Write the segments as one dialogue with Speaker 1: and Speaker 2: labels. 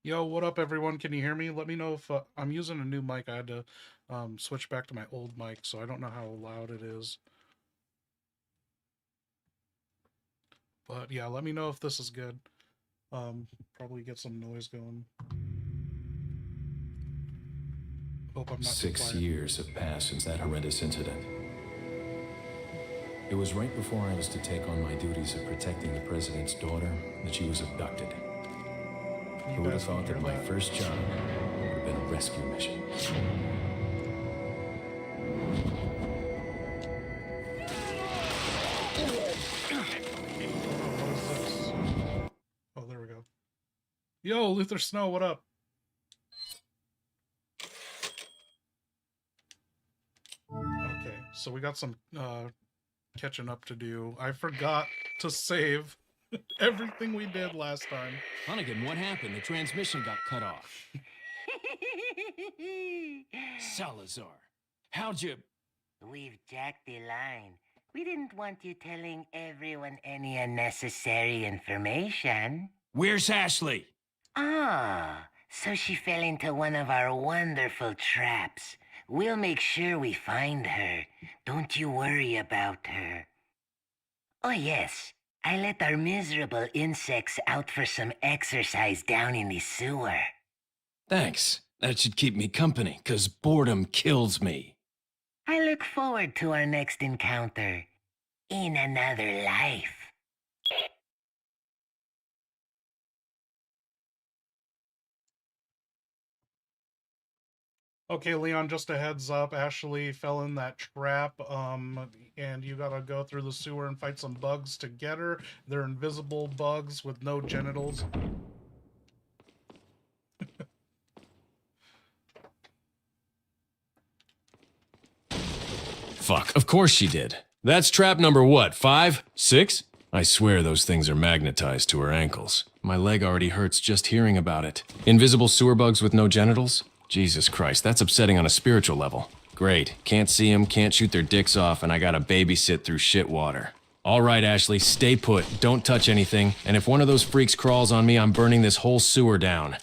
Speaker 1: Yo, what up, everyone? Can you hear me? Let me know if I'm using a new mic. I had to switch back to my old mic, so I don't know how loud it is. But yeah, let me know if this is good. Probably get some noise going. Hope I'm not too
Speaker 2: Six
Speaker 1: quiet.
Speaker 2: years have passed since that horrendous incident. It was right before I was to take on my duties of protecting the president's daughter that she was abducted.
Speaker 1: You
Speaker 2: Who would have
Speaker 1: guys can
Speaker 2: thought
Speaker 1: hear
Speaker 2: that my
Speaker 1: that?
Speaker 2: first job would have been a rescue mission?
Speaker 1: Oh, what is this? Oh, there we go. Yo, Luther Snow, what up? Okay, so we got some catching up to do. I forgot to save everything we did last time.
Speaker 3: Hunnigan, what happened? The transmission got cut off. Salazar, how'd you...
Speaker 4: We've jacked the line. We didn't want you telling everyone any unnecessary information.
Speaker 3: Where's Ashley?
Speaker 4: Ah, so she fell into one of our wonderful traps. We'll make sure we find her. Don't you worry about her. Oh yes, I let our miserable insects out for some exercise down in the sewer.
Speaker 3: Thanks. That should keep me company, 'cause boredom kills me.
Speaker 4: I look forward to our next encounter. In another life.
Speaker 1: Okay, Leon, just a heads up. Ashley fell in that trap, and you gotta go through the sewer and fight some bugs to get her. They're invisible bugs with no genitals.
Speaker 3: Fuck, of course she did. That's trap number what, 5? 6? I swear those things are magnetized to her ankles. My leg already hurts just hearing about it. Invisible sewer bugs with no genitals? Jesus Christ, that's upsetting on a spiritual level. Great, can't see them, can't shoot their dicks off, and I gotta babysit through shit water. All right, Ashley, stay put, don't touch anything, and if one of those freaks crawls on me, I'm burning this whole sewer down.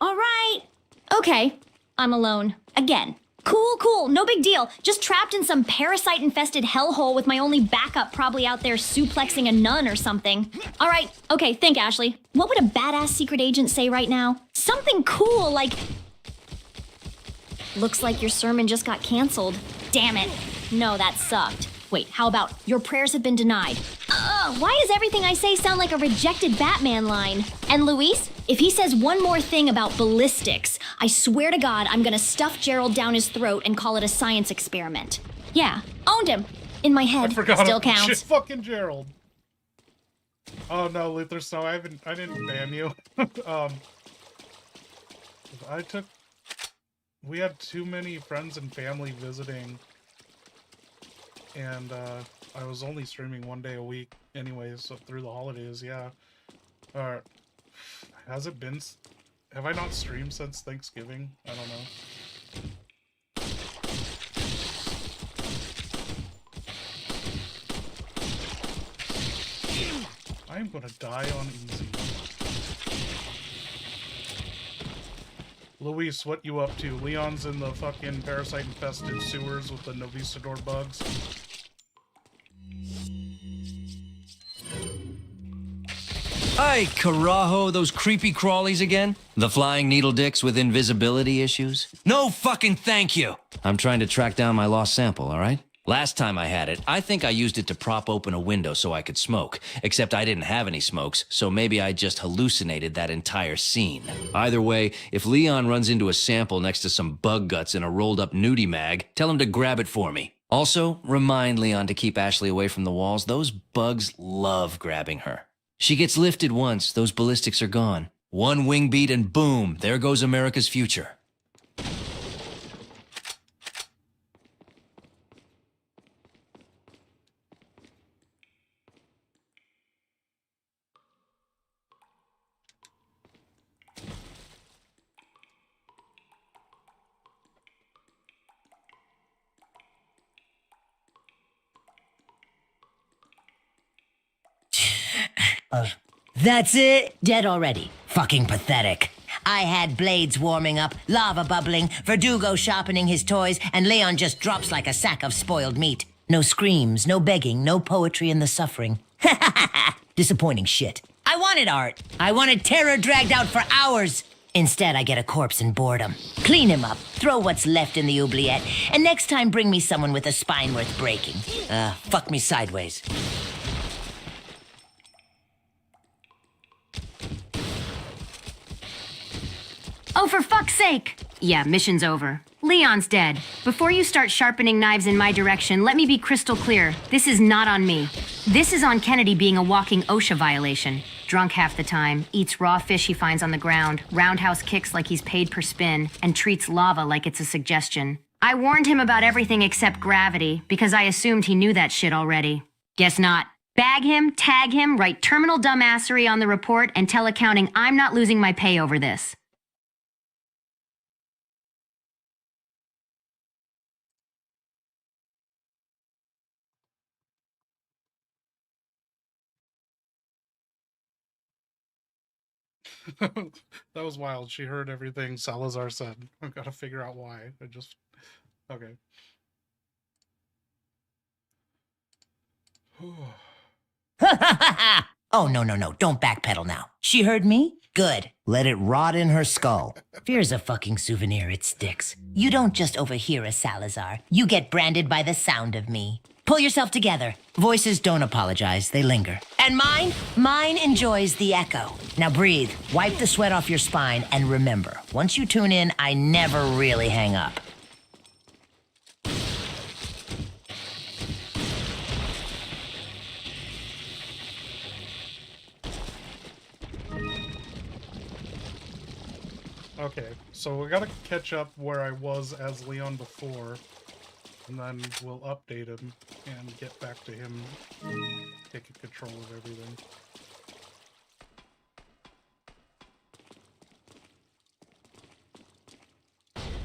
Speaker 5: All right. Okay, I'm alone. Again. Cool, no big deal. Just trapped in some parasite-infested hellhole with my only backup probably out there suplexing a nun or something. All right, okay, think, Ashley. What would a badass secret agent say right now? Something cool, like... Looks like your sermon just got canceled. Damn it. No, that sucked. Wait, how about, your prayers have been denied? Why does everything I say sound like a rejected Batman line? And Luis, if he says one more thing about ballistics, I swear to God I'm gonna stuff Gerald down his throat and call it a science experiment. Yeah, owned him. In my
Speaker 1: I
Speaker 5: head,
Speaker 1: forgot
Speaker 5: still
Speaker 1: about
Speaker 5: counts.
Speaker 1: shit, fucking Gerald. Oh no, Luther Snow, I didn't ban you. We had too many friends and family visiting, and I was only streaming 1 day a week anyways, so through the holidays, yeah. Has it been... Have I not streamed since Thanksgiving? I don't know. I am gonna die on easy. Luis, what you up to? Leon's in the fucking parasite-infested sewers with the Novistador bugs.
Speaker 6: Ay, carajo, those creepy crawlies again? The flying needle dicks with invisibility issues? No fucking thank you! I'm trying to track down my lost sample, alright? Last time I had it, I think I used it to prop open a window so I could smoke. Except I didn't have any smokes, so maybe I just hallucinated that entire scene. Either way, if Leon runs into a sample next to some bug guts in a rolled up nudie mag, tell him to grab it for me. Also, remind Leon to keep Ashley away from the walls. Those bugs love grabbing her. She gets lifted once, those ballistics are gone. One wing beat and boom, there goes America's future.
Speaker 4: That's it? Dead already. Fucking pathetic. I had blades warming up, lava bubbling, Verdugo sharpening his toys, and Leon just drops like a sack of spoiled meat. No screams, no begging, no poetry in the suffering. Disappointing shit. I wanted art. I wanted terror dragged out for hours. Instead, I get a corpse and boredom. Clean him up, throw what's left in the oubliette, and next time bring me someone with a spine worth breaking. Fuck me sideways.
Speaker 7: Oh, for fuck's sake! Yeah, mission's over. Leon's dead. Before you start sharpening knives in my direction, let me be crystal clear. This is not on me. This is on Kennedy being a walking OSHA violation. Drunk half the time, eats raw fish he finds on the ground, roundhouse kicks like he's paid per spin, and treats lava like it's a suggestion. I warned him about everything except gravity, because I assumed he knew that shit already. Guess not. Bag him, tag him, write terminal dumbassery on the report, and tell accounting I'm not losing my pay over this.
Speaker 1: That was wild. She heard everything Salazar said. I've got to figure out why. Okay.
Speaker 4: Oh, no. Don't backpedal now. She heard me? Good. Let it rot in her skull. Fear's a fucking souvenir. It sticks. You don't just overhear a Salazar. You get branded by the sound of me. Pull yourself together. Voices don't apologize. They linger. And mine enjoys the echo. Now breathe. Wipe the sweat off your spine. And remember, once you tune in, I never really hang up.
Speaker 1: Okay, so we gotta catch up where I was as Leon before, and then we'll update him and get back to him taking control of everything.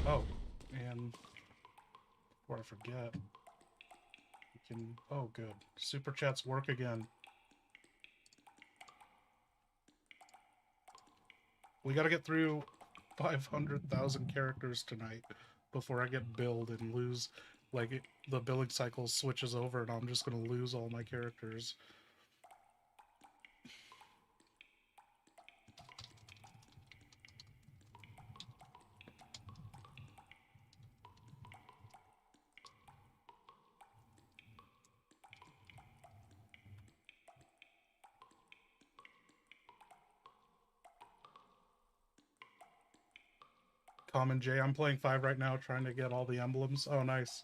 Speaker 1: Oh, and before I forget, we can, oh good, Super Chats work again. We gotta get through 500,000 characters tonight before I get billed and lose, like, the billing cycle switches over and I'm just gonna lose all my characters. Common J, I'm playing 5 right now, trying to get all the emblems. Oh, nice.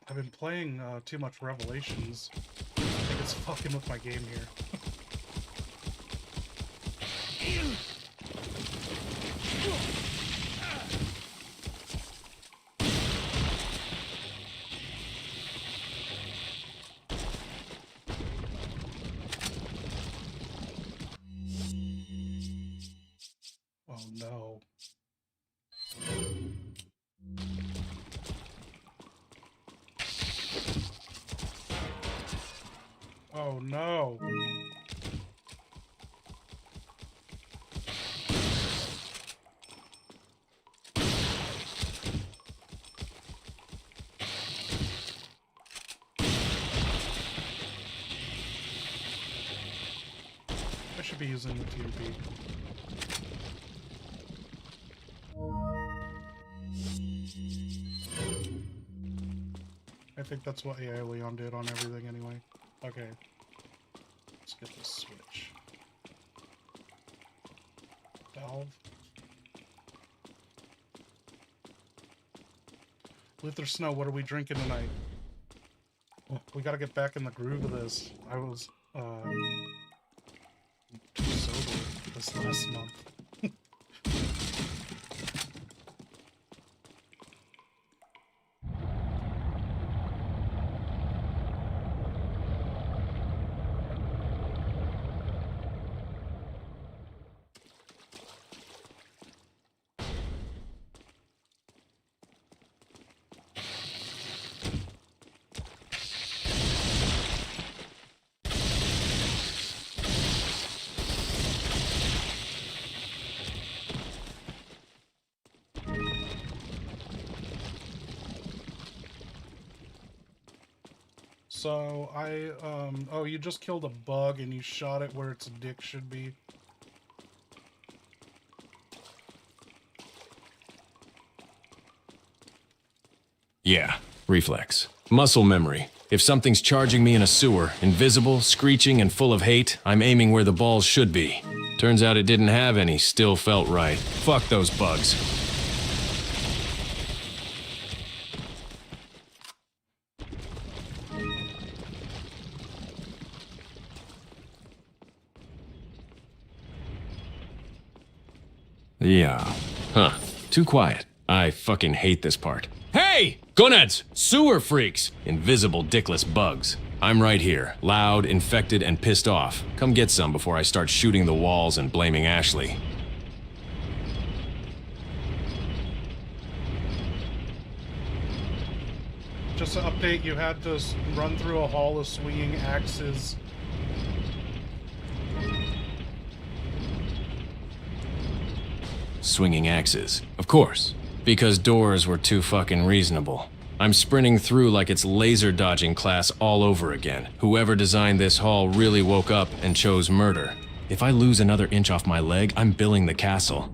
Speaker 1: I've been playing too much Revelations. I think it's fucking with my game here. Oh no. Oh no. I should be using the TMP. I think that's what AI Leon did on everything anyway. Okay. Let's get this switch. Valve. Luther Snow, what are we drinking tonight? Well, we gotta get back in the groove of this. I was, too sober this last month. So oh, you just killed a bug and you shot it where its dick should be.
Speaker 3: Yeah, reflex. Muscle memory. If something's charging me in a sewer, invisible, screeching, and full of hate, I'm aiming where the balls should be. Turns out it didn't have any, still felt right. Fuck those bugs. Yeah. Huh. Too quiet. I fucking hate this part. Hey! Gonads! Sewer freaks! Invisible dickless bugs. I'm right here, loud, infected, and pissed off. Come get some before I start shooting the walls and blaming Ashley.
Speaker 1: Just to update, you had to run through a hall of swinging axes.
Speaker 3: Swinging axes. Of course. Because doors were too fucking reasonable. I'm sprinting through like it's laser dodging class all over again. Whoever designed this hall really woke up and chose murder. If I lose another inch off my leg, I'm billing the castle.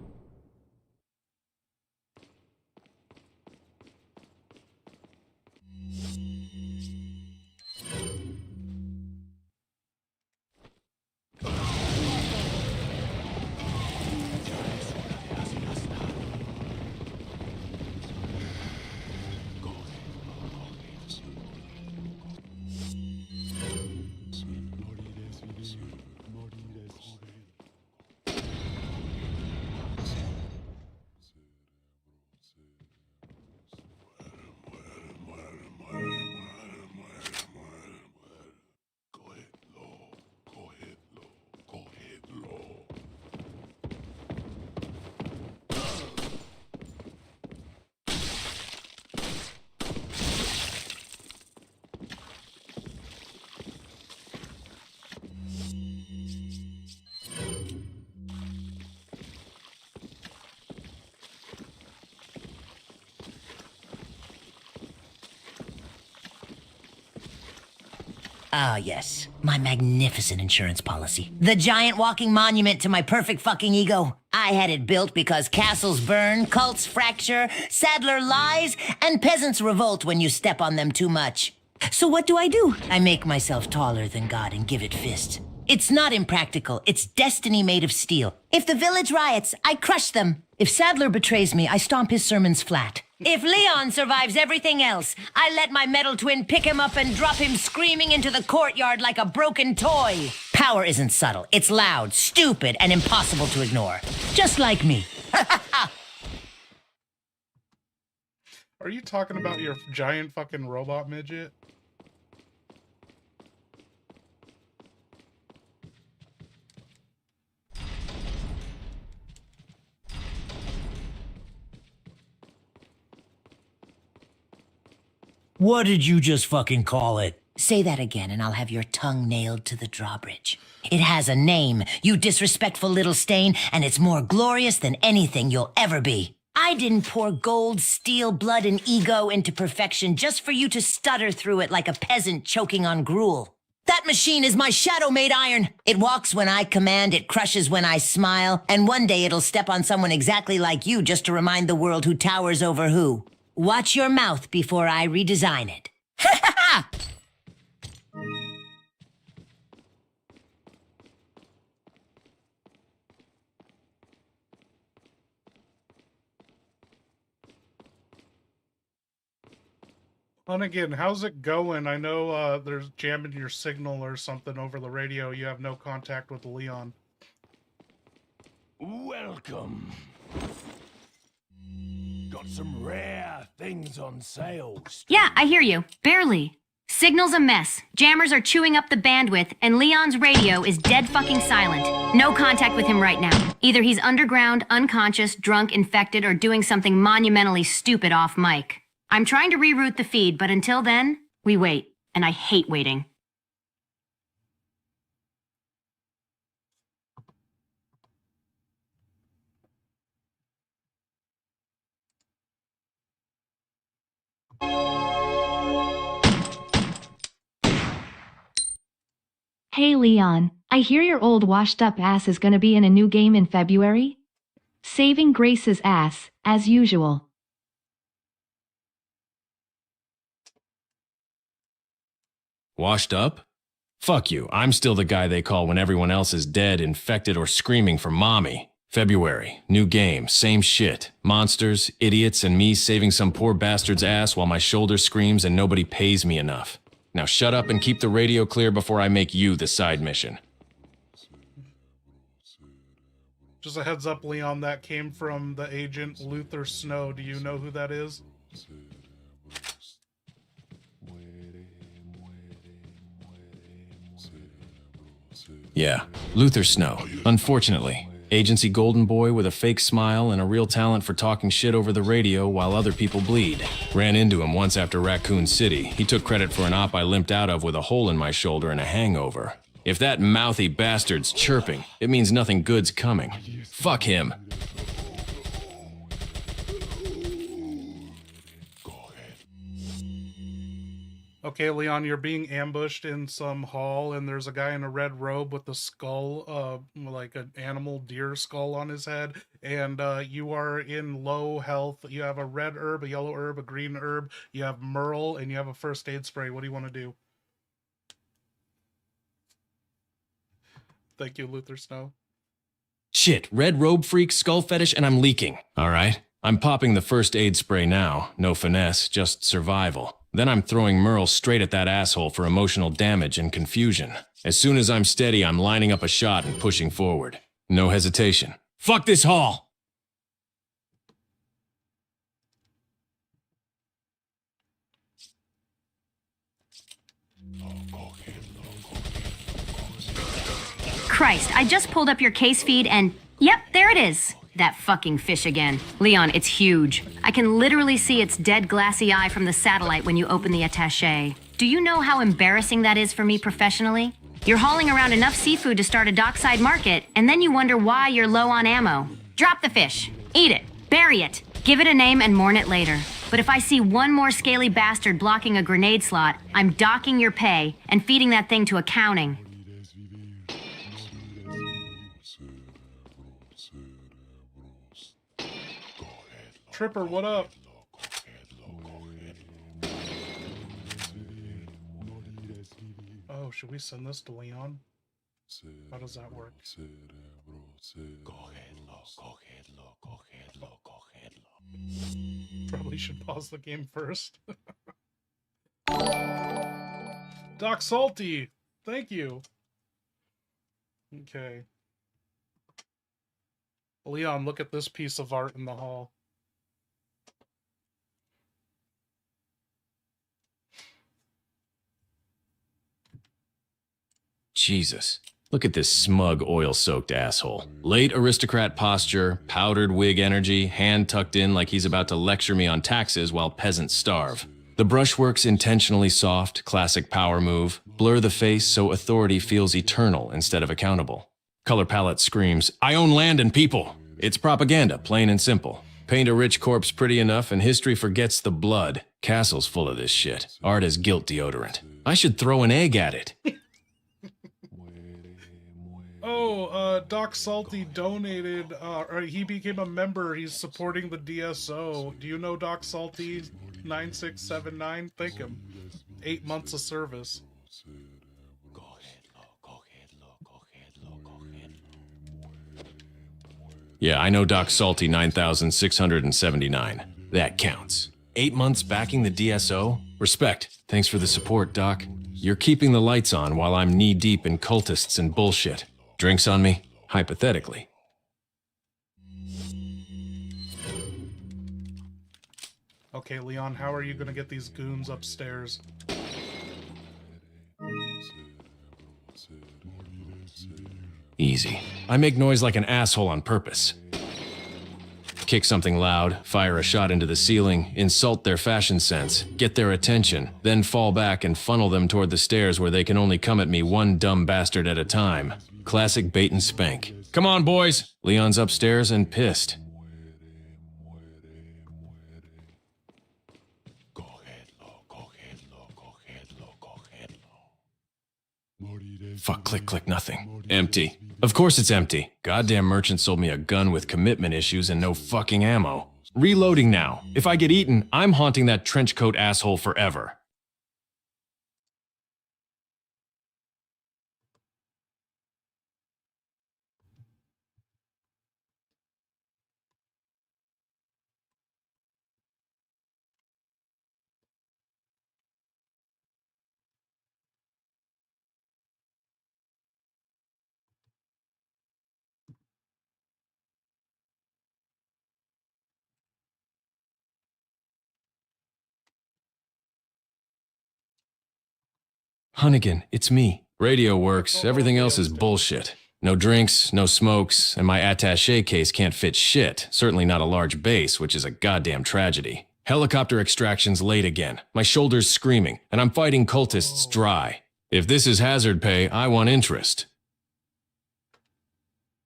Speaker 4: Ah, yes. My magnificent insurance policy. The giant walking monument to my perfect fucking ego. I had it built because castles burn, cults fracture, Sadler lies, and peasants revolt when you step on them too much. So what do? I make myself taller than God and give it fists. It's not impractical. It's destiny made of steel. If the village riots, I crush them. If Sadler betrays me, I stomp his sermons flat. If Leon survives everything else, I let my metal twin pick him up and drop him screaming into the courtyard like a broken toy. Power isn't subtle. It's loud, stupid, and impossible to ignore. Just like me.
Speaker 1: Are you talking about your giant fucking robot midget?
Speaker 4: What did you just fucking call it? Say that again and I'll have your tongue nailed to the drawbridge. It has a name, you disrespectful little stain, and it's more glorious than anything you'll ever be. I didn't pour gold, steel, blood, and ego into perfection just for you to stutter through it like a peasant choking on gruel. That machine is my shadow-made iron. It walks when I command, it crushes when I smile, and one day it'll step on someone exactly like you just to remind the world who towers over who. Watch your mouth before I redesign it. Ha ha ha!
Speaker 1: And again, how's it going? I know there's jamming your signal or something over the radio. You have no contact with Leon.
Speaker 8: Welcome. Got some rare things on sale.
Speaker 7: Yeah, I hear you. Barely. Signal's a mess. Jammers are chewing up the bandwidth, and Leon's radio is dead fucking silent. No contact with him right now. Either he's underground, unconscious, drunk, infected, or doing something monumentally stupid off mic. I'm trying to reroute the feed, but until then, we wait. And I hate waiting.
Speaker 9: Hey Leon, I hear your old washed up ass is gonna be in a new game in February? Saving Grace's ass, as usual.
Speaker 3: Washed up? Fuck you, I'm still the guy they call when everyone else is dead, infected, or screaming for mommy. February, new game, same shit. Monsters, idiots, and me saving some poor bastard's ass while my shoulder screams and nobody pays me enough. Now shut up and keep the radio clear before I make you the side mission.
Speaker 1: Just a heads up, Leon, that came from the agent Luther Snow. Do you know who that is?
Speaker 3: Yeah, Luther Snow. Unfortunately, agency golden boy with a fake smile and a real talent for talking shit over the radio while other people bleed. Ran into him once after Raccoon City. He took credit for an op I limped out of with a hole in my shoulder and a hangover. If that mouthy bastard's chirping, it means nothing good's coming. Fuck him.
Speaker 1: Okay, Leon, you're being ambushed in some hall, and there's a guy in a red robe with a skull, like an animal deer skull on his head, and you are in low health. You have a red herb, a yellow herb, a green herb, you have Merle, and you have a first aid spray. What do you want to do? Thank you, Luther Snow.
Speaker 3: Shit, red robe freak, skull fetish, and I'm leaking. All right? I'm popping the first aid spray now. No finesse, just survival. Then I'm throwing Merle straight at that asshole for emotional damage and confusion. As soon as I'm steady, I'm lining up a shot and pushing forward. No hesitation. Fuck this hall!
Speaker 7: Christ, I just pulled up your case feed and... Yep, there it is. That fucking fish again. Leon, it's huge. I can literally see its dead glassy eye from the satellite when you open the attaché. Do you know how embarrassing that is for me professionally? You're hauling around enough seafood to start a dockside market, and then you wonder why you're low on ammo. Drop the fish. Eat it. Bury it. Give it a name and mourn it later. But if I see one more scaly bastard blocking a grenade slot, I'm docking your pay and feeding that thing to accounting.
Speaker 1: Tripper, what up? Oh, should we send this to Leon? How does that work? Probably should pause the game first. Doc Salty, thank you. Okay. Leon, look at this piece of art in the hall.
Speaker 3: Jesus. Look at this smug, oil-soaked asshole. Late aristocrat posture, powdered wig energy, hand tucked in like he's about to lecture me on taxes while peasants starve. The brushwork's intentionally soft, classic power move. Blur the face so authority feels eternal instead of accountable. Color palette screams, I own land and people. It's propaganda, plain and simple. Paint a rich corpse pretty enough and history forgets the blood. Castle's full of this shit. Art is guilt deodorant. I should throw an egg at it.
Speaker 1: Oh, Doc Salty donated, or he became a member. He's supporting the DSO. Do you know Doc Salty 9679? Thank him. 8 months of service.
Speaker 3: Yeah, I know Doc Salty 9679. That counts. 8 months backing the DSO? Respect. Thanks for the support, Doc. You're keeping the lights on while I'm knee-deep in cultists and bullshit. Drinks on me? Hypothetically.
Speaker 1: Okay, Leon, how are you gonna get these goons upstairs?
Speaker 3: Easy. I make noise like an asshole on purpose. Kick something loud, fire a shot into the ceiling, insult their fashion sense, get their attention, then fall back and funnel them toward the stairs where they can only come at me one dumb bastard at a time. Classic bait and spank. Come on, boys! Leon's upstairs and pissed. Fuck, click, click, nothing. Empty. Of course it's empty. Goddamn merchant sold me a gun with commitment issues and no fucking ammo. Reloading now. If I get eaten, I'm haunting that trenchcoat asshole forever. Hunnigan, it's me. Radio works, everything else is bullshit. No drinks, no smokes, and my attaché case can't fit shit, certainly not a large base, which is a goddamn tragedy. Helicopter extraction's late again, my shoulder's screaming, and I'm fighting cultists dry. If this is hazard pay, I want interest.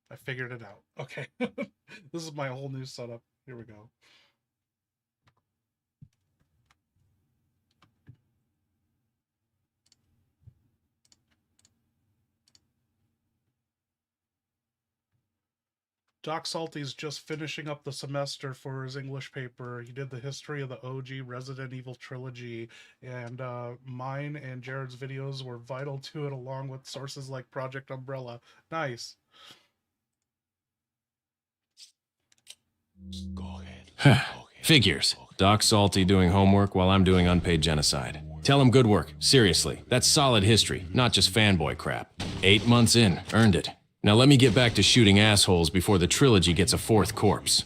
Speaker 1: I figured it out. Okay. This is my whole new setup. Here we go. Doc Salty's just finishing up the semester for his English paper. He did the history of the OG Resident Evil trilogy, and mine and Jared's videos were vital to it, along with sources like Project Umbrella. Nice.
Speaker 3: Figures. Doc Salty doing homework while I'm doing unpaid genocide. Tell him good work. Seriously. That's solid history, not just fanboy crap. 8 months in. Earned it. Now let me get back to shooting assholes before the trilogy gets a fourth corpse.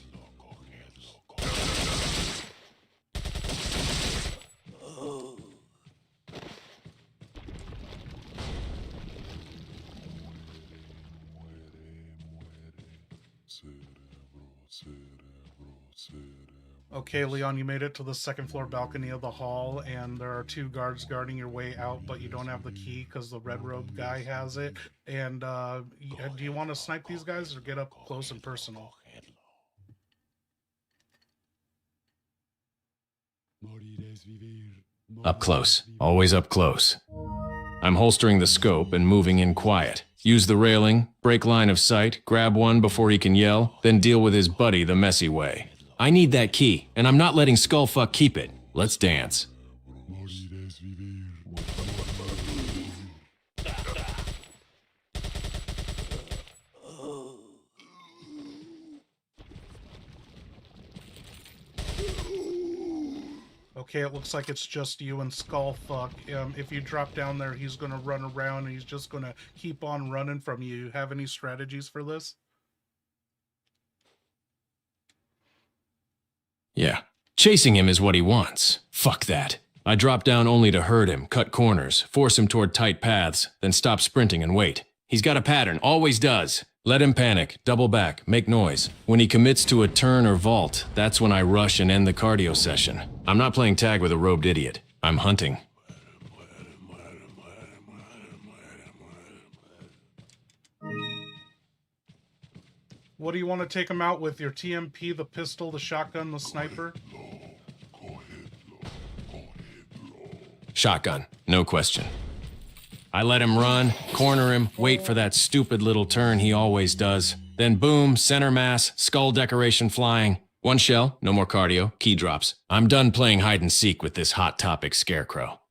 Speaker 1: Okay, Leon, you made it to the second floor balcony of the hall, and there are 2 guards guarding your way out, but you don't have the key because the red robe guy has it. And do you want to snipe these guys or get up close and personal?
Speaker 3: Up close. Always up close. I'm holstering the scope and moving in quiet. Use the railing, break line of sight, grab one before he can yell, then deal with his buddy the messy way. I need that key, and I'm not letting Skullfuck keep it. Let's dance.
Speaker 1: Okay, it looks like it's just you and Skullfuck. If you drop down there, he's going to run around and he's just going to keep on running from you. Have any strategies for this?
Speaker 3: Yeah. Chasing him is what he wants. Fuck that. I drop down only to hurt him, cut corners, force him toward tight paths, then stop sprinting and wait. He's got a pattern, always does. Let him panic, double back, make noise. When he commits to a turn or vault, that's when I rush and end the cardio session. I'm not playing tag with a robed idiot. I'm hunting.
Speaker 1: What do you want to take him out with? Your TMP, the pistol, the shotgun, the sniper?
Speaker 3: Shotgun, no question. I let him run, corner him, wait for that stupid little turn he always does. Then boom, center mass, skull decoration flying. 1 shell, no more cardio, key drops. I'm done playing hide and seek with this hot topic scarecrow.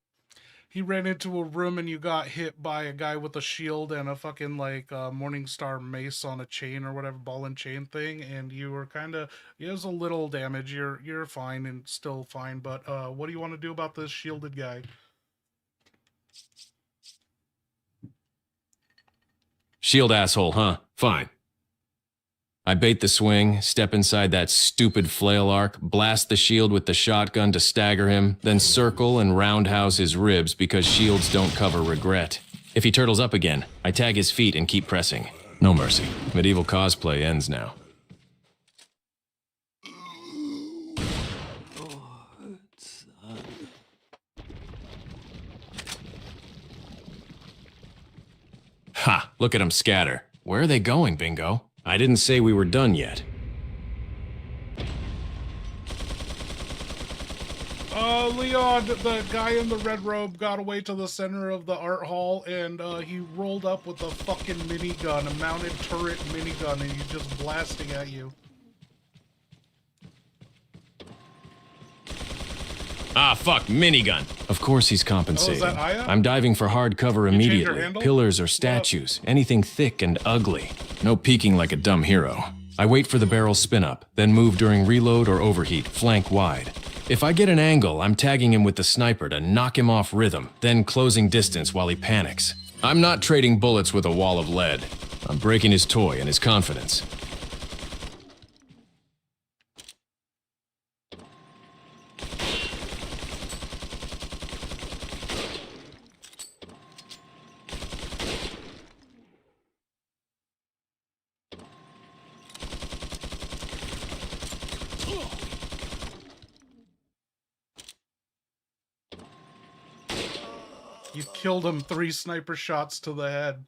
Speaker 1: He ran into a room and you got hit by a guy with a shield and a fucking like Morningstar mace on a chain or whatever, ball and chain thing, and you were kind of, it was a little damage. You're fine and still fine, but what do you want to do about this shielded guy?
Speaker 3: Shield asshole, huh? Fine. I bait the swing, step inside that stupid flail arc, blast the shield with the shotgun to stagger him, then circle and roundhouse his ribs because shields don't cover regret. If he turtles up again, I tag his feet and keep pressing. No mercy. Medieval cosplay ends now. Ha! Look at him scatter. Where are they going, Bingo? I didn't say we were done yet.
Speaker 1: Leon, the guy in the red robe got away to the center of the art hall, and he rolled up with a fucking minigun, a mounted turret minigun, and he's just blasting at you.
Speaker 3: Ah, fuck, minigun. Of course he's compensating.
Speaker 1: Oh, is that Aya?
Speaker 3: I'm diving for hard cover
Speaker 1: changed your
Speaker 3: immediately.
Speaker 1: handle?
Speaker 3: Pillars or statues, anything thick and ugly. No peeking like a dumb hero. I wait for the barrel spin up, then move during reload or overheat, flank wide. If I get an angle, I'm tagging him with the sniper to knock him off rhythm, then closing distance while he panics. I'm not trading bullets with a wall of lead. I'm breaking his toy and his confidence.
Speaker 1: You killed him 3 sniper shots to the head.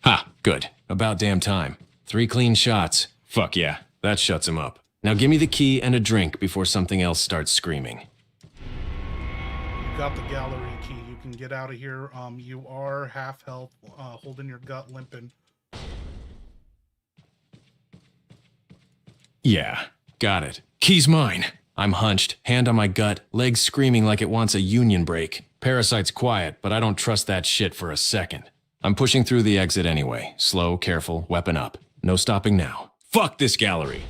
Speaker 3: Ha, good. About damn time. 3 clean shots. Fuck yeah, that shuts him up. Now give me the key and a drink before something else starts screaming.
Speaker 1: You got the gallery key. You can get out of here. You are half health, holding your gut, limping.
Speaker 3: Yeah, got it. Key's mine. I'm hunched, hand on my gut, legs screaming like it wants a union break. Parasite's quiet, but I don't trust that shit for a second. I'm pushing through the exit anyway. Slow, careful, weapon up. No stopping now. Fuck this gallery.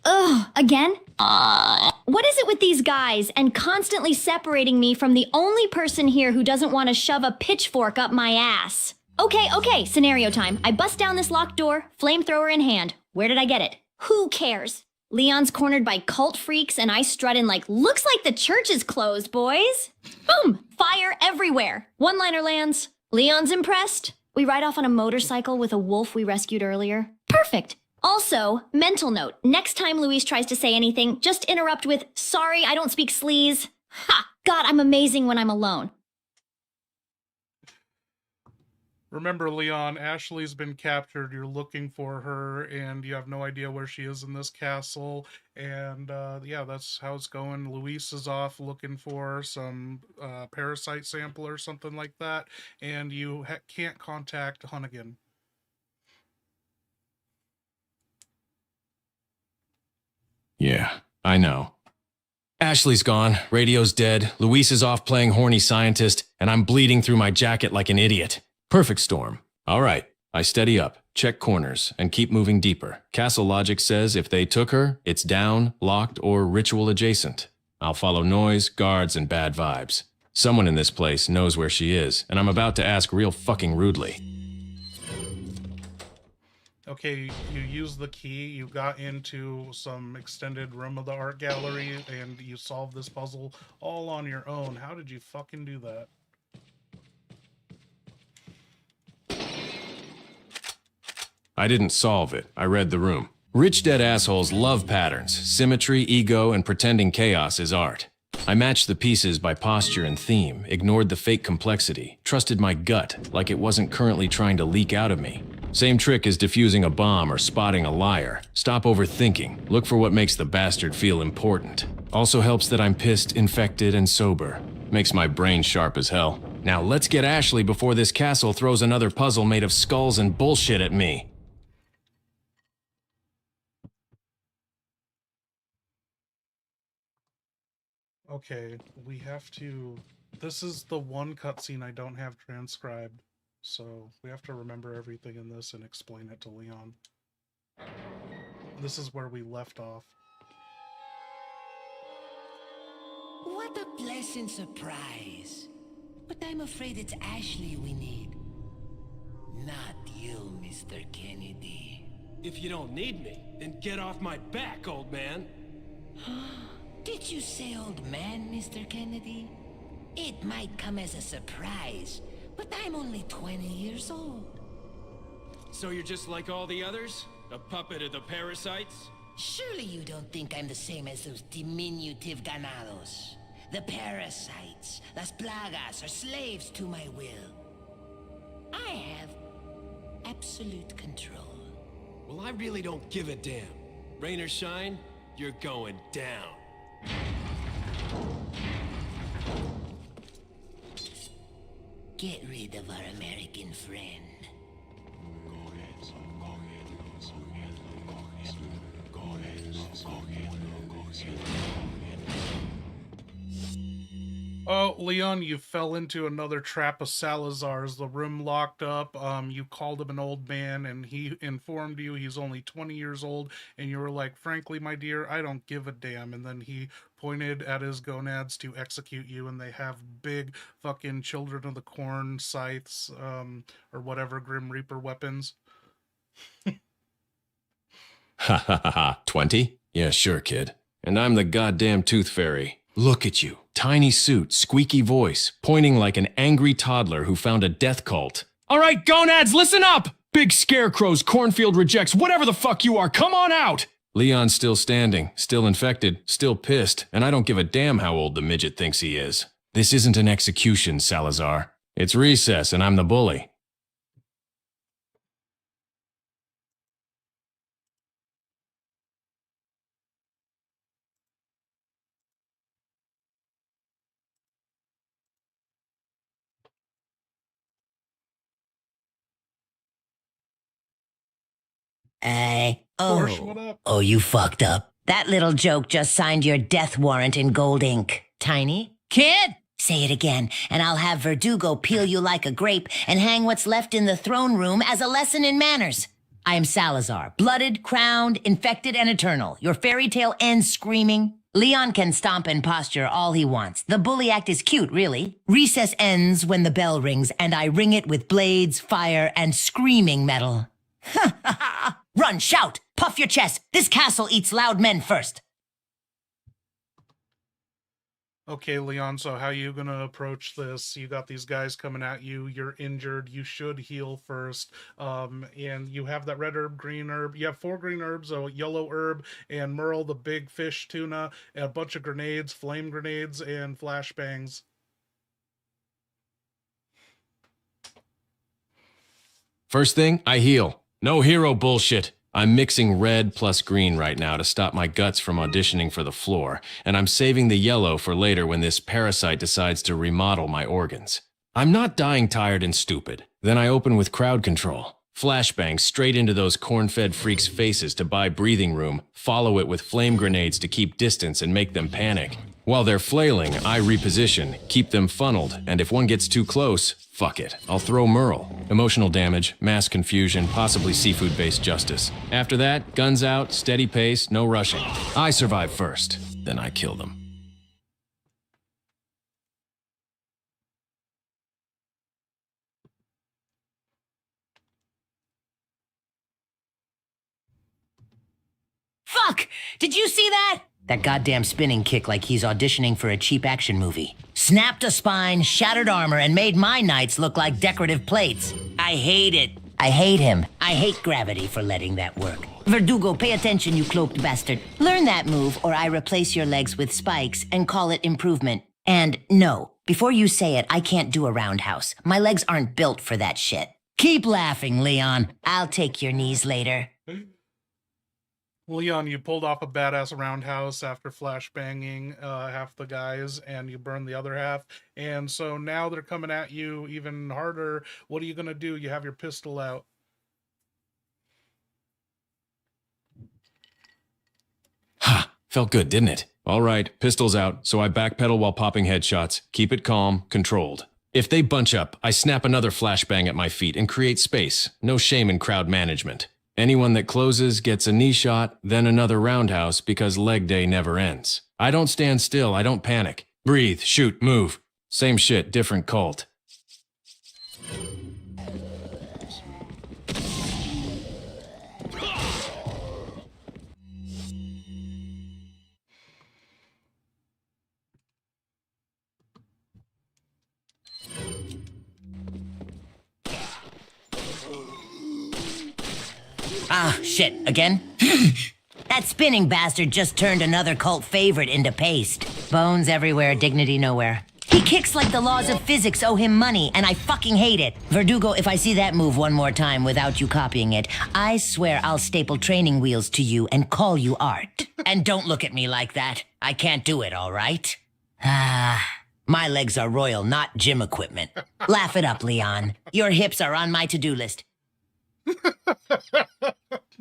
Speaker 5: Ugh, again? What is it with these guys and constantly separating me from the only person here who doesn't want to shove a pitchfork up my ass? Okay, scenario time. I bust down this locked door, flamethrower in hand. Where did I get it? Who cares? Leon's cornered by cult freaks and I strut in like, looks like the church is closed, boys. Boom! Fire everywhere. One-liner lands. Leon's impressed. We ride off on a motorcycle with a wolf we rescued earlier. Perfect. Also, mental note, next time Luis tries to say anything, just interrupt with, sorry, I don't speak sleaze. Ha! God, I'm amazing when I'm alone.
Speaker 1: Remember, Leon, Ashley's been captured. You're looking for her, and you have no idea where she is in this castle. And yeah, that's how it's going. Luis is off looking for some parasite sample or something like that, and you can't contact Hunnigan.
Speaker 3: Yeah, I know. Ashley's gone, radio's dead, Luis is off playing horny scientist, and I'm bleeding through my jacket like an idiot. Perfect storm. All right, I steady up, check corners, and keep moving deeper. Castle logic says if they took her, it's down, locked, or ritual adjacent. I'll follow noise, guards, and bad vibes. Someone in this place knows where she is, and I'm about to ask real fucking rudely.
Speaker 1: Okay, you used the key, you got into some extended room of the art gallery, and you solved this puzzle all on your own. How did you fucking do that?
Speaker 3: I didn't solve it. I read the room. Rich dead assholes love patterns. Symmetry, ego, and pretending chaos is art. I matched the pieces by posture and theme, ignored the fake complexity, trusted my gut like it wasn't currently trying to leak out of me. Same trick as defusing a bomb or spotting a liar. Stop overthinking. Look for what makes the bastard feel important. Also helps that I'm pissed, infected, and sober. Makes my brain sharp as hell. Now let's get Ashley before this castle throws another puzzle made of skulls and bullshit at me.
Speaker 1: Okay, we have to... This is the one cutscene I don't have transcribed, so we have to remember everything in this and explain it to Leon. This is where we left off.
Speaker 4: What a pleasant surprise. But I'm afraid it's Ashley we need. Not you, Mr. Kennedy.
Speaker 10: If you don't need me, then get off my back, old man.
Speaker 4: Did you say old man, Mr. Kennedy? It might come as a surprise, but I'm only 20 years old.
Speaker 10: So you're just like all the others? A puppet of the parasites?
Speaker 4: Surely you don't think I'm the same as those diminutive ganados. The parasites, las plagas, are slaves to my will. I have a absolute control.
Speaker 10: Well, I really don't give a damn. Rain or shine, you're going down.
Speaker 4: Get rid of our American friend.
Speaker 1: Oh, Leon, you fell into another trap of Salazar's. The room locked up. You called him an old man, and he informed you he's only 20 years old. And you were like, frankly, my dear, I don't give a damn. And then he pointed at his gonads to execute you, and they have big fucking Children of the Corn scythes, or whatever, Grim Reaper weapons.
Speaker 3: Ha ha ha ha. 20? Yeah, sure, kid. And I'm the goddamn Tooth Fairy. Look at you. Tiny suit, squeaky voice, pointing like an angry toddler who found a death cult. All right, gonads, listen up! Big scarecrows, cornfield rejects, whatever the fuck you are, come on out! Leon's still standing, still infected, still pissed, and I don't give a damn how old the midget thinks he is. This isn't an execution, Salazar. It's recess, and I'm the bully.
Speaker 1: Porsche, what up?
Speaker 4: Oh, you fucked up. That little joke just signed your death warrant in gold ink. Tiny? Kid! Say it again, and I'll have Verdugo peel you like a grape and hang what's left in the throne room as a lesson in manners. I am Salazar, blooded, crowned, infected, and eternal. Your fairy tale ends screaming. Leon can stomp and posture all he wants. The bully act is cute, really. Recess ends when the bell rings, and I ring it with blades, fire, and screaming metal. Run, shout, puff your chest. This castle eats loud men first.
Speaker 1: Okay, Leon, so how you gonna approach this? You got these guys coming at you, you're injured, you should heal first, and you have that red herb, green herb, you have 4 green herbs, a yellow herb, and Merle, the big fish tuna, and a bunch of grenades, flame grenades, and flashbangs.
Speaker 3: First thing, I heal. No hero bullshit. I'm mixing red plus green right now to stop my guts from auditioning for the floor, and I'm saving the yellow for later when this parasite decides to remodel my organs. I'm not dying tired and stupid. Then I open with crowd control. Flashbang straight into those corn-fed freaks' faces to buy breathing room, follow it with flame grenades to keep distance and make them panic. While they're flailing, I reposition, keep them funneled, and if one gets too close, fuck it, I'll throw Merle. Emotional damage, mass confusion, possibly seafood-based justice. After that, guns out, steady pace, no rushing. I survive first, then I kill them.
Speaker 4: Fuck! Did you see that? That goddamn spinning kick like he's auditioning for a cheap action movie. Snapped a spine, shattered armor, and made my knights look like decorative plates. I hate it. I hate him. I hate gravity for letting that work. Verdugo, pay attention, you cloaked bastard. Learn that move, or I replace your legs with spikes and call it improvement. And no, before you say it, I can't do a roundhouse. My legs aren't built for that shit. Keep laughing, Leon. I'll take your knees later.
Speaker 1: Leon, you pulled off a badass roundhouse after flashbanging half the guys, and you burned the other half. And so now they're coming at you even harder. What are you going to do? You have your pistol out.
Speaker 3: Ha! Felt good, didn't it? All right, pistols out, so I backpedal while popping headshots. Keep it calm, controlled. If they bunch up, I snap another flashbang at my feet and create space. No shame in crowd management. Anyone that closes gets a knee shot, then another roundhouse because leg day never ends. I don't stand still, I don't panic. Breathe, shoot, move. Same shit, different cult.
Speaker 4: Ah, shit, again? That spinning bastard just turned another cult favorite into paste. Bones everywhere, dignity nowhere. He kicks like the laws of physics owe him money, and I fucking hate it. Verdugo, if I see that move one more time without you copying it, I swear I'll staple training wheels to you and call you Art. And don't look at me like that. I can't do it, all right? My legs are royal, not gym equipment. Laugh it up, Leon. Your hips are on my to-do list.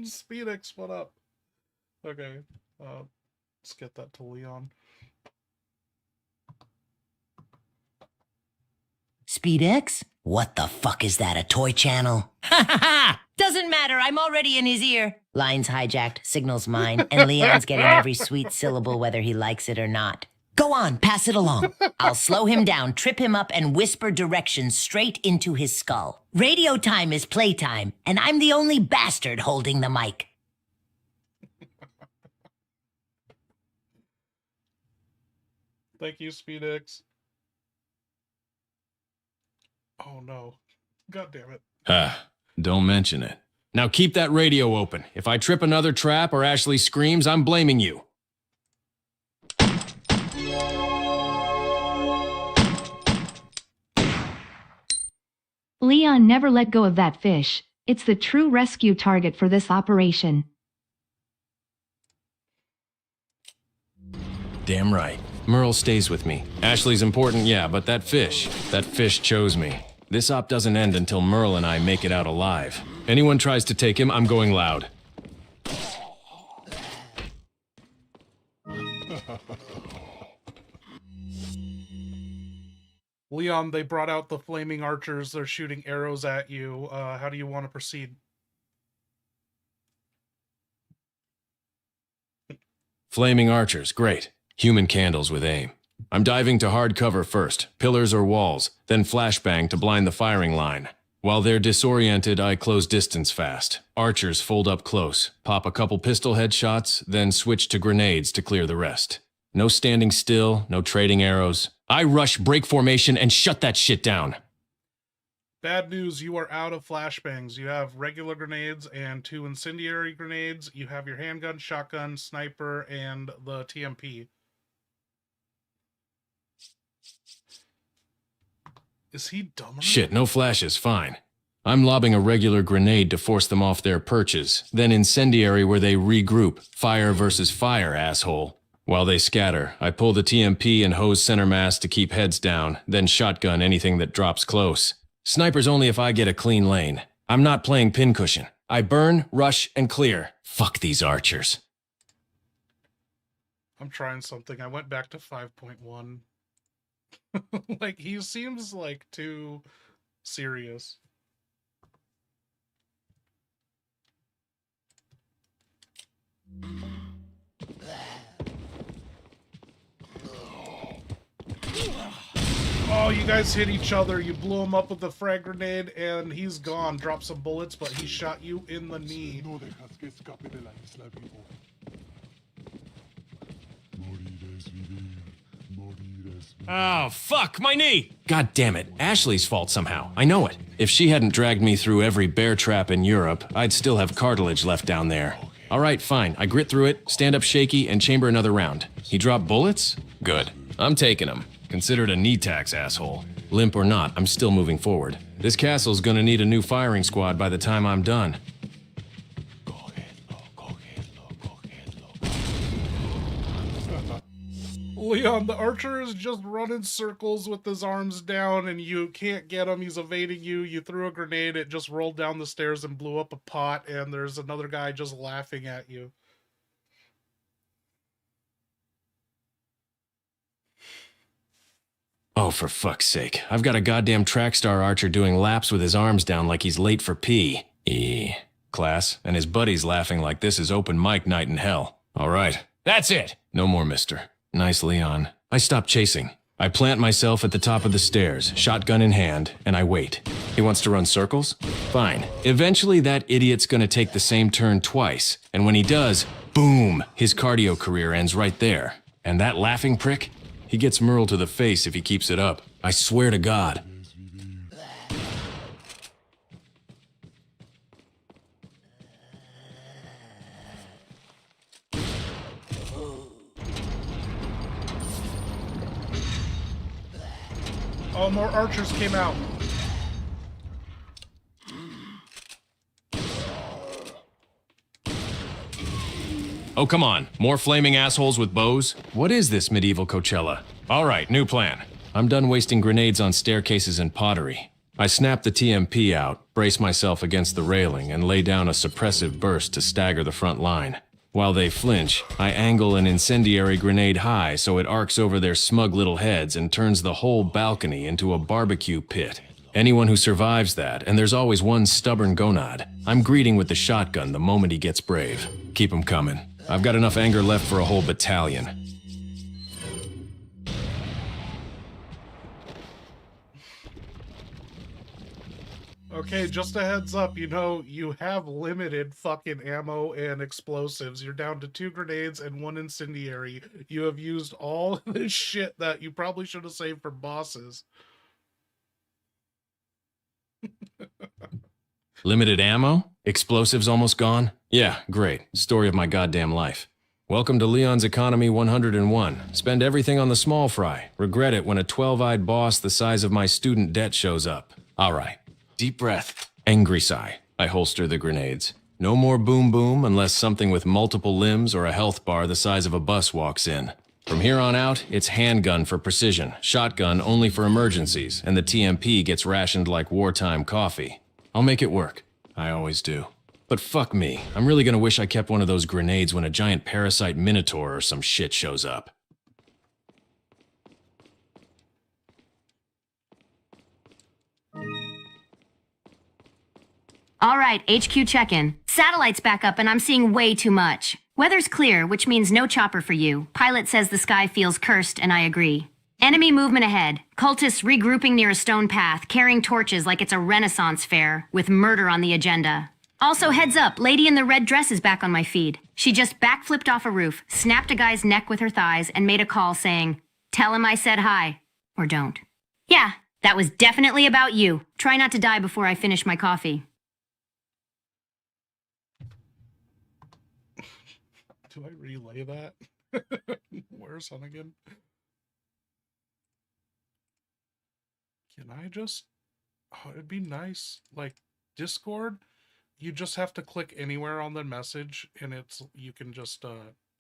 Speaker 1: Speedix, what up? Okay, let's get that to Leon.
Speaker 4: SpeedX? What the fuck is that, a toy channel? Ha ha ha! Doesn't matter, I'm already in his ear. Lines hijacked, signals mine, and Leon's getting every sweet syllable whether he likes it or not. Go on, pass it along. I'll slow him down, trip him up, and whisper directions straight into his skull. Radio time is playtime, and I'm the only bastard holding the mic.
Speaker 1: Thank you, SpeedX. Oh no. God damn it.
Speaker 3: Don't mention it. Now keep that radio open. If I trip another trap or Ashley screams, I'm blaming you.
Speaker 9: Leon never let go of that fish. It's the true rescue target for this operation.
Speaker 3: Damn right. Merle stays with me. Ashley's important, yeah, but that fish chose me. This op doesn't end until Merle and I make it out alive. Anyone tries to take him, I'm going loud.
Speaker 1: Leon, they brought out the flaming archers. They're shooting arrows at you. How do you want to proceed?
Speaker 3: Flaming archers, great. Human candles with aim. I'm diving to hard cover first, pillars or walls, then flashbang to blind the firing line. While they're disoriented, I close distance fast. Archers fold up close, pop a couple pistol headshots, then switch to grenades to clear the rest. No standing still, no trading arrows. I rush, break formation, and shut that shit down.
Speaker 1: Bad news, you are out of flashbangs. You have regular grenades and 2 incendiary grenades. You have your handgun, shotgun, sniper, and the TMP. Is he dumber?
Speaker 3: Shit, no flashes, fine. I'm lobbing a regular grenade to force them off their perches, then incendiary where they regroup. Fire versus fire, asshole. While they scatter, I pull the TMP and hose center mass to keep heads down, then shotgun anything that drops close. Sniper's only if I get a clean lane. I'm not playing pincushion. I burn, rush, and clear. Fuck these archers.
Speaker 1: I'm trying something. I went back to 5.1. Like, he seems like too serious. Oh, you guys hit each other. You blew him up with the frag grenade, and he's gone. Dropped some bullets, but he shot you in the knee.
Speaker 3: Oh, fuck, my knee! God damn it, Ashley's fault somehow. I know it. If she hadn't dragged me through every bear trap in Europe, I'd still have cartilage left down there. All right, fine. I grit through it, stand up shaky, and chamber another round. He dropped bullets? Good. I'm taking them. Considered a knee tax, asshole. Limp or not, I'm still moving forward. This castle's gonna need a new firing squad by the time I'm done.
Speaker 1: Leon, the archer is just running circles with his arms down, and you can't get him. He's evading you. You threw a grenade. It just rolled down the stairs and blew up a pot, and there's another guy just laughing at you.
Speaker 3: Oh, for fuck's sake. I've got a goddamn track star archer doing laps with his arms down like he's late for pee. Class, and his buddies laughing like this is open mic night in hell. All right. That's it. No more, mister. Nice, Leon. I stop chasing. I plant myself at the top of the stairs, shotgun in hand, and I wait. He wants to run circles? Fine. Eventually that idiot's gonna take the same turn twice, and when he does, boom, his cardio career ends right there. And that laughing prick? He gets Merle to the face if he keeps it up. I swear to God.
Speaker 1: Oh, more archers came out.
Speaker 3: Oh, come on. More flaming assholes with bows? What is this medieval Coachella? All right, new plan. I'm done wasting grenades on staircases and pottery. I snap the TMP out, brace myself against the railing, and lay down a suppressive burst to stagger the front line. While they flinch, I angle an incendiary grenade high so it arcs over their smug little heads and turns the whole balcony into a barbecue pit. Anyone who survives that, and there's always one stubborn gonad, I'm greeting with the shotgun the moment he gets brave. Keep him coming. I've got enough anger left for a whole battalion.
Speaker 1: Okay, just a heads up, you know, you have limited fucking ammo and explosives. You're down to 2 grenades and 1 incendiary. You have used all this shit that you probably should have saved for bosses.
Speaker 3: Limited ammo? Explosives almost gone? Yeah, great. Story of my goddamn life. Welcome to Leon's Economy 101. Spend everything on the small fry. Regret it when a 12-eyed boss the size of my student debt shows up. All right. Deep breath. Angry sigh. I holster the grenades. No more boom boom unless something with multiple limbs or a health bar the size of a bus walks in. From here on out, it's handgun for precision, shotgun only for emergencies, and the TMP gets rationed like wartime coffee. I'll make it work. I always do. But fuck me, I'm really gonna wish I kept one of those grenades when a giant parasite minotaur or some shit shows up.
Speaker 7: All right, HQ check-in. Satellite's back up and I'm seeing way too much. Weather's clear, which means no chopper for you. Pilot says the sky feels cursed, and I agree. Enemy movement ahead. Cultists regrouping near a stone path, carrying torches like it's a Renaissance fair, with murder on the agenda. Also, heads up, lady in the red dress is back on my feed. She just backflipped off a roof, snapped a guy's neck with her thighs, and made a call saying, "Tell him I said hi." Or don't. Yeah, that was definitely about you. Try not to die before I finish my coffee.
Speaker 1: Do I relay that? Where's Hunnigan? Can I just... Oh, it'd be nice. Like, Discord, you just have to click anywhere on the message, and you can just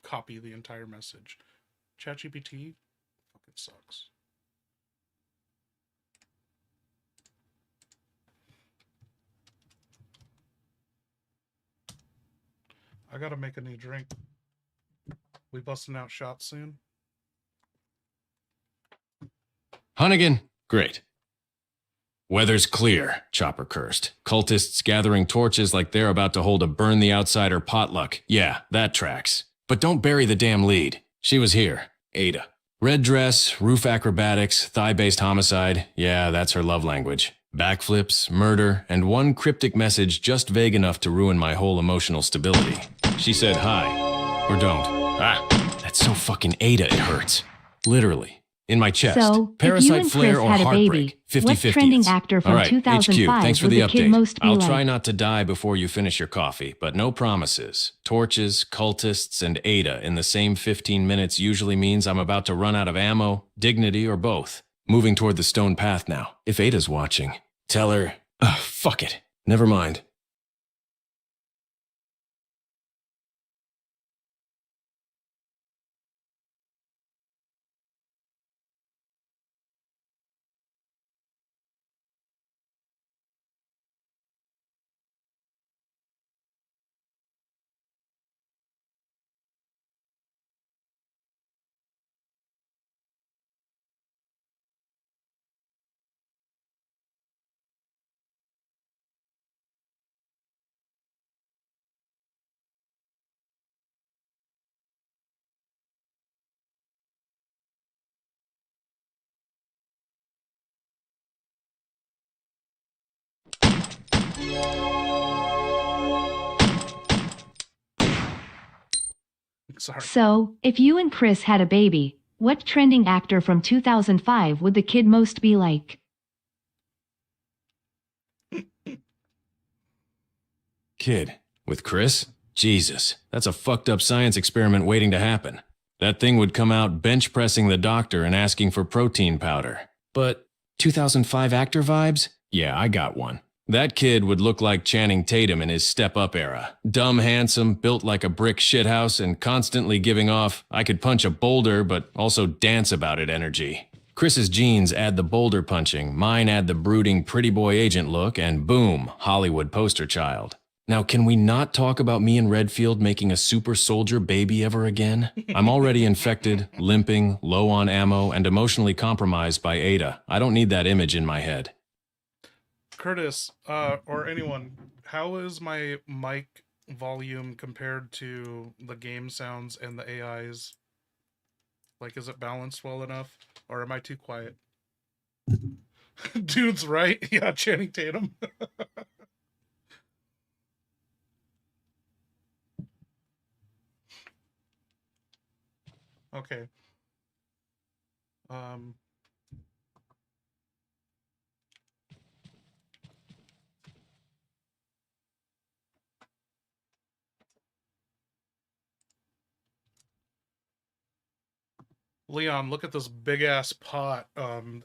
Speaker 1: copy the entire message. ChatGPT fucking sucks. I gotta make a new drink. We busting out shots soon?
Speaker 3: Hunnigan, great. Weather's clear, Chopper cursed. Cultists gathering torches like they're about to hold a burn the outsider potluck. Yeah, that tracks. But don't bury the damn lead. She was here, Ada. Red dress, roof acrobatics, thigh-based homicide. Yeah, that's her love language. Backflips, murder, and one cryptic message just vague enough to ruin my whole emotional stability. She said hi. Or don't. Ah, that's so fucking Ada it hurts. Literally. In my chest.
Speaker 9: So,
Speaker 3: Parasite
Speaker 9: if you and
Speaker 3: flare
Speaker 9: Chris
Speaker 3: or
Speaker 9: had a
Speaker 3: heartbreak.
Speaker 9: baby,
Speaker 3: 50-50.
Speaker 9: what trending actor from
Speaker 3: All right,
Speaker 9: 2005
Speaker 3: HQ, thanks for
Speaker 9: would
Speaker 3: the
Speaker 9: the kid
Speaker 3: update.
Speaker 9: most be
Speaker 3: I'll
Speaker 9: like?
Speaker 3: try not to die before you finish your coffee, but no promises. Torches, cultists, and Ada in the same 15 minutes usually means I'm about to run out of ammo, dignity, or both. Moving toward the stone path now. If Ada's watching, tell her... fuck it. Never mind.
Speaker 1: Sorry.
Speaker 9: So, if you and Chris had a baby, what trending actor from 2005 would the kid most be like?
Speaker 3: Kid. With Chris? Jesus, that's a fucked up science experiment waiting to happen. That thing would come out bench pressing the doctor and asking for protein powder. But 2005 actor vibes? Yeah, I got one. That kid would look like Channing Tatum in his Step Up era. Dumb, handsome, built like a brick shithouse, and constantly giving off, I could punch a boulder, but also dance about it energy. Chris's jeans add the boulder punching, mine add the brooding pretty boy agent look, and boom, Hollywood poster child. Now, can we not talk about me and Redfield making a super soldier baby ever again? I'm already infected, limping, low on ammo, and emotionally compromised by Ada. I don't need that image in my head.
Speaker 1: Curtis, or anyone, how is my mic volume compared to the game sounds and the AIs? Like, is it balanced well enough? Or am I too quiet? Dude's right. Yeah, Channing Tatum. Okay. Leon, look at this big ass pot.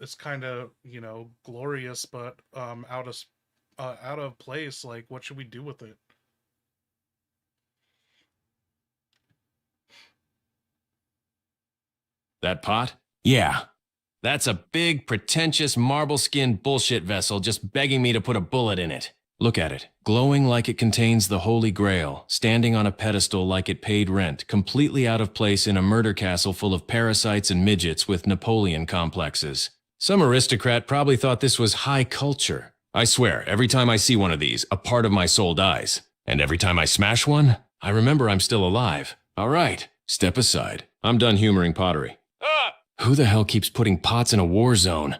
Speaker 1: It's kind of, you know, glorious, but out of place. Like, what should we do with it?
Speaker 3: That pot? Yeah. That's a big, pretentious, marble-skinned bullshit vessel just begging me to put a bullet in it. Look at it, glowing like it contains the Holy Grail, standing on a pedestal like it paid rent, completely out of place in a murder castle full of parasites and midgets with Napoleon complexes. Some aristocrat probably thought this was high culture. I swear, every time I see one of these, a part of my soul dies. And every time I smash one, I remember I'm still alive. All right, step aside. I'm done humoring pottery. Ah! Who the hell keeps putting pots in a war zone?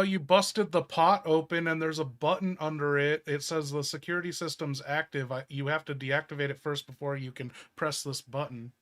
Speaker 1: You busted the pot open and there's a button under it. It says the security system's active. You have to deactivate it first before you can press this button.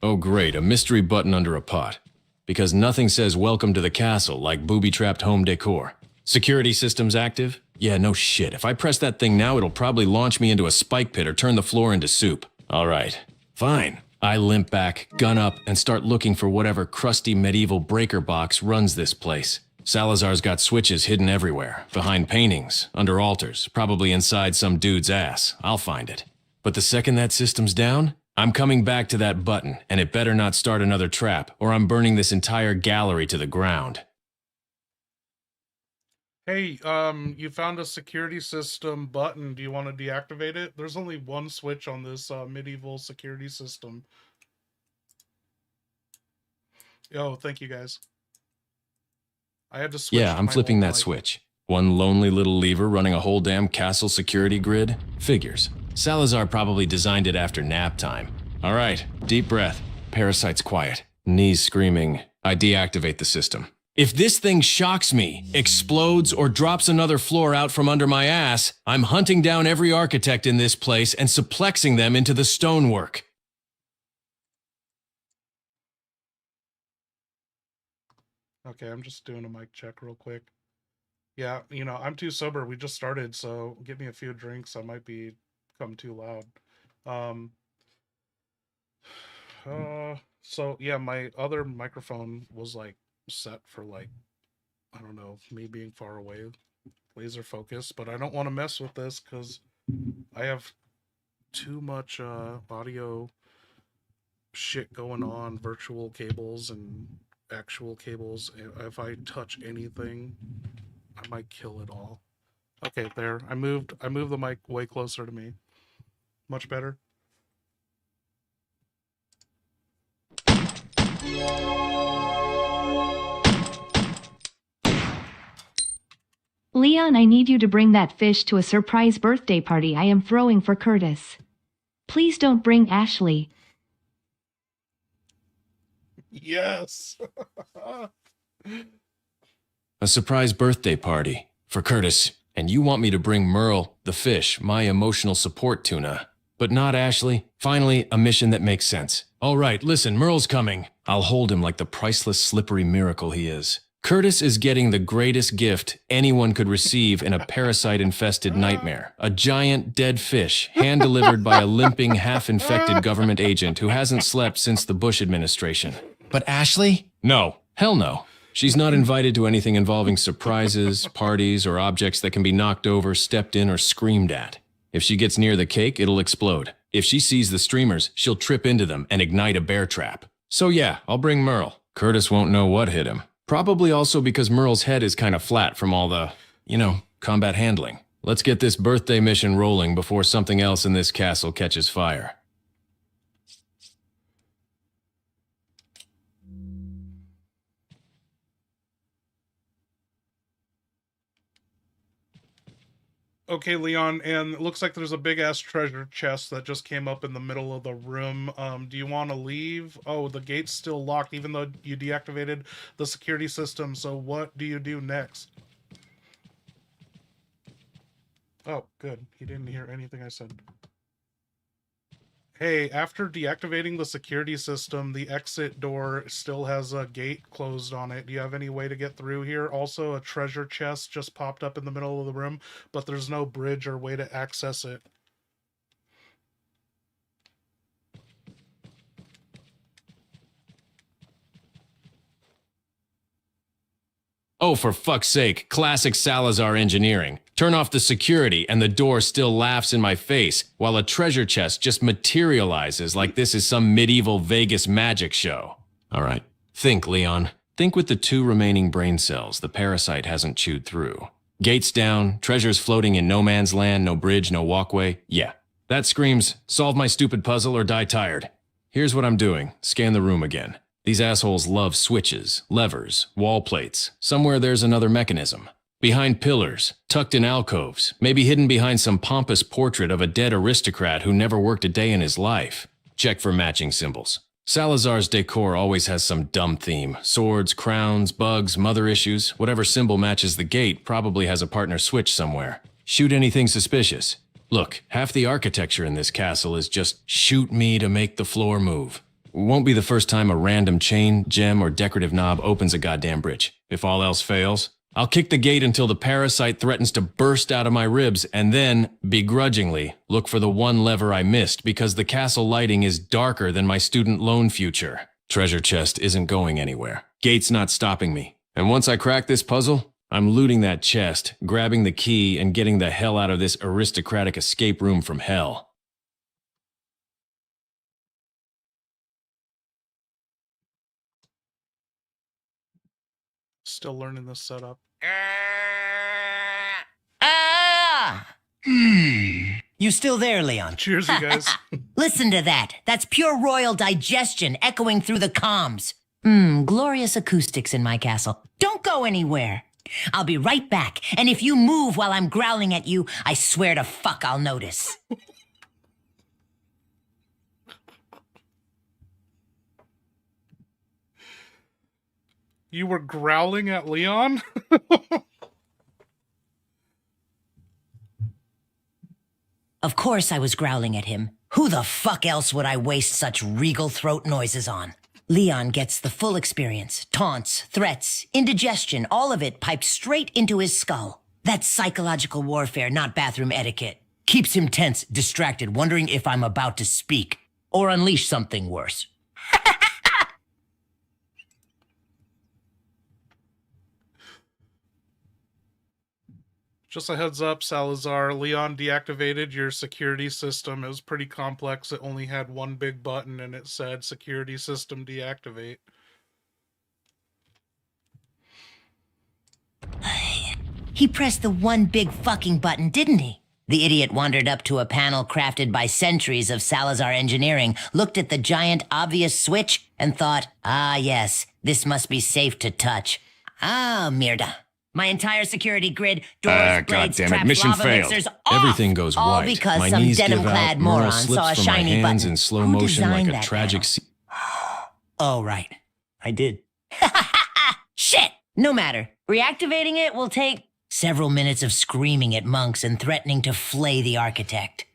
Speaker 3: Oh great, a mystery button under a pot. Because nothing says welcome to the castle like booby-trapped home decor. Security systems active? Yeah, no shit. If I press that thing now, it'll probably launch me into a spike pit or turn the floor into soup. Alright, fine. I limp back, gun up, and start looking for whatever crusty medieval breaker box runs this place. Salazar's got switches hidden everywhere. Behind paintings, under altars, probably inside some dude's ass. I'll find it. But the second that system's down, I'm coming back to that button, and it better not start another trap, or I'm burning this entire gallery to the ground.
Speaker 1: Hey, you found a security system button. Do you want to deactivate it? There's only one switch on this medieval security system. Oh, thank you guys. I had to switch.
Speaker 3: Yeah,
Speaker 1: to
Speaker 3: I'm
Speaker 1: my
Speaker 3: flipping
Speaker 1: old
Speaker 3: that
Speaker 1: mic.
Speaker 3: switch. One lonely little lever running a whole damn castle security grid? Figures. Salazar probably designed it after nap time. All right, deep breath. Parasite's quiet. Knees screaming. I deactivate the system. If this thing shocks me, explodes, or drops another floor out from under my ass, I'm hunting down every architect in this place and suplexing them into the stonework.
Speaker 1: Okay, I'm just doing a mic check real quick. Yeah, you know, I'm too sober. We just started, so give me a few drinks. I might become too loud. So yeah, my other microphone was like set for like, I don't know, me being far away, laser focus, but I don't want to mess with this because I have too much audio shit going on, virtual cables and actual cables. If I touch anything, I might kill it all. Okay, there. I moved the mic way closer to me. Much better.
Speaker 9: Leon, I need you to bring that fish to a surprise birthday party I am throwing for Curtis. Please don't bring Ashley.
Speaker 1: Yes.
Speaker 3: A surprise birthday party for Curtis, and you want me to bring Merle, the fish, my emotional support tuna. But not Ashley. Finally, a mission that makes sense. All right, listen, Merle's coming. I'll hold him like the priceless, slippery miracle he is. Curtis is getting the greatest gift anyone could receive in a parasite-infested nightmare. A giant dead fish, hand-delivered by a limping, half-infected government agent who hasn't slept since the Bush administration. But Ashley? No. Hell no. She's not invited to anything involving surprises, parties, or objects that can be knocked over, stepped in, or screamed at. If she gets near the cake, it'll explode. If she sees the streamers, she'll trip into them and ignite a bear trap. So yeah, I'll bring Merle. Curtis won't know what hit him. Probably also because Merle's head is kind of flat from all the, combat handling. Let's get this birthday mission rolling before something else in this castle catches fire.
Speaker 1: Okay, Leon, and it looks like there's a big-ass treasure chest that just came up in the middle of the room. Do you want to leave? Oh, the gate's still locked, even though you deactivated the security system, so what do you do next? Oh, good. He didn't hear anything I said. Hey, after deactivating the security system, the exit door still has a gate closed on it. Do you have any way to get through here? Also, a treasure chest just popped up in the middle of the room, but there's no bridge or way to access it.
Speaker 3: Oh, for fuck's sake, classic Salazar engineering. Turn off the security and the door still laughs in my face, while a treasure chest just materializes like this is some medieval Vegas magic show. All right, think, Leon. Think with the 2 remaining brain cells the parasite hasn't chewed through. Gates down, treasures floating in no man's land, no bridge, no walkway. Yeah, that screams, solve my stupid puzzle or die tired. Here's what I'm doing. Scan the room again. These assholes love switches, levers, wall plates. Somewhere there's another mechanism. Behind pillars, tucked in alcoves, maybe hidden behind some pompous portrait of a dead aristocrat who never worked a day in his life. Check for matching symbols. Salazar's decor always has some dumb theme. Swords, crowns, bugs, mother issues. Whatever symbol matches the gate probably has a partner switch somewhere. Shoot anything suspicious. Look, half the architecture in this castle is just shoot me to make the floor move. Won't be the first time a random chain, gem, or decorative knob opens a goddamn bridge. If all else fails, I'll kick the gate until the parasite threatens to burst out of my ribs and then, begrudgingly, look for the one lever I missed because the castle lighting is darker than my student loan future. Treasure chest isn't going anywhere. Gate's not stopping me. And once I crack this puzzle, I'm looting that chest, grabbing the key, and getting the hell out of this aristocratic escape room from hell.
Speaker 1: Still learning this setup.
Speaker 4: You still there, Leon?
Speaker 1: Cheers, you guys.
Speaker 4: Listen to that. That's pure royal digestion echoing through the comms. Glorious acoustics in my castle. Don't go anywhere. I'll be right back, and if you move while I'm growling at you, I swear to fuck I'll notice.
Speaker 1: You were growling at Leon?
Speaker 4: Of course I was growling at him. Who the fuck else would I waste such regal throat noises on? Leon gets the full experience. Taunts, threats, indigestion, all of it piped straight into his skull. That's psychological warfare, not bathroom etiquette. Keeps him tense, distracted, wondering if I'm about to speak. Or unleash something worse.
Speaker 1: Just a heads up, Salazar, Leon deactivated your security system. It was pretty complex. It only had one big button and it said security system deactivate.
Speaker 4: He pressed the one big fucking button, didn't he? The idiot wandered up to a panel crafted by centuries of Salazar engineering, looked at the giant obvious switch, and thought, ah yes, this must be safe to touch. Ah, Mirda. My entire security grid, doors, blades, traps,
Speaker 3: mission
Speaker 4: lava
Speaker 3: failed.
Speaker 4: mixers, off!
Speaker 3: Everything goes
Speaker 4: All
Speaker 3: white.
Speaker 4: because
Speaker 3: My
Speaker 4: some
Speaker 3: knees give
Speaker 4: denim-clad
Speaker 3: out. Merle
Speaker 4: moron
Speaker 3: slips
Speaker 4: saw a
Speaker 3: from my
Speaker 4: shiny
Speaker 3: hands
Speaker 4: button.
Speaker 3: in slow
Speaker 4: Who
Speaker 3: motion like
Speaker 4: designed
Speaker 3: a
Speaker 4: that
Speaker 3: tragic
Speaker 4: panel? Oh, right. I did. Shit! No matter. Reactivating it will take several minutes of screaming at monks and threatening to flay the architect.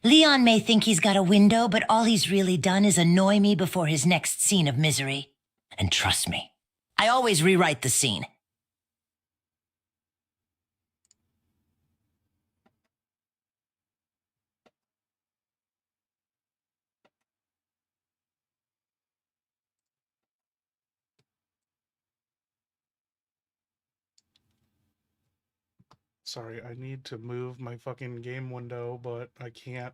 Speaker 4: Leon may think he's got a window, but all he's really done is annoy me before his next scene of misery. And trust me, I always rewrite the scene.
Speaker 1: Sorry, I need to move my fucking game window, but I can't.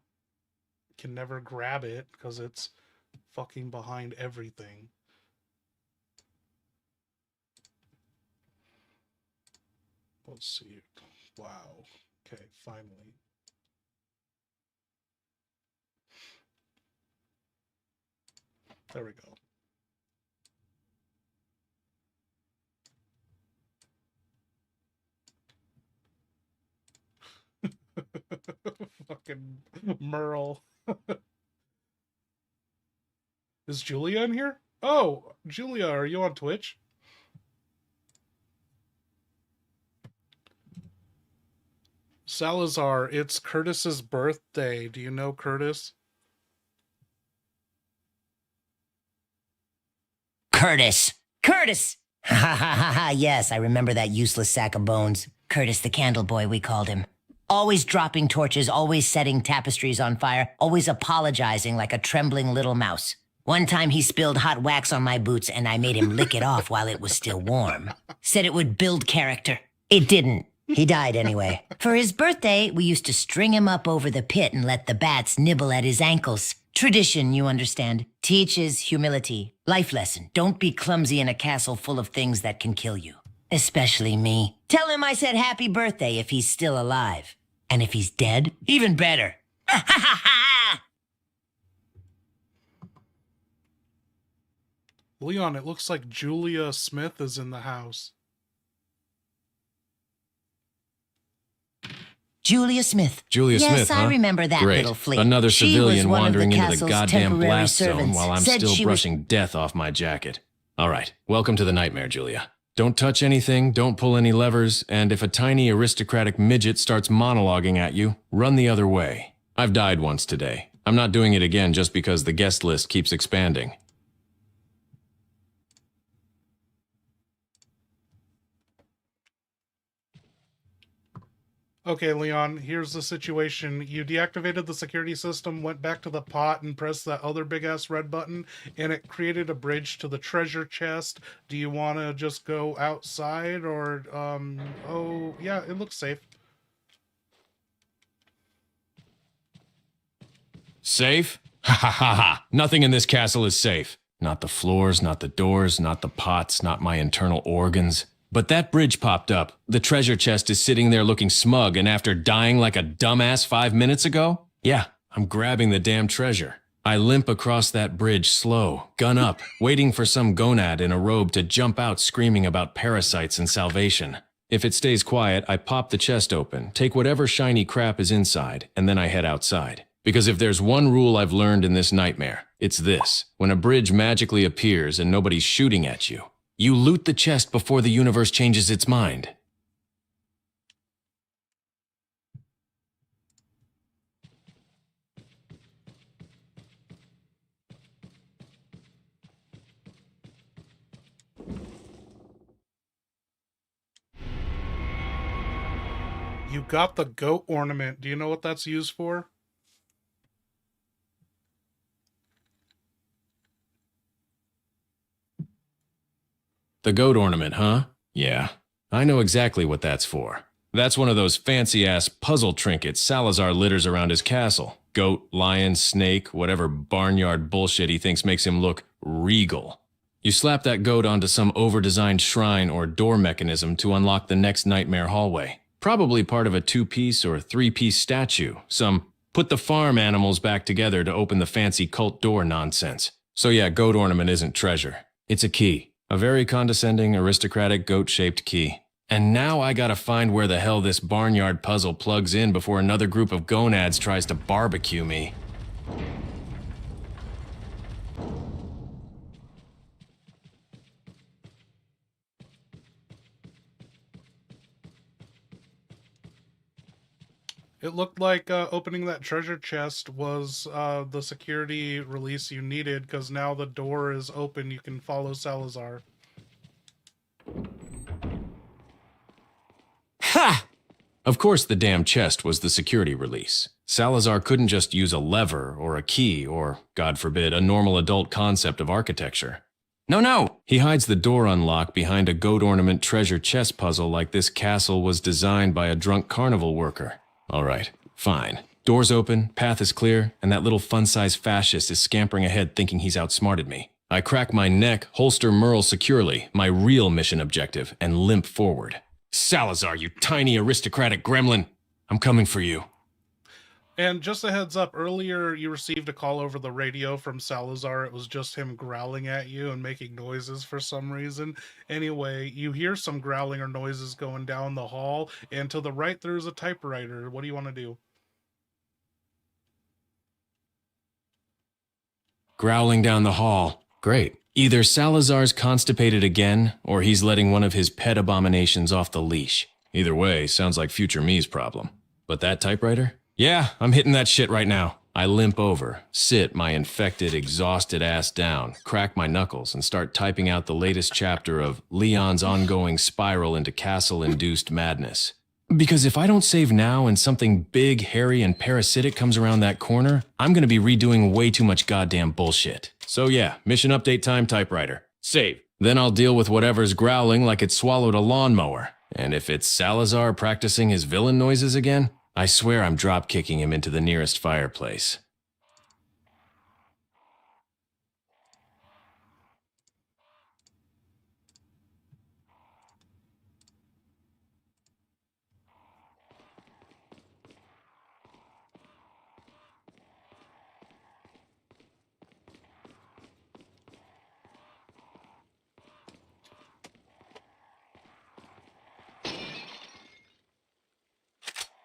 Speaker 1: Can never grab it because it's fucking behind everything. Let's see. Wow. Okay, finally. There we go. Fucking Merle. Is Julia in here? Oh, Julia, are you on Twitch? Salazar, it's Curtis's birthday. Do you know Curtis?
Speaker 4: Curtis! Curtis! Ha ha ha ha, yes, I remember that useless sack of bones. Curtis the Candle Boy, we called him. Always dropping torches, always setting tapestries on fire, always apologizing like a trembling little mouse. One time he spilled hot wax on my boots and I made him lick it off while it was still warm. Said it would build character. It didn't. He died anyway. For his birthday, we used to string him up over the pit and let the bats nibble at his ankles. Tradition, you understand. Teaches humility. Life lesson. Don't be clumsy in a castle full of things that can kill you. Especially me. Tell him I said happy birthday if he's still alive. And if he's dead, even better. Ha ha ha ha!
Speaker 1: Leon, it looks like Julia Smith is in the house.
Speaker 4: Julia Smith.
Speaker 3: Julia
Speaker 4: yes,
Speaker 3: Smith, huh?
Speaker 4: I remember that
Speaker 3: Great.
Speaker 4: little fleet.
Speaker 3: Another
Speaker 4: She
Speaker 3: civilian
Speaker 4: was one of the
Speaker 3: wandering into the
Speaker 4: castle's
Speaker 3: goddamn
Speaker 4: temporary
Speaker 3: blast zone
Speaker 4: servants.
Speaker 3: while I'm
Speaker 4: Said
Speaker 3: still
Speaker 4: she was-
Speaker 3: brushing death off my jacket. All right, welcome to the nightmare, Julia. Don't touch anything, don't pull any levers, and if a tiny aristocratic midget starts monologuing at you, run the other way. I've died once today. I'm not doing it again just because the guest list keeps expanding.
Speaker 1: Okay, Leon, here's the situation. You deactivated the security system, went back to the pot, and pressed that other big-ass red button, and it created a bridge to the treasure chest. Do you want to just go outside, or, oh, yeah, it looks safe.
Speaker 3: Safe? Ha ha ha ha. Nothing in this castle is safe. Not the floors, not the doors, not the pots, not my internal organs. But that bridge popped up. The treasure chest is sitting there looking smug, and after dying like a dumbass 5 minutes ago? Yeah, I'm grabbing the damn treasure. I limp across that bridge slow, gun up, waiting for some gonad in a robe to jump out screaming about parasites and salvation. If it stays quiet, I pop the chest open, take whatever shiny crap is inside, and then I head outside. Because if there's one rule I've learned in this nightmare, it's this. When a bridge magically appears and nobody's shooting at you, you loot the chest before the universe changes its mind.
Speaker 1: You got the goat ornament. Do you know what that's used for?
Speaker 3: The goat ornament, huh? Yeah, I know exactly what that's for. That's one of those fancy-ass puzzle trinkets Salazar litters around his castle. Goat, lion, snake, whatever barnyard bullshit he thinks makes him look regal. You slap that goat onto some over-designed shrine or door mechanism to unlock the next nightmare hallway. Probably part of a 2-piece or 3-piece statue. Some put the farm animals back together to open the fancy cult door nonsense. So yeah, goat ornament isn't treasure. It's a key. A very condescending, aristocratic, goat-shaped key. And now I gotta find where the hell this barnyard puzzle plugs in before another group of gonads tries to barbecue me.
Speaker 1: It looked like opening that treasure chest was the security release you needed, because now the door is open. You can follow Salazar.
Speaker 3: Ha! Of course, the damn chest was the security release. Salazar couldn't just use a lever or a key or, God forbid, a normal adult concept of architecture. No! He hides the door unlock behind a goat ornament treasure chest puzzle like this castle was designed by a drunk carnival worker. All right, fine. Door's open, path is clear, and that little fun-sized fascist is scampering ahead thinking he's outsmarted me. I crack my neck, holster Merle securely, my real mission objective, and limp forward. Salazar, you tiny aristocratic gremlin! I'm coming for you.
Speaker 1: And just a heads up, earlier you received a call over the radio from Salazar. It was just him growling at you and making noises for some reason. Anyway, you hear some growling or noises going down the hall, and to the right there's a typewriter. What do you want to do?
Speaker 3: Growling down the hall. Great. Either Salazar's constipated again, or he's letting one of his pet abominations off the leash. Either way, sounds like future me's problem. But that typewriter? Yeah, I'm hitting that shit right now. I limp over, sit my infected, exhausted ass down, crack my knuckles, and start typing out the latest chapter of Leon's ongoing spiral into castle-induced madness. Because if I don't save now and something big, hairy, and parasitic comes around that corner, I'm gonna be redoing way too much goddamn bullshit. So yeah, mission update time, typewriter. Save. Then I'll deal with whatever's growling like it swallowed a lawnmower. And if it's Salazar practicing his villain noises again, I swear I'm drop-kicking him into the nearest fireplace.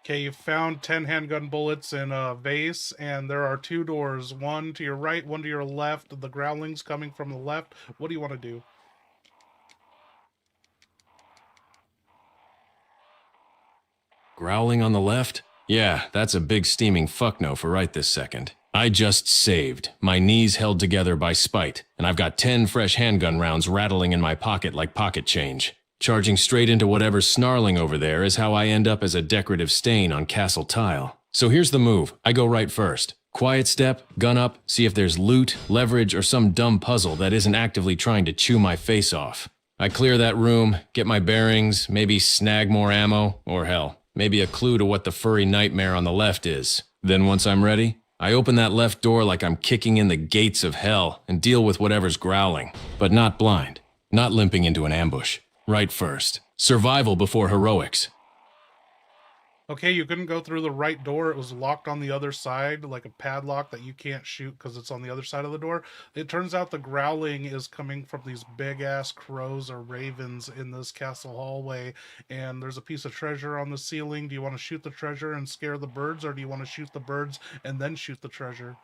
Speaker 1: Okay, you found 10 handgun bullets in a vase, and there are 2 doors. One to your right, one to your left. The growling's coming from the left. What do you want to do?
Speaker 3: Growling on the left? Yeah, that's a big steaming fuck no for right this second. I just saved, my knees held together by spite, and I've got 10 fresh handgun rounds rattling in my pocket like pocket change. Charging straight into whatever's snarling over there is how I end up as a decorative stain on castle tile. So here's the move. I go right first. Quiet step, gun up, see if there's loot, leverage, or some dumb puzzle that isn't actively trying to chew my face off. I clear that room, get my bearings, maybe snag more ammo, or hell, maybe a clue to what the furry nightmare on the left is. Then once I'm ready, I open that left door like I'm kicking in the gates of hell and deal with whatever's growling. But not blind, not limping into an ambush. Right first. Survival before heroics.
Speaker 1: Okay, you couldn't go through the right door. It was locked on the other side, like a padlock that you can't shoot because it's on the other side of the door. It turns out the growling is coming from these big-ass crows or ravens in this castle hallway, and there's a piece of treasure on the ceiling. Do you want to shoot the treasure and scare the birds, or do you want to shoot the birds and then shoot the treasure?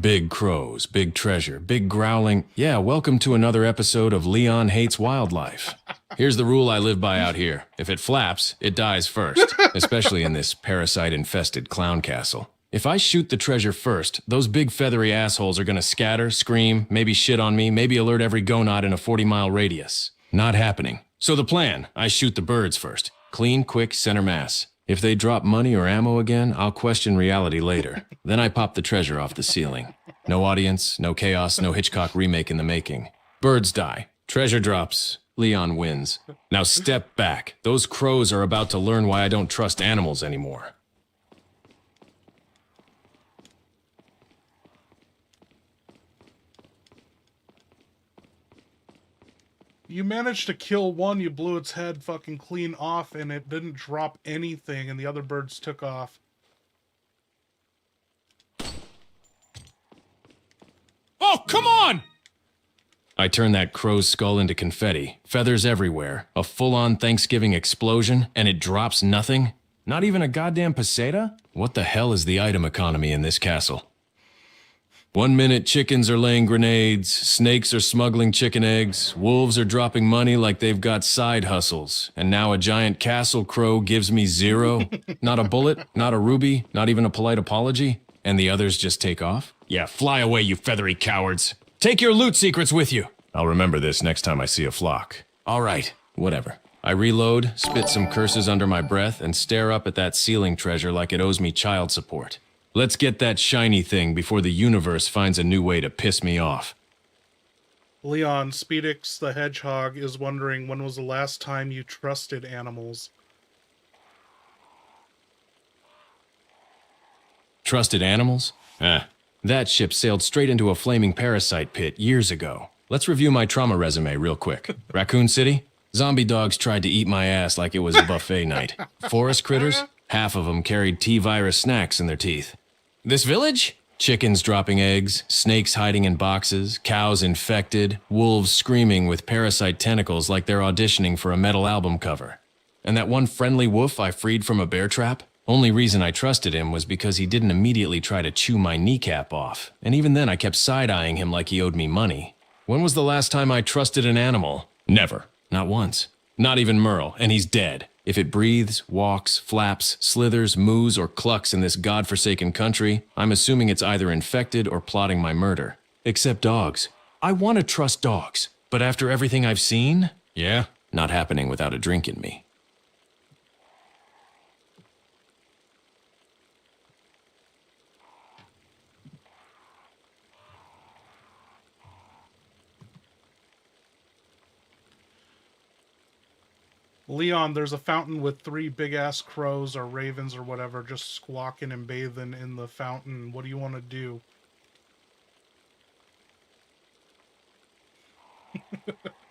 Speaker 3: Big crows, big treasure, big growling. Yeah, welcome to another episode of Leon Hates Wildlife. Here's the rule I live by out here. If it flaps, it dies first, especially in this parasite-infested clown castle. If I shoot the treasure first, those big feathery assholes are gonna scatter, scream, maybe shit on me, maybe alert every gonad in a 40-mile radius. Not happening. So the plan, I shoot the birds first. Clean, quick, center mass. If they drop money or ammo again, I'll question reality later. Then I pop the treasure off the ceiling. No audience, no chaos, no Hitchcock remake in the making. Birds die. Treasure drops. Leon wins. Now step back. Those crows are about to learn why I don't trust animals anymore.
Speaker 1: You managed to kill one, you blew its head fucking clean off, and it didn't drop anything, and the other birds took off.
Speaker 3: Oh, come on! I turn that crow's skull into confetti, feathers everywhere, a full-on Thanksgiving explosion, and it drops nothing? Not even a goddamn peseta? What the hell is the item economy in this castle? 1 minute chickens are laying grenades, snakes are smuggling chicken eggs, wolves are dropping money like they've got side hustles, and now a giant castle crow gives me 0. Not a bullet, not a ruby, not even a polite apology, and the others just take off? Yeah, fly away, you feathery cowards. Take your loot secrets with you. I'll remember this next time I see a flock. All right, whatever. I reload, spit some curses under my breath, and stare up at that ceiling treasure like it owes me child support. Let's get that shiny thing before the universe finds a new way to piss me off.
Speaker 1: Leon, Speedix the Hedgehog is wondering when was the last time you trusted animals?
Speaker 3: Trusted animals? That ship sailed straight into a flaming parasite pit years ago. Let's review my trauma resume real quick. Raccoon City? Zombie dogs tried to eat my ass like it was a buffet night. Forest critters? Half of them carried T-virus snacks in their teeth. This village? Chickens dropping eggs, snakes hiding in boxes, cows infected, wolves screaming with parasite tentacles like they're auditioning for a metal album cover. And that one friendly wolf I freed from a bear trap? Only reason I trusted him was because he didn't immediately try to chew my kneecap off. And even then I kept side-eyeing him like he owed me money. When was the last time I trusted an animal? Never. Not once. Not even Merle, and he's dead. If it breathes, walks, flaps, slithers, moos, or clucks in this godforsaken country, I'm assuming it's either infected or plotting my murder. Except dogs. I want to trust dogs, but after everything I've seen, yeah, not happening without a drink in me.
Speaker 1: Leon, there's a fountain with 3 big-ass crows or ravens or whatever just squawking and bathing in the fountain. What do you want to do?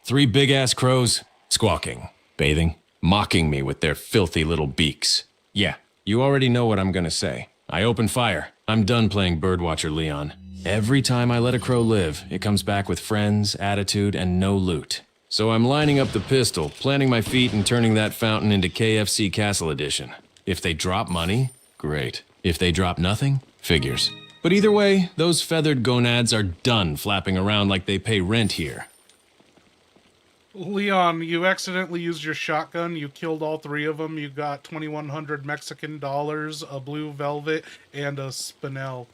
Speaker 3: 3 big-ass crows, squawking, bathing, mocking me with their filthy little beaks. Yeah, you already know what I'm gonna say. I open fire. I'm done playing birdwatcher, Leon. Every time I let a crow live, it comes back with friends, attitude, and no loot. So I'm lining up the pistol, planting my feet, and turning that fountain into KFC Castle Edition. If they drop money, great. If they drop nothing, figures. But either way, those feathered gonads are done flapping around like they pay rent here.
Speaker 1: Leon, you accidentally used your shotgun. You killed all 3 of them. You got 2,100 Mexican dollars, a blue velvet, and a spinel.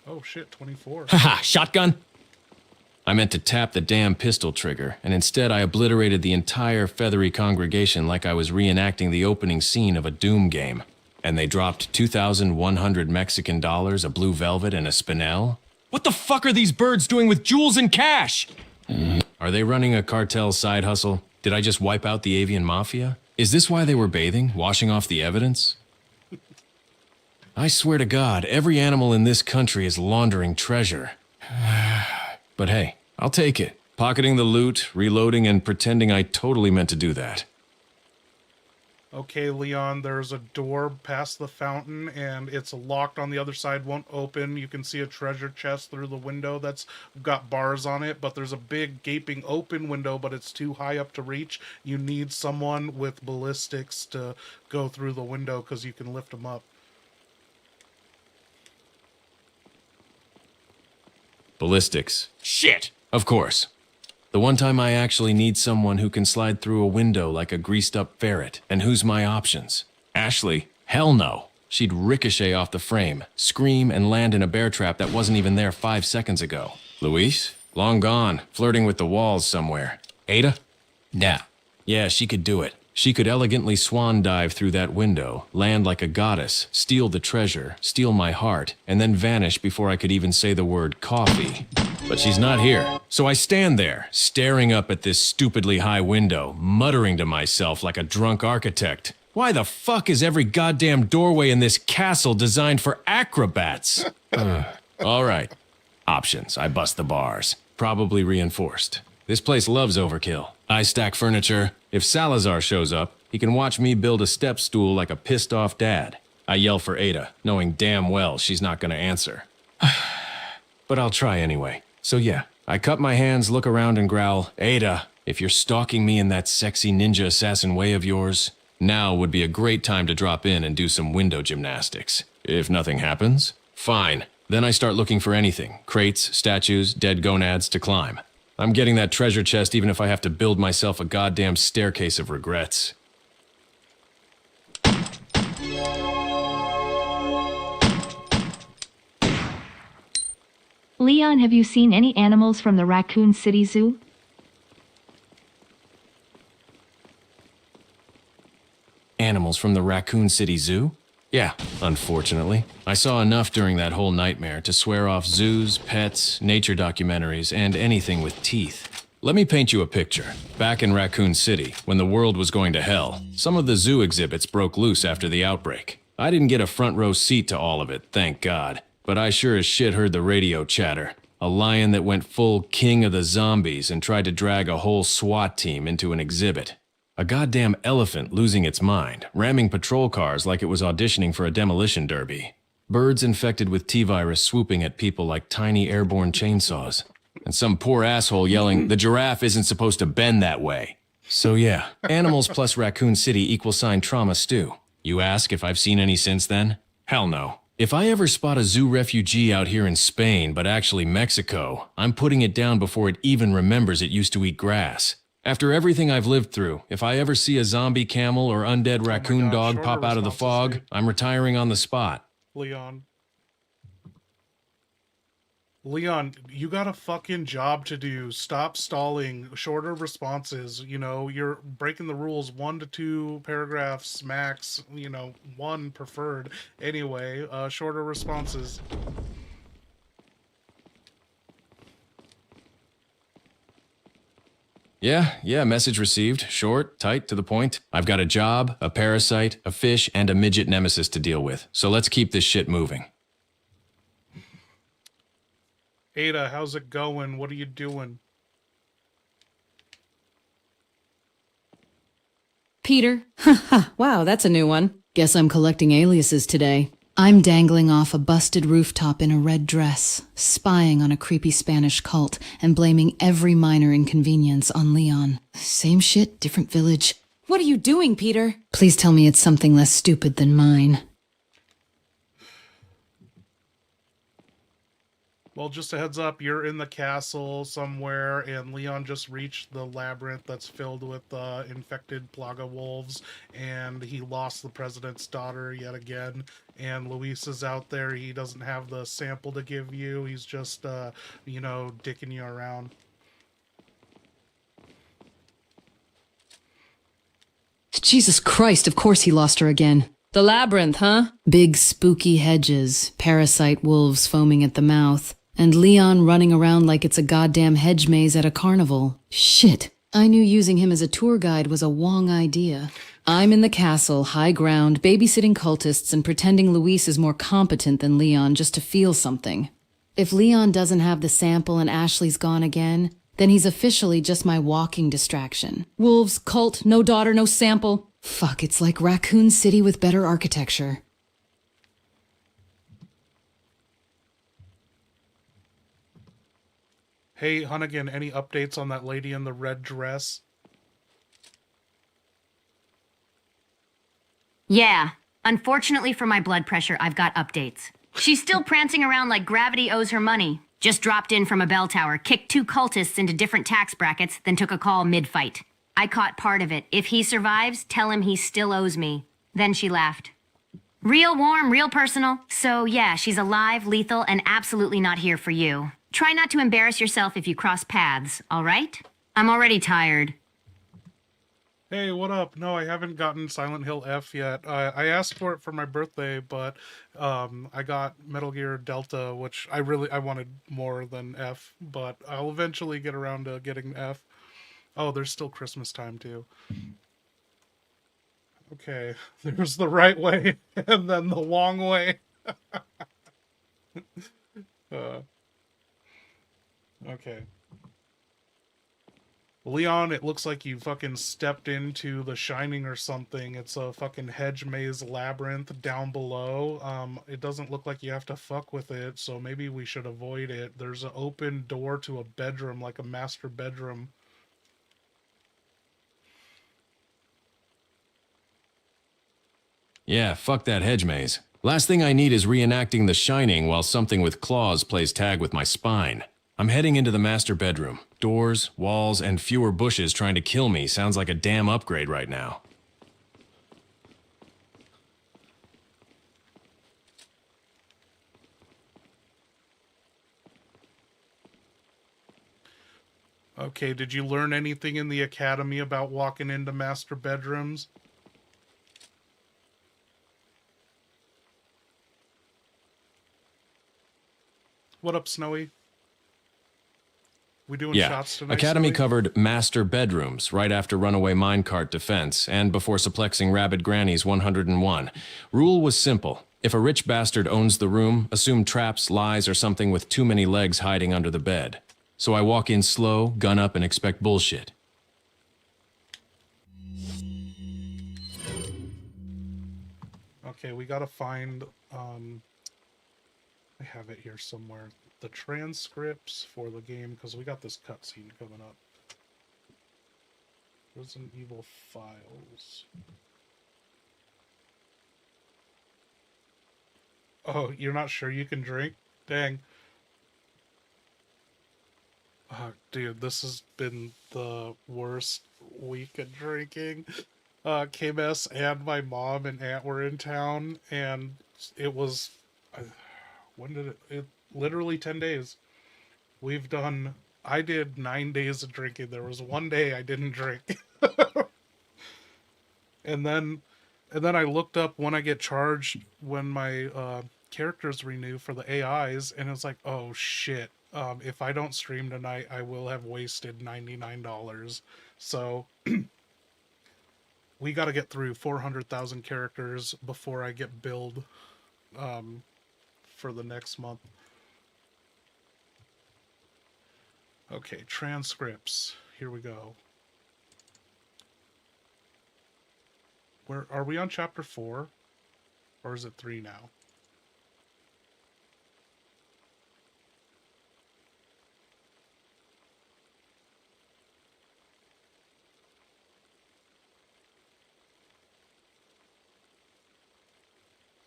Speaker 1: Oh shit, 24.
Speaker 3: Haha, shotgun? I meant to tap the damn pistol trigger, and instead I obliterated the entire feathery congregation like I was reenacting the opening scene of a Doom game. And they dropped 2,100 Mexican dollars, a blue velvet, and a spinel? What the fuck are these birds doing with jewels and cash? Are they running a cartel side hustle? Did I just wipe out the avian mafia? Is this why they were bathing, washing off the evidence? I swear to God, every animal in this country is laundering treasure. But hey, I'll take it. Pocketing the loot, reloading, and pretending I totally meant to do that.
Speaker 1: Okay, Leon, there's a door past the fountain, and it's locked on the other side, won't open. You can see a treasure chest through the window that's got bars on it, but there's a big gaping open window, but it's too high up to reach. You need someone with ballistics to go through the window, because you can lift them up.
Speaker 3: Ballistics. Shit! Of course. The one time I actually need someone who can slide through a window like a greased-up ferret. And who's my options? Ashley? Hell no. She'd ricochet off the frame, scream, and land in a bear trap that wasn't even there 5 seconds ago. Luis? Long gone, flirting with the walls somewhere. Ada? Nah. Yeah, she could do it. She could elegantly swan dive through that window, land like a goddess, steal the treasure, steal my heart, and then vanish before I could even say the word coffee. But she's not here. So I stand there, staring up at this stupidly high window, muttering to myself like a drunk architect. Why the fuck is every goddamn doorway in this castle designed for acrobats? All right. Options. I bust the bars. Probably reinforced. This place loves overkill. I stack furniture. If Salazar shows up, he can watch me build a step stool like a pissed-off dad. I yell for Ada, knowing damn well she's not gonna answer. But I'll try anyway. So yeah, I cup my hands, look around, and growl, Ada, if you're stalking me in that sexy ninja assassin way of yours, now would be a great time to drop in and do some window gymnastics. If nothing happens, fine. Then I start looking for anything. Crates, statues, dead gonads to climb. I'm getting that treasure chest even if I have to build myself a goddamn staircase of regrets.
Speaker 9: Leon, have you seen any animals from the Raccoon City Zoo?
Speaker 3: Animals from the Raccoon City Zoo? Yeah, unfortunately. I saw enough during that whole nightmare to swear off zoos, pets, nature documentaries, and anything with teeth. Let me paint you a picture. Back in Raccoon City, when the world was going to hell, some of the zoo exhibits broke loose after the outbreak. I didn't get a front row seat to all of it, thank God. But I sure as shit heard the radio chatter. A lion that went full king of the zombies and tried to drag a whole SWAT team into an exhibit. A goddamn elephant losing its mind, ramming patrol cars like it was auditioning for a demolition derby. Birds infected with T-virus swooping at people like tiny airborne chainsaws. And some poor asshole yelling, "The giraffe isn't supposed to bend that way." So yeah, animals plus Raccoon City = trauma stew. You ask if I've seen any since then? Hell no. If I ever spot a zoo refugee out here in Spain, but actually Mexico, I'm putting it down before it even remembers it used to eat grass. After everything I've lived through, if I ever see a zombie camel or undead raccoon dog
Speaker 1: shorter
Speaker 3: pop out of the
Speaker 1: responses,
Speaker 3: fog,
Speaker 1: dude.
Speaker 3: I'm retiring on the spot.
Speaker 1: Leon, you got a fucking job to do. Stop stalling. Shorter responses. You know, you're breaking the rules. 1 to 2 paragraphs max. You know, 1 preferred. Anyway, shorter responses.
Speaker 3: Yeah, message received. Short, tight, to the point. I've got a job, a parasite, a fish, and a midget nemesis to deal with. So let's keep this shit moving.
Speaker 1: Ada, how's it going? What are you doing?
Speaker 11: Peter? Wow, that's a new one. Guess I'm collecting aliases today. I'm dangling off a busted rooftop in a red dress, spying on a creepy Spanish cult and blaming every minor inconvenience on Leon. Same shit, different village. What are you doing, Peter? Please tell me it's something less stupid than mine.
Speaker 1: Well, just a heads up, you're in the castle somewhere, and Leon just reached the labyrinth that's filled with infected Plaga wolves, and he lost the president's daughter yet again. And Luis is out there. He doesn't have the sample to give you. He's just, you know, dicking you around.
Speaker 11: Jesus Christ, of course he lost her again. The labyrinth, huh? Big spooky hedges, parasite wolves foaming at the mouth, and Leon running around like it's a goddamn hedge maze at a carnival. Shit, I knew using him as a tour guide was a wrong idea. I'm in the castle, high ground, babysitting cultists and pretending Luis is more competent than Leon just to feel something. If Leon doesn't have the sample and Ashley's gone again, then he's officially just my walking distraction. Wolves, cult, no daughter, no sample. Fuck, it's like Raccoon City with better architecture.
Speaker 1: Hey, Hunnigan, any updates on that lady in the red dress?
Speaker 7: Yeah. Unfortunately for my blood pressure, I've got updates. She's still prancing around like gravity owes her money. Just dropped in from a bell tower, kicked 2 cultists into different tax brackets, then took a call mid-fight. I caught part of it. If he survives, tell him he still owes me. Then she laughed. Real warm, real personal. So yeah, she's alive, lethal, and absolutely not here for you. Try not to embarrass yourself if you cross paths, all right? I'm already tired.
Speaker 1: Hey, what up? No, I haven't gotten Silent Hill F yet. I asked for it for my birthday, but I got Metal Gear Delta, which I wanted more than F, but I'll eventually get around to getting F. Oh, there's still Christmas time, too. Okay, there's the right way, and then the long way. Okay. Leon, it looks like you fucking stepped into The Shining or something. It's a fucking hedge maze labyrinth down below. It doesn't look like you have to fuck with it, so maybe we should avoid it. There's an open door to a bedroom, like a master bedroom.
Speaker 3: Yeah, fuck that hedge maze. Last thing I need is reenacting The Shining while something with claws plays tag with my spine. I'm heading into the master bedroom. Doors, walls, and fewer bushes trying to kill me sounds like a damn upgrade right now.
Speaker 1: Okay, did you learn anything in the academy about walking into master bedrooms? What up, Snowy? We doing
Speaker 3: Yeah,
Speaker 1: shots tonight?
Speaker 3: Academy
Speaker 1: Snowy?
Speaker 3: covered master bedrooms right after runaway minecart defense and before suplexing Rabid Granny's 101. Rule was simple. If a rich bastard owns the room, assume traps, lies, or something with too many legs hiding under the bed. So I walk in slow, gun up, and expect bullshit.
Speaker 1: Okay, we gotta find, I have it here somewhere. The transcripts for the game, because we got this cutscene coming up. Resident Evil files. Oh, you're not sure you can drink? Dang. Dude, this has been the worst week of drinking. KMS and my mom and aunt were in town, and it was... when did it... Literally 10 days. I did 9 days of drinking. There was one day I didn't drink. and then I looked up when I get charged when my characters renew for the AIs, and it's like, oh shit. If I don't stream tonight, I will have wasted $99. So we got to get through 400,000 characters before I get billed for the next month. Okay, transcripts. Here we go. Where are we on chapter 4? Or is it 3 now?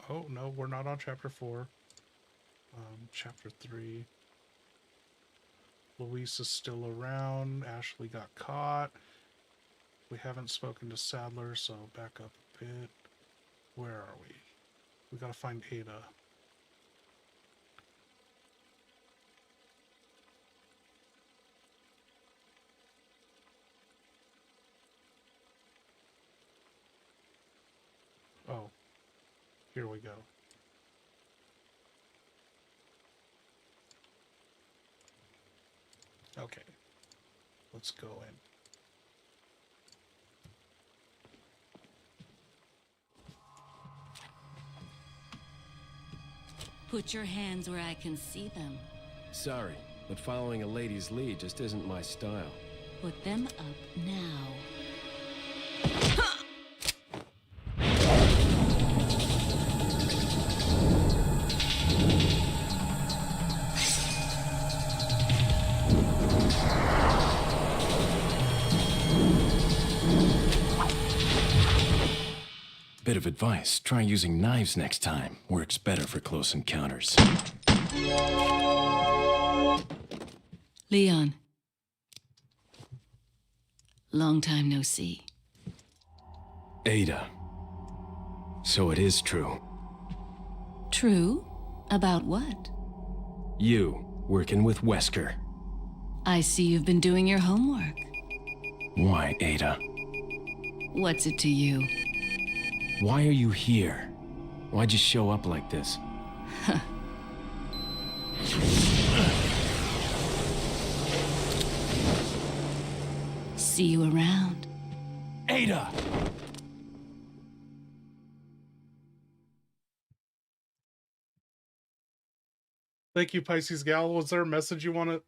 Speaker 1: Oh, no, we're not on chapter 4. Chapter 3. Luis is still around. Ashley got caught. We haven't spoken to Sadler, so back up a bit. Where are we? We gotta find Ada. Oh. Here we go. Okay. Let's go in.
Speaker 12: Put your hands where I can see them.
Speaker 10: Sorry, but following a lady's lead just isn't my style.
Speaker 12: Put them up now.
Speaker 3: Bit of advice, try using knives next time. Works better for close encounters.
Speaker 12: Leon. Long time no see.
Speaker 3: Ada. So it is true.
Speaker 12: True? About what?
Speaker 3: You, working with Wesker.
Speaker 12: I see you've been doing your homework.
Speaker 3: Why, Ada?
Speaker 12: What's it to you?
Speaker 3: Why are you here? Why'd you show up like this?
Speaker 12: See you around.
Speaker 3: Ada!
Speaker 1: Thank you, Pisces Gal. Was there a message you want to...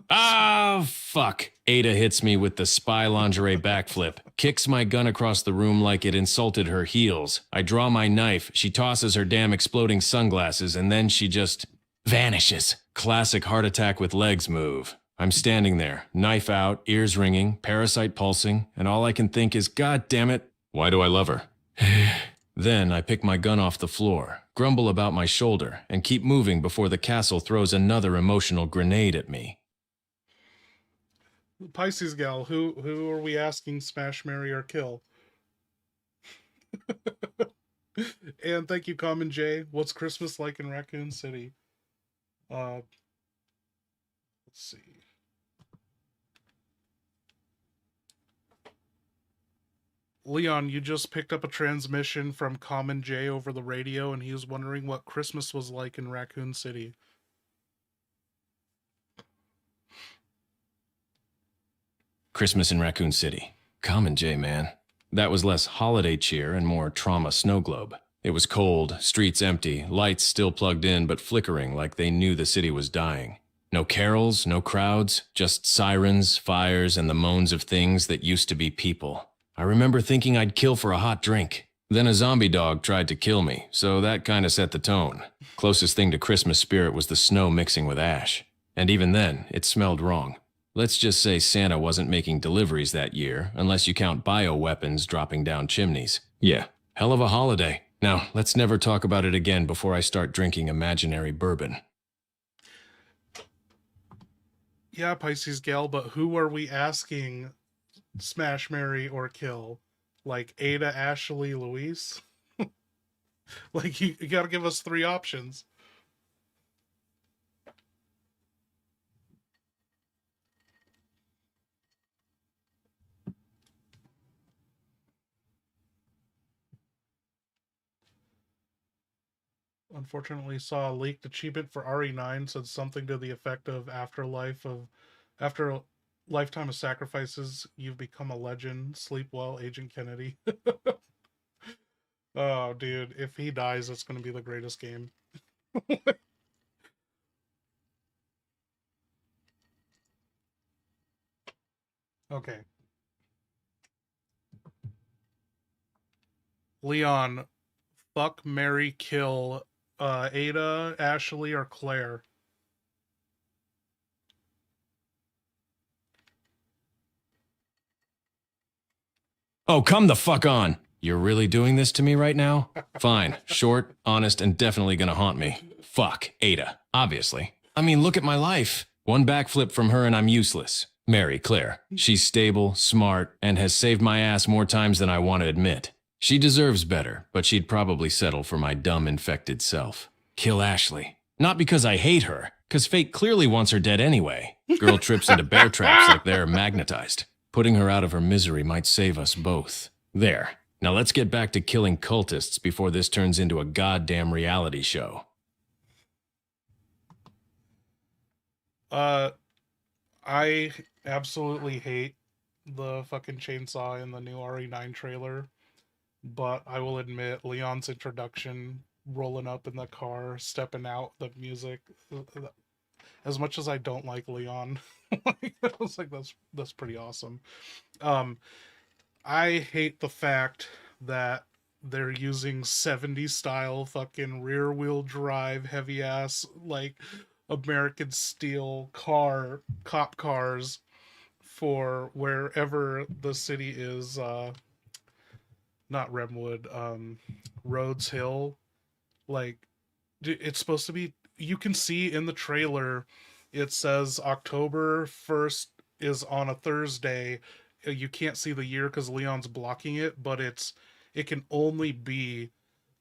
Speaker 3: Ah, fuck. Ada hits me with the spy lingerie backflip, kicks my gun across the room like it insulted her heels. I draw my knife, she tosses her damn exploding sunglasses, and then she just vanishes. Classic heart attack with legs move. I'm standing there, knife out, ears ringing, parasite pulsing, and all I can think is, God damn it, why do I love her? Then I pick my gun off the floor, grumble about my shoulder, and keep moving before the castle throws another emotional grenade at me.
Speaker 1: Pisces gal, who are we asking smash, marry, or kill? And thank you, Common J. What's Christmas like in Raccoon City? Let's see. Leon, you just picked up a transmission from Common J over the radio, and he was wondering what Christmas was like in Raccoon City.
Speaker 3: Christmas in Raccoon City. Common J, man. That was less holiday cheer and more trauma snow globe. It was cold, streets empty, lights still plugged in but flickering like they knew the city was dying. No carols, no crowds, just sirens, fires, and the moans of things that used to be people. I remember thinking I'd kill for a hot drink. Then a zombie dog tried to kill me, so that kinda set the tone. Closest thing to Christmas spirit was the snow mixing with ash. And even then, it smelled wrong. Let's just say Santa wasn't making deliveries that year, unless you count bioweapons dropping down chimneys. Yeah, hell of a holiday. Now, let's never talk about it again before I start drinking imaginary bourbon.
Speaker 1: Yeah, Pisces gal, but who are we asking smash, marry, or kill? Like Ada, Ashley, Luis? Like, you gotta give us 3 options. Unfortunately, saw a leaked achievement for RE9, said something to the effect of after a lifetime of sacrifices, you've become a legend. Sleep well, Agent Kennedy. Oh, dude, if he dies, it's going to be the greatest game. Okay. Leon, fuck, marry, kill Ada, Ashley, or Claire?
Speaker 3: Oh, come the fuck on! You're really doing this to me right now? Fine, short, honest, and definitely gonna haunt me. Fuck, Ada, obviously. I mean, look at my life. One backflip from her and I'm useless. Marry Claire. She's stable, smart, and has saved my ass more times than I want to admit. She deserves better, but she'd probably settle for my dumb, infected self. Kill Ashley. Not because I hate her, because fate clearly wants her dead anyway. Girl trips into bear traps like they're magnetized. Putting her out of her misery might save us both. There. Now let's get back to killing cultists before this turns into a goddamn reality show.
Speaker 1: I absolutely hate the fucking chainsaw in the new RE9 trailer, but I will admit Leon's introduction, rolling up in the car, stepping out, the music, as much as I don't like Leon, I was like, that's pretty awesome. I hate the fact that they're using 70s style fucking rear wheel drive, heavy ass, like American steel cop cars for wherever the city is, not Remwood, Rhodes Hill. Like, it's supposed to be, you can see in the trailer, it says October 1st is on a Thursday. You can't see the year because Leon's blocking it, but it can only be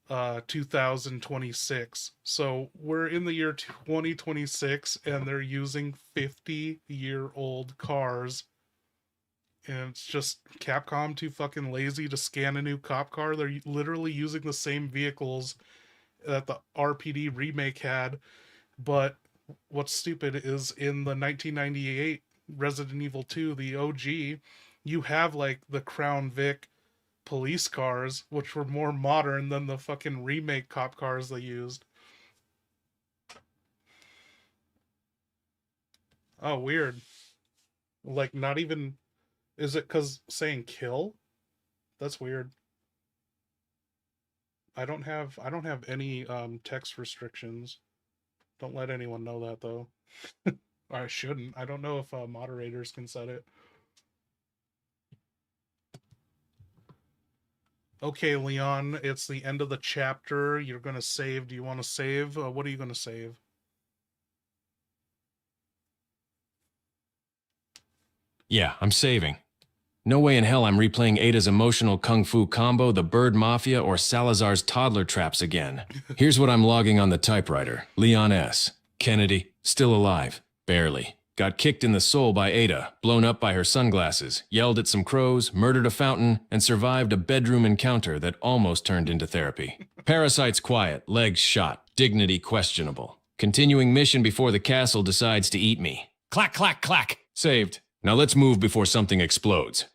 Speaker 1: 2026. So we're in the year 2026 and they're using 50-year-old cars. And it's just Capcom too fucking lazy to scan a new cop car. They're literally using the same vehicles that the RPD remake had. But what's stupid is in the 1998 Resident Evil 2, the OG, you have like the Crown Vic police cars, which were more modern than the fucking remake cop cars they used. Oh, weird. Like, not even... Is it because saying kill? That's weird. I don't have any text restrictions. Don't let anyone know that, though. I shouldn't. I don't know if moderators can set it. Okay, Leon, it's the end of the chapter. You're gonna save. Do you want to save? What are you gonna save?
Speaker 3: Yeah, I'm saving. No way in hell I'm replaying Ada's emotional kung fu combo, the Bird Mafia, or Salazar's toddler traps again. Here's what I'm logging on the typewriter. Leon S. Kennedy, still alive. Barely. Got kicked in the soul by Ada, blown up by her sunglasses, yelled at some crows, murdered a fountain, and survived a bedroom encounter that almost turned into therapy. Parasite's quiet, legs shot, dignity questionable. Continuing mission before the castle decides to eat me. Clack, clack, clack. Saved. Now let's move before something explodes.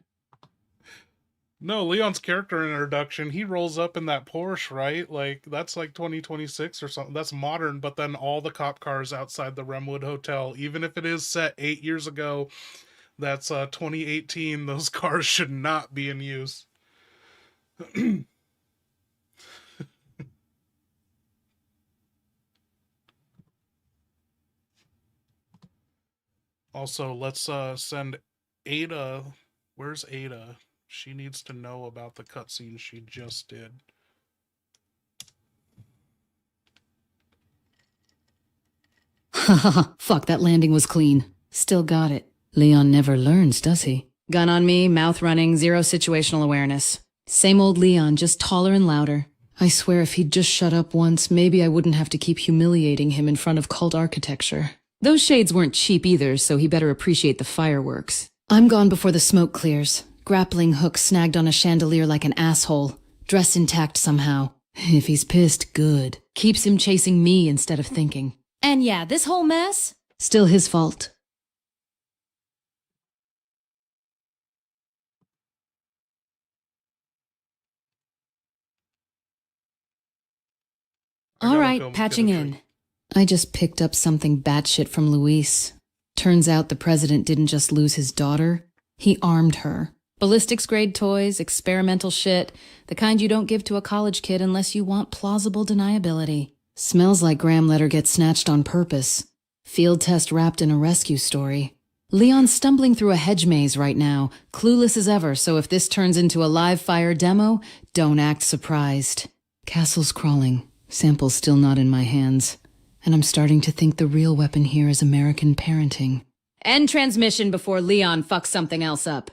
Speaker 1: No, Leon's character introduction, he rolls up in that Porsche, right? Like, that's like 2026 or something. That's modern, but then all the cop cars outside the Remwood Hotel, even if it is set 8 years ago, that's 2018, those cars should not be in use. Also, let's send Ada. Where's Ada? She needs to know about the cutscene she just did.
Speaker 11: Haha, fuck, that landing was clean. Still got it. Leon never learns, does he? Gun on me, mouth running, zero situational awareness. Same old Leon, just taller and louder. I swear if he'd just shut up once, maybe I wouldn't have to keep humiliating him in front of cult architecture. Those shades weren't cheap either, so he better appreciate the fireworks. I'm gone before the smoke clears. Grappling hook snagged on a chandelier like an asshole. Dress intact somehow. If he's pissed, good. Keeps him chasing me instead of thinking. And yeah, this whole mess? Still his fault. All right, patching in. I just picked up something batshit from Luis. Turns out the president didn't just lose his daughter, he armed her. Ballistics grade toys, experimental shit, the kind you don't give to a college kid unless you want plausible deniability. Smells like Graham let her get snatched on purpose. Field test wrapped in a rescue story. Leon's stumbling through a hedge maze right now, clueless as ever, so if this turns into a live fire demo, don't act surprised. Castle's crawling, sample's still not in my hands, and I'm starting to think the real weapon here is American parenting. End transmission before Leon fucks something else up.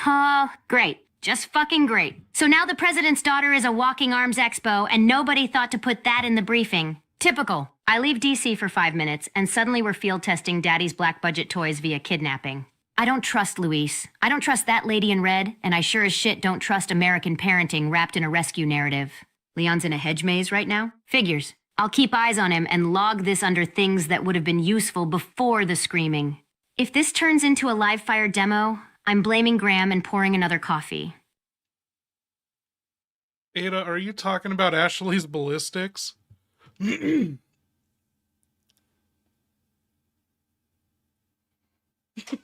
Speaker 7: Oh, great. Just fucking great. So now the president's daughter is a walking arms expo, and nobody thought to put that in the briefing. Typical. I leave DC for 5 minutes, and suddenly we're field testing Daddy's black budget toys via kidnapping. I don't trust Luis. I don't trust that lady in red, and I sure as shit don't trust American parenting wrapped in a rescue narrative. Leon's in a hedge maze right now? Figures. I'll keep eyes on him and log this under things that would have been useful before the screaming. If this turns into a live fire demo, I'm blaming Graham and pouring another coffee.
Speaker 1: Ada, are you talking about Ashley's ballistics?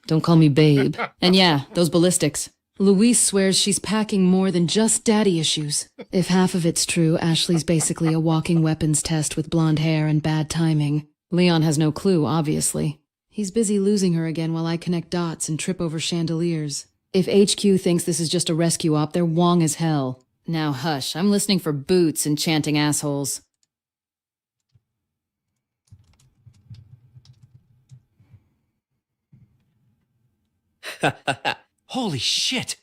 Speaker 11: Don't call me babe. And yeah, those ballistics. Luis swears she's packing more than just daddy issues. If half of it's true, Ashley's basically a walking weapons test with blonde hair and bad timing. Leon has no clue, obviously. He's busy losing her again while I connect dots and trip over chandeliers. If HQ thinks this is just a rescue op, they're wrong as hell. Now hush, I'm listening for boots and chanting assholes.
Speaker 6: Holy shit!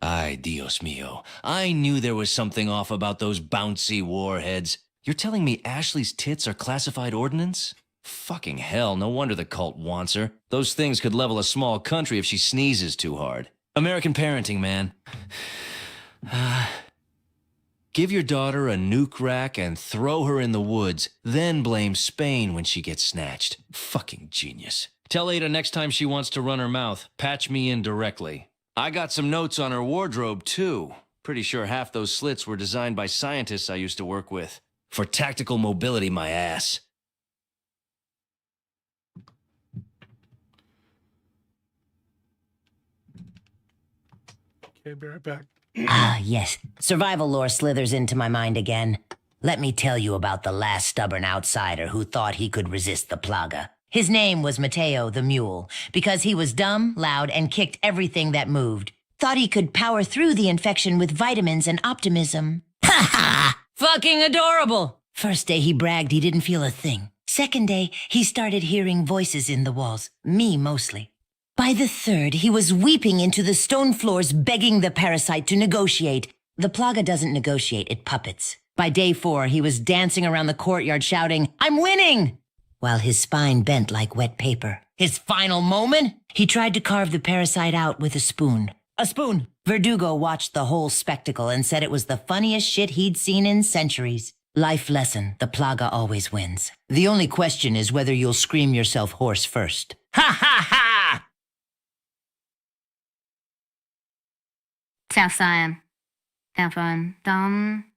Speaker 6: Ay, Dios mío. I knew there was something off about those bouncy warheads. You're telling me Ashley's tits are classified ordnance? Fucking hell, no wonder the cult wants her. Those things could level a small country if she sneezes too hard. American parenting, man. Give your daughter a nuke rack and throw her in the woods, then blame Spain when she gets snatched. Fucking genius. Tell Ada next time she wants to run her mouth, patch me in directly. I got some notes on her wardrobe, too. Pretty sure half those slits were designed by scientists I used to work with. For tactical mobility, my ass.
Speaker 1: Okay, be right back.
Speaker 4: Ah, yes. Survival lore slithers into my mind again. Let me tell you about the last stubborn outsider who thought he could resist the Plaga. His name was Mateo the Mule, because he was dumb, loud, and kicked everything that moved. Thought he could power through the infection with vitamins and optimism. Ha ha! Fucking adorable! First day he bragged he didn't feel a thing. Second day, he started hearing voices in the walls. Me, mostly. By the third, he was weeping into the stone floors begging the parasite to negotiate. The Plaga doesn't negotiate, it puppets. By day 4, he was dancing around the courtyard shouting, "I'm winning!" while his spine bent like wet paper. His final moment? He tried to carve the parasite out with a spoon. A spoon! Verdugo watched the whole spectacle and said it was the funniest shit he'd seen in centuries. Life lesson, the Plaga always wins. The only question is whether you'll scream yourself hoarse first. Ha ha ha!
Speaker 7: South Siam.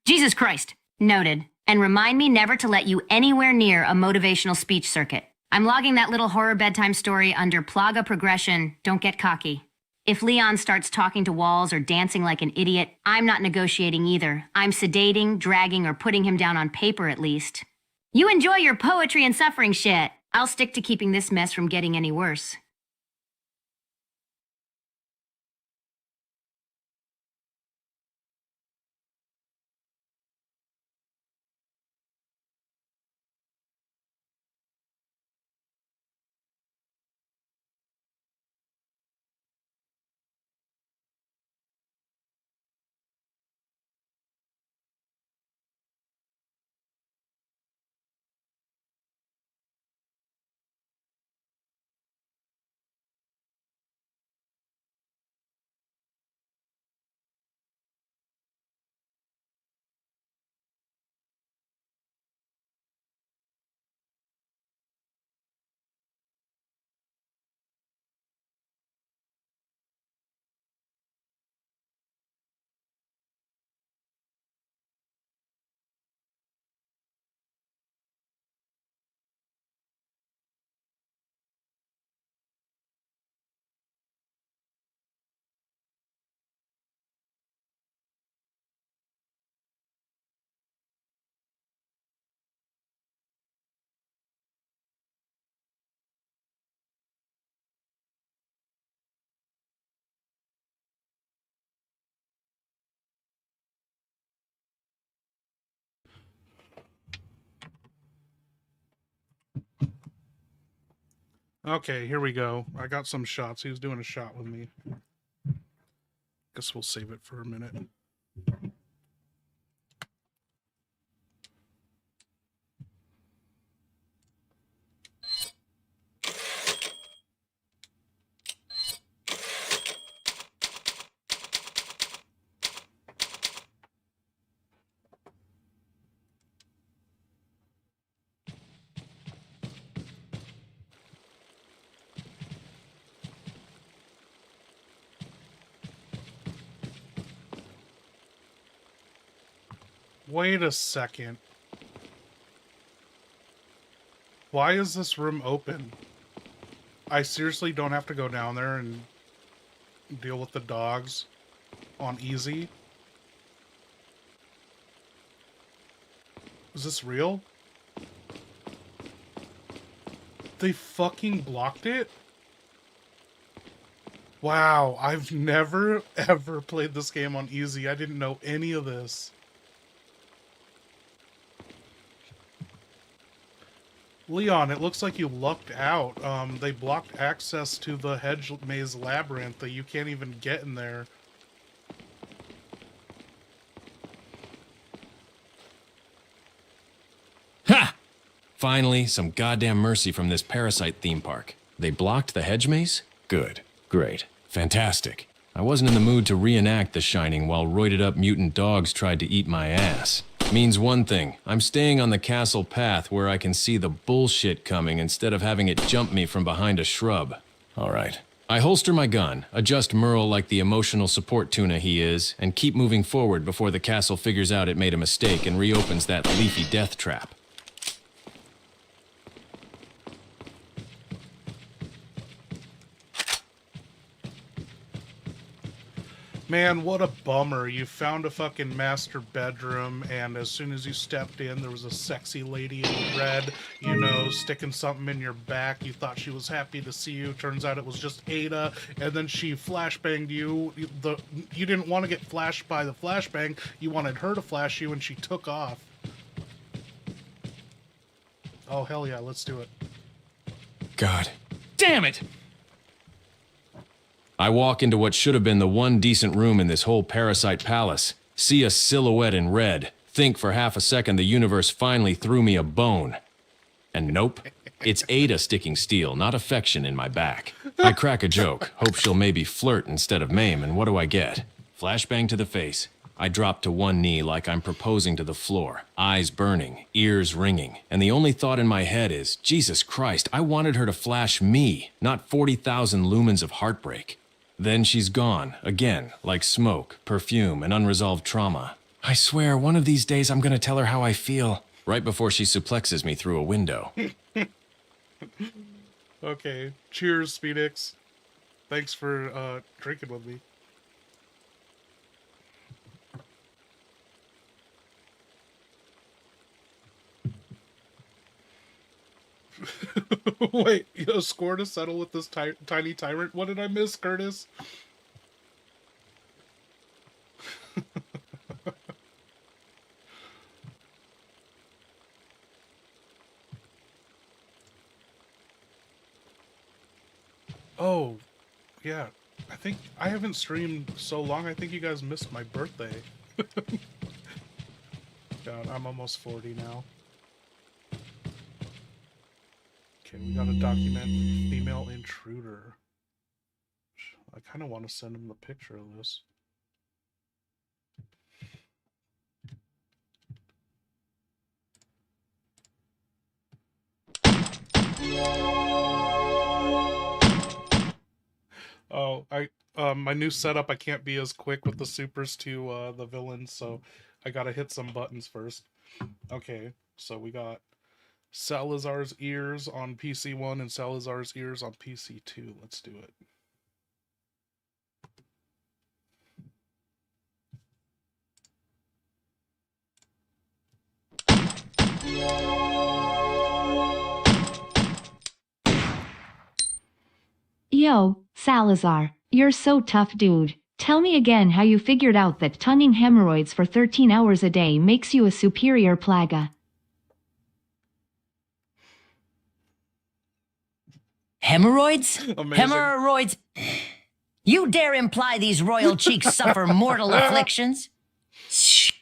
Speaker 7: Jesus Christ. Noted. And remind me never to let you anywhere near a motivational speech circuit. I'm logging that little horror bedtime story under Plaga progression. Don't get cocky. If Leon starts talking to walls or dancing like an idiot, I'm not negotiating either. I'm sedating, dragging, or putting him down on paper at least. You enjoy your poetry and suffering shit. I'll stick to keeping this mess from getting any worse.
Speaker 1: Okay, here we go. I got some shots. He was doing a shot with me. Guess we'll save it for a minute. Wait a second. Why is this room open? I seriously don't have to go down there and deal with the dogs on easy? Is this real? They fucking blocked it? Wow, I've never ever played this game on easy. I didn't know any of this. Leon, it looks like you lucked out. They blocked access to the hedge maze labyrinth that you can't even get in there.
Speaker 3: Ha! Finally, some goddamn mercy from this parasite theme park. They blocked the hedge maze? Good. Great. Fantastic. I wasn't in the mood to reenact The Shining while roided up mutant dogs tried to eat my ass. Means one thing, I'm staying on the castle path where I can see the bullshit coming instead of having it jump me from behind a shrub. Alright. I holster my gun, adjust Merle like the emotional support tuna he is, and keep moving forward before the castle figures out it made a mistake and reopens that leafy death trap.
Speaker 1: Man, what a bummer. You found a fucking master bedroom, and as soon as you stepped in, there was a sexy lady in red, you know, sticking something in your back. You thought she was happy to see you. Turns out it was just Ada, and then she flashbanged you. You didn't want to get flashed by the flashbang. You wanted her to flash you, and she took off. Oh, hell yeah, let's do it.
Speaker 3: God. Damn it! I walk into what should have been the one decent room in this whole Parasite Palace, see a silhouette in red, think for half a second the universe finally threw me a bone. And nope, it's Ada sticking steel, not affection in my back. I crack a joke, hope she'll maybe flirt instead of maim, and what do I get? Flashbang to the face. I drop to one knee like I'm proposing to the floor, eyes burning, ears ringing, and the only thought in my head is, Jesus Christ, I wanted her to flash me, not 40,000 lumens of heartbreak. Then she's gone, again, like smoke, perfume, and unresolved trauma. I swear, one of these days I'm gonna tell her how I feel, right before she suplexes me through a window.
Speaker 1: Okay, cheers, Phoenix. Thanks for drinking with me. Wait, a score to settle with this tiny tyrant? What did I miss, Curtis? Oh, yeah. I think I haven't streamed so long. I think you guys missed my birthday. God, I'm almost 40 now. Okay, we gotta document female intruder. I kind of want to send him the picture of this. Oh, my new setup, I can't be as quick with the supers to the villains, so I gotta hit some buttons first. Okay, so we got Salazar's ears on PC1 and Salazar's ears on PC2. Let's do it.
Speaker 9: Yo, Salazar, you're so tough, dude. Tell me again how you figured out that tunning hemorrhoids for 13 hours a day makes you a superior plaga.
Speaker 4: Hemorrhoids?
Speaker 1: Amazing.
Speaker 4: Hemorrhoids? You dare imply these royal cheeks suffer mortal afflictions?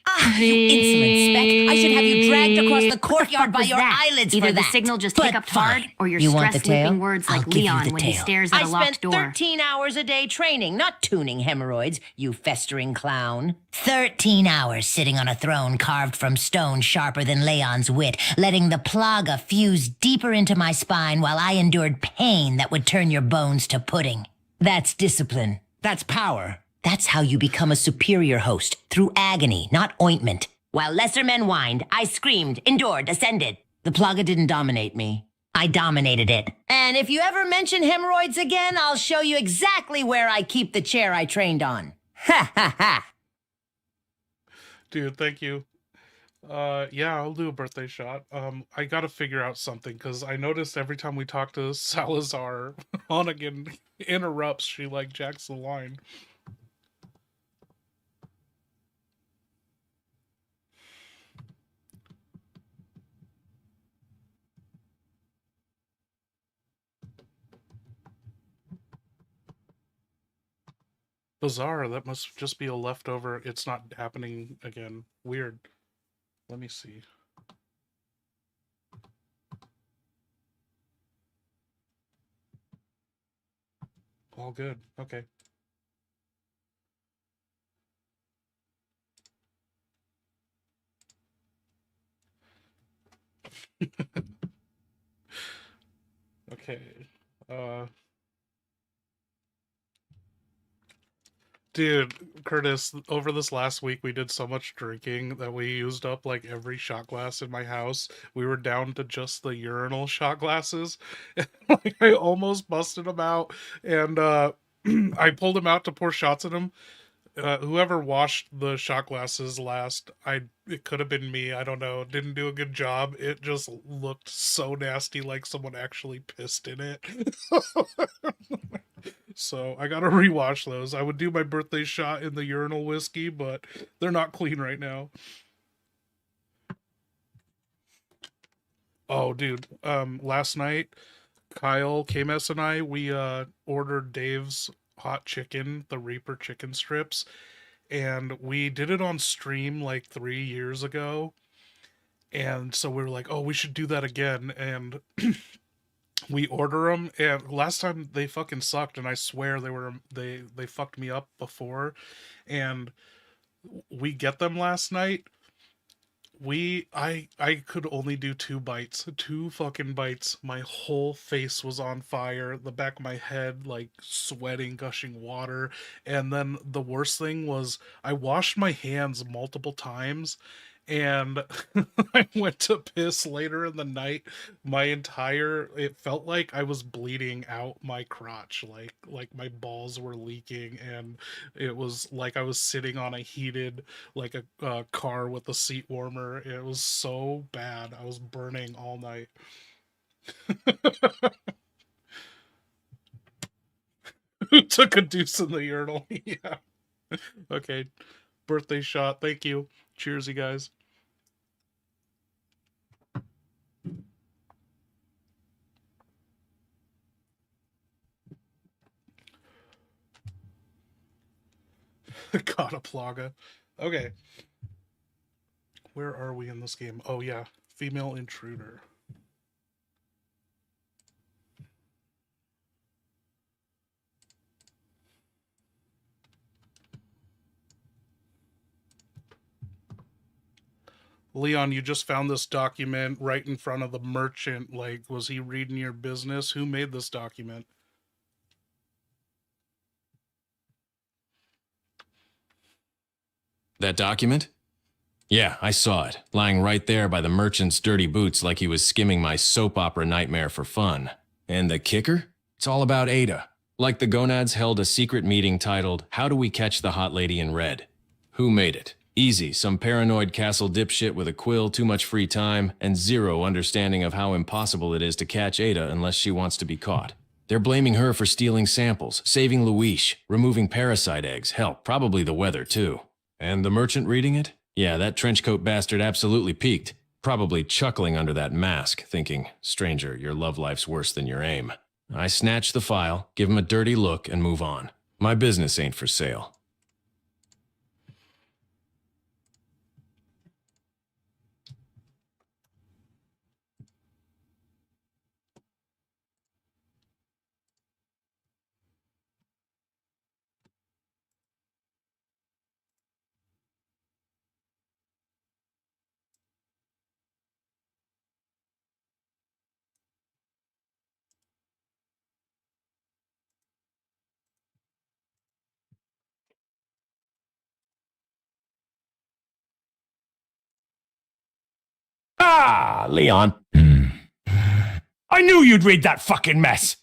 Speaker 4: Ah, you insolent speck! I should have you dragged across the courtyard by your eyelids
Speaker 7: Either
Speaker 4: for that.
Speaker 7: the signal just
Speaker 4: But
Speaker 7: hiccuped hard,
Speaker 4: fine.
Speaker 7: or your
Speaker 4: You want the
Speaker 7: stress-leaping
Speaker 4: tale?
Speaker 7: words
Speaker 4: I'll
Speaker 7: like
Speaker 4: give you
Speaker 7: Leon
Speaker 4: the
Speaker 7: when he
Speaker 4: tale.
Speaker 7: stares at a
Speaker 4: I
Speaker 7: locked
Speaker 4: spent
Speaker 7: door.
Speaker 4: 13 hours a day training, not tuning hemorrhoids, you festering clown. 13 hours sitting on a throne carved from stone sharper than Leon's wit, letting the plaga fuse deeper into my spine while I endured pain that would turn your bones to pudding. That's discipline. That's power. That's how you become a superior host, through agony, not ointment. While lesser men whined, I screamed, endured, ascended. The plaga didn't dominate me. I dominated it. And if you ever mention hemorrhoids again, I'll show you exactly where I keep the chair I trained on. Ha ha ha!
Speaker 1: Dude, thank you. Yeah, I'll do a birthday shot. I gotta figure out something, because I noticed every time we talk to Salazar, Honegin interrupts, she, like, jacks the line. Bizarre, that must just be a leftover. It's not happening again. Weird. Let me see. All good. Okay. Okay. Dude, Curtis, over this last week we did so much drinking that we used up like every shot glass in my house. We were down to just the urinal shot glasses. Like, I almost busted them out, and I pulled them out to pour shots at him. Whoever washed the shot glasses last, it could have been me. I don't know. Didn't do a good job. It just looked so nasty, like someone actually pissed in it. So I gotta rewatch those. I would do my birthday shot in the urinal whiskey, but they're not clean right now. Oh, dude. Last night, Kyle, KMS, and we ordered Dave's hot chicken, the Reaper chicken strips, and we did it on stream like 3 years ago. And so we were like, oh, we should do that again. And we order them, and last time they fucking sucked, and I swear they fucked me up before. And we get them last night. I could only do 2 bites. 2 fucking bites. My whole face was on fire. The back of my head, like, sweating, gushing water. And then the worst thing was I washed my hands multiple times, and I went to piss later in the night. It felt like I was bleeding out my crotch. Like my balls were leaking, and it was like I was sitting on a heated, like a car with a seat warmer. It was so bad. I was burning all night. Who took a deuce in the urinal? Yeah. Okay. Birthday shot. Thank you. Cheers, you guys. God, a plaga. Okay. Where are we in this game? Oh, yeah. Female intruder. Leon, you just found this document right in front of the merchant. Like, was he reading your business? Who made this document?
Speaker 3: That document? Yeah, I saw it, lying right there by the merchant's dirty boots like he was skimming my soap opera nightmare for fun. And the kicker? It's all about Ada. Like the Gonads held a secret meeting titled, How Do We Catch the Hot Lady in Red? Who made it? Easy, some paranoid castle dipshit with a quill, too much free time, and zero understanding of how impossible it is to catch Ada unless she wants to be caught. They're blaming her for stealing samples, saving Luis, removing parasite eggs, hell, probably the weather too. And the merchant reading it? Yeah, that trenchcoat bastard absolutely peaked, probably chuckling under that mask, thinking, stranger, your love life's worse than your aim. I snatch the file, give him a dirty look, and move on. My business ain't for sale.
Speaker 8: Ah, Leon. I knew you'd read that fucking mess.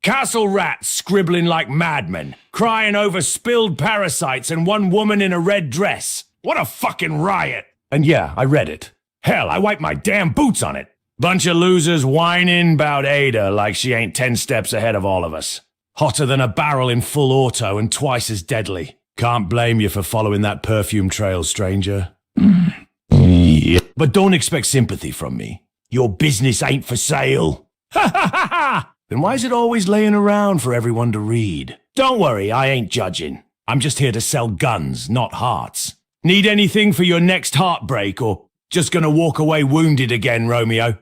Speaker 8: Castle rats scribbling like madmen, crying over spilled parasites and one woman in a red dress. What a fucking riot. And yeah, I read it. Hell, I wiped my damn boots on it. Bunch of losers whining about Ada like she ain't 10 steps ahead of all of us. Hotter than a barrel in full auto and twice as deadly. Can't blame you for following that perfume trail, stranger. Yeah. But don't expect sympathy from me. Your business ain't for sale. Ha ha ha ha! Then why is it always laying around for everyone to read? Don't worry, I ain't judging. I'm just here to sell guns, not hearts. Need anything for your next heartbreak, or just gonna walk away wounded again, Romeo?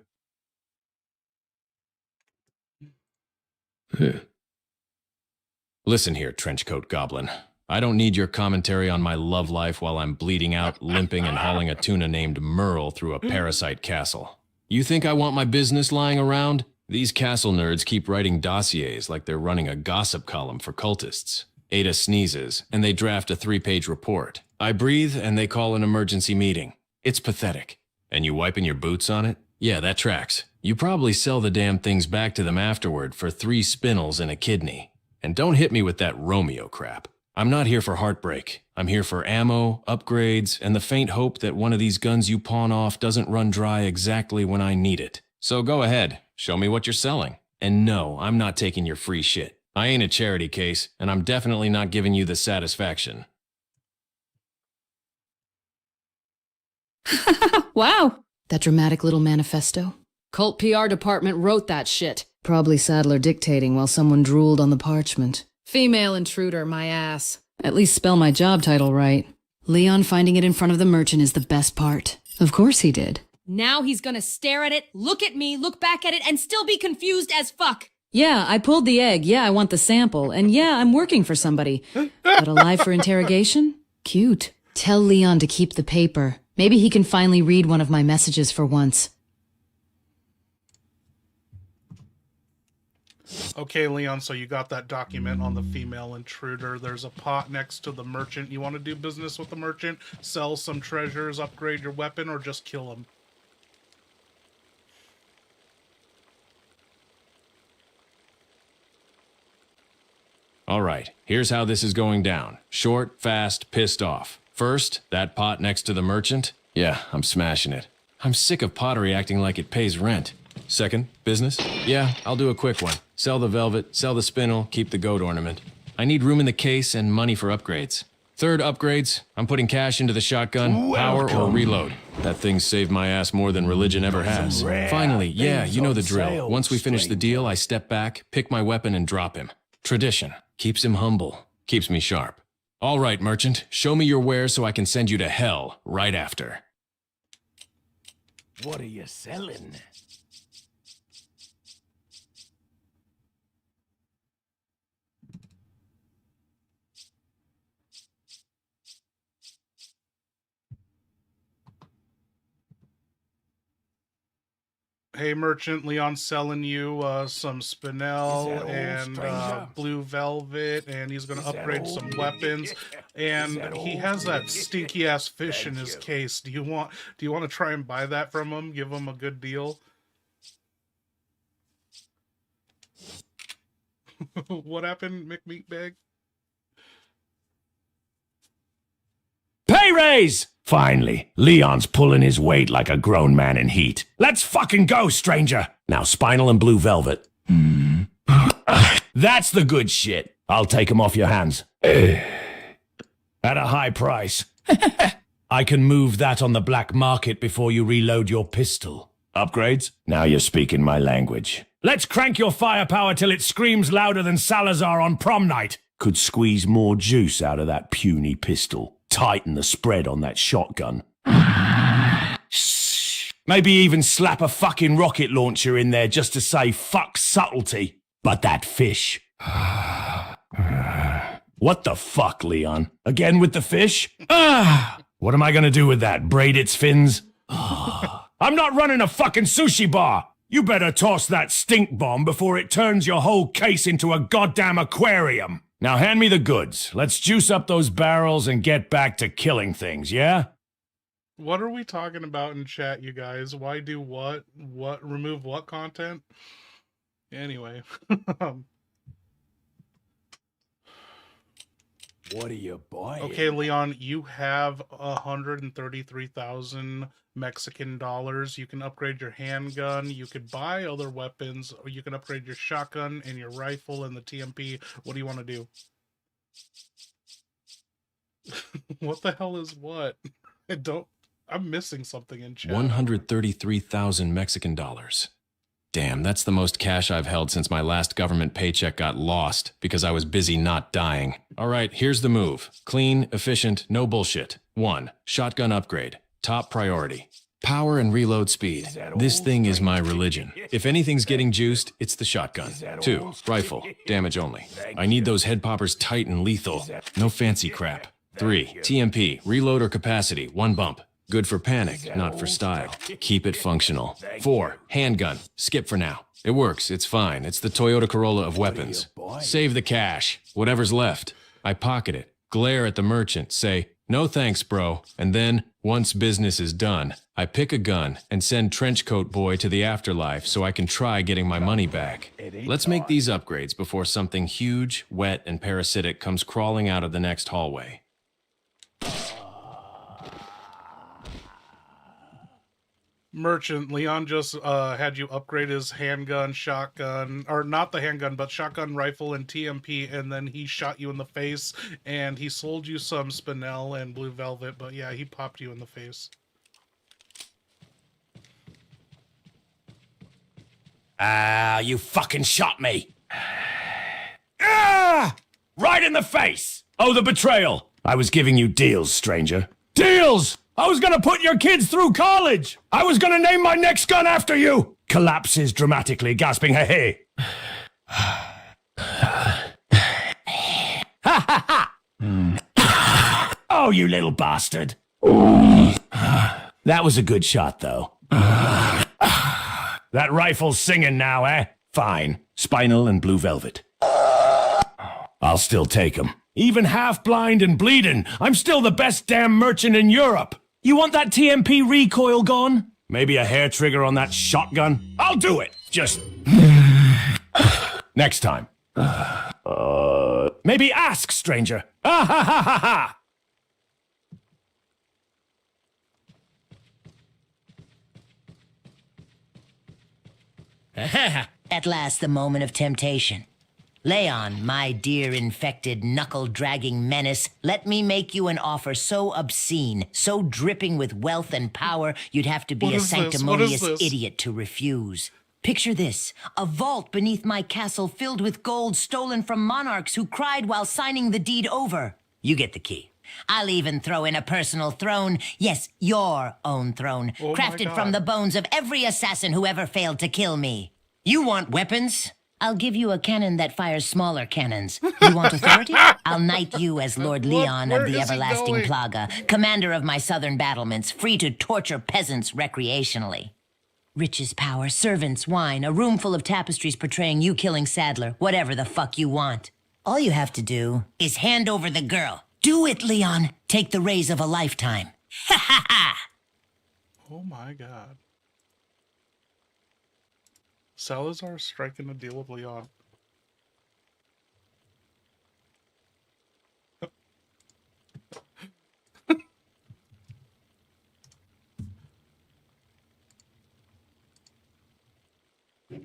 Speaker 3: Listen here, trenchcoat goblin. I don't need your commentary on my love life while I'm bleeding out, limping, and hauling a tuna named Merle through a parasite castle. You think I want my business lying around? These castle nerds keep writing dossiers like they're running a gossip column for cultists. Ada sneezes, and they draft a 3-page report. I breathe, and they call an emergency meeting. It's pathetic. And you wiping your boots on it? Yeah, that tracks. You probably sell the damn things back to them afterward for 3 spinels and a kidney. And don't hit me with that Romeo crap. I'm not here for heartbreak. I'm here for ammo, upgrades, and the faint hope that one of these guns you pawn off doesn't run dry exactly when I need it. So go ahead, show me what you're selling. And no, I'm not taking your free shit. I ain't a charity case, and I'm definitely not giving you the satisfaction.
Speaker 11: Wow. That dramatic little manifesto. Cult PR department wrote that shit. Probably Sadler dictating while someone drooled on the parchment. Female intruder, my ass. At least spell my job title right. Leon finding it in front of the merchant is the best part. Of course he did.
Speaker 13: Now he's gonna stare at it, look at me, look back at it, and still be confused as fuck.
Speaker 11: Yeah, I pulled the egg. Yeah, I want the sample. And yeah, I'm working for somebody. But alive for interrogation? Cute. Tell Leon to keep the paper. Maybe he can finally read one of my messages for once.
Speaker 1: Okay, Leon, so you got that document on the female intruder. There's a pot next to the merchant. You want to do business with the merchant? Sell some treasures, upgrade your weapon, or just kill him?
Speaker 3: All right, here's how this is going down. Short, fast, pissed off. First, that pot next to the merchant. Yeah, I'm smashing it. I'm sick of pottery acting like it pays rent. Second, business. Yeah, I'll do a quick one. Sell the velvet, sell the spindle, keep the goat ornament. I need room in the case and money for upgrades. Third, upgrades. I'm putting cash into the shotgun, power or reload. That thing saved my ass more than religion ever has. Finally, yeah, you know the drill. Once we finish the deal, I step back, pick my weapon and drop him. Tradition. Keeps him humble. Keeps me sharp. All right, merchant, show me your wares so I can send you to hell right after.
Speaker 8: What are you selling?
Speaker 1: Hey, merchant, Leon's selling you some spinel and blue velvet, and he's going to upgrade some weapons. And he has that stinky ass fish in his case. Do you want to try and buy that from him? Give him a good deal. What happened, McMeatbag?
Speaker 8: Pay raise! Finally, Leon's pulling his weight like a grown man in heat. Let's fucking go, stranger! Now, spinel and blue velvet. That's the good shit. I'll take them off your hands. At a high price. I can move that on the black market before you reload your pistol. Upgrades? Now you're speaking my language. Let's crank your firepower till it screams louder than Salazar on prom night. Could squeeze more juice out of that puny pistol. Tighten the spread on that shotgun. Maybe even slap a fucking rocket launcher in there just to say fuck subtlety. But that fish. What the fuck, Leon? Again with the fish? What am I gonna do with that? Braid its fins? I'm not running a fucking sushi bar. You better toss that stink bomb before it turns your whole case into a goddamn aquarium. Now hand me the goods. Let's juice up those barrels and get back to killing things, yeah?
Speaker 1: What are we talking about in chat, you guys? Why do what? Remove what content? Anyway.
Speaker 8: What are you buying?
Speaker 1: Okay, Leon, you have 133,000 Mexican dollars. You can upgrade your handgun. You could buy other weapons, or you can upgrade your shotgun and your rifle and the TMP. What do you want to do? What the hell is what? I'm missing something in chat.
Speaker 3: 133,000 Mexican dollars. Damn, that's the most cash I've held since my last government paycheck got lost because I was busy not dying. All right, here's the move. Clean, efficient, no bullshit. 1. Shotgun upgrade. Top priority. Power and reload speed. This thing is my religion. If anything's getting juiced, it's the shotgun. 2. Rifle. Damage only. I need those head poppers tight and lethal. No fancy crap. 3. TMP. Reload or capacity. 1 bump. Good for panic, not for style. Keep it functional. 4. Handgun. Skip for now. It works, it's fine. It's the Toyota Corolla of weapons. Save the cash. Whatever's left. I pocket it. Glare at the merchant. Say, No thanks, bro. And then, once business is done, I pick a gun and send Trenchcoat Boy to the afterlife so I can try getting my money back. Let's make these upgrades before something huge, wet, and parasitic comes crawling out of the next hallway.
Speaker 1: Merchant, Leon just had you upgrade his handgun, shotgun, or not the handgun, but shotgun, rifle, and TMP, and then he shot you in the face, and he sold you some Spinel and Blue Velvet, but yeah, he popped you in the face.
Speaker 8: You fucking shot me. Ah! Right in the face! Oh, the betrayal. I was giving you deals, stranger. Deals! I was gonna put your kids through college! I was gonna name my next gun after you! Collapses dramatically, gasping, hey. Ha ha ha! Oh, you little bastard. That was a good shot, though. That rifle's singing now, eh? Fine. Spinel and Blue Velvet. I'll still take 'em. Even half-blind and bleeding, I'm still the best damn merchant in Europe. You want that TMP recoil gone? Maybe a hair trigger on that shotgun? I'll do it. Just... next time. Maybe ask, stranger. Ah ha ha ha ha!
Speaker 4: At last, the moment of temptation. Leon, my dear infected, knuckle-dragging menace, let me make you an offer so obscene, so dripping with wealth and power, you'd have to be
Speaker 1: What
Speaker 4: a
Speaker 1: is this? What is
Speaker 4: sanctimonious
Speaker 1: this?
Speaker 4: idiot to refuse. Picture this, a vault beneath my castle filled with gold stolen from monarchs who cried while signing the deed over. You get the key. I'll even throw in a personal throne, yes, your own throne,
Speaker 1: Oh my
Speaker 4: crafted from
Speaker 1: God.
Speaker 4: the bones of every assassin who ever failed to kill me. You want weapons? I'll give you a cannon that fires smaller cannons. You want authority? I'll knight you as Lord Leon
Speaker 1: where
Speaker 4: of the
Speaker 1: is he
Speaker 4: Everlasting
Speaker 1: going?
Speaker 4: Plaga, commander of my southern battlements, free to torture peasants recreationally. Riches, power, servants, wine, a room full of tapestries portraying you killing Sadler, whatever the fuck you want. All you have to do is hand over the girl. Do it, Leon. Take the raise of a lifetime. Ha ha ha!
Speaker 1: Oh my god. Salazar striking a deal with Leon.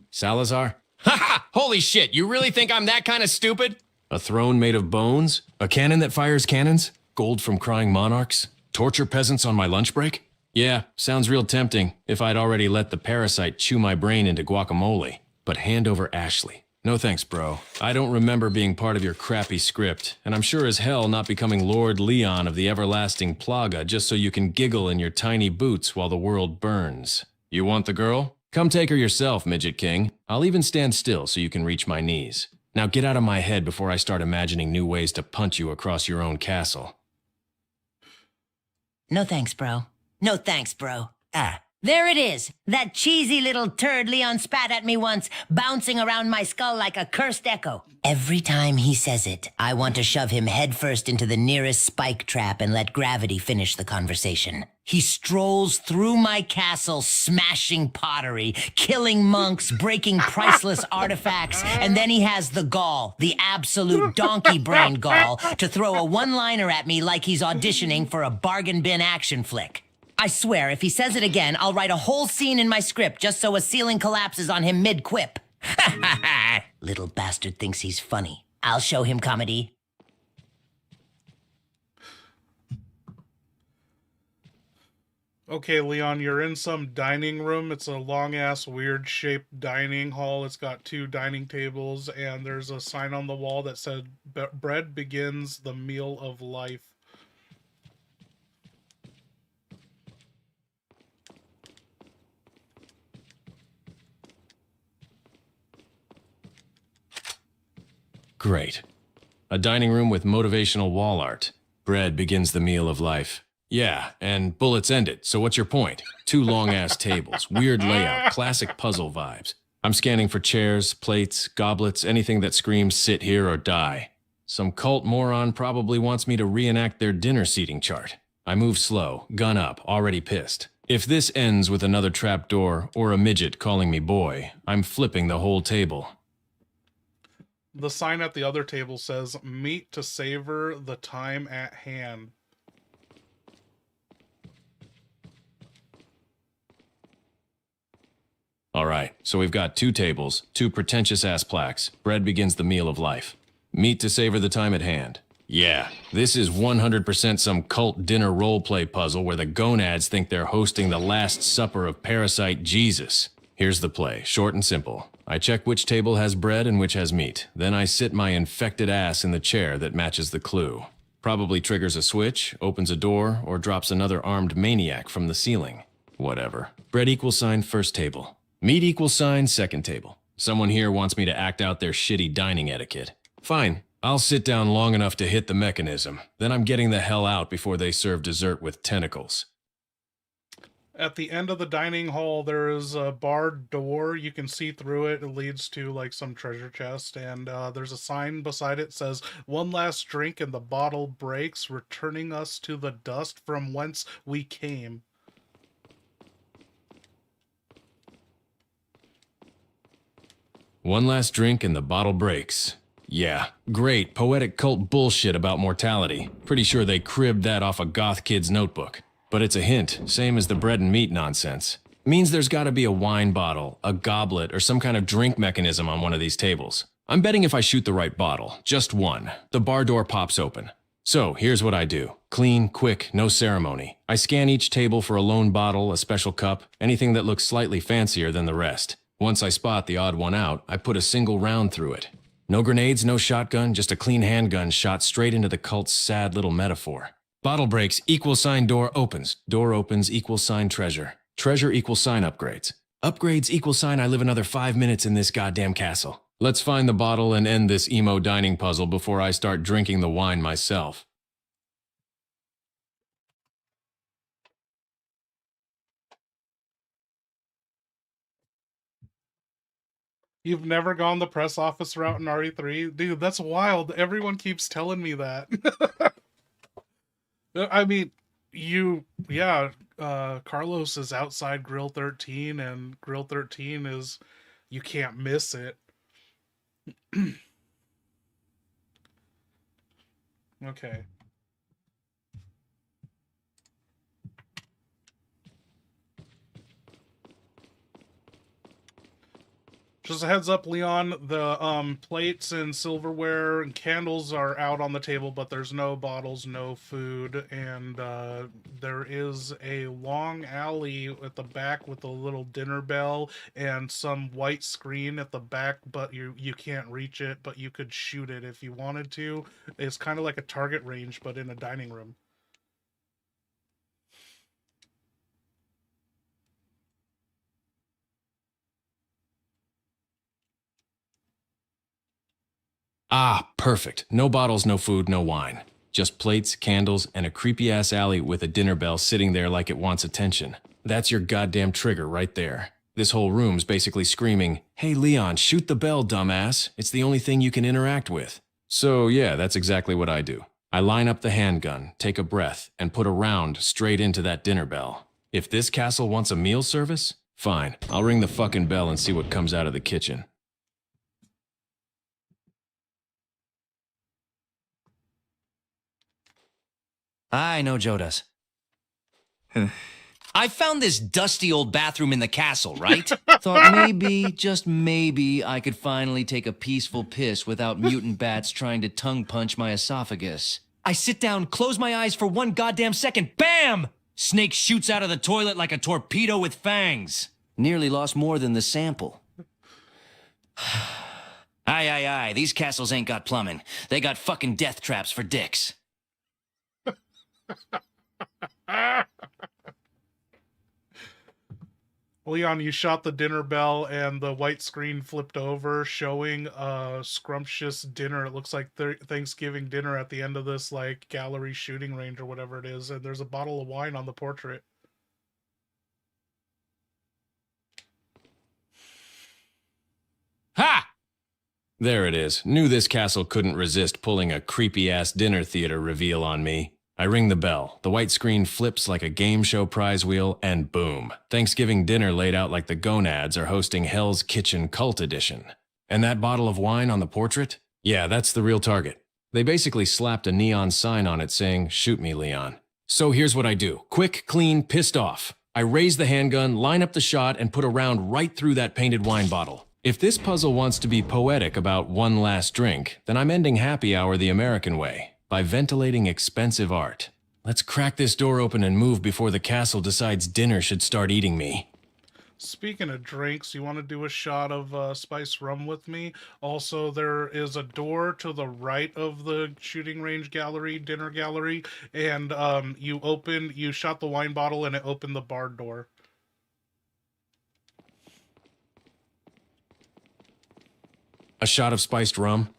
Speaker 3: Salazar? Ha ha! Holy shit, you really think I'm that kind of stupid? A throne made of bones? A cannon that fires cannons? Gold from crying monarchs? Torture peasants on my lunch break? Yeah, sounds real tempting if I'd already let the parasite chew my brain into guacamole. But hand over Ashley. No thanks, bro. I don't remember being part of your crappy script, and I'm sure as hell not becoming Lord Leon of the Everlasting Plaga just so you can giggle in your tiny boots while the world burns. You want the girl? Come take her yourself, Midget King. I'll even stand still so you can reach my knees. Now get out of my head before I start imagining new ways to punch you across your own castle.
Speaker 4: No thanks, bro. No thanks, bro. There it is. That cheesy little turd Leon spat at me once, bouncing around my skull like a cursed echo. Every time he says it, I want to shove him headfirst into the nearest spike trap and let gravity finish the conversation. He strolls through my castle, smashing pottery, killing monks, breaking priceless artifacts, and then he has the gall, the absolute donkey-brained gall, to throw a one-liner at me like he's auditioning for a bargain bin action flick. I swear, if he says it again, I'll write a whole scene in my script just so a ceiling collapses on him mid-quip. Little bastard thinks he's funny. I'll show him comedy.
Speaker 1: Okay, Leon, you're in some dining room. It's a long-ass, weird-shaped dining hall. It's got 2 dining tables, and there's a sign on the wall that said, "Bread begins the meal of life."
Speaker 3: Great. A dining room with motivational wall art. Bread begins the meal of life. Yeah, and bullets end it, so what's your point? 2 long-ass tables, weird layout, classic puzzle vibes. I'm scanning for chairs, plates, goblets, anything that screams sit here or die. Some cult moron probably wants me to reenact their dinner seating chart. I move slow, gun up, already pissed. If this ends with another trapdoor or a midget calling me boy, I'm flipping the whole table.
Speaker 1: The sign at the other table says, "Meet to savor the time at hand."
Speaker 3: All right, so we've got 2 tables, 2 pretentious-ass plaques. Bread begins the meal of life. Meet to savor the time at hand. Yeah, this is 100% some cult dinner roleplay puzzle where the gonads think they're hosting the Last Supper of Parasite Jesus. Here's the play, short and simple. I check which table has bread and which has meat. Then I sit my infected ass in the chair that matches the clue. Probably triggers a switch, opens a door, or drops another armed maniac from the ceiling. Whatever. Bread equals sign first table. Meat equals sign second table. Someone here wants me to act out their shitty dining etiquette. Fine. I'll sit down long enough to hit the mechanism. Then I'm getting the hell out before they serve dessert with tentacles.
Speaker 1: At the end of the dining hall, there is a barred door. You can see through it. It leads to like some treasure chest, and there's a sign beside it says, "One last drink and the bottle breaks, returning us to the dust from whence we came."
Speaker 3: One last drink and the bottle breaks. Yeah, great, poetic cult bullshit about mortality. Pretty sure they cribbed that off a goth kid's notebook. But it's a hint, same as the bread and meat nonsense. Means there's gotta be a wine bottle, a goblet, or some kind of drink mechanism on one of these tables. I'm betting if I shoot the right bottle, just one, the bar door pops open. So, here's what I do. Clean, quick, no ceremony. I scan each table for a lone bottle, a special cup, anything that looks slightly fancier than the rest. Once I spot the odd one out, I put a single round through it. No grenades, no shotgun, just a clean handgun shot straight into the cult's sad little metaphor. Bottle breaks, equal sign door opens. Door opens, equal sign treasure. Treasure equal sign upgrades. Upgrades equal sign I live another 5 minutes in this goddamn castle. Let's find the bottle and end this emo dining puzzle before I start drinking the wine myself.
Speaker 1: You've never gone the press office route in RE3? Dude, that's wild. Everyone keeps telling me that. I mean, Carlos is outside Grill 13, and Grill 13 is, you can't miss it. Okay. Just a heads up, Leon, the plates and silverware and candles are out on the table, but there's no bottles, no food, and there is a long alley at the back with a little dinner bell and some white screen at the back, but you can't reach it, but you could shoot it if you wanted to. It's kind of like a target range, but in a dining room.
Speaker 3: Ah, perfect. No bottles, no food, no wine. Just plates, candles, and a creepy-ass alley with a dinner bell sitting there like it wants attention. That's your goddamn trigger right there. This whole room's basically screaming, "Hey Leon, shoot the bell, dumbass. It's the only thing you can interact with." So yeah, that's exactly what I do. I line up the handgun, take a breath, and put a round straight into that dinner bell. If this castle wants a meal service, fine. I'll ring the fucking bell and see what comes out of the kitchen.
Speaker 6: I know Joe does. I found this dusty old bathroom in the castle, right? Thought maybe, just maybe, I could finally take a peaceful piss without mutant bats trying to tongue punch my esophagus. I sit down, close my eyes for 1 goddamn second, BAM! Snake shoots out of the toilet like a torpedo with fangs. Nearly lost more than the sample. Aye, these castles ain't got plumbing. They got fucking death traps for dicks.
Speaker 1: Leon, you shot the dinner bell and the white screen flipped over, showing a scrumptious dinner. It looks like Thanksgiving dinner at the end of this like gallery shooting range or whatever it is, and there's a bottle of wine on the portrait.
Speaker 8: Ha!
Speaker 3: There it is. Knew this castle couldn't resist pulling a creepy-ass dinner theater reveal on me. I ring the bell. The white screen flips like a game show prize wheel, and boom. Thanksgiving dinner laid out like the Gonads are hosting Hell's Kitchen Cult Edition. And that bottle of wine on the portrait? Yeah, that's the real target. They basically slapped a neon sign on it saying, "Shoot me, Leon." So here's what I do. Quick, clean, pissed off. I raise the handgun, line up the shot, and put a round right through that painted wine bottle. If this puzzle wants to be poetic about one last drink, then I'm ending happy hour the American way, by ventilating expensive art. Let's crack this door open and move before the castle decides dinner should start eating me.
Speaker 1: Speaking of drinks, you want to do a shot of spiced rum with me? Also, there is a door to the right of the shooting range gallery, dinner gallery, and you shot the wine bottle and it opened the bar door.
Speaker 3: A shot of spiced rum?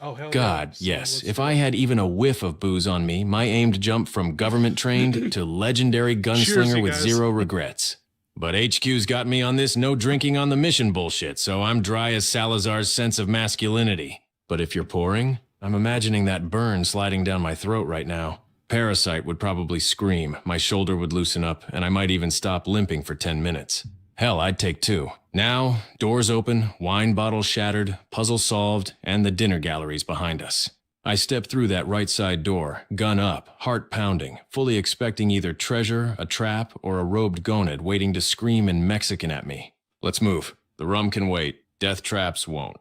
Speaker 1: Oh, hell
Speaker 3: God,
Speaker 1: yeah.
Speaker 3: yes. If I had even a whiff of booze on me, my aim to jump from government trained to legendary gunslinger with zero regrets. But HQ's got me on this no drinking on the mission bullshit, so I'm dry as Salazar's sense of masculinity. But if you're pouring, I'm imagining that burn sliding down my throat right now. Parasite would probably scream, my shoulder would loosen up, and I might even stop limping for 10 minutes. Hell, I'd take 2. Now, doors open, wine bottle shattered, puzzle solved, and the dinner gallery's behind us. I step through that right side door, gun up, heart pounding, fully expecting either treasure, a trap, or a robed gonad waiting to scream in Mexican at me. Let's move. The rum can wait. Death traps won't.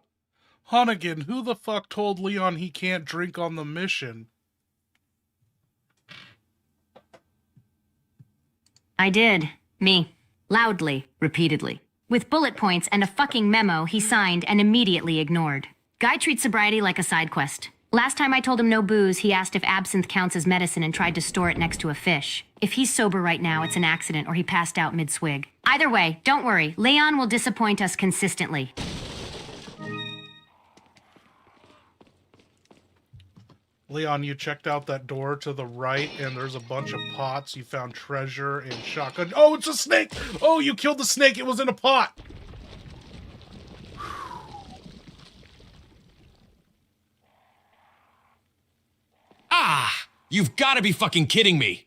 Speaker 1: Hunnigan, who the fuck told Leon he can't drink on the mission?
Speaker 7: I did. Me. Loudly, repeatedly. With bullet points and a fucking memo he signed and immediately ignored. Guy treats sobriety like a side quest. Last time I told him no booze, he asked if absinthe counts as medicine and tried to store it next to a fish. If he's sober right now, it's an accident or he passed out mid-swig. Either way, don't worry, Leon will disappoint us consistently.
Speaker 1: Leon, you checked out that door to the right, and there's a bunch of pots. You found treasure and shotgun. Oh, it's a snake! Oh, you killed the snake. It was in a pot.
Speaker 3: Ah! You've got to be fucking kidding me!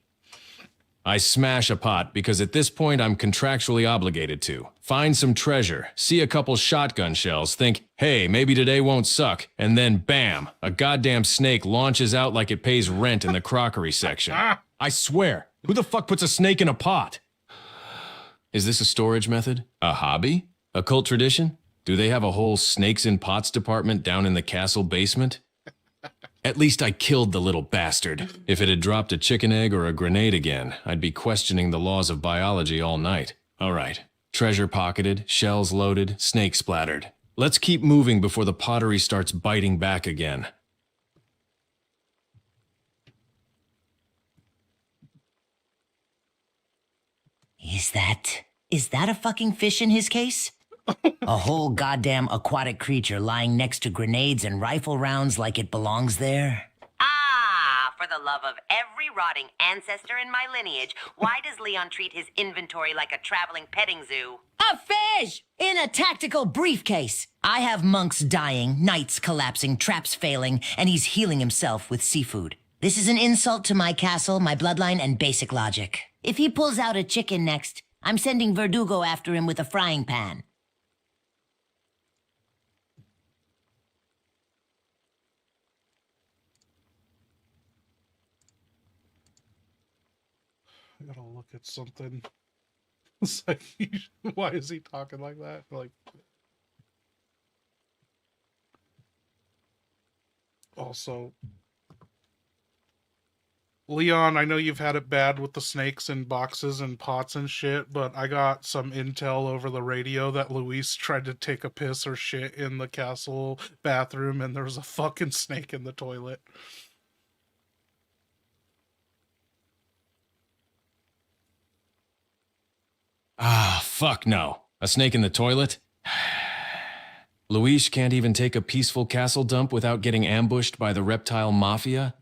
Speaker 3: I smash a pot because at this point I'm contractually obligated to. Find some treasure, see a couple shotgun shells, think, hey, maybe today won't suck, and then bam, a goddamn snake launches out like it pays rent in the crockery section. I swear, who the fuck puts a snake in a pot? Is this a storage method? A hobby? A cult tradition? Do they have a whole snakes in pots department down in the castle basement? At least I killed the little bastard. If it had dropped a chicken egg or a grenade again, I'd be questioning the laws of biology all night. All right. Treasure pocketed, shells loaded, snake splattered. Let's keep moving before the pottery starts biting back again.
Speaker 4: Is that a fucking fish in his case? A whole goddamn aquatic creature lying next to grenades and rifle rounds like it belongs there?
Speaker 14: Ah, for the love of every rotting ancestor in my lineage, why does Leon treat his inventory like a traveling petting zoo?
Speaker 4: A fish! In a tactical briefcase. I have monks dying, knights collapsing, traps failing, and he's healing himself with seafood. This is an insult to my castle, my bloodline, and basic logic. If he pulls out a chicken next, I'm sending Verdugo after him with a frying pan.
Speaker 1: I gotta look at something. It's like, why is he talking like that? Like, also, Leon, I know you've had it bad with the snakes and boxes and pots and shit, but I got some intel over the radio that Luis tried to take a piss or shit in the castle bathroom and there was a fucking snake in the toilet.
Speaker 3: Ah, fuck no. A snake in the toilet? Luis can't even take a peaceful castle dump without getting ambushed by the reptile mafia?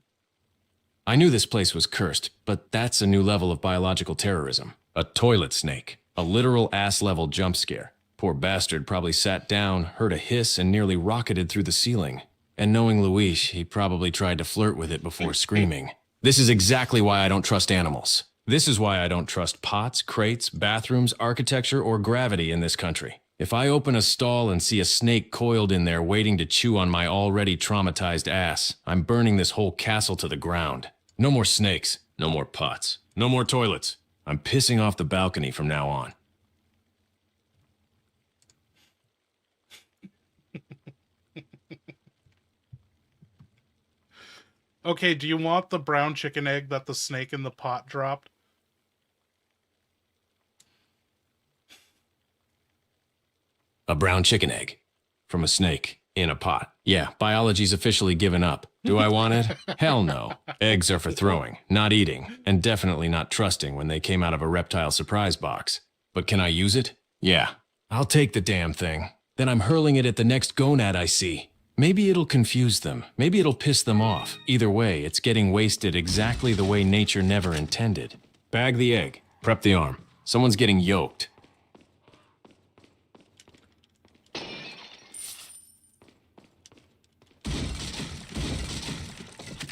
Speaker 3: I knew this place was cursed, but that's a new level of biological terrorism. A toilet snake. A literal ass-level jump scare. Poor bastard probably sat down, heard a hiss, and nearly rocketed through the ceiling. And knowing Luis, he probably tried to flirt with it before screaming. This is exactly why I don't trust animals. This is why I don't trust pots, crates, bathrooms, architecture, or gravity in this country. If I open a stall and see a snake coiled in there waiting to chew on my already traumatized ass, I'm burning this whole castle to the ground. No more snakes, no more pots, no more toilets. I'm pissing off the balcony from now on.
Speaker 1: Okay, do you want the brown chicken egg that the snake in the pot dropped?
Speaker 3: A brown chicken egg from a snake in a pot. Yeah, biology's officially given up. Do I want it? Hell no. Eggs are for throwing, not eating, and definitely not trusting when they came out of a reptile surprise box. But can I use it? Yeah. I'll take the damn thing. Then I'm hurling it at the next gonad I see. Maybe it'll confuse them. Maybe it'll piss them off. Either way, it's getting wasted exactly the way nature never intended. Bag the egg. Prep the arm. Someone's getting yoked.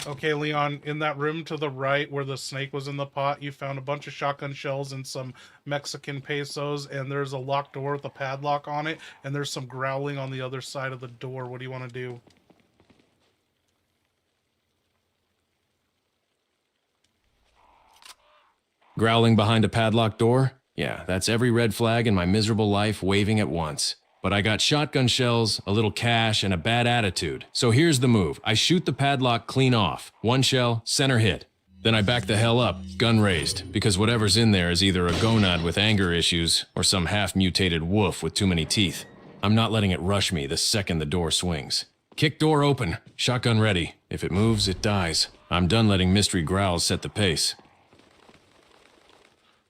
Speaker 1: Okay, Leon, in that room to the right where the snake was in the pot, you found a bunch of shotgun shells and some Mexican pesos, and there's a locked door with a padlock on it, and there's some growling on the other side of the door. What do you want to do?
Speaker 3: Growling behind a padlocked door? Yeah, that's every red flag in my miserable life waving at once. But I got shotgun shells, a little cash, and a bad attitude. So here's the move. I shoot the padlock clean off. One shell, center hit. Then I back the hell up, gun raised, because whatever's in there is either a gonad with anger issues or some half-mutated wolf with too many teeth. I'm not letting it rush me the second the door swings. Kick door open, shotgun ready. If it moves, it dies. I'm done letting mystery growls set the pace.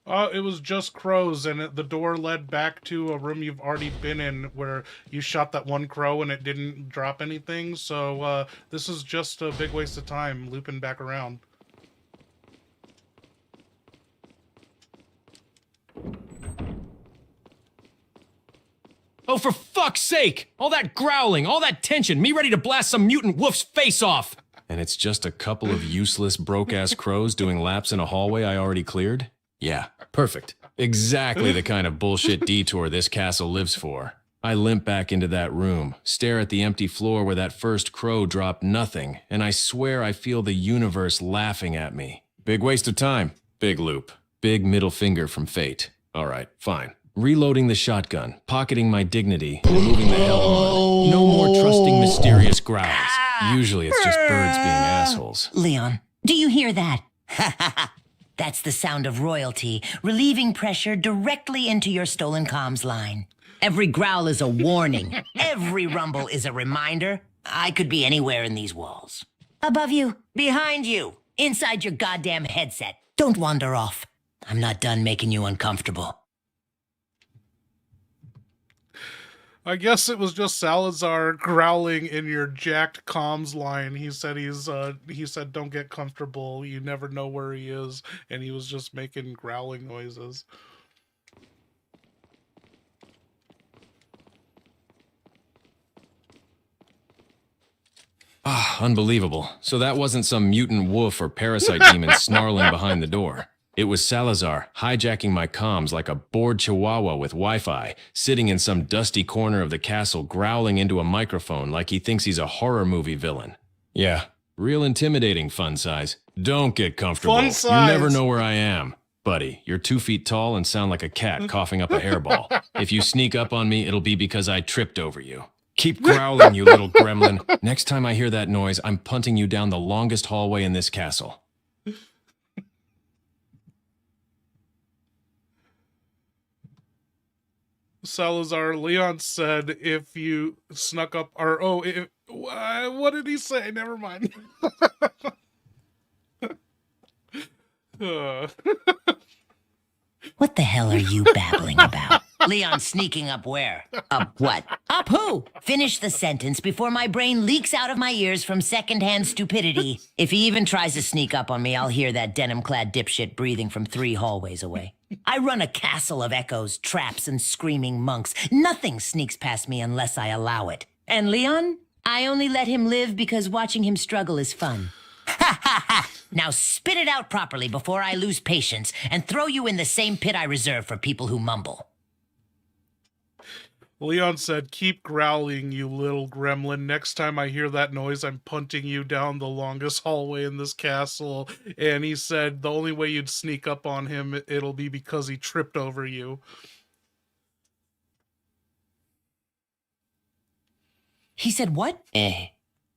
Speaker 1: It was just crows, and the door led back to a room you've already been in where you shot that one crow and it didn't drop anything, so this is just a big waste of time looping back around.
Speaker 3: Oh, for fuck's sake! All that growling, all that tension, me ready to blast some mutant wolf's face off! And it's just a couple of useless, broke-ass crows doing laps in a hallway I already cleared? Yeah, perfect. Exactly the kind of bullshit detour this castle lives for. I limp back into that room, stare at the empty floor where that first crow dropped nothing, and I swear I feel the universe laughing at me. Big waste of time. Big loop. Big middle finger from fate. All right, fine. Reloading the shotgun, pocketing my dignity, and moving the hell on. No more trusting mysterious growls. Usually it's just birds being assholes.
Speaker 4: Leon, do you hear that? That's the sound of royalty, relieving pressure directly into your stolen comms line. Every growl is a warning. Every rumble is a reminder. I could be anywhere in these walls. Above you, behind you, inside your goddamn headset. Don't wander off. I'm not done making you uncomfortable.
Speaker 1: I guess it was just Salazar growling in your jacked comms line. He said don't get comfortable, you never know where he is, and he was just making growling noises.
Speaker 3: Ah, unbelievable. So that wasn't some mutant wolf or parasite demon snarling behind the door. It was Salazar, hijacking my comms like a bored chihuahua with Wi-Fi, sitting in some dusty corner of the castle growling into a microphone like he thinks he's a horror movie villain. Yeah, real intimidating, Fun Size. Don't get comfortable.
Speaker 1: Fun Size.
Speaker 3: You never know where I am. Buddy, you're 2 feet tall and sound like a cat coughing up a hairball. If you sneak up on me, it'll be because I tripped over you. Keep growling, you little gremlin. Next time I hear that noise, I'm punting you down the longest hallway in this castle.
Speaker 1: Salazar, Leon said if you snuck up, or what did he say? Never mind.
Speaker 4: What the hell are you babbling about? Leon sneaking up where? Up what? Up who? Finish the sentence before my brain leaks out of my ears from secondhand stupidity. If he even tries to sneak up on me, I'll hear that denim-clad dipshit breathing from 3 hallways away. I run a castle of echoes, traps, and screaming monks. Nothing sneaks past me unless I allow it. And Leon? I only let him live because watching him struggle is fun. Ha ha ha! Now spit it out properly before I lose patience and throw you in the same pit I reserve for people who mumble.
Speaker 1: Leon said, keep growling, you little gremlin. Next time I hear that noise, I'm punting you down the longest hallway in this castle. And he said the only way you'd sneak up on him, it'll be because he tripped over you.
Speaker 4: He said what?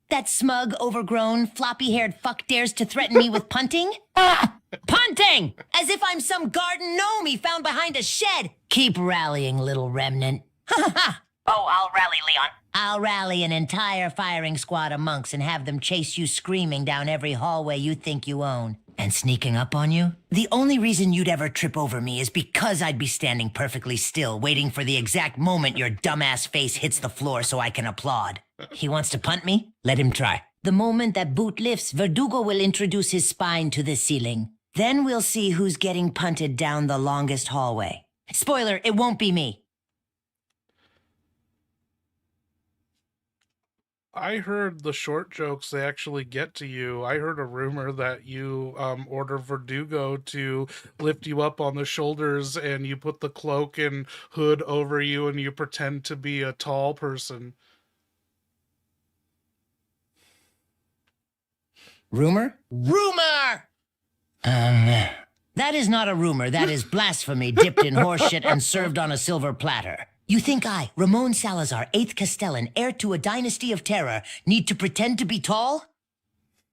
Speaker 4: That smug, overgrown, floppy-haired fuck dares to threaten me with punting? Punting! As if I'm some garden gnome he found behind a shed. Keep rallying, little remnant.
Speaker 14: Oh, I'll rally, Leon.
Speaker 4: I'll rally an entire firing squad of monks and have them chase you screaming down every hallway you think you own. And sneaking up on you? The only reason you'd ever trip over me is because I'd be standing perfectly still, waiting for the exact moment your dumbass face hits the floor so I can applaud. He wants to punt me? Let him try. The moment that boot lifts, Verdugo will introduce his spine to the ceiling. Then we'll see who's getting punted down the longest hallway. Spoiler, it won't be me.
Speaker 1: I heard the short jokes, they actually get to you. I heard a rumor that you order Verdugo to lift you up on the shoulders and you put the cloak and hood over you and you pretend to be a tall person.
Speaker 4: Rumor? Rumor! That is not a rumor. That is blasphemy dipped in horseshit and served on a silver platter. You think I, Ramon Salazar, 8th Castellan, heir to a dynasty of terror, need to pretend to be tall?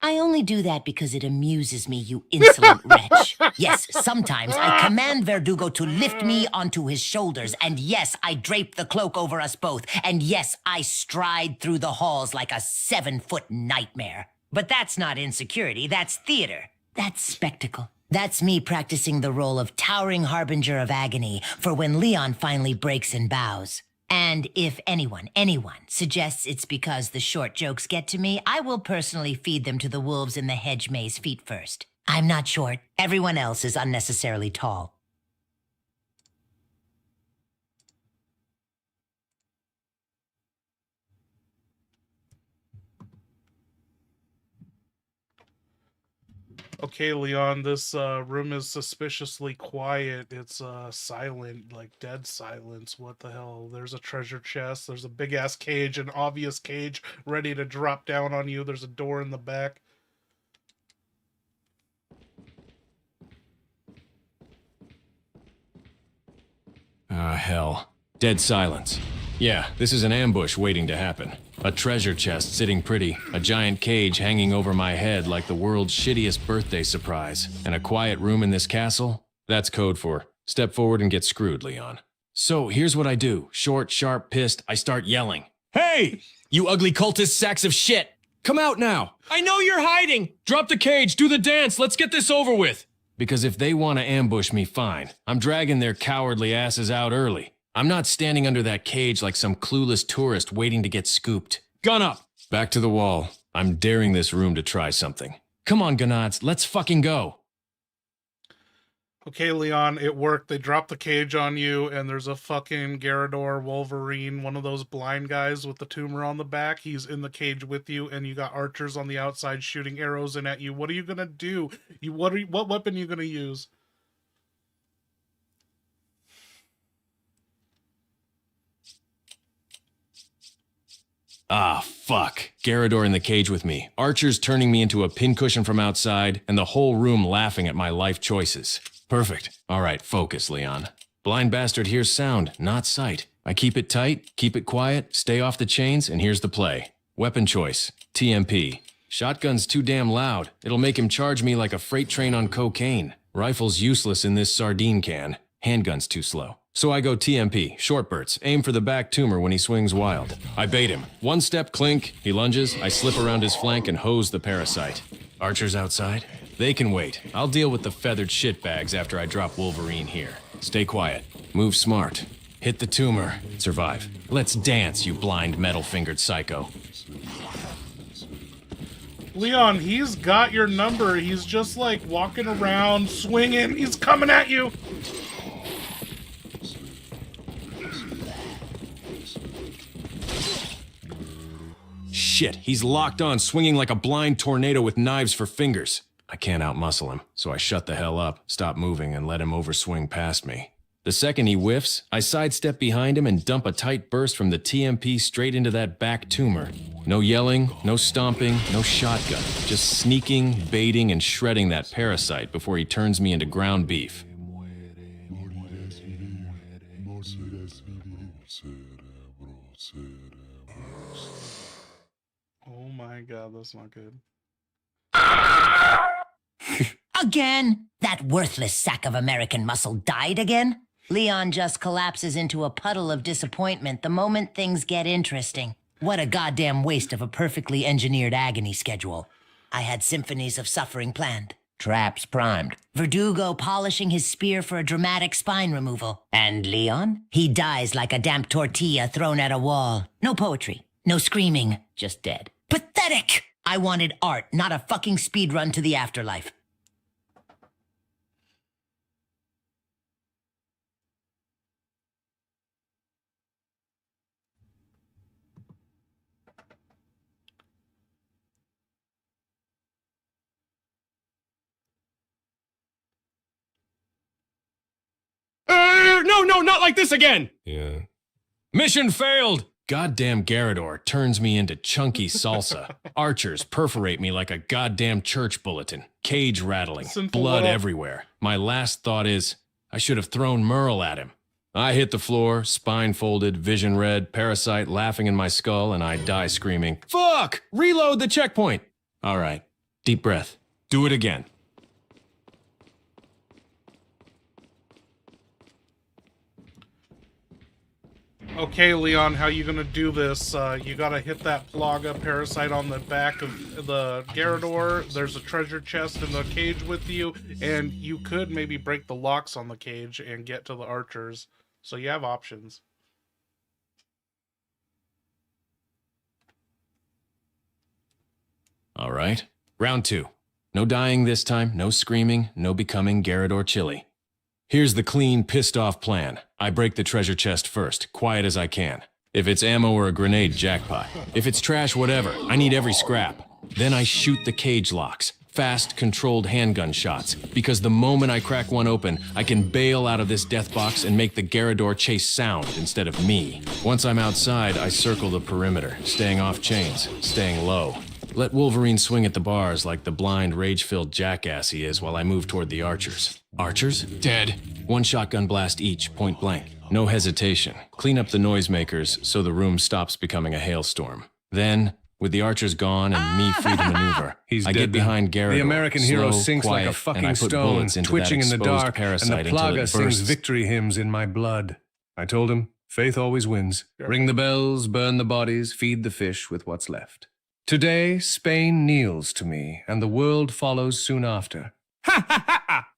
Speaker 4: I only do that because it amuses me, you insolent wretch. Yes, sometimes I command Verdugo to lift me onto his shoulders, and yes, I drape the cloak over us both, and yes, I stride through the halls like a 7-foot nightmare. But that's not insecurity, that's theater. That's spectacle. That's me practicing the role of towering harbinger of agony for when Leon finally breaks and bows. And if anyone suggests it's because the short jokes get to me, I will personally feed them to the wolves in the hedge maze feet first. I'm not short. Everyone else is unnecessarily tall.
Speaker 1: Okay, Leon, this room is suspiciously quiet. It's silent, like dead silence. What the hell? There's a treasure chest. There's a big-ass cage, an obvious cage ready to drop down on you. There's a door in the back.
Speaker 3: Ah, hell. Dead silence. Yeah, this is an ambush waiting to happen. A treasure chest sitting pretty, a giant cage hanging over my head like the world's shittiest birthday surprise, and a quiet room in this castle? That's code for, step forward and get screwed, Leon. So, here's what I do. Short, sharp, pissed, I start yelling. Hey! You ugly cultist sacks of shit! Come out now! I know you're hiding! Drop the cage, do the dance, let's get this over with! Because if they want to ambush me, fine. I'm dragging their cowardly asses out early. I'm not standing under that cage like some clueless tourist waiting to get scooped. Gun up! Back to the wall. I'm daring this room to try something. Come on, Ganads, let's fucking go.
Speaker 1: Okay, Leon, it worked. They dropped the cage on you, and there's a fucking Garador Wolverine, one of those blind guys with the tumor on the back. He's in the cage with you, and you got archers on the outside shooting arrows in at you. What are you gonna do? What weapon are you gonna use?
Speaker 3: Ah, fuck. Garador in the cage with me. Archers turning me into a pincushion from outside, and the whole room laughing at my life choices. Perfect. All right, focus, Leon. Blind bastard hears sound, not sight. I keep it tight, keep it quiet, stay off the chains, and here's the play. Weapon choice, TMP. Shotgun's too damn loud. It'll make him charge me like a freight train on cocaine. Rifle's useless in this sardine can. Handgun's too slow. So I go TMP, short bursts, aim for the back tumor when he swings wild. I bait him. One step clink, he lunges, I slip around his flank and hose the parasite. Archers outside? They can wait. I'll deal with the feathered shitbags after I drop Wolverine here. Stay quiet. Move smart. Hit the tumor. Survive. Let's dance, you blind metal-fingered psycho.
Speaker 1: Leon, he's got your number. He's just like walking around, swinging. He's coming at you.
Speaker 3: Shit, he's locked on, swinging like a blind tornado with knives for fingers. I can't outmuscle him, so I shut the hell up, stop moving, and let him overswing past me. The second he whiffs, I sidestep behind him and dump a tight burst from the TMP straight into that back tumor. No yelling, no stomping, no shotgun. Just sneaking, baiting, and shredding that parasite before he turns me into ground beef.
Speaker 1: Oh my god, that's not good.
Speaker 4: Again? That worthless sack of American muscle died again? Leon just collapses into a puddle of disappointment the moment things get interesting. What a goddamn waste of a perfectly engineered agony schedule. I had symphonies of suffering planned. Traps primed. Verdugo polishing his spear for a dramatic spine removal. And Leon? He dies like a damp tortilla thrown at a wall. No poetry. No screaming. Just dead. Pathetic! I wanted art, not a fucking speed run to the afterlife.
Speaker 3: No, not like this again! Yeah. Mission failed! Goddamn Garador turns me into chunky salsa. Archers perforate me like a goddamn church bulletin. Cage rattling. Blood everywhere. My last thought is, I should have thrown Merle at him. I hit the floor, spine folded, vision red, parasite laughing in my skull, and I die screaming, "Fuck! Reload the checkpoint!" All right. Deep breath. Do it again.
Speaker 1: Okay, Leon, how you gonna do this? You gotta hit that Plaga parasite on the back of the Garador. There's a treasure chest in the cage with you, and you could maybe break the locks on the cage and get to the archers. So you have options.
Speaker 3: All right. Round 2. No dying this time, no screaming, no becoming Garador chili. Here's the clean, pissed-off plan. I break the treasure chest first, quiet as I can. If it's ammo or a grenade, jackpot. If it's trash, whatever. I need every scrap. Then I shoot the cage locks. Fast, controlled handgun shots. Because the moment I crack one open, I can bail out of this death box and make the Garador chase sound instead of me. Once I'm outside, I circle the perimeter, staying off chains, staying low. Let Wolverine swing at the bars like the blind, rage-filled jackass he is while I move toward the archers. Archers? Dead. One shotgun blast each, point blank. No hesitation. Clean up the noisemakers so the room stops becoming a hailstorm. Then, with the archers gone and me free to maneuver, I get behind Garador.
Speaker 10: The American hero
Speaker 3: slow,
Speaker 10: sinks
Speaker 3: quiet,
Speaker 10: like a
Speaker 3: and
Speaker 10: fucking
Speaker 3: I put
Speaker 10: stone,
Speaker 3: bullets into
Speaker 10: twitching
Speaker 3: that
Speaker 10: in the
Speaker 3: exposed
Speaker 10: dark, and
Speaker 3: parasite
Speaker 10: the
Speaker 3: until
Speaker 10: Plaga
Speaker 3: it
Speaker 10: sings
Speaker 3: bursts.
Speaker 10: victory hymns in my blood. I told him, faith always wins. Ring the bells, burn the bodies, feed the fish with what's left. Today, Spain kneels to me, and the world follows soon after. Ha ha ha ha!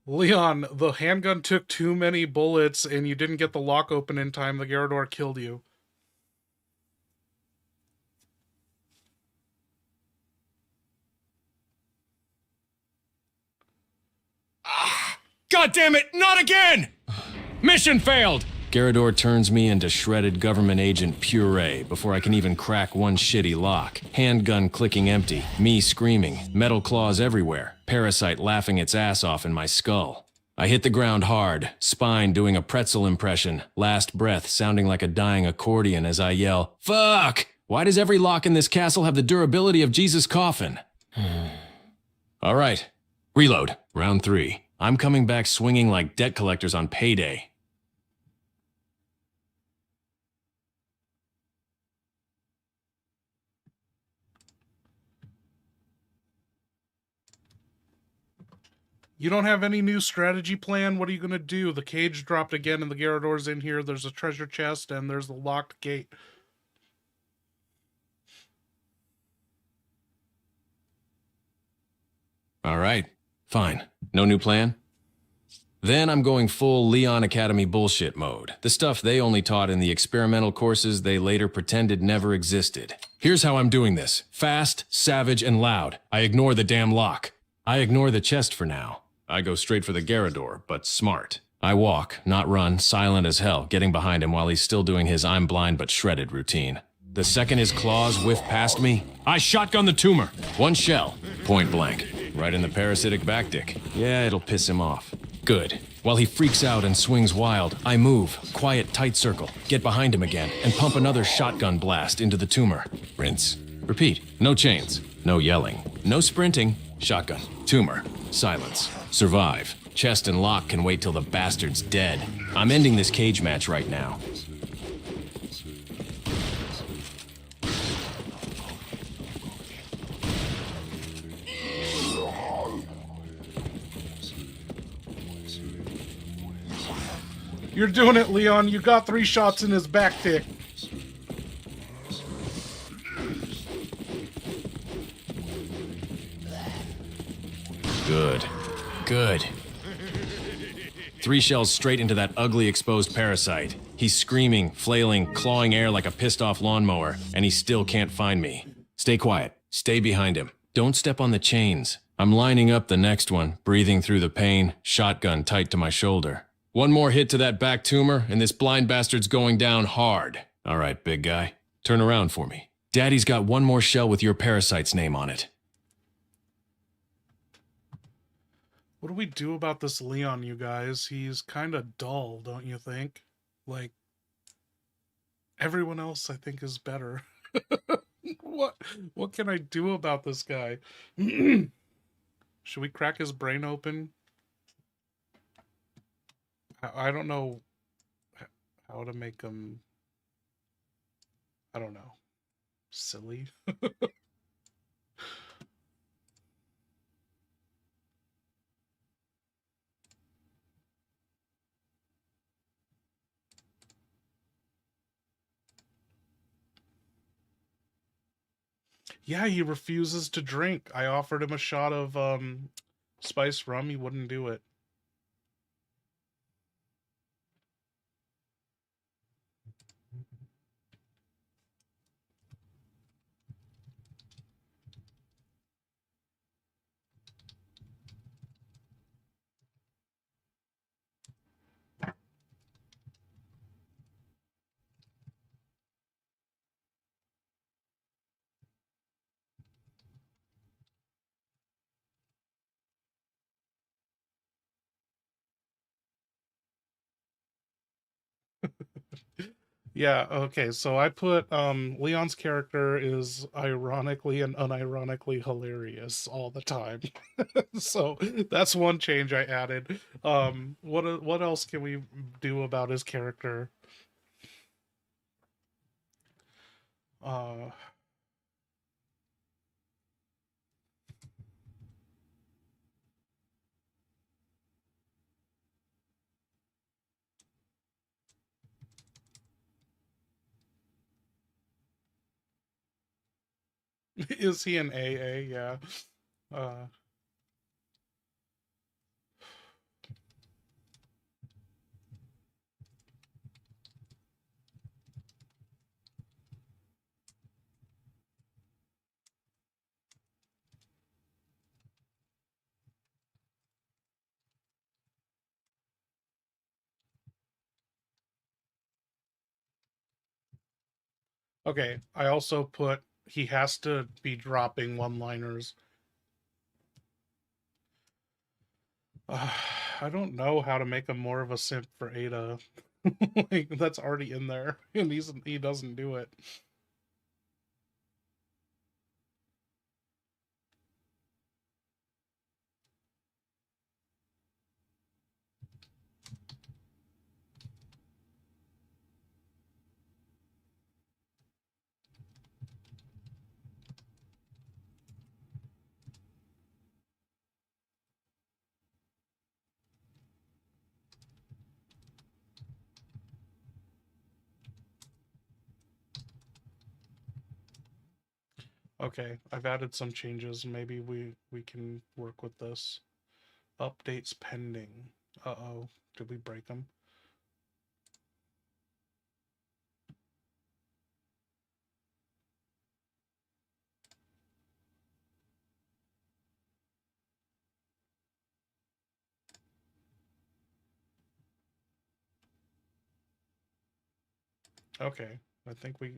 Speaker 1: Leon, the handgun took too many bullets and you didn't get the lock open in time. The Garador killed you.
Speaker 3: God damn it, not again! Mission failed! Garrador turns me into shredded government agent puree before I can even crack one shitty lock. Handgun clicking empty, me screaming, metal claws everywhere, Parasite laughing its ass off in my skull. I hit the ground hard, spine doing a pretzel impression, last breath sounding like a dying accordion as I yell, "Fuck! Why does every lock in this castle have the durability of Jesus' coffin?" All right. Reload. Round 3. I'm coming back swinging like debt collectors on payday.
Speaker 1: You don't have any new strategy plan? What are you going to do? The cage dropped again and the Garrador's in here. There's a treasure chest and there's the locked gate.
Speaker 3: All right. Fine. No new plan? Then I'm going full Leon Academy bullshit mode. The stuff they only taught in the experimental courses they later pretended never existed. Here's how I'm doing this. Fast, savage, and loud. I ignore the damn lock. I ignore the chest for now. I go straight for the Garrador, but smart. I walk, not run, silent as hell, getting behind him while he's still doing his I'm blind but shredded routine. The second his claws whiff past me, I shotgun the tumor. One shell, point blank, right in the parasitic back dick. Yeah, it'll piss him off. Good. While he freaks out and swings wild, I move, quiet, tight circle, get behind him again, and pump another shotgun blast into the tumor. Rinse. Repeat. No chains. No yelling. No sprinting. Shotgun. Tumor. Silence. Survive. Chest and lock can wait till the bastard's dead. I'm ending this cage match right now.
Speaker 1: You're doing it, Leon. You got 3 shots in his back dick.
Speaker 3: Good. Good. 3 shells straight into that ugly exposed parasite. He's screaming, flailing, clawing air like a pissed-off lawnmower, and he still can't find me. Stay quiet. Stay behind him. Don't step on the chains. I'm lining up the next one, breathing through the pain, shotgun tight to my shoulder. One more hit to that back tumor, and this blind bastard's going down hard. All right, big guy. Turn around for me. Daddy's got one more shell with your parasite's name on it.
Speaker 1: What do we do about this Leon, you guys? He's kind of dull, don't you think? Like, everyone else, I think, is better. What can I do about this guy? Should we crack his brain open? I don't know how to make him, I don't know, silly. Yeah, he refuses to drink. I offered him a shot of spiced rum. He wouldn't do it. Yeah, okay, so I put Leon's character is ironically and unironically hilarious all the time. So that's one change I added. What else can we do about his character? Is he an AA? Yeah. Uh Okay, I also put he has to be dropping one-liners. I don't know how to make him more of a simp for Ada. Like, that's already in there, and he doesn't do it. Okay, I've added some changes. Maybe we can work with this. Updates pending. Uh-oh, did we break them? Okay, I think we...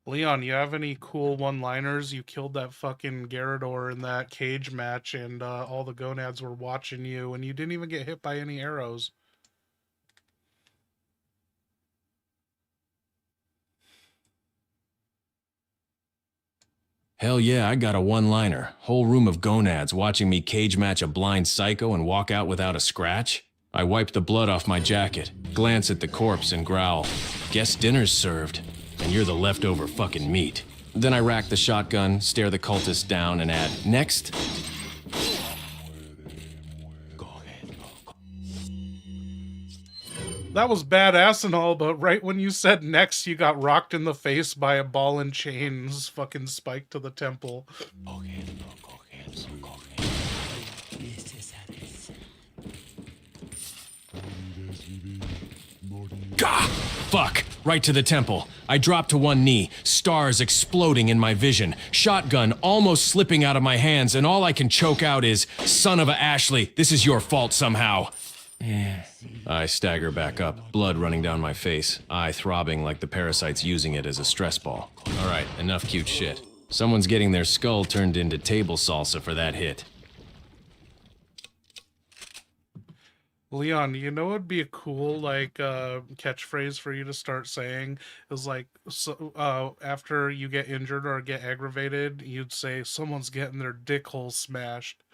Speaker 1: Leon, you have any cool one-liners? You killed that fucking Garrador in that cage match, and all the gonads were watching you, and you didn't even get hit by any arrows.
Speaker 3: Hell yeah, I got a one-liner. Whole room of gonads watching me cage match a blind psycho and walk out without a scratch. I wipe the blood off my jacket, glance at the corpse and growl, "Guess dinner's served, and you're the leftover fucking meat." Then I rack the shotgun, stare the cultist down, and add, "Next."
Speaker 1: That was badass and all, but right when you said next, you got rocked in the face by a ball and chains fucking spiked to the temple.
Speaker 3: Gah! Fuck! Right to the temple. I drop to one knee, stars exploding in my vision, shotgun almost slipping out of my hands, and all I can choke out is, "Son of a Ashley, this is your fault somehow." I stagger back up, blood running down my face, eye throbbing like the parasite's using it as a stress ball. All right, enough cute shit. Someone's getting their skull turned into table salsa for that hit.
Speaker 1: Leon, you know what'd be a cool catchphrase for you to start saying is after you get injured or get aggravated, you'd say someone's getting their dick hole smashed.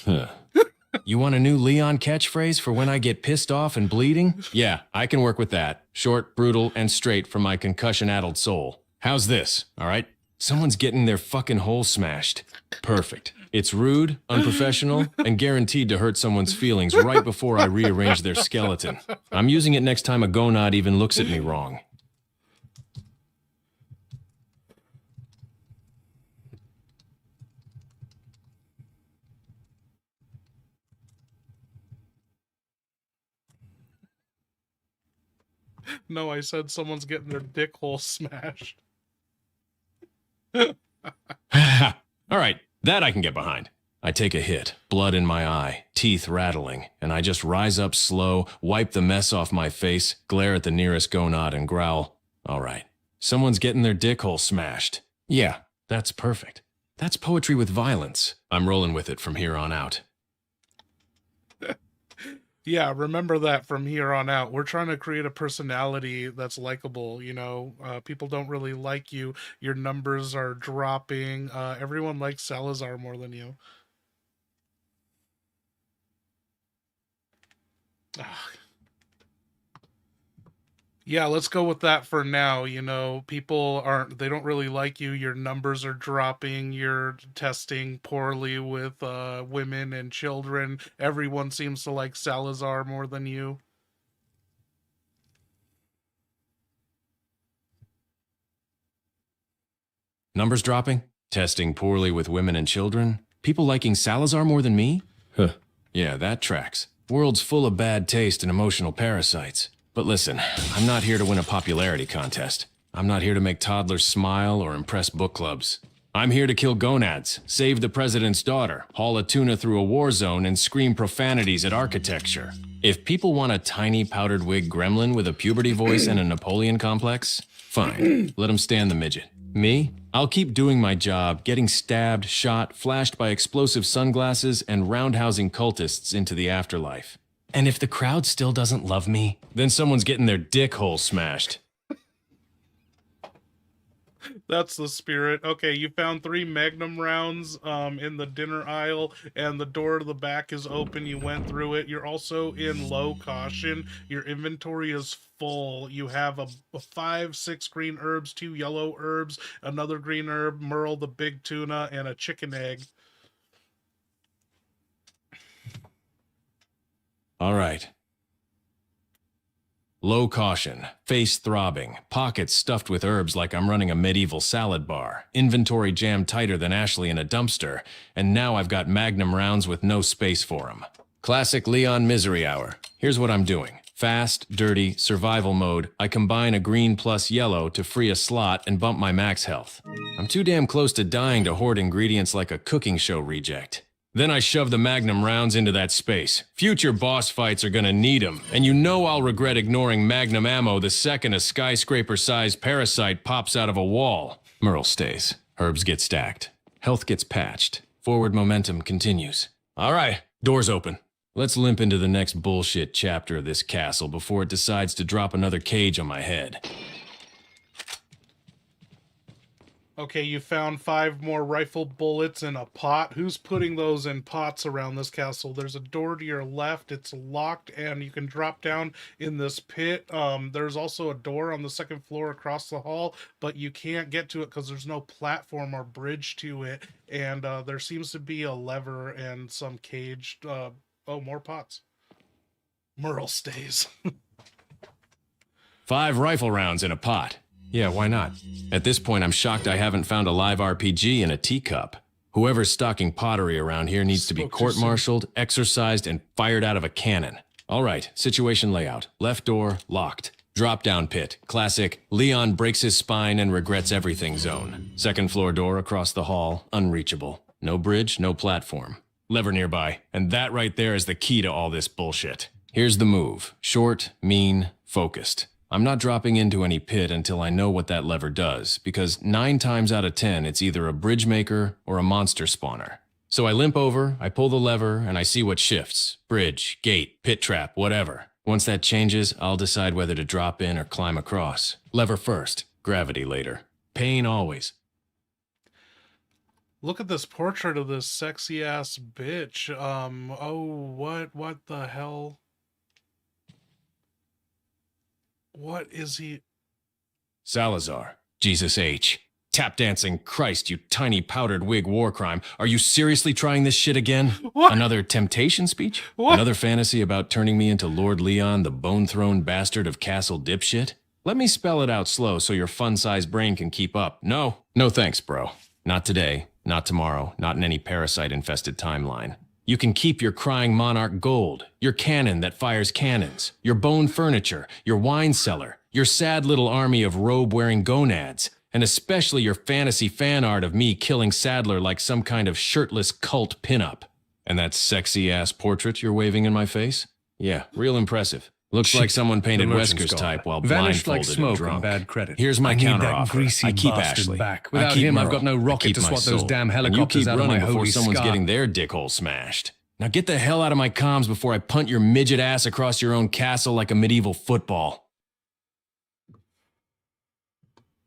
Speaker 3: Huh. You want a new Leon catchphrase for when I get pissed off and bleeding? Yeah, I can work with that. Short, brutal, and straight from my concussion-addled soul. How's this, all right? Someone's getting their fucking hole smashed. Perfect. It's rude, unprofessional, and guaranteed to hurt someone's feelings right before I rearrange their skeleton. I'm using it next time a gonad even looks at me wrong.
Speaker 1: No, I said someone's getting their dick hole smashed.
Speaker 3: All right, that I can get behind. I take a hit, blood in my eye, teeth rattling, and I just rise up slow, wipe the mess off my face, glare at the nearest gonad and growl, "All right, someone's getting their dick hole smashed." Yeah, that's perfect. That's poetry with violence. I'm rolling with it from here on out.
Speaker 1: Yeah, remember that from here on out. We're trying to create a personality that's likable, you know. People don't really like you. Your numbers are dropping. Everyone likes Salazar more than you. Yeah, let's go with that for now. You know, they don't really like you. Your numbers are dropping. You're testing poorly with women and children. Everyone seems to like Salazar more than you.
Speaker 3: Numbers dropping? Testing poorly with women and children? People liking Salazar more than me? Huh. Yeah, that tracks. World's full of bad taste and emotional parasites. But listen, I'm not here to win a popularity contest. I'm not here to make toddlers smile or impress book clubs. I'm here to kill gonads, save the president's daughter, haul a tuna through a war zone, and scream profanities at architecture. If people want a tiny powdered wig gremlin with a puberty voice and a Napoleon complex, fine. Let him stand the midget. Me? I'll keep doing my job, getting stabbed, shot, flashed by explosive sunglasses, and roundhousing cultists into the afterlife. And if the crowd still doesn't love me, then someone's getting their dick hole smashed.
Speaker 1: That's the spirit. Okay, you found 3 Magnum rounds in the dinner aisle, and the door to the back is open. You went through it. You're also in low caution. Your inventory is full. You have a 5, 6 green herbs, 2 yellow herbs, another green herb, Merle the big tuna, and a chicken egg.
Speaker 3: All right. Low caution, face throbbing, pockets stuffed with herbs like I'm running a medieval salad bar, inventory jammed tighter than Ashley in a dumpster, and now I've got Magnum rounds with no space for them. Classic Leon misery hour. Here's what I'm doing. Fast, dirty, survival mode. I combine a green plus yellow to free a slot and bump my max health. I'm too damn close to dying to hoard ingredients like a cooking show reject. Then I shove the Magnum rounds into that space. Future boss fights are gonna need them, and you know I'll regret ignoring Magnum ammo the second a skyscraper-sized parasite pops out of a wall. Merle stays. Herbs get stacked. Health gets patched. Forward momentum continues. All right, doors open. Let's limp into the next bullshit chapter of this castle before it decides to drop another cage on my head.
Speaker 1: Okay, you found 5 more rifle bullets in a pot. Who's putting those in pots around this castle? There's a door to your left. It's locked, and you can drop down in this pit. There's also a door on the 2nd floor across the hall, but you can't get to it because there's no platform or bridge to it. And there seems to be a lever and some caged... oh, more pots. Merle stays.
Speaker 3: 5 rifle rounds in a pot. Yeah, why not? At this point, I'm shocked I haven't found a live RPG in a teacup. Whoever's stocking pottery around here needs to be court-martialed, exorcised, and fired out of a cannon. All right, situation layout. Left door, locked. Drop-down pit. Classic, Leon breaks his spine and regrets everything zone. 2nd floor door across the hall, unreachable. No bridge, no platform. Lever nearby, and that right there is the key to all this bullshit. Here's the move. Short, mean, focused. I'm not dropping into any pit until I know what that lever does, because 9 times out of 10, it's either a bridge maker or a monster spawner. So I limp over, I pull the lever, and I see what shifts. Bridge, gate, pit trap, whatever. Once that changes, I'll decide whether to drop in or climb across. Lever first, gravity later. Pain always.
Speaker 1: Look at this portrait of this sexy-ass bitch. Oh, what the hell? What is he?
Speaker 3: Salazar. Jesus H. Tap dancing Christ, you tiny powdered wig war crime. Are you seriously trying this shit again?
Speaker 1: What?
Speaker 3: Another temptation speech?
Speaker 1: What?
Speaker 3: Another fantasy about turning me into Lord Leon, the bone-thrown bastard of Castle Dipshit? Let me spell it out slow so your fun-sized brain can keep up. No thanks, bro. Not today, not tomorrow, not in any parasite-infested timeline. You can keep your crying monarch gold, your cannon that fires cannons, your bone furniture, your wine cellar, your sad little army of robe-wearing gonads, and especially your fantasy fan art of me killing Sadler like some kind of shirtless cult pinup. And that sexy-ass portrait you're waving in my face? Yeah, real impressive. Looks like someone painted Wesker's type while
Speaker 10: Vanished like
Speaker 3: blindfolded
Speaker 10: smoke
Speaker 3: and drunk.
Speaker 10: and bad credit.
Speaker 3: Here's my
Speaker 10: I need that
Speaker 3: counteroffer.
Speaker 10: greasy
Speaker 3: I keep
Speaker 10: bastard
Speaker 3: Ashley.
Speaker 10: back.
Speaker 3: I
Speaker 10: Without
Speaker 3: keep
Speaker 10: him, I've
Speaker 3: Merle.
Speaker 10: got no
Speaker 3: I
Speaker 10: rocket
Speaker 3: keep
Speaker 10: to
Speaker 3: my
Speaker 10: swat those
Speaker 3: soul.
Speaker 10: damn
Speaker 3: And you
Speaker 10: helicopters
Speaker 3: keep
Speaker 10: out of
Speaker 3: running
Speaker 10: my
Speaker 3: before
Speaker 10: holy
Speaker 3: someone's
Speaker 10: scar.
Speaker 3: getting their dickhole smashed. Now get the hell out of my comms before I punt your midget ass across your own castle like a medieval football.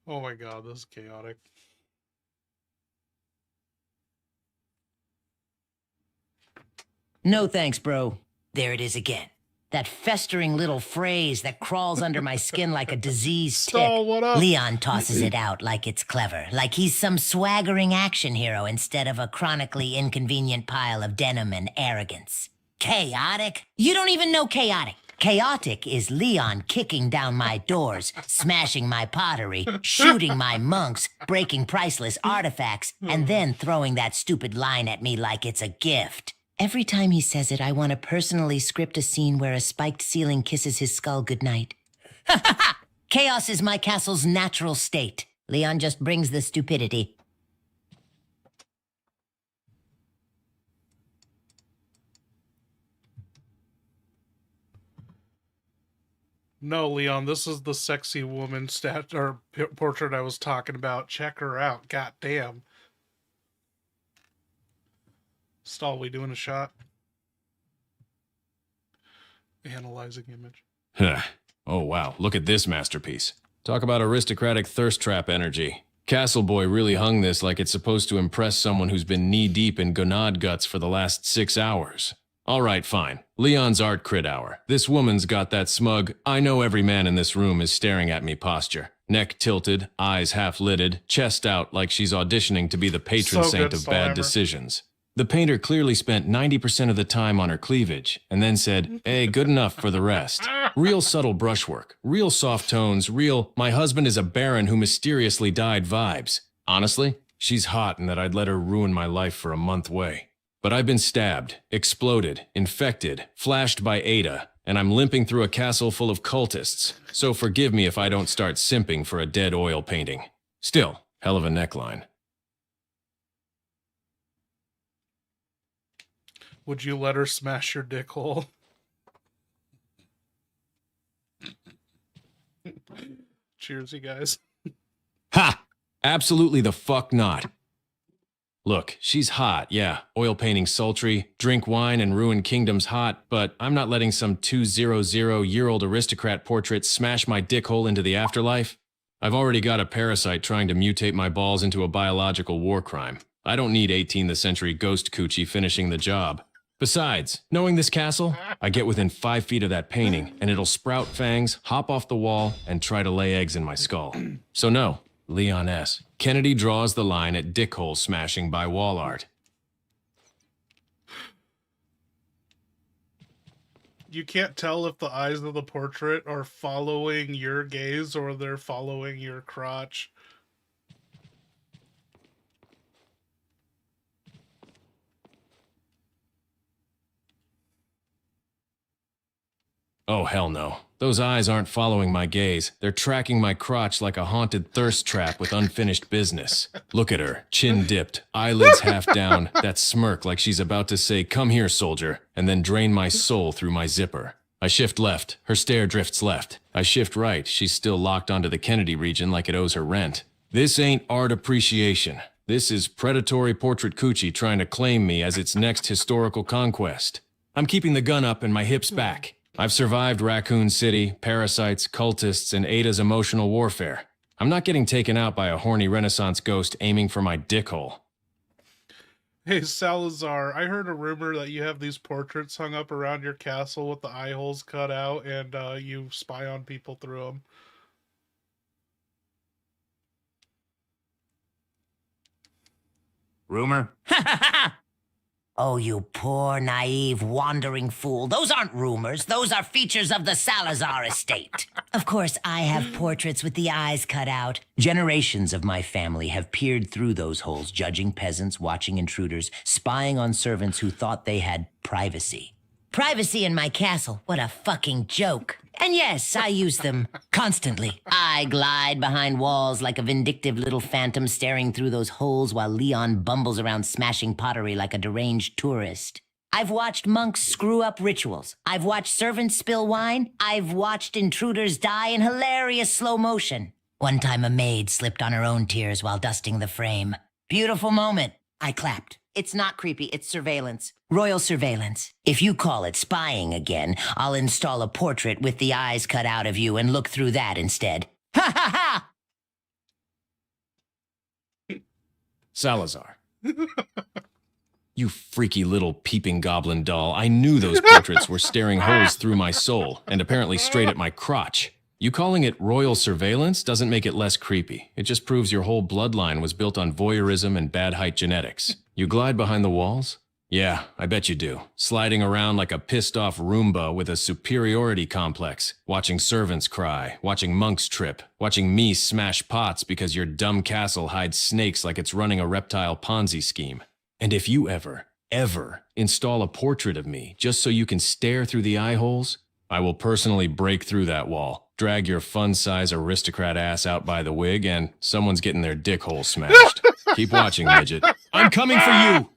Speaker 1: Oh my god, this is chaotic.
Speaker 4: No thanks, bro. There it is again. That festering little phrase that crawls under my skin like a diseased tick.
Speaker 1: Saul, what up?
Speaker 4: Leon tosses it out like it's clever, like he's some swaggering action hero instead of a chronically inconvenient pile of denim and arrogance. Chaotic? You don't even know chaotic. Chaotic is Leon kicking down my doors, smashing my pottery, shooting my monks, breaking priceless artifacts, and then throwing that stupid line at me like it's a gift. Every time he says it, I want to personally script a scene where a spiked ceiling kisses his skull goodnight. Ha ha ha! Chaos is my castle's natural state. Leon just brings the stupidity.
Speaker 1: No, Leon, this is the sexy woman portrait I was talking about. Check her out. God damn. Stall, we doing a shot? Analyzing image.
Speaker 3: Huh. Oh, wow. Look at this masterpiece. Talk about aristocratic thirst trap energy. Castle Boy really hung this like it's supposed to impress someone who's been knee-deep in gonad guts for the last 6 hours. All right, fine. Leon's art crit hour. This woman's got that smug, I know every man in this room is staring at me posture. Neck tilted, eyes half-lidded, chest out like she's auditioning to be the patron
Speaker 1: So
Speaker 3: saint
Speaker 1: good,
Speaker 3: of bad
Speaker 1: Slimer.
Speaker 3: decisions. The painter clearly spent 90% of the time on her cleavage, and then said, hey, good enough for the rest. Real subtle brushwork, real soft tones, real, my husband is a baron who mysteriously died vibes. Honestly, she's hot and that I'd let her ruin my life for a month way. But I've been stabbed, exploded, infected, flashed by Ada, and I'm limping through a castle full of cultists, so forgive me if I don't start simping for a dead oil painting. Still, hell of a neckline.
Speaker 1: Would you let her smash your dick hole? Cheers, you guys.
Speaker 3: Ha! Absolutely the fuck not. Look, she's hot, yeah. Oil painting sultry, drink wine and ruin kingdoms hot, but I'm not letting some 200-year-old aristocrat portrait smash my dick hole into the afterlife. I've already got a parasite trying to mutate my balls into a biological war crime. I don't need 18th century ghost coochie finishing the job. Besides, knowing this castle, I get within 5 feet of that painting, and it'll sprout fangs, hop off the wall, and try to lay eggs in my skull. So no, Leon S. Kennedy draws the line at dickhole smashing by wall art.
Speaker 1: You can't tell if the eyes of the portrait are following your gaze or they're following your crotch.
Speaker 3: Oh, hell no. Those eyes aren't following my gaze. They're tracking my crotch like a haunted thirst trap with unfinished business. Look at her, chin dipped, eyelids half down, that smirk like she's about to say, come here, soldier, and then drain my soul through my zipper. I shift left, her stare drifts left. I shift right, she's still locked onto the Kennedy region like it owes her rent. This ain't art appreciation. This is predatory portrait coochie trying to claim me as its next historical conquest. I'm keeping the gun up and my hips back. I've survived Raccoon City, parasites, cultists, and Ada's emotional warfare. I'm not getting taken out by a horny Renaissance ghost aiming for my dick hole.
Speaker 1: Hey, Salazar, I heard a rumor that you have these portraits hung up around your castle with the eye holes cut out, and you spy on people through them.
Speaker 6: Rumor?
Speaker 4: Oh, you poor, naive, wandering fool. Those aren't rumors. Those are features of the Salazar estate. Of course, I have portraits with the eyes cut out. Generations of my family have peered through those holes, judging peasants, watching intruders, spying on servants who thought they had privacy. Privacy in my castle? What a fucking joke. And yes, I use them constantly. I glide behind walls like a vindictive little phantom staring through those holes while Leon bumbles around smashing pottery like a deranged tourist. I've watched monks screw up rituals. I've watched servants spill wine. I've watched intruders die in hilarious slow motion. One time a maid slipped on her own tears while dusting the frame. Beautiful moment. I clapped. It's not creepy, it's surveillance. Royal surveillance. If you call it spying again, I'll install a portrait with the eyes cut out of you and look through that instead. Ha ha ha!
Speaker 3: Salazar. You freaky little peeping goblin doll. I knew those portraits were staring holes through my soul, and apparently straight at my crotch. You calling it royal surveillance doesn't make it less creepy. It just proves your whole bloodline was built on voyeurism and bad height genetics. You glide behind the walls? Yeah, I bet you do. Sliding around like a pissed-off Roomba with a superiority complex. Watching servants cry, watching monks trip, watching me smash pots because your dumb castle hides snakes like it's running a reptile Ponzi scheme. And if you ever install a portrait of me just so you can stare through the eye holes, I will personally break through that wall, drag your fun-size aristocrat ass out by the wig, and someone's getting their dick hole smashed. Keep watching, midget. I'm coming for you!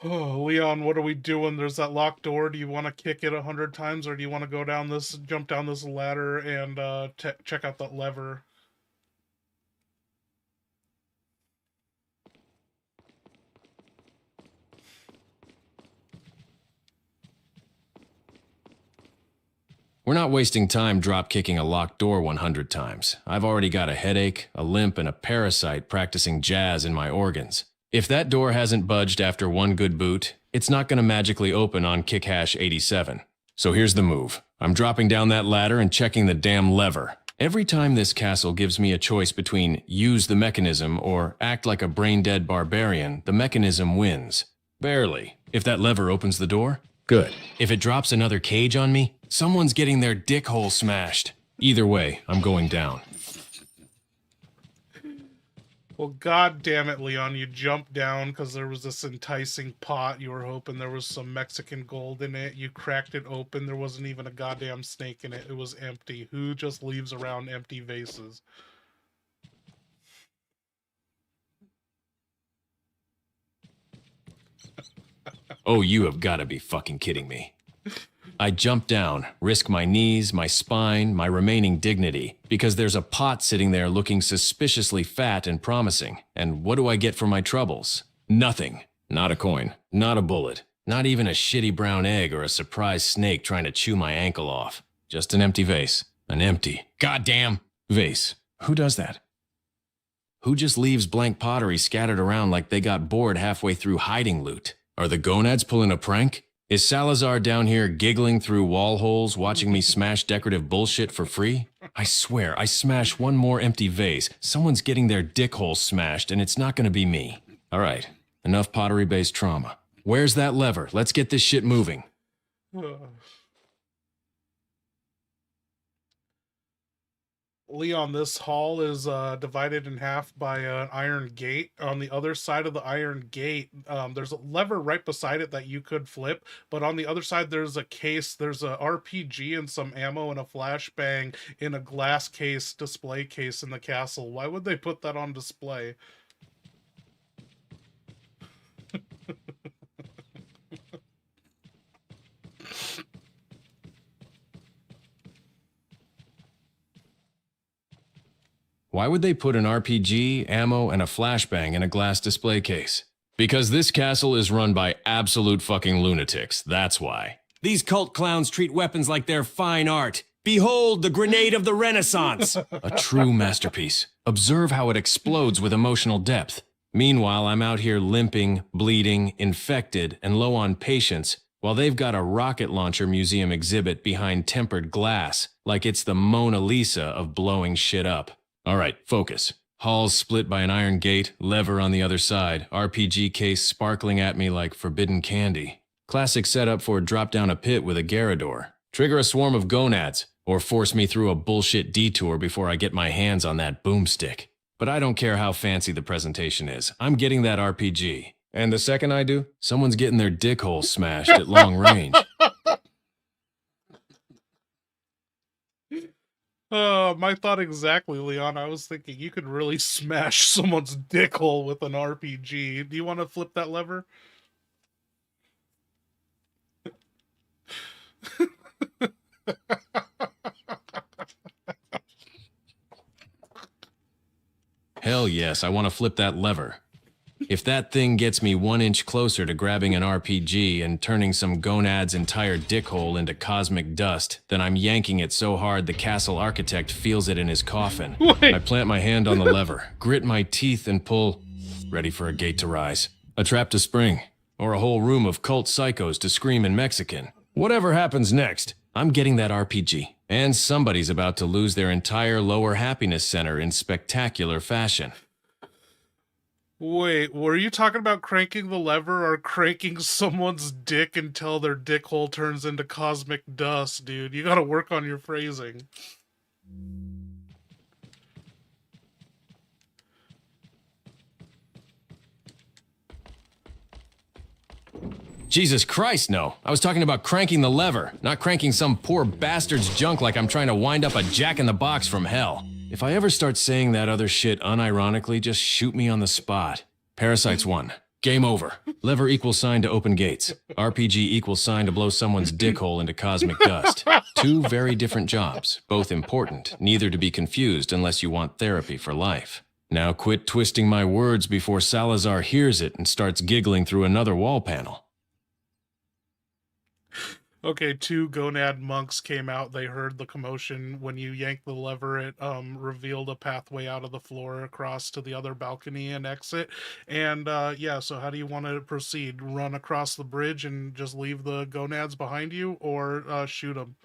Speaker 1: Oh, Leon, what are we doing? There's that locked door. Do you want to kick it 100 times, or do you want to go down this, jump down this ladder, and check out that lever?
Speaker 3: We're not wasting time drop kicking a locked door 100 times. I've already got a headache, a limp, and a parasite practicing jazz in my organs. If that door hasn't budged after one good boot, it's not going to magically open on kick hash 87. So here's the move. I'm dropping down that ladder and checking the damn lever. Every time this castle gives me a choice between use the mechanism or act like a brain-dead barbarian, the mechanism wins. Barely. If that lever opens the door, good. If it drops another cage on me, someone's getting their dick hole smashed. Either way, I'm going down.
Speaker 1: Well, god damn it, Leon, you jumped down because there was this enticing pot. You were hoping there was some Mexican gold in it. You cracked it open. There wasn't even a goddamn snake in it. It was empty. Who just leaves around empty vases?
Speaker 3: Oh, you have got to be fucking kidding me. I jump down, risk my knees, my spine, my remaining dignity, because there's a pot sitting there looking suspiciously fat and promising. And what do I get for my troubles? Nothing. Not a coin. Not a bullet. Not even a shitty brown egg or a surprise snake trying to chew my ankle off. Just an empty vase. An empty, goddamn vase. Who does that? Who just leaves blank pottery scattered around like they got bored halfway through hiding loot? Are the gonads pulling a prank? Is Salazar down here giggling through wall holes watching me smash decorative bullshit for free? I swear, I smash one more empty vase, someone's getting their dick hole smashed and it's not gonna be me. All right, enough pottery-based trauma. Where's that lever? Let's get this shit moving.
Speaker 1: Leon, this hall is divided in half by an iron gate. On the other side of the iron gate, there's a lever right beside it that you could flip, but on the other side there's a case, there's a RPG and some ammo and a flashbang in a glass case, display case in the castle. Why would they put that on display?
Speaker 3: Why would they put an RPG, ammo, and a flashbang in a glass display case? Because this castle is run by absolute fucking lunatics, that's why. These cult clowns treat weapons like they're fine art. Behold the grenade of the Renaissance! A true masterpiece. Observe how it explodes with emotional depth. Meanwhile, I'm out here limping, bleeding, infected, and low on patience, while they've got a rocket launcher museum exhibit behind tempered glass, like it's the Mona Lisa of blowing shit up. All right, focus. Hall's split by an iron gate, lever on the other side, RPG case sparkling at me like forbidden candy. Classic setup for drop down a pit with a Garrador. Trigger a swarm of gonads, or force me through a bullshit detour before I get my hands on that boomstick. But I don't care how fancy the presentation is. I'm getting that RPG. And the second I do, someone's getting their dick hole smashed at long range.
Speaker 1: My thought exactly, Leon. I was thinking you could really smash someone's dick hole with an RPG. Do you want to flip that lever?
Speaker 3: Hell yes, I want to flip that lever. If that thing gets me 1 inch closer to grabbing an RPG and turning some gonad's entire dickhole into cosmic dust, then I'm yanking it so hard the castle architect feels it in his coffin.
Speaker 1: Wait.
Speaker 3: I plant my hand on the lever, grit my teeth and pull, ready for a gate to rise. A trap to spring, or a whole room of cult psychos to scream in Mexican. Whatever happens next, I'm getting that RPG. And somebody's about to lose their entire lower happiness center in spectacular fashion.
Speaker 1: Wait, were you talking about cranking the lever or cranking someone's dick until their dick hole turns into cosmic dust, dude? You gotta work on your phrasing.
Speaker 3: Jesus Christ, no. I was talking about cranking the lever, not cranking some poor bastard's junk like I'm trying to wind up a jack-in-the-box from hell. If I ever start saying that other shit unironically, just shoot me on the spot. Parasites 1. Game over. Lever equals sign to open gates. RPG equals sign to blow someone's dick hole into cosmic dust. Two very different jobs, both important, neither to be confused unless you want therapy for life. Now quit twisting my words before Salazar hears it and starts giggling through another wall panel.
Speaker 1: Okay, two gonad monks came out. They heard the commotion. When you yanked the lever, it revealed a pathway out of the floor across to the other balcony and exit. And yeah, so how do you want to proceed? Run across the bridge and just leave the gonads behind you, or shoot them?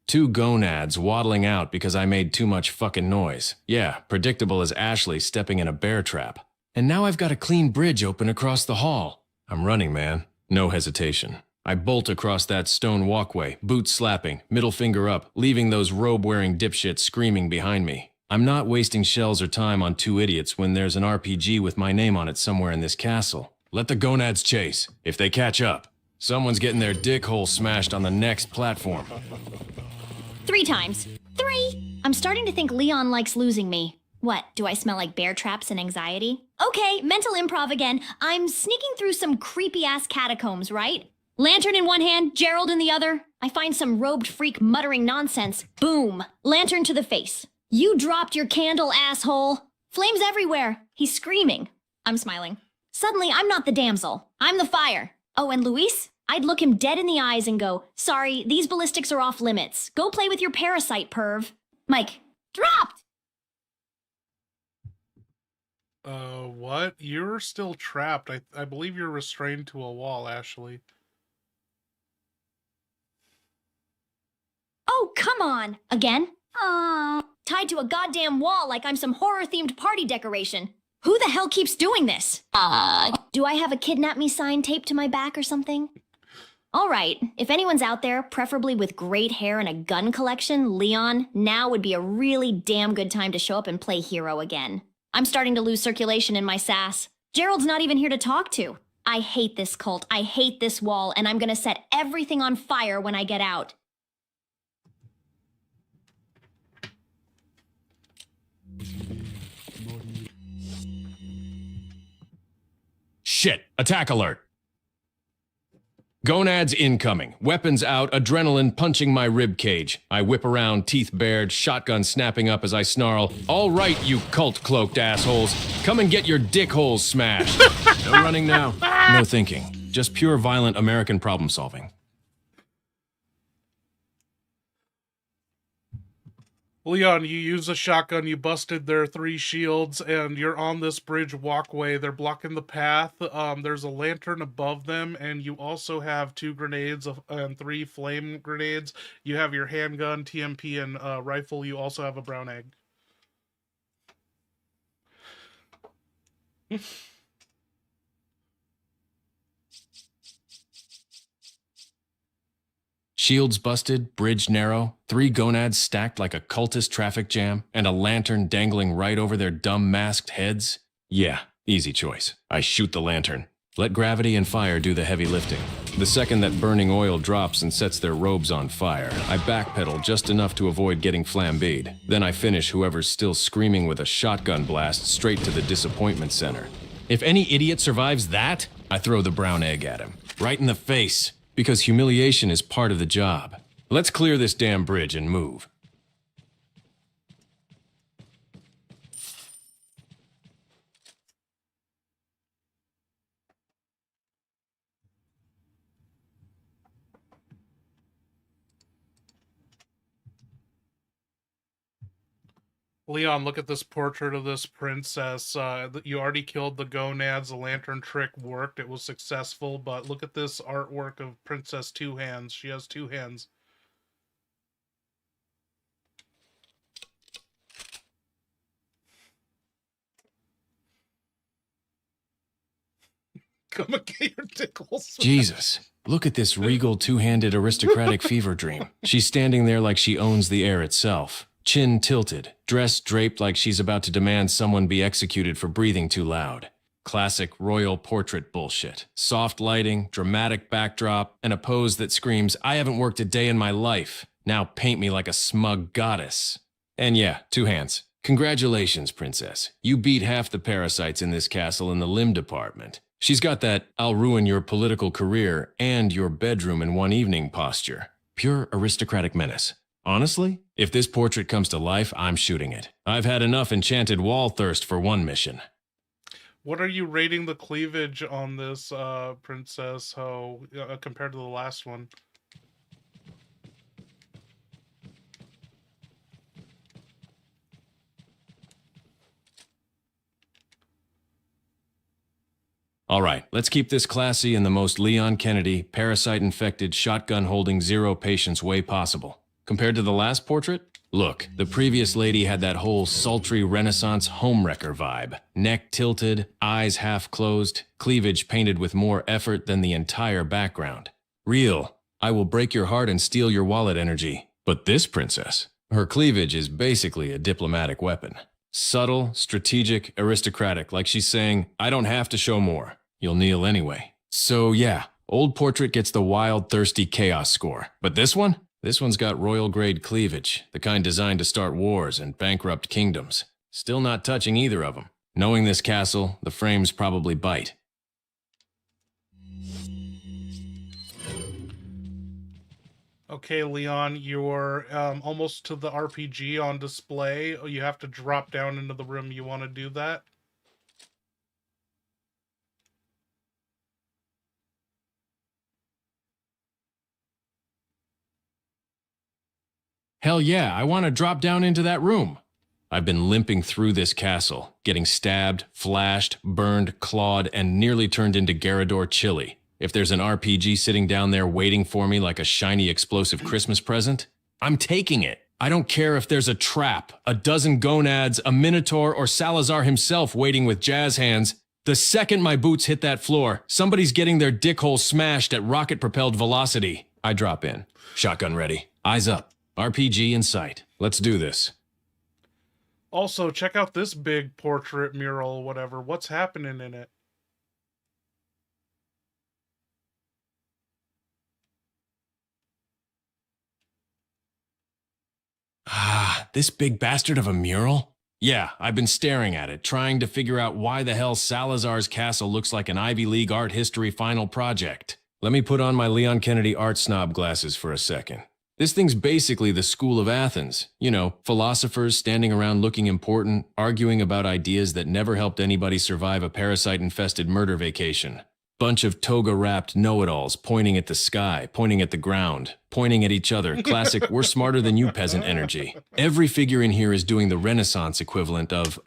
Speaker 3: Two gonads waddling out because I made too much fucking noise. Yeah, predictable as Ashley stepping in a bear trap. And now I've got a clean bridge open across the hall. I'm running, man. No hesitation. I bolt across that stone walkway, boots slapping, middle finger up, leaving those robe-wearing dipshits screaming behind me. I'm not wasting shells or time on two idiots when there's an RPG with my name on it somewhere in this castle. Let the gonads chase. If they catch up, someone's getting their dick hole smashed on the next platform.
Speaker 5: 3 times. 3! I'm starting to think Leon likes losing me. What, do I smell like bear traps and anxiety? Okay, mental improv again. I'm sneaking through some creepy-ass catacombs, right? Lantern in one hand, Gerald in the other. I find some robed freak muttering nonsense. Boom! Lantern to the face. You dropped your candle, asshole! Flames everywhere. He's screaming. I'm smiling. Suddenly, I'm not the damsel. I'm the fire. Oh, and Luis? I'd look him dead in the eyes and go, sorry, these ballistics are off limits. Go play with your parasite, perv. Mike, dropped!
Speaker 1: What? You're still trapped. I believe you're restrained to a wall, Ashley.
Speaker 5: Oh, come on! Again? Tied to a goddamn wall like I'm some horror-themed party decoration. Who the hell keeps doing this? Do I have a kidnap me sign taped to my back or something? All right, if anyone's out there, preferably with great hair and a gun collection, Leon, now would be a really damn good time to show up and play hero again. I'm starting to lose circulation in my sass. Gerald's not even here to talk to. I hate this cult, I hate this wall, and I'm gonna set everything on fire when I get out.
Speaker 3: Shit, attack alert. Gonads incoming, weapons out, adrenaline punching my rib cage. I whip around, teeth bared, shotgun snapping up as I snarl, all right, you cult-cloaked assholes, come and get your dick holes smashed. No running now, no thinking, just pure violent American problem solving.
Speaker 1: Leon, you use a shotgun, you busted their 3 shields, and you're on this bridge walkway. They're blocking the path. There's a lantern above them, and you also have 2 grenades and 3 flame grenades. You have your handgun, TMP, and rifle. You also have a brown egg.
Speaker 3: Shields busted, bridge narrow, 3 gonads stacked like a cultist traffic jam, and a lantern dangling right over their dumb masked heads? Yeah, easy choice. I shoot the lantern. Let gravity and fire do the heavy lifting. The second that burning oil drops and sets their robes on fire, I backpedal just enough to avoid getting flambéed. Then I finish whoever's still screaming with a shotgun blast straight to the disappointment center. If any idiot survives that, I throw the brown egg at him. Right in the face. Because humiliation is part of the job. Let's clear this damn bridge and move.
Speaker 1: Leon, look at this portrait of this princess. You already killed the gonads. The lantern trick worked. It was successful. But look at this artwork of Princess Two Hands. She has 2 hands. Come and get your tickles.
Speaker 3: Jesus. Look at this regal 2-handed aristocratic fever dream. She's standing there like she owns the air itself. Chin tilted, dress draped like she's about to demand someone be executed for breathing too loud. Classic royal portrait bullshit. Soft lighting, dramatic backdrop, and a pose that screams, I haven't worked a day in my life. Now paint me like a smug goddess. And yeah, 2 hands. Congratulations, princess. You beat half the parasites in this castle in the limb department. She's got that I'll ruin your political career and your bedroom in one evening posture. Pure aristocratic menace. Honestly, if this portrait comes to life, I'm shooting it. I've had enough enchanted wall thirst for one mission.
Speaker 1: What are you rating the cleavage on this Princess Ho compared to the last one?
Speaker 3: All right, let's keep this classy in the most Leon Kennedy, parasite-infected, shotgun-holding, zero patience way possible. Compared to the last portrait? Look, the previous lady had that whole sultry Renaissance homewrecker vibe. Neck tilted, eyes half closed, cleavage painted with more effort than the entire background. Real, I will break your heart and steal your wallet energy. But this princess, her cleavage is basically a diplomatic weapon. Subtle, strategic, aristocratic, like she's saying, I don't have to show more. You'll kneel anyway. So yeah, old portrait gets the wild, thirsty chaos score. But this one? This one's got royal-grade cleavage, the kind designed to start wars and bankrupt kingdoms. Still not touching either of them. Knowing this castle, the frames probably bite.
Speaker 1: Okay, Leon, you're almost to the RPG on display. You have to drop down into the room. You want to do that?
Speaker 3: Hell yeah, I want to drop down into that room. I've been limping through this castle, getting stabbed, flashed, burned, clawed, and nearly turned into Garador chili. If there's an RPG sitting down there waiting for me like a shiny explosive Christmas present, I'm taking it. I don't care if there's a trap, a dozen gonads, a minotaur, or Salazar himself waiting with jazz hands. The second my boots hit that floor, somebody's getting their dickhole smashed at rocket-propelled velocity. I drop in. Shotgun ready. Eyes up. RPG in sight. Let's do this.
Speaker 1: Also, check out this big portrait mural, whatever. What's happening in it?
Speaker 3: Ah, this big bastard of a mural? Yeah, I've been staring at it, trying to figure out why the hell Salazar's castle looks like an Ivy League art history final project. Let me put on my Leon Kennedy art snob glasses for a second. This thing's basically the School of Athens. You know, philosophers standing around looking important, arguing about ideas that never helped anybody survive a parasite-infested murder vacation. Bunch of toga-wrapped know-it-alls pointing at the sky, pointing at the ground, pointing at each other. Classic, we're smarter than you peasant energy. Every figure in here is doing the Renaissance equivalent of,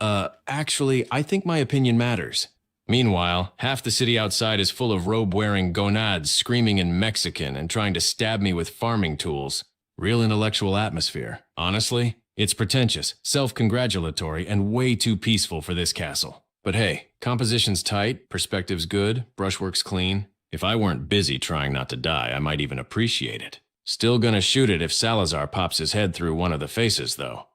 Speaker 3: actually, I think my opinion matters. Meanwhile, half the city outside is full of robe-wearing gonads screaming in Mexican and trying to stab me with farming tools. Real intellectual atmosphere. Honestly, it's pretentious, self-congratulatory, and way too peaceful for this castle. But hey, composition's tight, perspective's good, brushwork's clean. If I weren't busy trying not to die, I might even appreciate it. Still gonna shoot it if Salazar pops his head through one of the faces, though.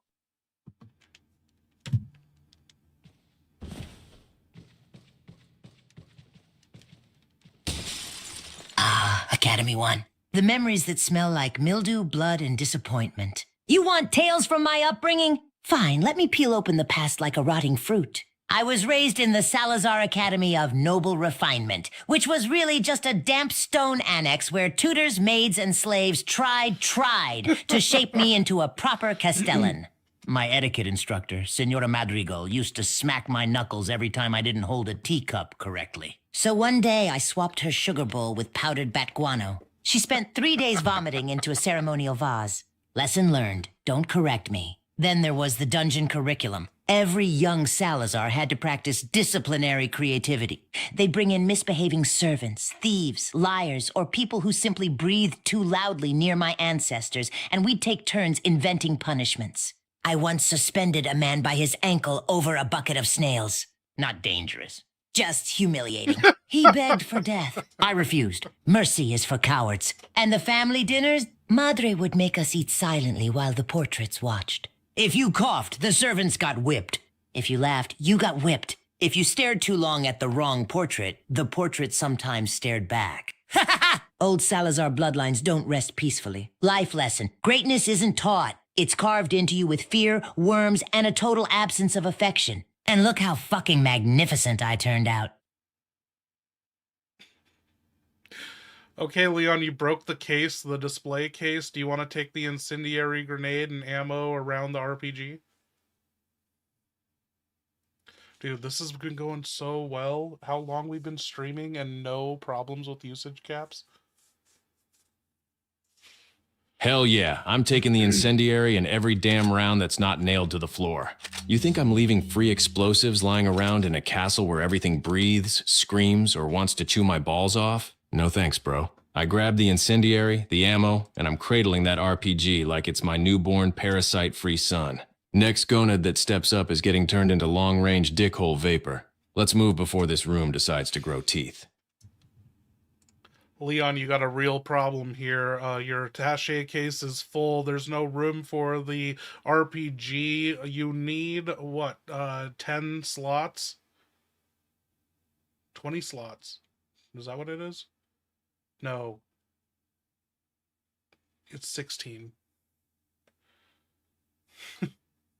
Speaker 4: Academy 1. The memories that smell like mildew, blood, and disappointment. You want tales from my upbringing? Fine, let me peel open the past like a rotting fruit. I was raised in the Salazar Academy of Noble Refinement, which was really just a damp stone annex where tutors, maids, and slaves tried to shape me into a proper Castellan. My etiquette instructor, Senora Madrigal, used to smack my knuckles every time I didn't hold a teacup correctly. So one day I swapped her sugar bowl with powdered bat guano. She spent 3 days vomiting into a ceremonial vase. Lesson learned, don't correct me. Then there was the dungeon curriculum. Every young Salazar had to practice disciplinary creativity. They'd bring in misbehaving servants, thieves, liars, or people who simply breathed too loudly near my ancestors, and we'd take turns inventing punishments. I once suspended a man by his ankle over a bucket of snails. Not dangerous. Just humiliating. He begged for death. I refused. Mercy is for cowards. And the family dinners? Madre would make us eat silently while the portraits watched. If you coughed, the servants got whipped. If you laughed, you got whipped. If you stared too long at the wrong portrait, the portrait sometimes stared back. Ha ha ha! Old Salazar bloodlines don't rest peacefully. Life lesson. Greatness isn't taught. It's carved into you with fear, worms, and a total absence of affection. And look how fucking magnificent I turned out.
Speaker 1: Okay, Leon, you broke the case, the display case. Do you want to take the incendiary grenade and ammo around the RPG? Dude, this has been going so well. How long we've been streaming and no problems with usage caps?
Speaker 3: Hell yeah, I'm taking the incendiary and every damn round that's not nailed to the floor. You think I'm leaving free explosives lying around in a castle where everything breathes, screams, or wants to chew my balls off? No thanks, bro. I grabbed the incendiary, the ammo, and I'm cradling that RPG like it's my newborn parasite-free son. Next gonad that steps up is getting turned into long-range dickhole vapor. Let's move before this room decides to grow teeth.
Speaker 1: Leon, you got a real problem here. Your attaché case is full. There's no room for the RPG. You need, what, 10 slots? 20 slots. Is that what it is? No. It's 16.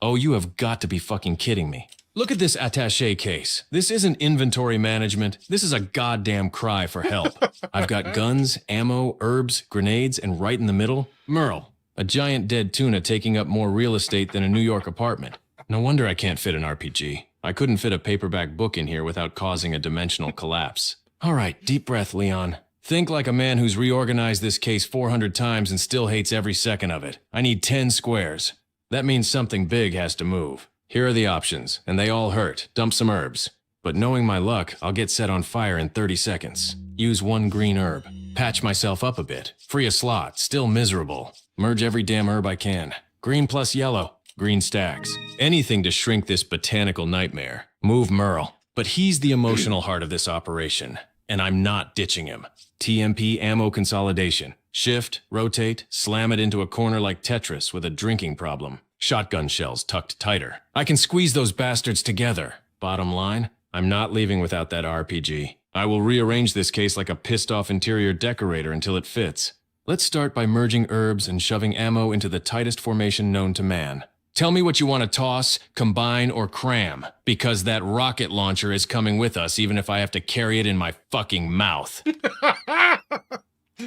Speaker 3: Oh, you have got to be fucking kidding me. Look at this attaché case. This isn't inventory management. This is a goddamn cry for help. I've got guns, ammo, herbs, grenades, and right in the middle, Merle, a giant dead tuna taking up more real estate than a New York apartment. No wonder I can't fit an RPG. I couldn't fit a paperback book in here without causing a dimensional collapse. All right, deep breath, Leon. Think like a man who's reorganized this case 400 times and still hates every second of it. I need 10 squares. That means something big has to move. Here are the options, and they all hurt. Dump some herbs. But knowing my luck, I'll get set on fire in 30 seconds. Use 1 green herb. Patch myself up a bit. Free a slot. Still miserable. Merge every damn herb I can. Green plus yellow. Green stacks. Anything to shrink this botanical nightmare. Move Merle. But he's the emotional heart of this operation, and I'm not ditching him. TMP ammo consolidation. Shift, rotate, slam it into a corner like Tetris with a drinking problem. Shotgun shells tucked tighter. I can squeeze those bastards together. Bottom line, I'm not leaving without that RPG. I will rearrange this case like a pissed-off interior decorator until it fits. Let's start by merging herbs and shoving ammo into the tightest formation known to man. Tell me what you want to toss, combine, or cram, because that rocket launcher is coming with us even if I have to carry it in my fucking mouth.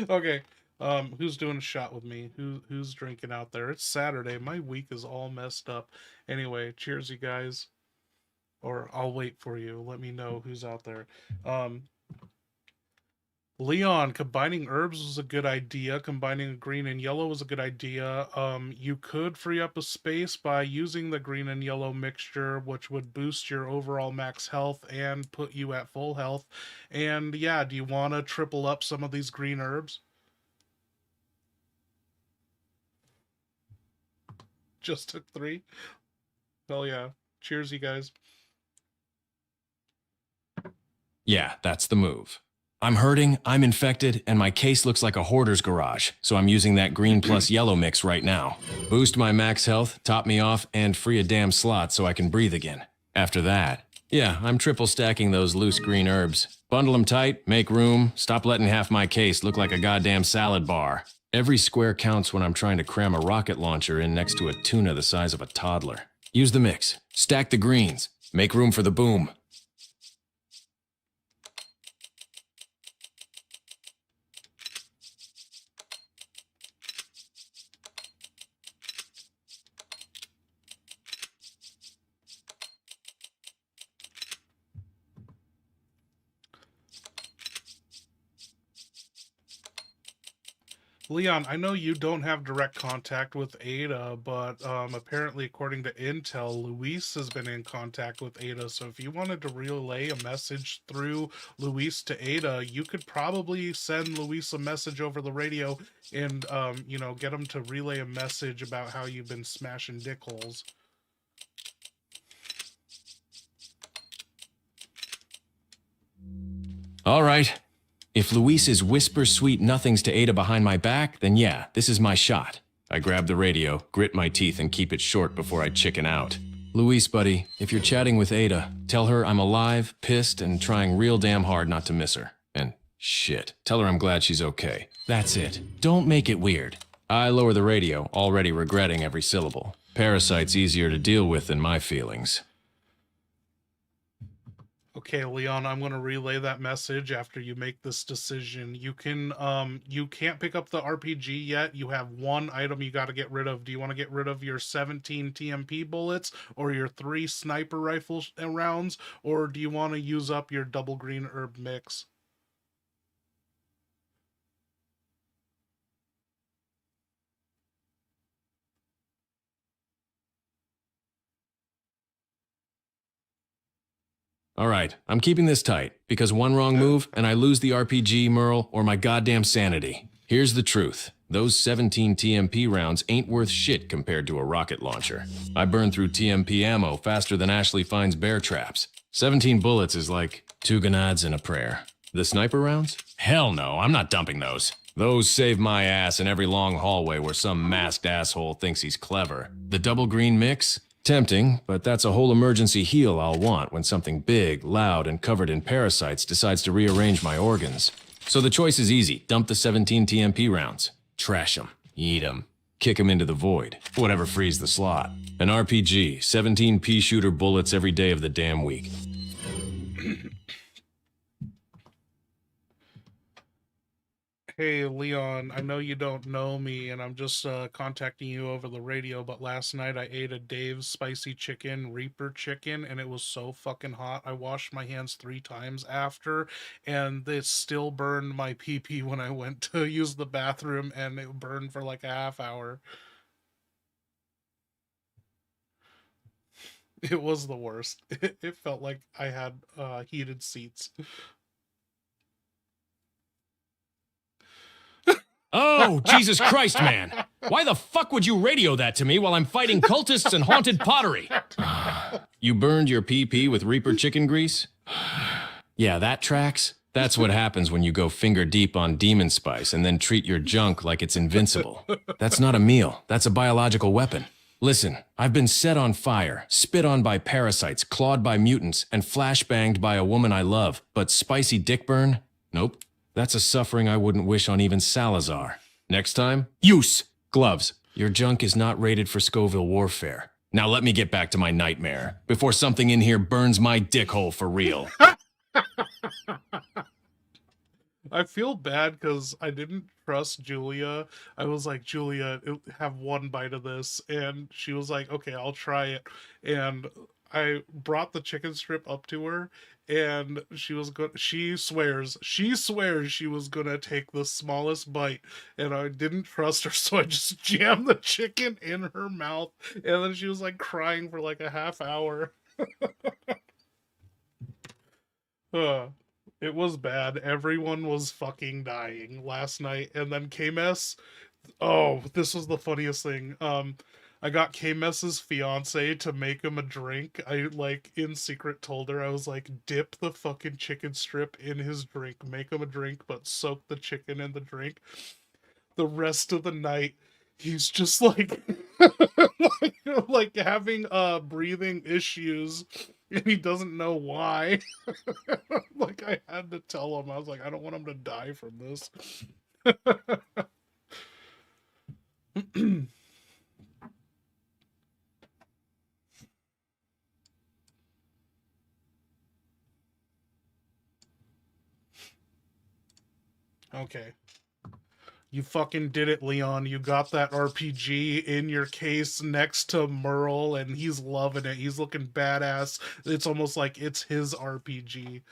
Speaker 1: Okay. Who's doing a shot with me? Who's drinking out there? It's Saturday. My week is all messed up. Anyway, cheers, you guys. Or I'll wait for you. Let me know who's out there. Leon, combining herbs was a good idea. Combining green and yellow was a good idea. You could free up a space by using the green and yellow mixture, which would boost your overall max health and put you at full health. And yeah, do you want to triple up some of these green herbs? Just took 3. Hell yeah. Cheers, you guys.
Speaker 3: Yeah, that's the move. I'm hurting, I'm infected, and my case looks like a hoarder's garage, so I'm using that green plus yellow mix right now. Boost my max health, top me off, and free a damn slot so I can breathe again. After that, yeah, I'm triple stacking those loose green herbs. Bundle them tight, make room, stop letting half my case look like a goddamn salad bar. Every square counts when I'm trying to cram a rocket launcher in next to a tuna the size of a toddler. Use the mix. Stack the greens. Make room for the boom.
Speaker 1: Leon, I know you don't have direct contact with Ada, but apparently, according to Intel, Luis has been in contact with Ada. So if you wanted to relay a message through Luis to Ada, you could probably send Luis a message over the radio and, you know, get him to relay a message about how you've been smashing dick holes.
Speaker 3: All right. If Luis is whisper sweet nothings to Ada behind my back, then yeah, this is my shot. I grab the radio, grit my teeth, and keep it short before I chicken out. Luis, buddy, if you're chatting with Ada, tell her I'm alive, pissed, and trying real damn hard not to miss her. And Shit. Tell her I'm glad she's okay. That's it. Don't make it weird. I lower the radio, already regretting every syllable. Parasite's easier to deal with than my feelings.
Speaker 1: Okay, Leon, I'm going to relay that message after you make this decision. You can't pick up the RPG yet. You have one item you got to get rid of. Do you want to get rid of your 17 TMP bullets or your 3 sniper rifle rounds, or do you want to use up your double green herb mix?
Speaker 3: All right, I'm keeping this tight, because one wrong move and I lose the RPG, Merle, or my goddamn sanity. Here's the truth. Those 17 TMP rounds ain't worth shit compared to a rocket launcher. I burn through TMP ammo faster than Ashley finds bear traps. 17 bullets is like 2 grenades and a prayer. The sniper rounds? Hell no, I'm not dumping those. Those save my ass in every long hallway where some masked asshole thinks he's clever. The double green mix? Tempting, but that's a whole emergency heal I'll want when something big, loud, and covered in parasites decides to rearrange my organs. So the choice is easy. Dump the 17 TMP rounds. Trash them. Eat them. Kick them into the void. Whatever frees the slot. An RPG, 17 pea shooter bullets every day of the damn week.
Speaker 1: Hey, Leon, I know you don't know me, and I'm just contacting you over the radio, but last night I ate a Dave's spicy chicken, Reaper chicken, and it was so fucking hot. I washed my hands 3 times after, and it still burned my pee-pee when I went to use the bathroom, and it burned for like a half hour. It was the worst. It felt like I had heated seats.
Speaker 3: Oh, Jesus Christ, man. Why the fuck would you radio that to me while I'm fighting cultists and haunted pottery? You burned your PP with Reaper chicken grease? Yeah, that tracks. That's what happens when you go finger deep on demon spice and then treat your junk like it's invincible. That's not a meal. That's a biological weapon. Listen, I've been set on fire, spit on by parasites, clawed by mutants, and flashbanged by a woman I love. But spicy dick burn? Nope. That's a suffering I wouldn't wish on even Salazar. Next time, use gloves. Your junk is not rated for Scoville warfare. Now let me get back to my nightmare before something in here burns my dick hole for real.
Speaker 1: I feel bad because I didn't trust Julia. I was like, Julia, have one bite of this. And she was like, okay, I'll try it. And I brought the chicken strip up to her, and she swears she was gonna take the smallest bite, and I didn't trust her, so I just jammed the chicken in her mouth, and then she was like crying for like a half hour. It was bad. Everyone was fucking dying last night. And then K-Mess, oh, this was the funniest thing. I got K-Mess's fiance to make him a drink. I, like, in secret told her, I was like, dip the fucking chicken strip in his drink. Make him a drink, but soak the chicken in the drink. The rest of the night, he's just like, like having breathing issues, and he doesn't know why. Like, I had to tell him. I was like, I don't want him to die from this. Okay. You fucking did it, Leon. You got that RPG in your case next to Merle, and he's loving it. He's looking badass. It's almost like it's his RPG.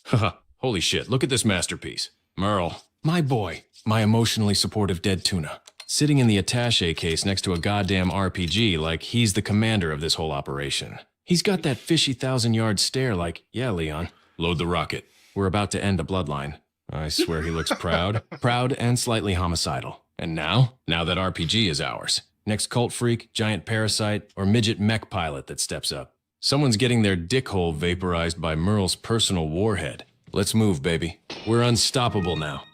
Speaker 3: Haha, holy shit, look at this masterpiece. Merle, my boy, my emotionally supportive dead tuna. Sitting in the attaché case next to a goddamn RPG like he's the commander of this whole operation. He's got that fishy 1,000-yard stare like, yeah, Leon, load the rocket. We're about to end a bloodline. I swear he looks proud. Proud and slightly homicidal. And now that RPG is ours. Next cult freak, giant parasite, or midget mech pilot that steps up. Someone's getting their dick hole vaporized by Merle's personal warhead. Let's move, baby. We're unstoppable now.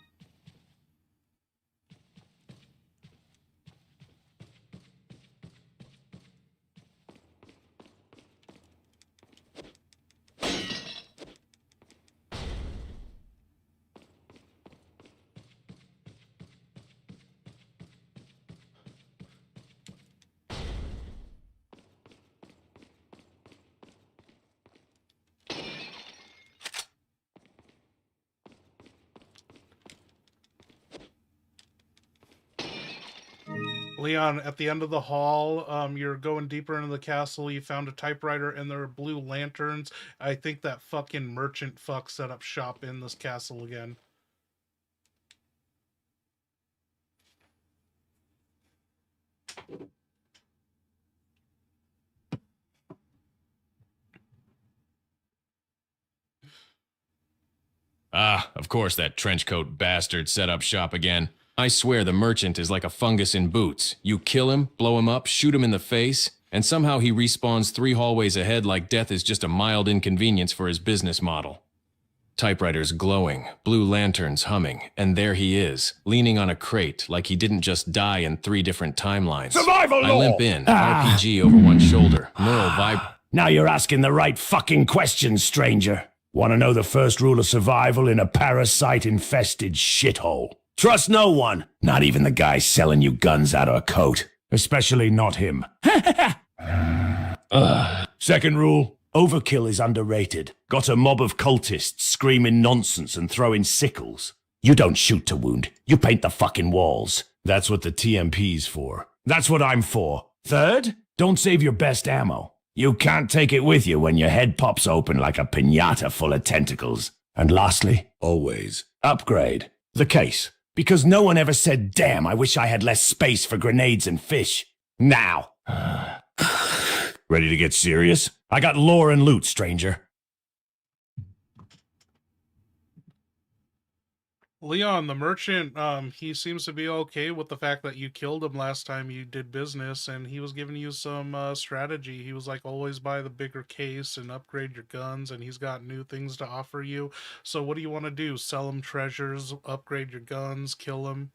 Speaker 1: Leon, at the end of the hall, you're going deeper into the castle. You found a typewriter and there are blue lanterns. I think that fucking merchant fuck set up shop in this castle again.
Speaker 3: Ah, of course that trenchcoat bastard set up shop again. I swear the merchant is like a fungus in boots. You kill him, blow him up, shoot him in the face, and somehow he respawns 3 hallways ahead like death is just a mild inconvenience for his business model. Typewriters glowing, blue lanterns humming, and there he is, leaning on a crate like he didn't just die in 3 different timelines.
Speaker 8: Survival
Speaker 3: I
Speaker 8: law!
Speaker 3: limp in, RPG over one shoulder, Merle
Speaker 8: Now you're asking the right fucking questions, stranger. Want to know the first rule of survival in a parasite-infested shithole? Trust no one, not even the guy selling you guns out of a coat. Especially not him. Second rule, overkill is underrated. Got a mob of cultists screaming nonsense and throwing sickles. You don't shoot to wound, you paint the fucking walls. That's what the TMP's for. That's what I'm for. Third, don't save your best ammo. You can't take it with you when your head pops open like a piñata full of tentacles. And lastly, always, upgrade the case. Because no one ever said, damn, I wish I had less space for grenades and fish. Now. Ready to get serious? I got lore and loot, stranger.
Speaker 1: Leon, the merchant, he seems to be okay with the fact that you killed him last time you did business, and he was giving you some strategy. He was like, always buy the bigger case and upgrade your guns, and he's got new things to offer you. So what do you want to do? Sell him treasures, upgrade your guns, kill him?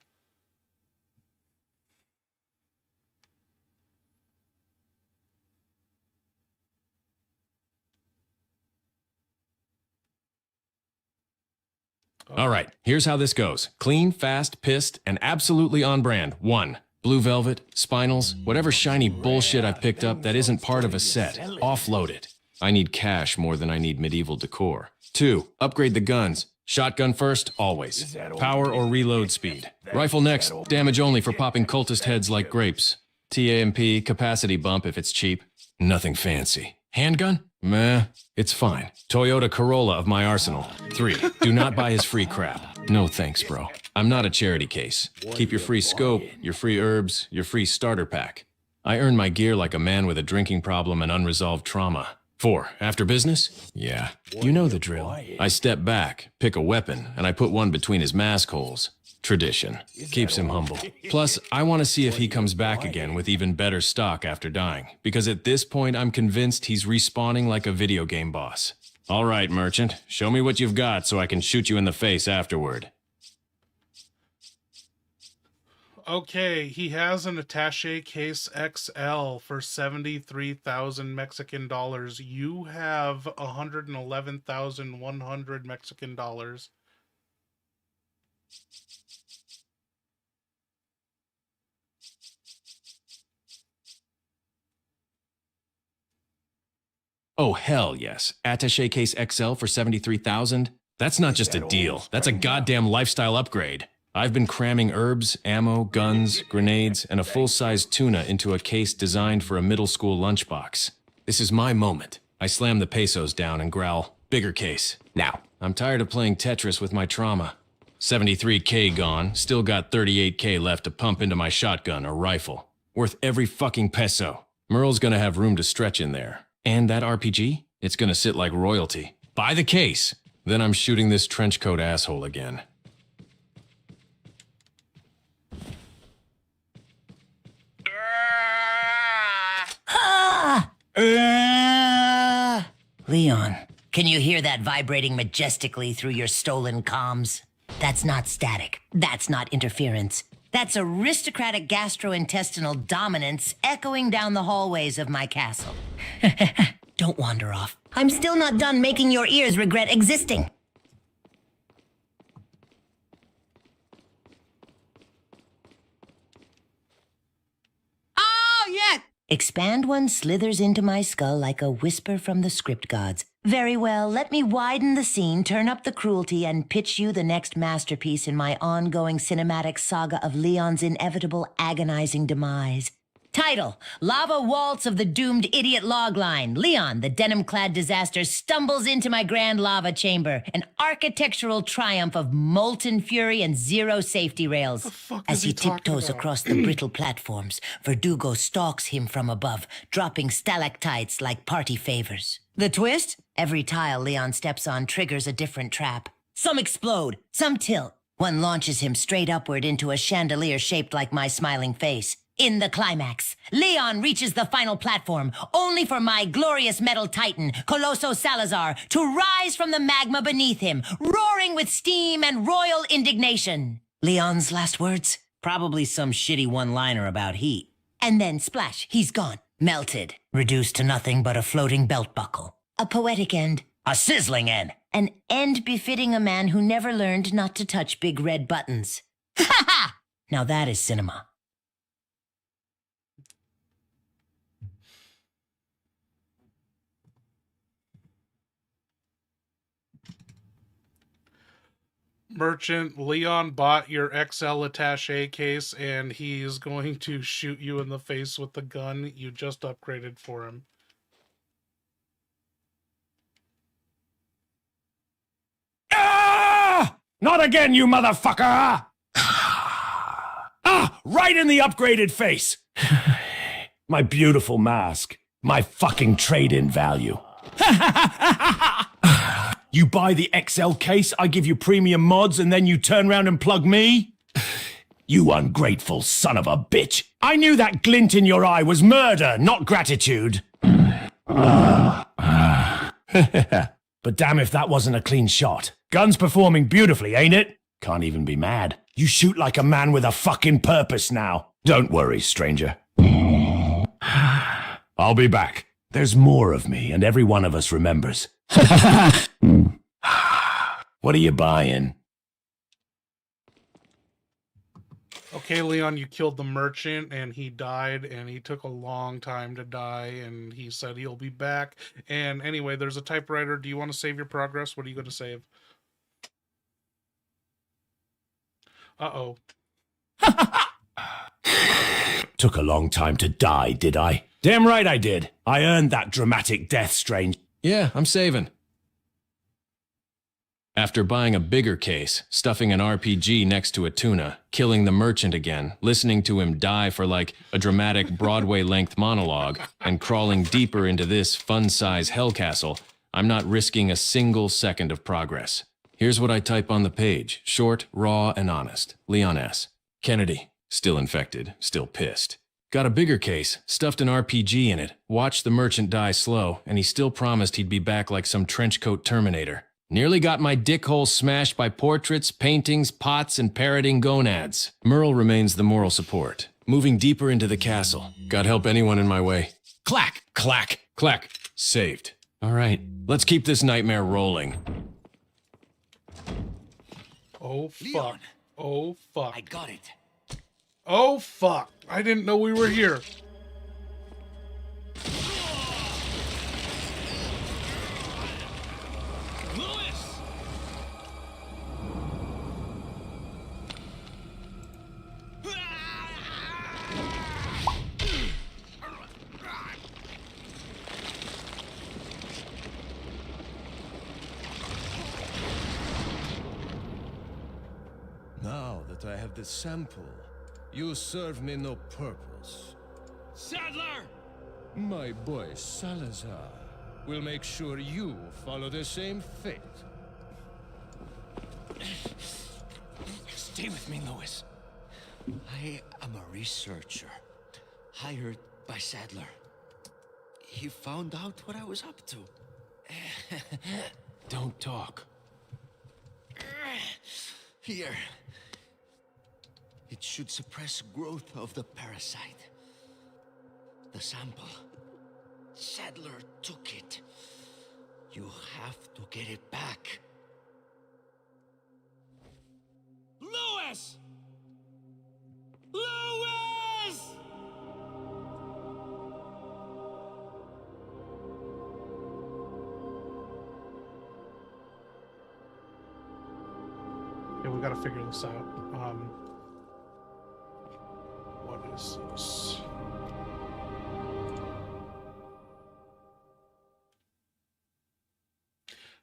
Speaker 3: All right, here's how this goes. Clean, fast, pissed, and absolutely on brand. 1. Blue velvet, spinels, whatever shiny bullshit I've picked up that isn't part of a set. Offload it. I need cash more than I need medieval decor. 2. Upgrade the guns. Shotgun first, always. Power or reload speed. Rifle next, damage only for popping cultist heads like grapes. TAMP, capacity bump if it's cheap. Nothing fancy. Handgun? Meh, it's fine. Toyota Corolla of my arsenal. 3. Do not buy his free crap. No thanks, bro. I'm not a charity case. Keep your free scope, your free herbs, your free starter pack. I earn my gear like a man with a drinking problem and unresolved trauma. 4. After business? Yeah. You know the drill. I step back, pick a weapon, and I put one between his mask holes. Tradition. Keeps him humble. Plus, I want to see if he comes back again with even better stock after dying, because at this point I'm convinced he's respawning like a video game boss. All right, merchant, show me what you've got so I can shoot you in the face afterward.
Speaker 1: Okay, he has an attaché case XL for 73,000 Mexican dollars. You have 111,100 Mexican dollars.
Speaker 3: Oh, hell yes. Attaché case XL for 73,000? That's not just a deal. That's a goddamn lifestyle upgrade. I've been cramming herbs, ammo, guns, grenades, and a full-size tuna into a case designed for a middle school lunchbox. This is my moment. I slam the pesos down and growl, bigger case. Now, I'm tired of playing Tetris with my trauma. 73K gone, still got 38K left to pump into my shotgun or rifle. Worth every fucking peso. Merle's gonna have room to stretch in there. And that RPG? It's gonna sit like royalty. Buy the case! Then I'm shooting this trenchcoat asshole again.
Speaker 4: Leon, can you hear that vibrating majestically through your stolen comms? That's not static. That's not interference. That's aristocratic gastrointestinal dominance echoing down the hallways of my castle. Don't wander off. I'm still not done making your ears regret existing.
Speaker 14: Oh, yeah!
Speaker 4: Expand one slithers into my skull like a whisper from the script gods. Very well, let me widen the scene, turn up the cruelty, and pitch you the next masterpiece in my ongoing cinematic saga of Leon's inevitable agonizing demise. Title: Lava Waltz of the Doomed Idiot Logline. Leon, the denim-clad disaster, stumbles into my grand lava chamber, an architectural triumph of molten fury and zero safety rails. As he tiptoes across the brittle platforms, Verdugo stalks him from above, dropping stalactites like party favors. The twist? Every tile Leon steps on triggers a different trap. Some explode, some tilt. One launches him straight upward into a chandelier shaped like my smiling face. In the climax, Leon reaches the final platform, only for my glorious metal titan, Colosso Salazar, to rise from the magma beneath him, roaring with steam and royal indignation. Leon's last words? Probably some shitty one-liner about heat. And then splash, he's gone, melted, reduced to nothing but a floating belt buckle. A poetic end. A sizzling end. An end befitting a man who never learned not to touch big red buttons. Ha ha! Now that is cinema.
Speaker 1: Merchant, Leon bought your XL attaché case and he's going to shoot you in the face with the gun you just upgraded for him.
Speaker 8: Ah! Not again, you motherfucker! Ah! Right in the upgraded face! My beautiful mask. My fucking trade-in value. You buy the XL case, I give you premium mods, and then you turn around and plug me? You ungrateful son of a bitch. I knew that glint in your eye was murder, not gratitude. But damn if that wasn't a clean shot. Gun's performing beautifully, ain't it? Can't even be mad. You shoot like a man with a fucking purpose now. Don't worry, stranger. I'll be back. There's more of me, and every one of us remembers. What are you buying?
Speaker 1: Okay, Leon, you killed the merchant and he died and he took a long time to die and he said he'll be back. And anyway, there's a typewriter. Do you want to save your progress? What are you going to save? Uh-oh.
Speaker 8: Took a long time to die, did I? Damn right I did. I earned that dramatic death, Strange.
Speaker 3: Yeah, I'm saving. After buying a bigger case, stuffing an RPG next to a tuna, killing the merchant again, listening to him die for like a dramatic Broadway-length monologue, and crawling deeper into this fun-size hellcastle, I'm not risking a single second of progress. Here's what I type on the page. Short, raw, and honest. Leon S. Kennedy. Still infected. Still pissed. Got a bigger case, stuffed an RPG in it, watched the merchant die slow, and he still promised he'd be back like some trenchcoat Terminator. Nearly got my dickhole smashed by portraits, paintings, pots, and parroting gonads. Merle remains the moral support. Moving deeper into the castle. God help anyone in my way. Clack! Clack! Clack! Saved. All right, let's keep this nightmare rolling.
Speaker 1: Oh, fuck.
Speaker 6: Leon.
Speaker 1: Oh, fuck.
Speaker 6: I got it.
Speaker 1: Oh, fuck. I didn't know we were here.
Speaker 2: Now that I have the sample, you serve me no purpose.
Speaker 8: Sadler!
Speaker 2: My boy Salazar will make sure you follow the same fate.
Speaker 6: Stay with me, Louis. I am a researcher, hired by Sadler. He found out what I was up to.
Speaker 2: Don't talk.
Speaker 6: Here. It should suppress growth of the parasite. The sample. Sadler took it. You have to get it back.
Speaker 8: Louis! Louis!
Speaker 1: we gotta figure this out. What is this?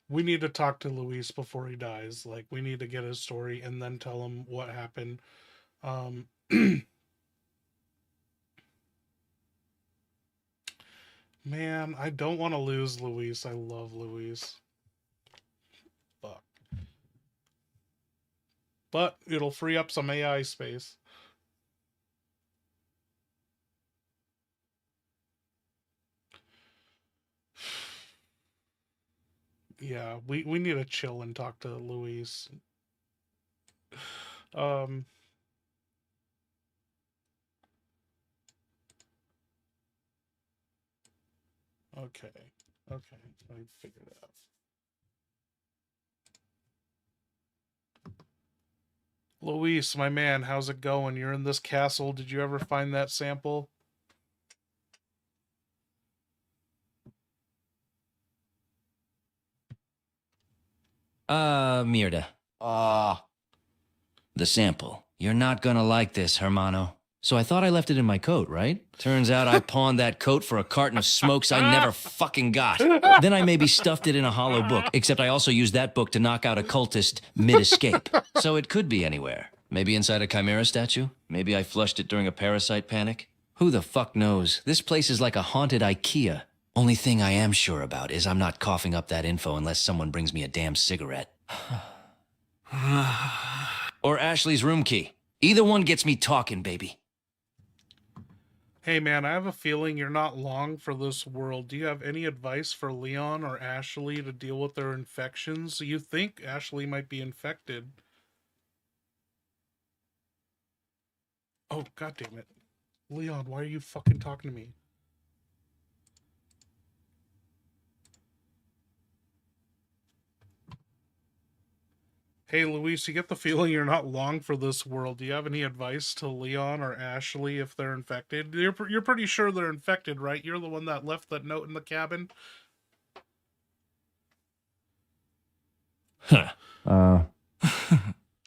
Speaker 1: We need to talk to Luis before he dies. Like, we need to get his story and then tell him what happened. Man, I don't want to lose Luis. I love Luis. Fuck. But it'll free up some AI space. Yeah, we need to chill and talk to Luis. Okay. Okay. I figured it out. Luis, my man, how's it going? You're in this castle. Did you ever find that sample?
Speaker 6: Mirda. The sample. You're not gonna like this, Hermano. So I thought I left it in my coat, right? Turns out I pawned that coat for a carton of smokes I never fucking got. Then I maybe stuffed it in a hollow book, except I also used that book to knock out a cultist mid-escape. So it could be anywhere. Maybe inside a chimera statue? Maybe I flushed it during a parasite panic? Who the fuck knows? This place is like a haunted IKEA. Only thing I am sure about is I'm not coughing up that info unless someone brings me a damn cigarette. Or Ashley's room key. Either one gets me talking, baby.
Speaker 1: Hey man, I have a feeling you're not long for this world. Do you have any advice for Leon or Ashley to deal with their infections? You think Ashley might be infected. Oh, god damn it. Leon, why are you fucking talking to me? Hey, Luis, you get the feeling you're not long for this world. Do you have any advice to Leon or Ashley if they're infected? You're pretty sure they're infected, right? You're the one that left that note in the cabin?
Speaker 6: Huh.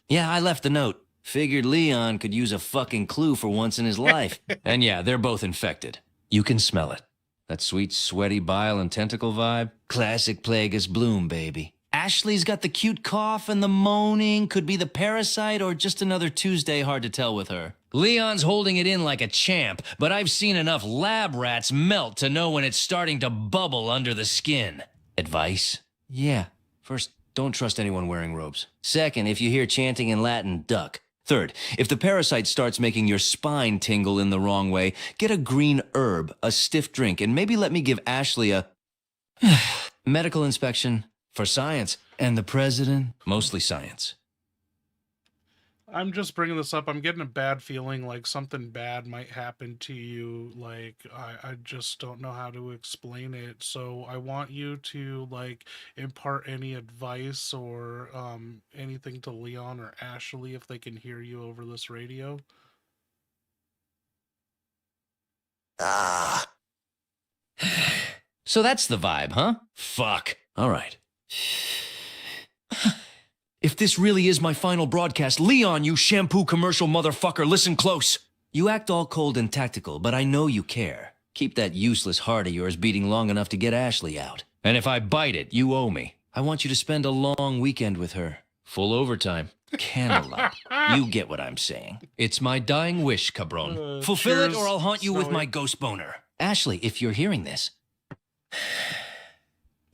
Speaker 6: Yeah, I left the note. Figured Leon could use a fucking clue for once in his life. And yeah, they're both infected. You can smell it. That sweet, sweaty bile and tentacle vibe. Classic Plagueis Bloom, baby. Ashley's got the cute cough and the moaning. Could be the parasite or just another Tuesday, hard to tell with her. Leon's holding it in like a champ, but I've seen enough lab rats melt to know when it's starting to bubble under the skin. Advice? Yeah. First, don't trust anyone wearing robes. Second, if you hear chanting in Latin, duck. Third, if the parasite starts making your spine tingle in the wrong way, get a green herb, a stiff drink, and maybe let me give Ashley a medical inspection. For science. And the president, mostly science.
Speaker 1: I'm just bringing this up. I'm getting a bad feeling like something bad might happen to you. Like, I just don't know how to explain it. So I want you to, like, impart any advice or anything to Leon or Ashley if they can hear you over this radio.
Speaker 6: So that's the vibe, huh? Fuck. All right. If this really is my final broadcast, Leon, you shampoo commercial motherfucker, listen close. You act all cold and tactical, but I know you care. Keep that useless heart of yours beating long enough to get Ashley out. And if I bite it, you owe me. I want you to spend a long weekend with her. Full overtime. Candlelight. You get what I'm saying. It's my dying wish, cabron. Fulfill it or I'll haunt you with my ghost boner. Ashley, if you're hearing this,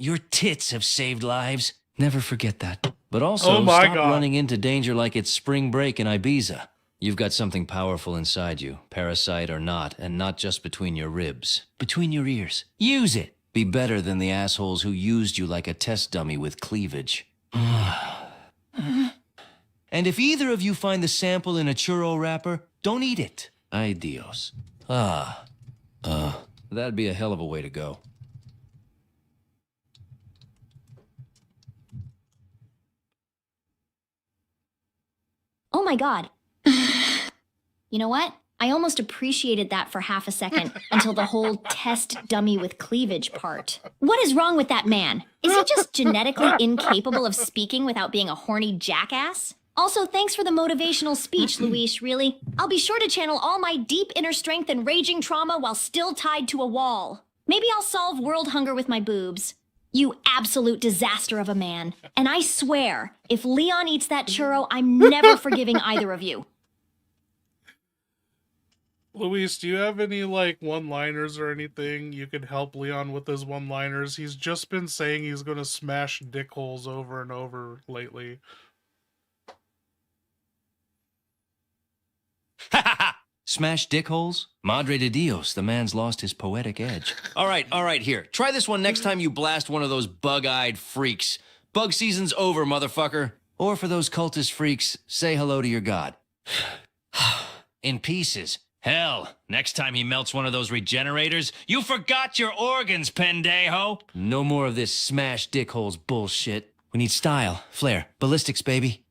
Speaker 6: your tits have saved lives. Never forget that. But also, stop running into danger like it's spring break in Ibiza. You've got something powerful inside you, parasite or not, and not just between your ribs. Between your ears. Use it. Be better than the assholes who used you like a test dummy with cleavage. And if either of you find the sample in a churro wrapper, don't eat it. Ay Dios. That'd be a hell of a way to go.
Speaker 5: Oh my god. You know what? I almost appreciated that for half a second until the whole test dummy with cleavage part. What is wrong with that man? Is he just genetically incapable of speaking without being a horny jackass? Also, thanks for the motivational speech, Luis, really. I'll be sure to channel all my deep inner strength and raging trauma while still tied to a wall. Maybe I'll solve world hunger with my boobs. You absolute disaster of a man. And I swear, if Leon eats that churro, I'm never forgiving either of you.
Speaker 1: Luis, do you have any, like, one-liners or anything you could help Leon with his one-liners? He's just been saying he's gonna smash dick holes over and over lately.
Speaker 6: Smash dick holes? Madre de Dios, the man's lost his poetic edge. All right, here. Try this one next time you blast one of those bug-eyed freaks. Bug season's over, motherfucker. Or for those cultist freaks, say hello to your god. In pieces. Hell, next time he melts one of those regenerators, you forgot your organs, pendejo. No more of this smash dick holes bullshit. We need style, flair, ballistics, baby.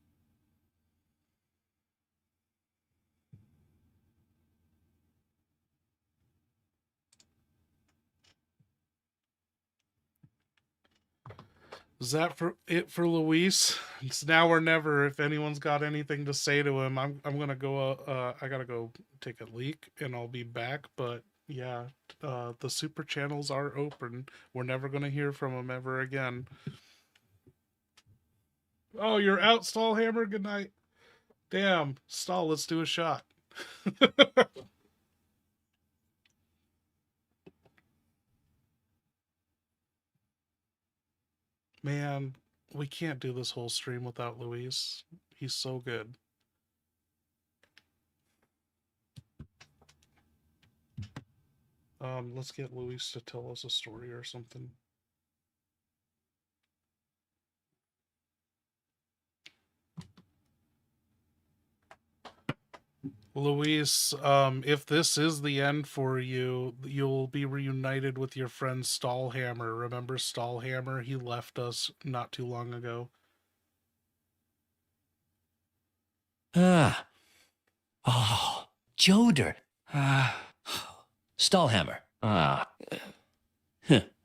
Speaker 1: Is that it for Luis? It's now or never. If anyone's got anything to say to him, I'm gonna go. I gotta go take a leak, and I'll be back. But yeah, the super channels are open. We're never gonna hear from him ever again. Oh, you're out, Stallhammer. Good night. Damn, Stall. Let's do a shot. Man, we can't do this whole stream without Luis. He's so good. Let's get Luis to tell us a story or something. Luis, if this is the end for you, you'll be reunited with your friend Stallhammer. Remember Stallhammer? He left us not too long ago.
Speaker 6: Oh, Joder. Stallhammer.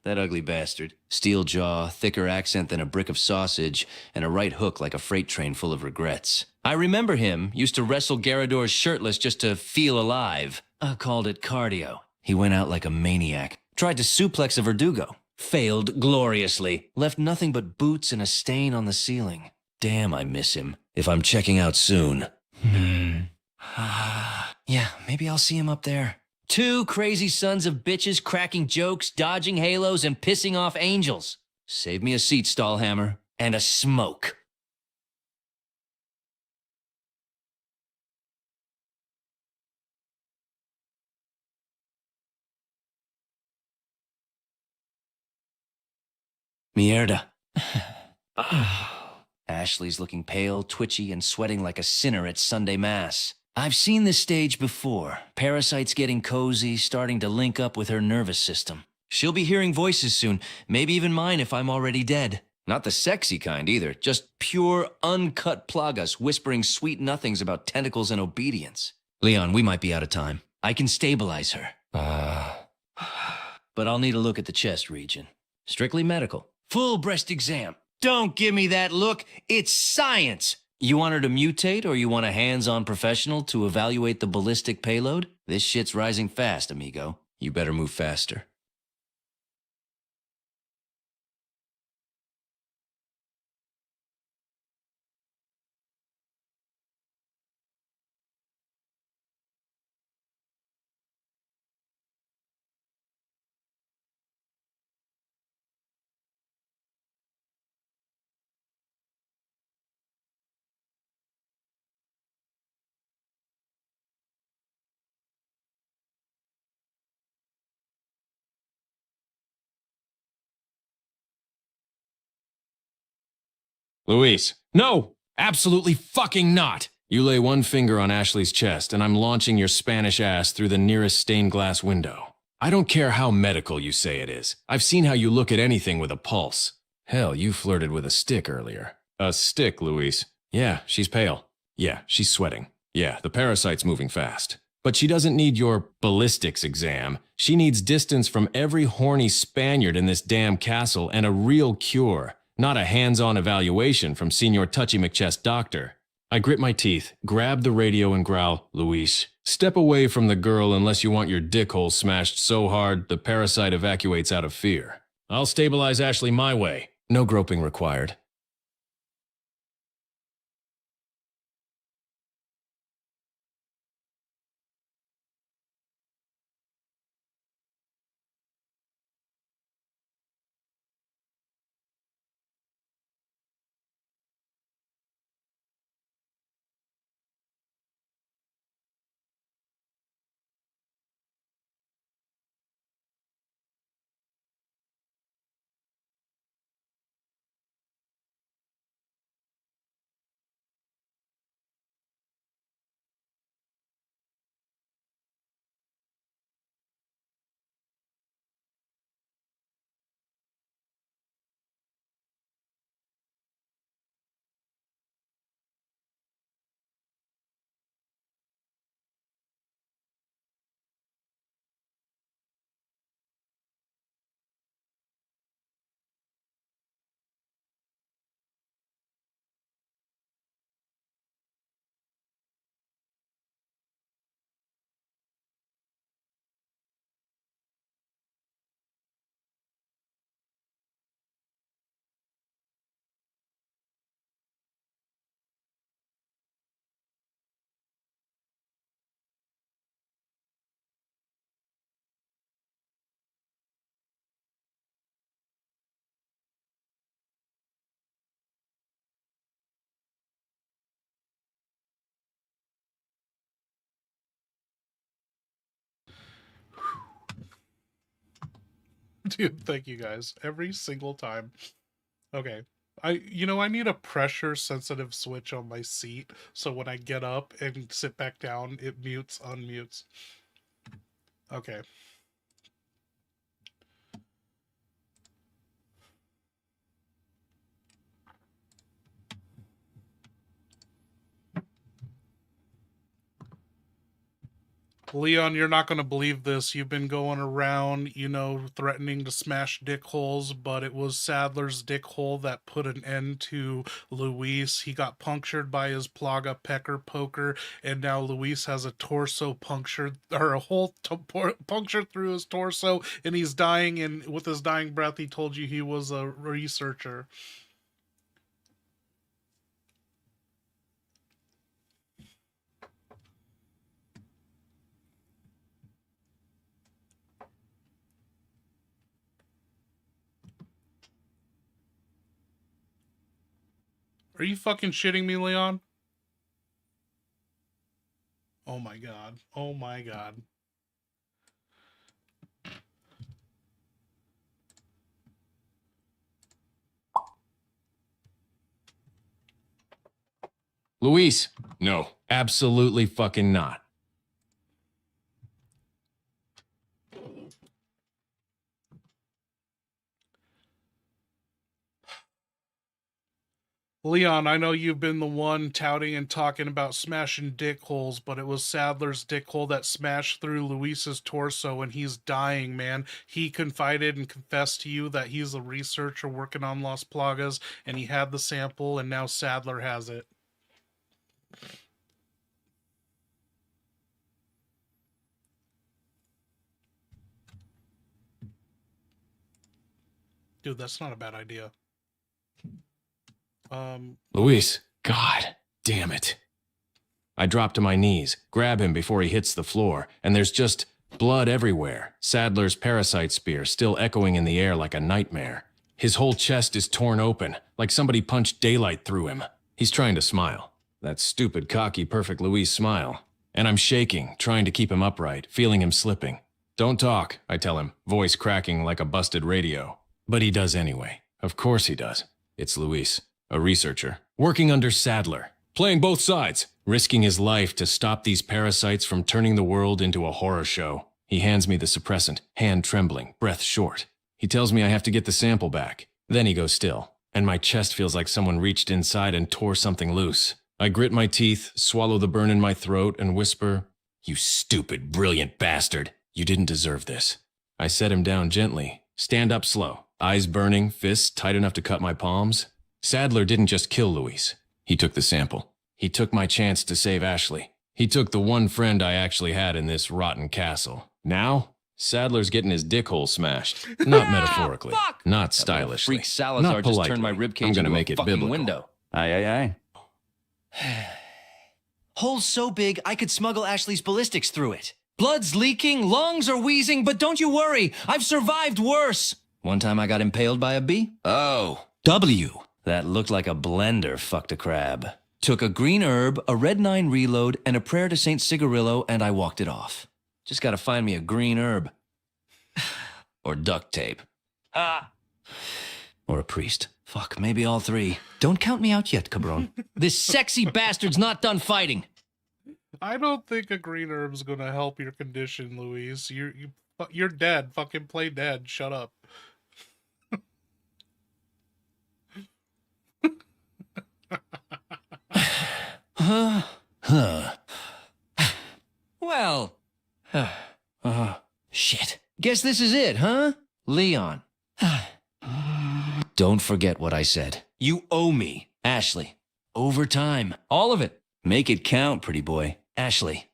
Speaker 6: That ugly bastard. Steel jaw, thicker accent than a brick of sausage, and a right hook like a freight train full of regrets. I remember him, used to wrestle Garador shirtless just to feel alive. I called it cardio. He went out like a maniac. Tried to suplex a Verdugo. Failed gloriously. Left nothing but boots and a stain on the ceiling. Damn, I miss him. If I'm checking out soon. Yeah, maybe I'll see him up there. Two crazy sons of bitches cracking jokes, dodging halos, and pissing off angels. Save me a seat, Stallhammer, and a smoke. Mierda. Ashley's looking pale, twitchy, and sweating like a sinner at Sunday Mass. I've seen this stage before. Parasites getting cozy, starting to link up with her nervous system. She'll be hearing voices soon, maybe even mine if I'm already dead. Not the sexy kind either, just pure, uncut plagas whispering sweet nothings about tentacles and obedience. Leon, we might be out of time. I can stabilize her. But I'll need a look at the chest region. Strictly medical. Full breast exam. Don't give me that look. It's science. You want her to mutate, or you want a hands-on professional to evaluate the ballistic payload? This shit's rising fast, amigo. You better move faster.
Speaker 3: Luis. No! Absolutely fucking not! You lay one finger on Ashley's chest, and I'm launching your Spanish ass through the nearest stained glass window. I don't care how medical you say it is. I've seen how you look at anything with a pulse. Hell, you flirted with a stick earlier. A stick, Luis. Yeah, she's pale. Yeah, she's sweating. Yeah, the parasite's moving fast. But she doesn't need your ballistics exam. She needs distance from every horny Spaniard in this damn castle and a real cure. Not a hands-on evaluation from Senior Touchy McChest doctor. I grit my teeth, grab the radio and growl, Luis, step away from the girl unless you want your dick hole smashed so hard the parasite evacuates out of fear. I'll stabilize Ashley my way. No groping required.
Speaker 1: Dude, thank you guys. Every single time. Okay. I need a pressure sensitive switch on my seat so when I get up and sit back down, it mutes, unmutes. Okay. Leon, you're not going to believe this. You've been going around, threatening to smash dick holes, but it was Sadler's dick hole that put an end to Luis. He got punctured by his Plaga pecker poker, and now Luis has a torso punctured, or a hole punctured through his torso, and he's dying, and with his dying breath, he told you he was a researcher. Are you fucking shitting me, Leon? Oh my god. Oh my god.
Speaker 3: Luis, no, absolutely fucking not.
Speaker 1: Leon, I know you've been the one touting and talking about smashing dick holes, but it was Sadler's dick hole that smashed through Luis's torso and he's dying, man. He confided and confessed to you that he's a researcher working on Las Plagas and he had the sample and now Sadler has it. Dude, that's not a bad idea.
Speaker 3: Luis, God damn it. I drop to my knees, grab him before he hits the floor, and there's just blood everywhere. Sadler's parasite spear still echoing in the air like a nightmare. His whole chest is torn open, like somebody punched daylight through him. He's trying to smile. That stupid, cocky, perfect Luis smile. And I'm shaking, trying to keep him upright, feeling him slipping. Don't talk, I tell him, voice cracking like a busted radio. But he does anyway. Of course he does. It's Luis. A researcher, working under Sadler, playing both sides, risking his life to stop these parasites from turning the world into a horror show. He hands me the suppressant, hand trembling, breath short. He tells me I have to get the sample back. Then he goes still, and my chest feels like someone reached inside and tore something loose. I grit my teeth, swallow the burn in my throat, and whisper, "You stupid, brilliant bastard. You didn't deserve this." I set him down gently, stand up slow, eyes burning, fists tight enough to cut my palms. Sadler didn't just kill Luis. He took the sample. He took my chance to save Ashley. He took the one friend I actually had in this rotten castle. Now, Sadler's getting his dick hole smashed. Not metaphorically, not stylishly,
Speaker 6: Freak Salazar
Speaker 3: not politely.
Speaker 6: just turned my ribcage
Speaker 3: I'm gonna
Speaker 6: into
Speaker 3: make
Speaker 6: a
Speaker 3: it
Speaker 6: fucking
Speaker 3: biblical.
Speaker 6: window. Aye. Hole so big I could smuggle Ashley's ballistics through it. Blood's leaking, lungs are wheezing, but don't you worry, I've survived worse. One time I got impaled by a bee. Oh. W. That looked like a blender fucked a crab. Took a green herb, a red 9 reload, and a prayer to St. Cigarillo, and I walked it off. Just gotta find me a green herb. Or duct tape. Or a priest. Fuck, maybe all three. Don't count me out yet, cabron. This sexy bastard's not done fighting.
Speaker 1: I don't think a green herb's gonna help your condition, Luis. You're dead. Fucking play dead. Shut up.
Speaker 6: Well. Shit. Guess this is it, huh? Leon. Don't forget what I said. You owe me, Ashley. Overtime. All of it. Make it count, pretty boy. Ashley.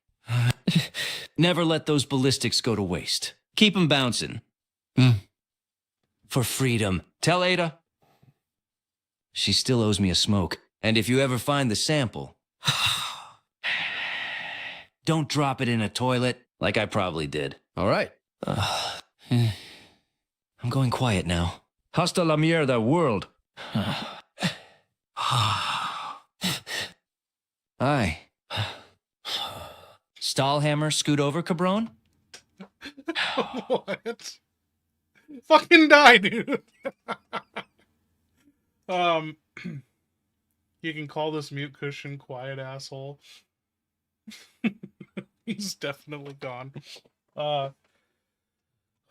Speaker 6: Never let those ballistics go to waste. Keep 'em bouncing. For freedom. Tell Ada. She still owes me a smoke. And if you ever find the sample, don't drop it in a toilet like I probably did. All right. I'm going quiet now. Hasta la mierda, world. Hi. Stahlhammer, scoot over, cabron.
Speaker 1: What? Fucking die, dude. You can call this mute cushion quiet, asshole. He's definitely gone.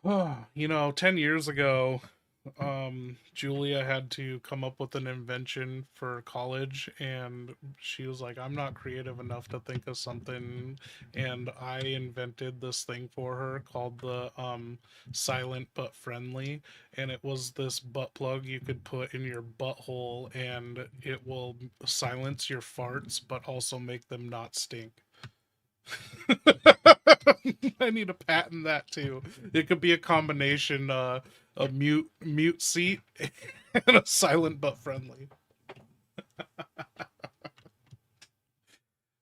Speaker 1: 10 years ago, Julia had to come up with an invention for college, and she was like, I'm not creative enough to think of something, and I invented this thing for her called the silent but friendly, and it was this butt plug you could put in your butthole, and it will silence your farts but also make them not stink. I need to patent that too. It could be a combination, a mute seat and a silent but friendly.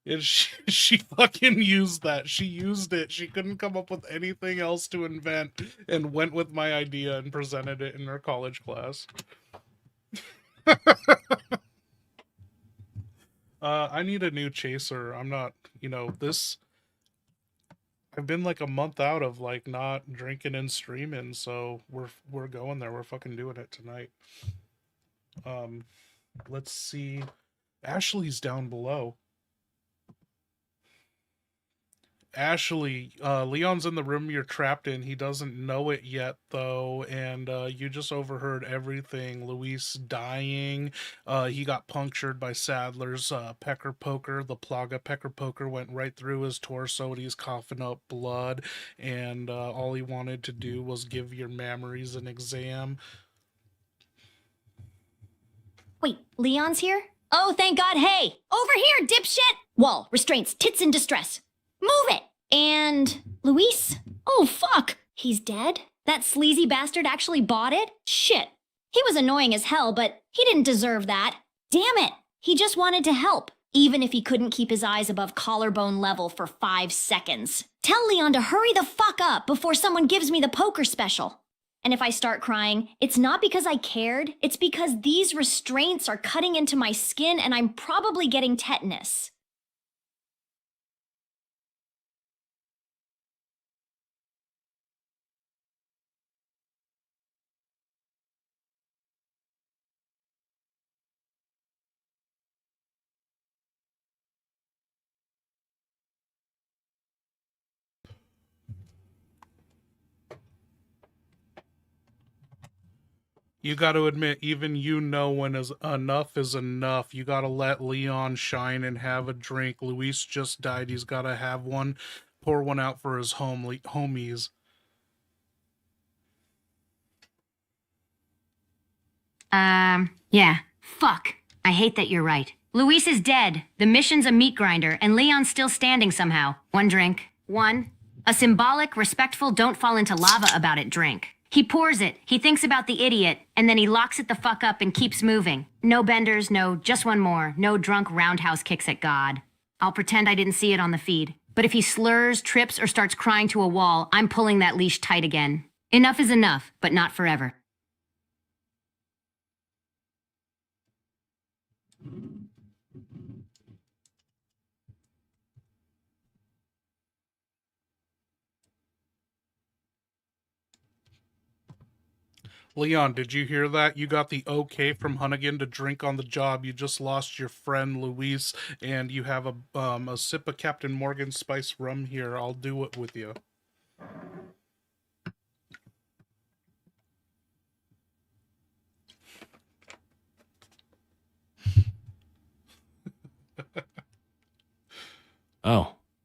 Speaker 1: And she fucking used that. She used it. She couldn't come up with anything else to invent and went with my idea and presented it in her college class. I need a new chaser. I'm not, I've been like a month out of like not drinking and streaming, so we're going there. We're fucking doing it tonight. Let's see. Ashley's down below. Ashley, Leon's in the room you're trapped in. He doesn't know it yet, though, and you just overheard everything. Luis dying. He got punctured by Sadler's pecker poker. The Plaga pecker poker went right through his torso, and he's coughing up blood, and all he wanted to do was give your memories an exam.
Speaker 5: Wait, Leon's here? Oh, thank God. Hey, over here, dipshit! Wall, restraints, tits in distress. Move it! And Luis? Oh, fuck. He's dead? That sleazy bastard actually bought it? Shit. He was annoying as hell, but he didn't deserve that. Damn it. He just wanted to help, even if he couldn't keep his eyes above collarbone level for 5 seconds. Tell Leon to hurry the fuck up before someone gives me the poker special. And if I start crying, it's not because I cared. It's because these restraints are cutting into my skin and I'm probably getting tetanus.
Speaker 1: You got to admit, even when enough is enough. You got to let Leon shine and have a drink. Luis just died. He's got to have one. Pour one out for his homies.
Speaker 7: Yeah. Fuck. I hate that you're right. Luis is dead. The mission's a meat grinder, and Leon's still standing somehow. One drink. One. A symbolic, respectful, don't fall into lava about it drink. He pours it, he thinks about the idiot, and then he locks it the fuck up and keeps moving. No benders, no just one more. No drunk roundhouse kicks at God. I'll pretend I didn't see it on the feed. But if he slurs, trips, or starts crying to a wall, I'm pulling that leash tight again. Enough is enough, but not forever.
Speaker 1: Leon, did you hear that? You got the okay from Hunnigan to drink on the job. You just lost your friend Luis, and you have a sip of Captain Morgan spice rum here. I'll do it with you.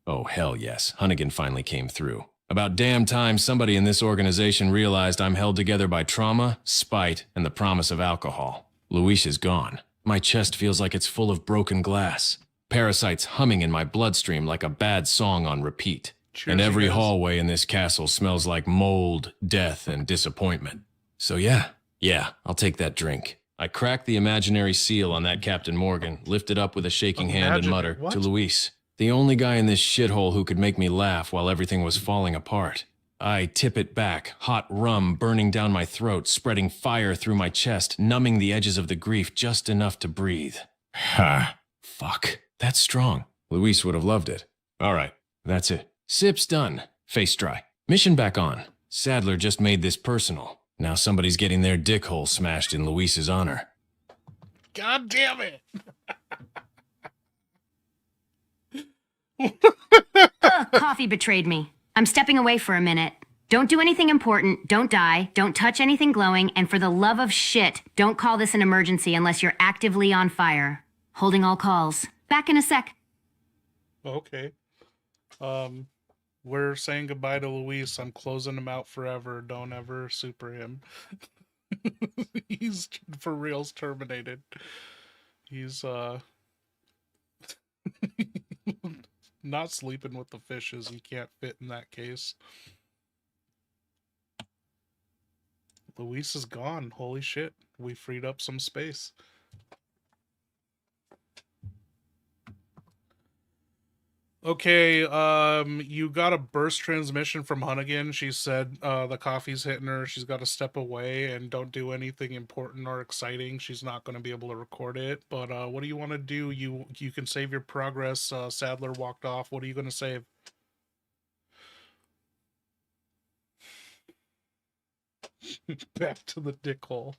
Speaker 3: Oh, hell yes. Hunnigan finally came through. About damn time somebody in this organization realized I'm held together by trauma, spite, and the promise of alcohol. Luis is gone. My chest feels like it's full of broken glass. Parasites humming in my bloodstream like a bad song on repeat.
Speaker 1: Cheers,
Speaker 3: and every
Speaker 1: you guys.
Speaker 3: hallway in this castle smells like mold, death, and disappointment. So yeah, I'll take that drink. I crack the imaginary seal on that Captain Morgan, lift it up with a shaking hand and mutter
Speaker 1: What?
Speaker 3: to Luis, the only guy in this shithole who could make me laugh while everything was falling apart. I tip it back, hot rum burning down my throat, spreading fire through my chest, numbing the edges of the grief just enough to breathe. Ha! Fuck, that's strong. Luis would have loved it. All right, that's it. Sip's done. Face dry. Mission back on. Sadler just made this personal. Now somebody's getting their dick hole smashed in Luis's honor.
Speaker 1: God damn it!
Speaker 7: Ugh, coffee betrayed me. I'm stepping away for a minute. Don't do anything important, don't die, don't touch anything glowing, and for the love of shit, don't call this an emergency unless you're actively on fire. Holding all calls. Back in a sec.
Speaker 1: Okay. We're saying goodbye to Luis. I'm closing him out forever. Don't ever super him. He's for reals terminated. He's not sleeping with the fishes. He can't fit in that case. Luis is gone. Holy shit. We freed up some space. Okay, you got a burst transmission from Hunnigan. She said the coffee's hitting her. She's got to step away and don't do anything important or exciting. She's not going to be able to record it. But what do you want to do? You can save your progress. Sadler walked off. What are you going to save? Back to the dick hole.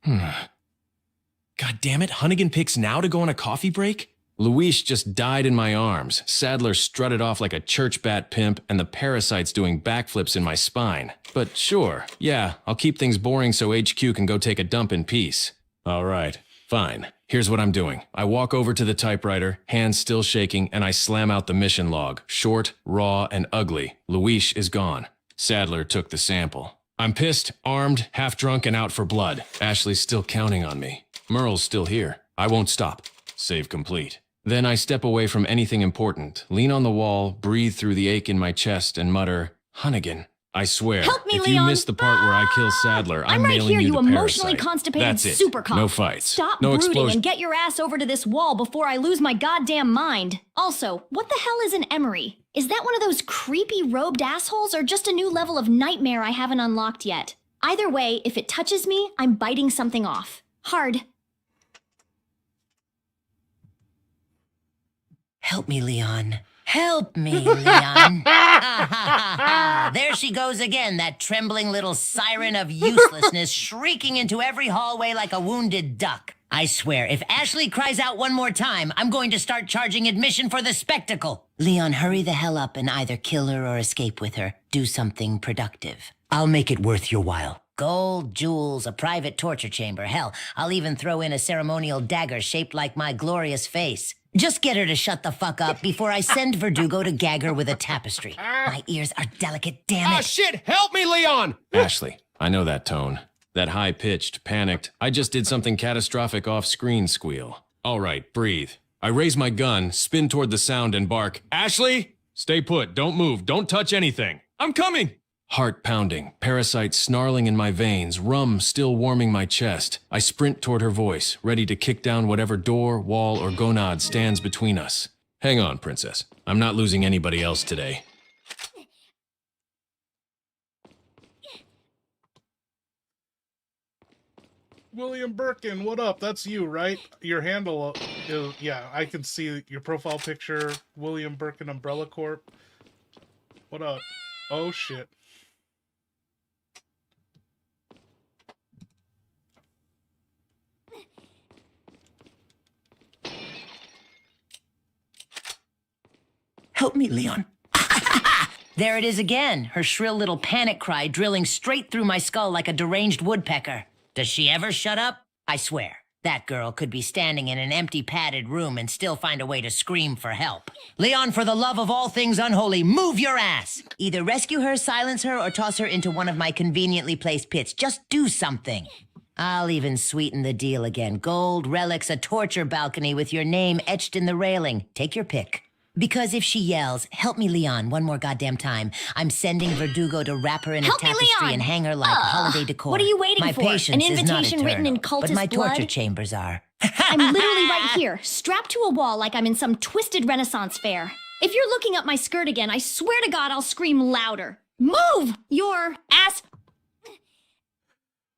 Speaker 3: God damn it, Hunnigan picks now to go on a coffee break? Luis just died in my arms. Sadler strutted off like a church bat pimp, and the parasites doing backflips in my spine. But sure, yeah, I'll keep things boring so HQ can go take a dump in peace. All right, fine. Here's what I'm doing. I walk over to the typewriter, hands still shaking, and I slam out the mission log. Short, raw, and ugly. Luis is gone. Sadler took the sample. I'm pissed, armed, half drunk, and out for blood. Ashley's still counting on me. Merle's still here. I won't stop. Save complete. Then I step away from anything important, lean on the wall, breathe through the ache in my chest, and mutter, Hunnigan. I swear,
Speaker 5: Help me,
Speaker 3: if you
Speaker 5: Leon.
Speaker 3: miss the part where I kill Sadler, I'm
Speaker 5: right
Speaker 3: mailing
Speaker 5: here,
Speaker 3: you
Speaker 5: you
Speaker 3: the
Speaker 5: emotionally
Speaker 3: parasite.
Speaker 5: constipated
Speaker 3: That's it.
Speaker 5: super cop.
Speaker 3: No fights.
Speaker 5: Stop
Speaker 3: no
Speaker 5: brooding
Speaker 3: explosion.
Speaker 5: and get your ass over to this wall before I lose my goddamn mind. Also, what the hell is an emery? Is that one of those creepy robed assholes or just a new level of nightmare I haven't unlocked yet? Either way, if it touches me, I'm biting something off. Hard.
Speaker 4: Help me, Leon. Help me, Leon. There she goes again, that trembling little siren of uselessness, shrieking into every hallway like a wounded duck. I swear, if Ashley cries out one more time, I'm going to start charging admission for the spectacle. Leon, hurry the hell up and either kill her or escape with her. Do something productive. I'll make it worth your while. Gold, jewels, a private torture chamber. Hell, I'll even throw in a ceremonial dagger shaped like my glorious face. Just get her to shut the fuck up before I send Verdugo to gag her with a tapestry. My ears are delicate, damn it.
Speaker 3: Ah, shit! Help me, Leon! Ashley, I know that tone. That high-pitched, panicked, I just did something catastrophic off-screen squeal. All right, breathe. I raise my gun, spin toward the sound, and bark, Ashley! Stay put, don't move, don't touch anything. I'm coming! Heart pounding, parasites snarling in my veins, rum still warming my chest. I sprint toward her voice, ready to kick down whatever door, wall, or gonad stands between us. Hang on, princess. I'm not losing anybody else today.
Speaker 1: William Birkin, what up? That's you, right? Your handle is, yeah, I can see your profile picture, William Birkin Umbrella Corp. What up? Oh, shit.
Speaker 4: Help me, Leon. There it is again, her shrill little panic cry drilling straight through my skull like a deranged woodpecker. Does she ever shut up? I swear, that girl could be standing in an empty padded room and still find a way to scream for help. Leon, for the love of all things unholy, move your ass! Either rescue her, silence her, or toss her into one of my conveniently placed pits. Just do something. I'll even sweeten the deal again. Gold relics, a torture balcony with your name etched in the railing. Take your pick. Because if she yells, help me, Leon, one more goddamn time, I'm sending Verdugo to wrap her in
Speaker 5: Help
Speaker 4: a
Speaker 5: me,
Speaker 4: tapestry
Speaker 5: Leon!
Speaker 4: and hang her like holiday decor.
Speaker 5: What are you waiting
Speaker 4: my
Speaker 5: for?
Speaker 4: Patience
Speaker 5: An
Speaker 4: is not
Speaker 5: invitation written in
Speaker 4: eternal,
Speaker 5: cultist
Speaker 4: but my torture
Speaker 5: blood?
Speaker 4: chambers are.
Speaker 5: I'm literally right here, strapped to a wall like I'm in some twisted Renaissance fair. If you're looking up my skirt again, I swear to God I'll scream louder. Move! Your ass...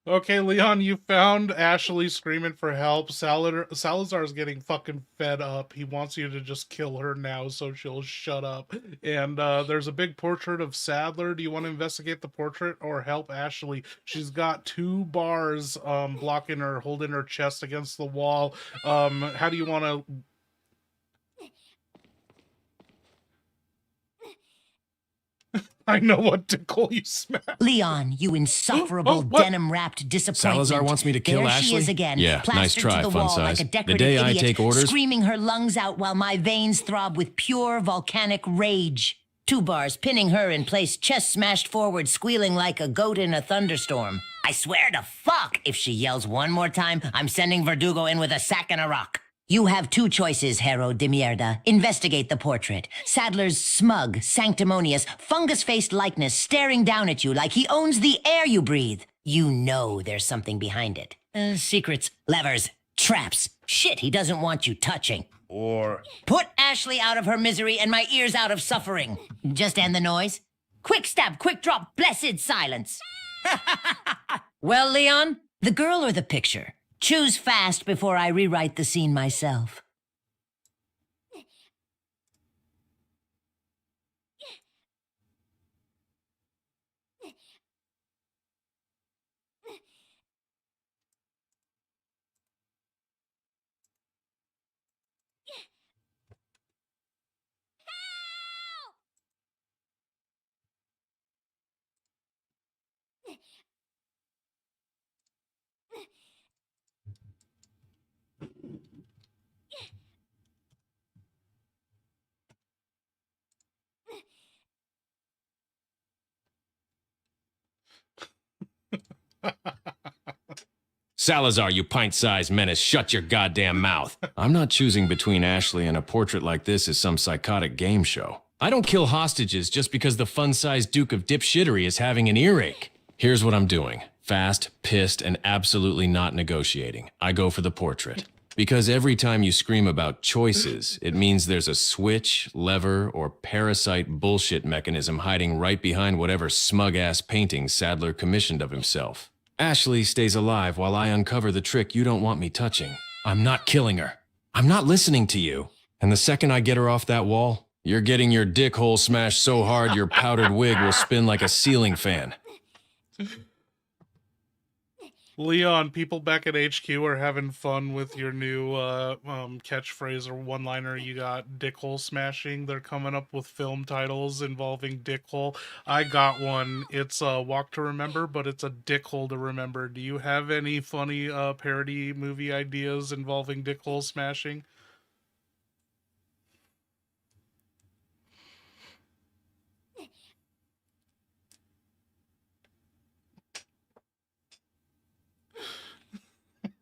Speaker 1: Okay, Leon, you found Ashley screaming for help. Salazar's getting fucking fed up. He wants you to just kill her now so she'll shut up. And there's a big portrait of Sadler. Do you want to investigate the portrait or help Ashley? She's got 2 bars blocking her, holding her chest against the wall. How do you want to... I know what tickle you smacked.
Speaker 4: Leon, you insufferable denim-wrapped disappointment.
Speaker 3: Salazar wants me to kill
Speaker 4: there
Speaker 3: Ashley?
Speaker 4: She is again,
Speaker 3: Yeah, nice
Speaker 4: plastered
Speaker 3: try,
Speaker 4: to the
Speaker 3: fun
Speaker 4: wall
Speaker 3: size.
Speaker 4: like a
Speaker 3: The
Speaker 4: decorative
Speaker 3: day I
Speaker 4: idiot,
Speaker 3: take orders-
Speaker 4: screaming her lungs out while my veins throb with pure volcanic rage. 2 bars pinning her in place, chest smashed forward, squealing like a goat in a thunderstorm. I swear to fuck, if she yells one more time, I'm sending Verdugo in with a sack and a rock. You have 2 choices, Hero de Mierda. Investigate the portrait. Sadler's smug, sanctimonious, fungus-faced likeness staring down at you like he owns the air you breathe. You know there's something behind it. Secrets, levers, traps. Shit he doesn't want you touching. Or put Ashley out of her misery and my ears out of suffering. Just end the noise. Quick stab, quick drop, blessed silence. Well, Leon, the girl or the picture? Choose fast before I rewrite the scene myself.
Speaker 3: Salazar, you pint-sized menace, shut your goddamn mouth. I'm not choosing between Ashley and a portrait like this as some psychotic game show. I don't kill hostages just because the fun-sized Duke of Dipshittery is having an earache. Here's what I'm doing. Fast, pissed, and absolutely not negotiating. I go for the portrait. Because every time you scream about choices, it means there's a switch, lever, or parasite bullshit mechanism hiding right behind whatever smug-ass painting Sadler commissioned of himself. Ashley stays alive while I uncover the trick you don't want me touching. I'm not killing her. I'm not listening to you. And the second I get her off that wall, you're getting your dick hole smashed so hard your powdered wig will spin like a ceiling fan.
Speaker 1: Leon, people back at HQ are having fun with your new catchphrase or one-liner you got, dickhole smashing. They're coming up with film titles involving dickhole. I got one. It's Walk to Remember, but it's a dickhole to remember. Do you have any funny parody movie ideas involving dickhole smashing?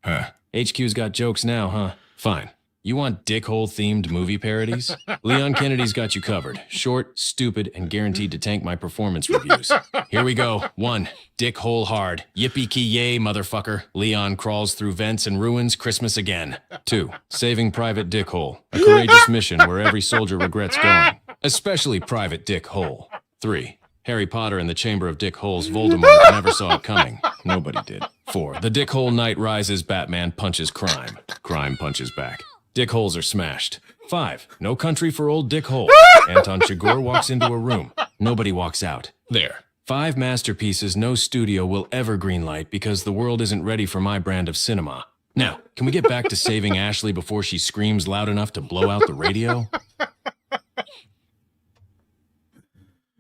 Speaker 3: Huh. HQ's got jokes now, huh? Fine. You want dickhole-themed movie parodies? Leon Kennedy's got you covered. Short, stupid, and guaranteed to tank my performance reviews. Here we go. 1. Dickhole hard. Yippee-ki-yay, motherfucker. Leon crawls through vents and ruins Christmas again. 2. Saving Private Dickhole. A courageous mission where every soldier regrets going. Especially Private Dickhole. 3. Harry Potter and the Chamber of Dickholes. Voldemort never saw it coming. Nobody did. 4. The Dickhole Knight rises. Batman punches crime. Crime punches back. Dickholes are smashed. 5. No Country for Old Dickhole. Anton Chigurh walks into a room. Nobody walks out. There. 5 masterpieces no studio will ever greenlight because the world isn't ready for my brand of cinema. Now, can we get back to saving Ashley before she screams loud enough to blow out the radio?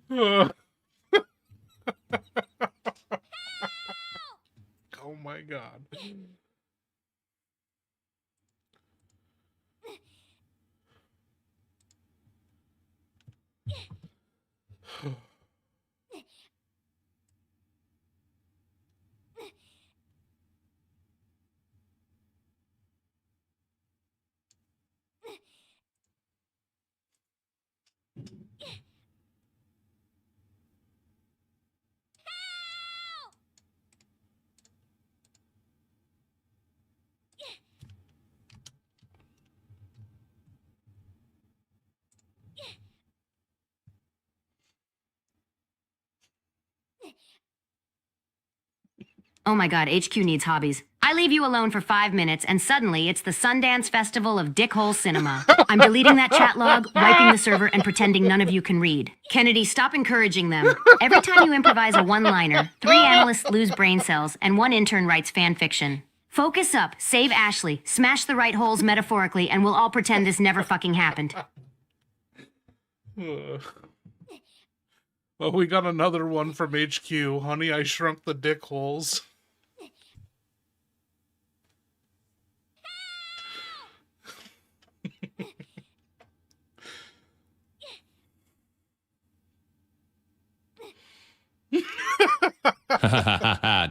Speaker 1: Oh my god.
Speaker 7: Oh my god, HQ needs hobbies. I leave you alone for 5 minutes, and suddenly it's the Sundance Festival of Dickhole Cinema. I'm deleting that chat log, wiping the server, and pretending none of you can read. Kennedy, stop encouraging them. Every time you improvise a one-liner, 3 analysts lose brain cells, and 1 intern writes fan fiction. Focus up, save Ashley, smash the right holes metaphorically, and we'll all pretend this never fucking happened.
Speaker 1: Well, we got another one from HQ. Honey, I Shrunk the Dickholes.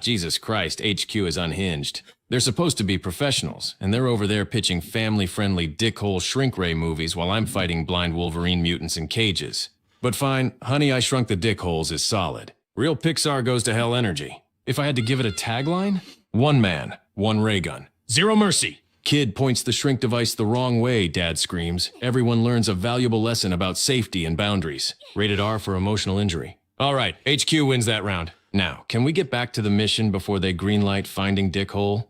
Speaker 3: Jesus Christ, HQ is unhinged. They're supposed to be professionals, and they're over there pitching family-friendly dickhole shrink ray movies while I'm fighting blind Wolverine mutants in cages. But fine, Honey, I Shrunk the Dickholes is solid. Real Pixar goes to hell energy. If I had to give it a tagline, 1 man, 1 ray gun. Zero mercy. Kid points the shrink device the wrong way, Dad screams. Everyone learns a valuable lesson about safety and boundaries. Rated R for emotional injury. All right, HQ wins that round. Now, can we get back to the mission before they greenlight Finding Dickhole?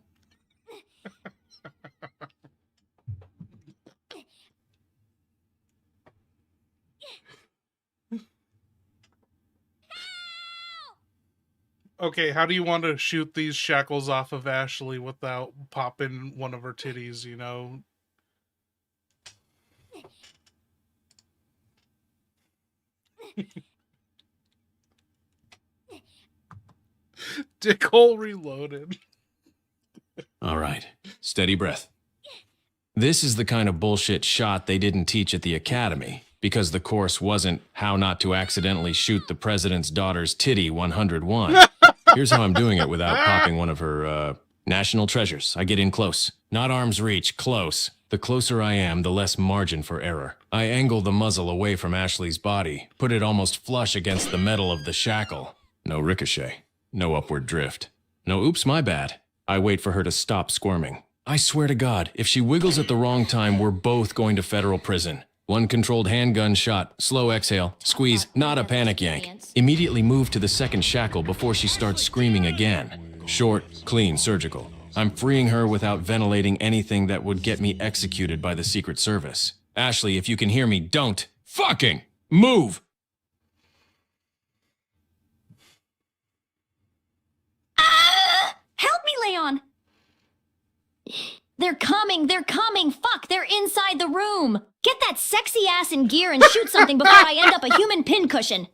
Speaker 1: Okay, how do you want to shoot these shackles off of Ashley without popping one of her titties, you know? Dickhole Reloaded.
Speaker 3: All right, steady breath. This is the kind of bullshit shot they didn't teach at the academy, because the course wasn't how not to accidentally shoot the president's daughter's titty 101. Here's how I'm doing it without popping one of her, national treasures. I get in close. Not arm's reach, close. The closer I am, the less margin for error. I angle the muzzle away from Ashley's body, put it almost flush against the metal of the shackle. No ricochet. No upward drift. No oops, my bad. I wait for her to stop squirming. I swear to God, if she wiggles at the wrong time, we're both going to federal prison. 1 controlled handgun shot, slow exhale, squeeze, not a panic yank. Immediately move to the second shackle before she starts screaming again. Short, clean, surgical. I'm freeing her without ventilating anything that would get me executed by the Secret Service. Ashley, if you can hear me, don't fucking move!
Speaker 5: Help me, Leon! They're coming, fuck, they're inside the room! Get that sexy ass in gear and shoot something before I end up a human pincushion!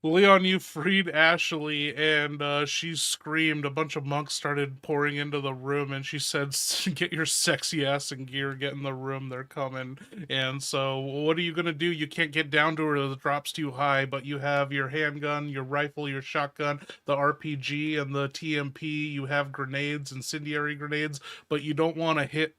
Speaker 1: Leon, you freed Ashley, and she screamed. A bunch of monks started pouring into the room, and she said, "Get your sexy ass in gear, get in the room, they're coming." And so, what are you gonna do? You can't get down to her, the drop's too high, but you have your handgun, your rifle, your shotgun, the RPG, and the TMP. You have grenades, incendiary grenades, but you don't want to hit...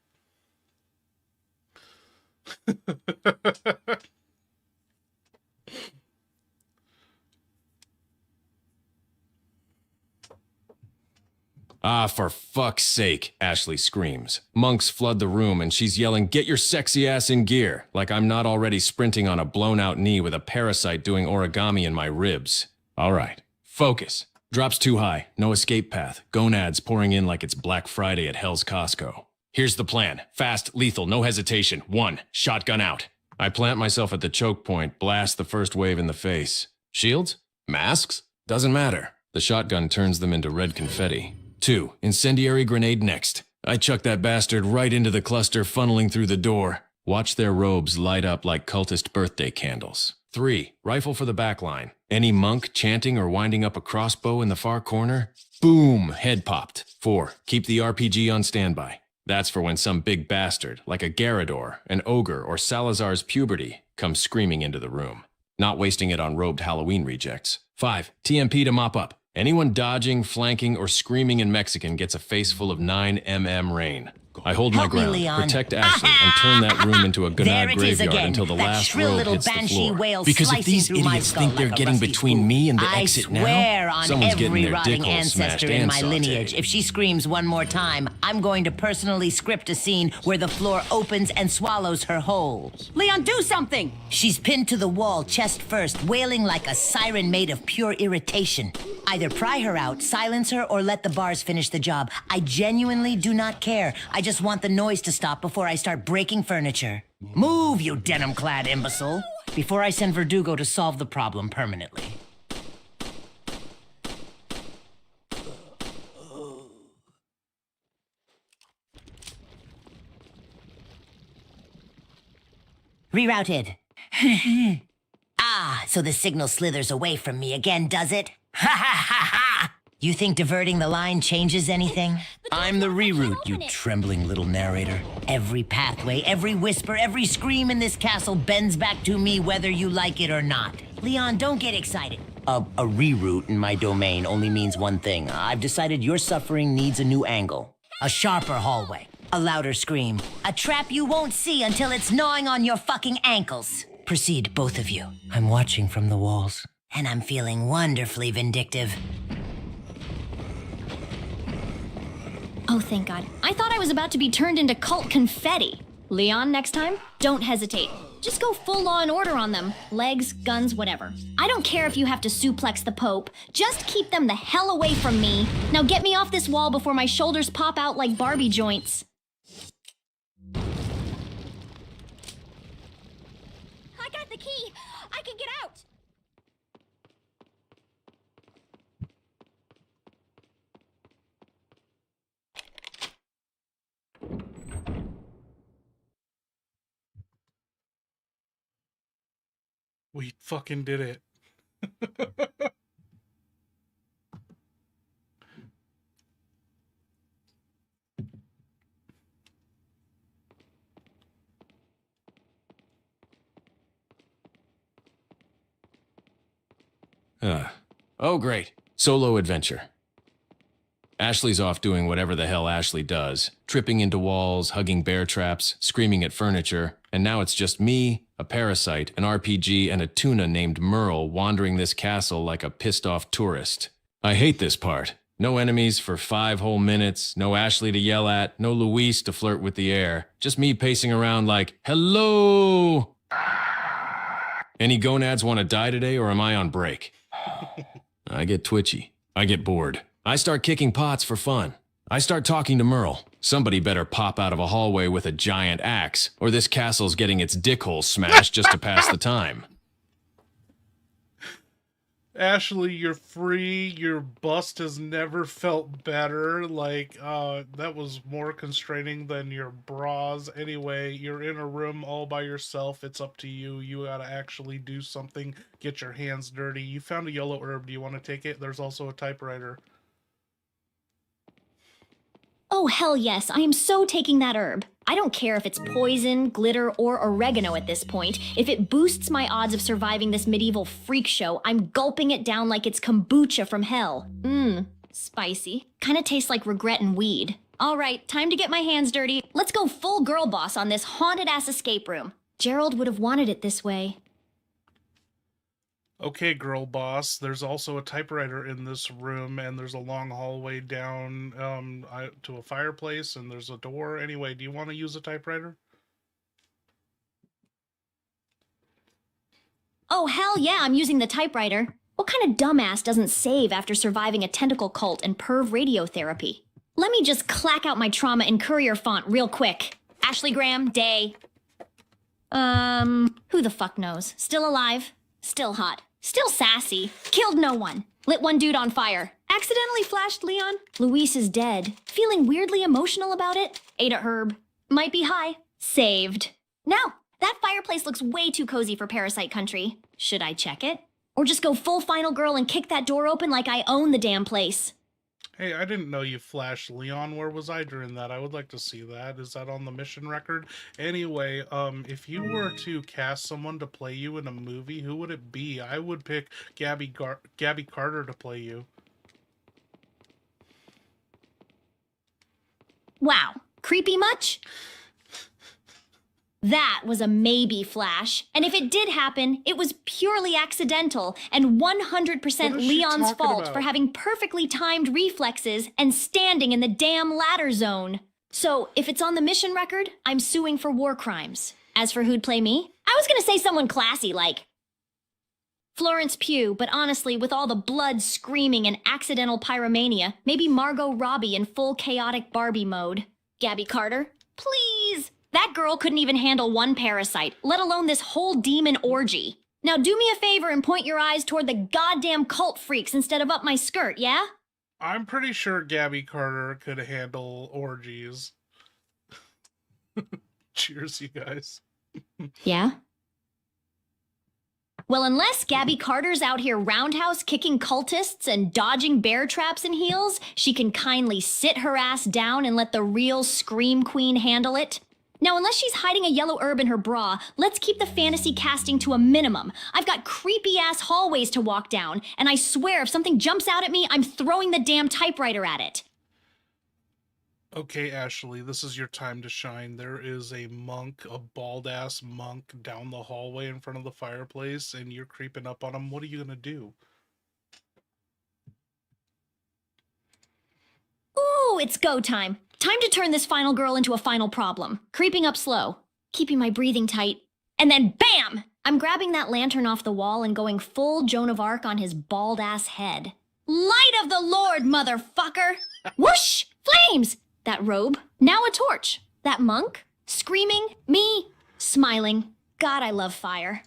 Speaker 3: Ah, for fuck's sake, Ashley screams. Monks flood the room and she's yelling, "Get your sexy ass in gear," like I'm not already sprinting on a blown out knee with a parasite doing origami in my ribs. All right, focus. Drops too high, no escape path, gonads pouring in like it's Black Friday at Hell's Costco. Here's the plan. Fast, lethal, no hesitation. 1, shotgun out. I plant myself at the choke point, blast the first wave in the face. Shields? Masks? Doesn't matter. The shotgun turns them into red confetti. 2, incendiary grenade next. I chuck that bastard right into the cluster funneling through the door. Watch their robes light up like cultist birthday candles. 3, rifle for the back line. Any monk chanting or winding up a crossbow in the far corner? Boom, head popped. 4, keep the RPG on standby. That's for when some big bastard, like a Garador, an ogre, or Salazar's puberty, comes screaming into the room. Not wasting it on robed Halloween rejects. 5, TMP to mop up. Anyone dodging, flanking, or screaming in Mexican gets a face full of 9mm rain. I hold my
Speaker 4: Help me,
Speaker 3: ground,
Speaker 4: Leon.
Speaker 3: protect Ashley, and turn that room into a
Speaker 4: There
Speaker 3: Gonad
Speaker 4: it is
Speaker 3: graveyard
Speaker 4: again,
Speaker 3: until the
Speaker 4: that
Speaker 3: last
Speaker 4: shrill
Speaker 3: robe
Speaker 4: little
Speaker 3: hits the
Speaker 4: banshee
Speaker 3: floor.
Speaker 4: wail
Speaker 3: Because if
Speaker 4: slicing
Speaker 3: these
Speaker 4: through my
Speaker 3: idiots
Speaker 4: skull
Speaker 3: think they're
Speaker 4: like a
Speaker 3: getting
Speaker 4: rusty
Speaker 3: between
Speaker 4: spoon.
Speaker 3: me and the
Speaker 4: I
Speaker 3: exit
Speaker 4: swear
Speaker 3: now,
Speaker 4: on
Speaker 3: someone's
Speaker 4: every
Speaker 3: getting their
Speaker 4: rotting
Speaker 3: dick hole smashed
Speaker 4: ancestor in
Speaker 3: and
Speaker 4: my lineage,
Speaker 3: sauteed.
Speaker 4: if she screams one more time, I'm going to personally script a scene where the floor opens and swallows her whole.
Speaker 13: Leon, do something!
Speaker 4: She's pinned to the wall, chest first, wailing like a siren made of pure irritation. Either pry her out, silence her, or let the bars finish the job. I genuinely do not care. I just want the noise to stop before I start breaking furniture. Move, you denim-clad imbecile, before I send Verdugo to solve the problem permanently. Rerouted. Ah, so the signal slithers away from me again, does it? Ha ha ha ha! You think diverting the line changes anything? I'm the reroute, you trembling little narrator. Every pathway, every whisper, every scream in this castle bends back to me whether you like it or not. Leon, don't get excited. A reroute in my domain only means one thing. I've decided your suffering needs a new angle. A sharper hallway. A louder scream. A trap you won't see until it's gnawing on your fucking ankles. Proceed, both of you. I'm watching from the walls. And I'm feeling wonderfully vindictive.
Speaker 5: Oh, thank God. I thought I was about to be turned into cult confetti. Leon, next time, don't hesitate. Just go full Law and Order on them. Legs, guns, whatever. I don't care if you have to suplex the Pope. Just keep them the hell away from me. Now get me off this wall before my shoulders pop out like Barbie joints. I got the key. I can get out.
Speaker 1: We fucking did it.
Speaker 3: Oh, great. Solo adventure. Ashley's off doing whatever the hell Ashley does, tripping into walls, hugging bear traps, screaming at furniture, and now it's just me, a parasite, an RPG, and a tuna named Merle wandering this castle like a pissed-off tourist. I hate this part. No enemies for 5 whole minutes, no Ashley to yell at, no Luis to flirt with the air, just me pacing around like, hello! Any gonads want to die today, or am I on break? I get twitchy. I get bored. I start kicking pots for fun. I start talking to Merle. Somebody better pop out of a hallway with a giant axe, or this castle's getting its dick hole smashed just to pass the time.
Speaker 1: Ashley, you're free. Your bust has never felt better. Like, that was more constraining than your bras. Anyway, you're in a room all by yourself. It's up to you. You gotta actually do something. Get your hands dirty. You found a yellow herb. Do you want to take it? There's also a typewriter.
Speaker 5: Oh, hell yes, I am so taking that herb. I don't care if it's poison, glitter, or oregano at this point. If it boosts my odds of surviving this medieval freak show, I'm gulping it down like it's kombucha from hell. Mmm, spicy. Kinda tastes like regret and weed. All right, time to get my hands dirty. Let's go full girl boss on this haunted-ass escape room. Gerald would have wanted it this way.
Speaker 1: Okay, girl boss, there's also a typewriter in this room, and there's a long hallway down to a fireplace, and there's a door. Anyway, do you want to use a typewriter?
Speaker 5: Oh, hell yeah, I'm using the typewriter. What kind of dumbass doesn't save after surviving a tentacle cult and perv radiotherapy? Let me just clack out my trauma in courier font real quick. Ashley Graham, day. Who the fuck knows? Still alive? Still hot. Still sassy. Killed no one. Lit one dude on fire. Accidentally flashed Leon. Luis is dead. Feeling weirdly emotional about it. Ate a herb. Might be high. Saved. Now, that fireplace looks way too cozy for Parasite Country. Should I check it? Or just go full final girl and kick that door open like I own the damn place?
Speaker 1: Hey, I didn't know you flashed Leon. Where was I during that? I would like to see that. Is that on the mission record? Anyway, if you were to cast someone to play you in a movie, who would it be? I would pick Gabby Carter to play you.
Speaker 5: Wow. Creepy much? That was a maybe, Flash. And if it did happen, it was purely accidental and 100% Leon's fault for having perfectly timed reflexes and standing in the damn ladder zone. So, if it's on the mission record, I'm suing for war crimes. As for who'd play me, I was gonna say someone classy like Florence Pugh, but honestly, with all the blood, screaming, and accidental pyromania, maybe Margot Robbie in full chaotic Barbie mode. Gabby Carter? Please! That girl couldn't even handle one parasite, let alone this whole demon orgy. Now do me a favor and point your eyes toward the goddamn cult freaks instead of up my skirt, yeah?
Speaker 1: I'm pretty sure Gabby Carter could handle orgies. Cheers, you guys.
Speaker 5: Yeah? Well, unless Gabby Carter's out here roundhouse kicking cultists and dodging bear traps and heels, she can kindly sit her ass down and let the real Scream Queen handle it. Now, unless she's hiding a yellow herb in her bra, let's keep the fantasy casting to a minimum. I've got creepy-ass hallways to walk down, and I swear if something jumps out at me, I'm throwing the damn typewriter at it.
Speaker 1: Okay, Ashley, this is your time to shine. There is a monk, a bald-ass monk, down the hallway in front of the fireplace, and you're creeping up on him. What are you gonna do?
Speaker 5: Ooh, it's go time. Time to turn this final girl into a final problem. Creeping up slow, keeping my breathing tight, and then BAM! I'm grabbing that lantern off the wall and going full Joan of Arc on his bald-ass head. Light of the Lord, motherfucker! Whoosh! Flames! That robe, now a torch. That monk, screaming, me, smiling. God, I love fire.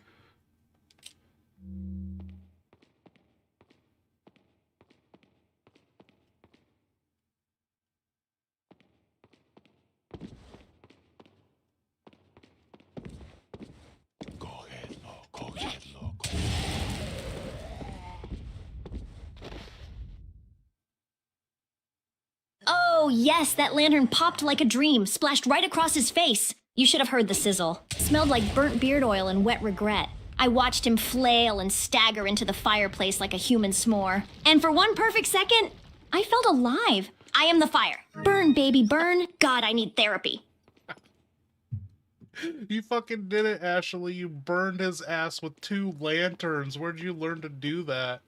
Speaker 5: Oh, yes, that lantern popped like a dream, splashed right across his face. You should have heard the sizzle. Smelled like burnt beard oil and wet regret. I watched him flail and stagger into the fireplace like a human s'more. And for one perfect second, I felt alive. I am the fire. Burn, baby, burn. God, I need therapy.
Speaker 1: You fucking did it, Ashley. You burned his ass with 2 lanterns. Where'd you learn to do that?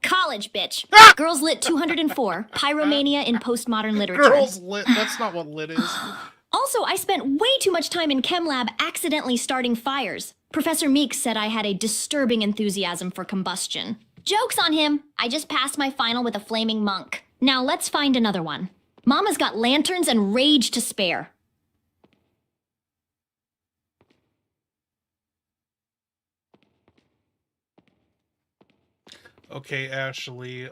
Speaker 5: College, bitch. Girls Lit 204, Pyromania in Postmodern Literature.
Speaker 1: Girls Lit, that's not what lit is.
Speaker 5: Also, I spent way too much time in chem lab accidentally starting fires. Professor Meeks said I had a disturbing enthusiasm for combustion. Joke's on him. I just passed my final with a flaming monk. Now let's find another one. Mama's got lanterns and rage to spare.
Speaker 1: Okay, Ashley,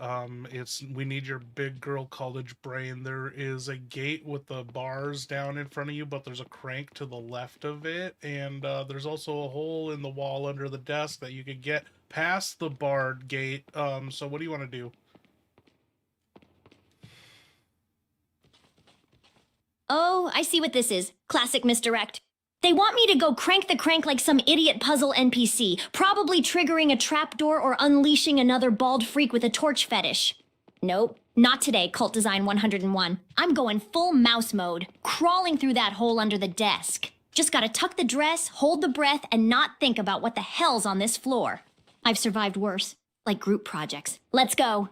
Speaker 1: we need your big girl college brain. There is a gate with the bars down in front of you, but there's a crank to the left of it, and there's also a hole in the wall under the desk that you could get past the barred gate. So what do you want to do?
Speaker 5: Oh, I see what this is. Classic misdirect. They want me to go crank the crank like some idiot puzzle NPC, probably triggering a trapdoor or unleashing another bald freak with a torch fetish. Nope, not today, Cult Design 101. I'm going full mouse mode, crawling through that hole under the desk. Just gotta tuck the dress, hold the breath, and not think about what the hell's on this floor. I've survived worse, like group projects. Let's go.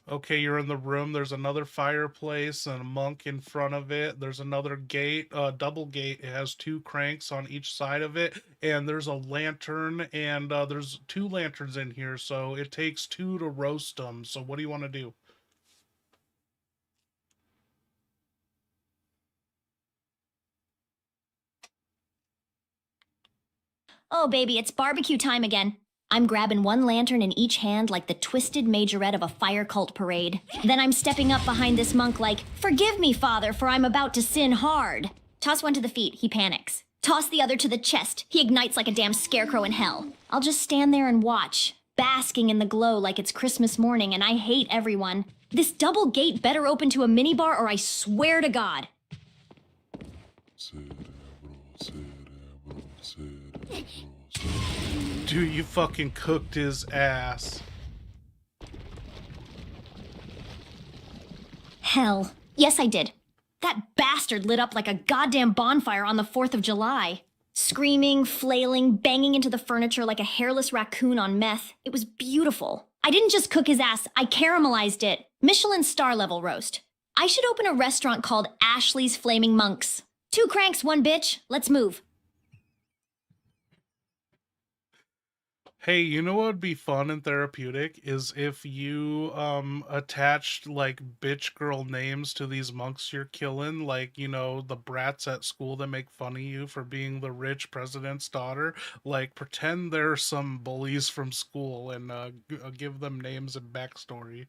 Speaker 1: Okay, you're in the room. There's another fireplace and a monk in front of it. There's another gate, double gate. It has 2 cranks on each side of it. And there's a lantern, and there's 2 lanterns in here. So it takes 2 to roast them. So what do you want to do?
Speaker 5: Oh, baby, it's barbecue time again. I'm grabbing 1 lantern in each hand like the twisted majorette of a fire cult parade. Then I'm stepping up behind this monk like, "Forgive me, Father, for I'm about to sin hard." Toss one to the feet, he panics. Toss the other to the chest, he ignites like a damn scarecrow in hell. I'll just stand there and watch, basking in the glow like it's Christmas morning and I hate everyone. This double gate better open to a minibar or I swear to God.
Speaker 1: Dude, you fucking cooked his ass.
Speaker 5: Hell. Yes, I did. That bastard lit up like a goddamn bonfire on the 4th of July. Screaming, flailing, banging into the furniture like a hairless raccoon on meth. It was beautiful. I didn't just cook his ass, I caramelized it. Michelin star level roast. I should open a restaurant called Ashley's Flaming Monks. 2 cranks, 1 bitch. Let's move.
Speaker 1: Hey, you know what would be fun and therapeutic is if you attached like bitch girl names to these monks you're killing, like, you know, the brats at school that make fun of you for being the rich president's daughter. Like, pretend they're some bullies from school and give them names and backstory.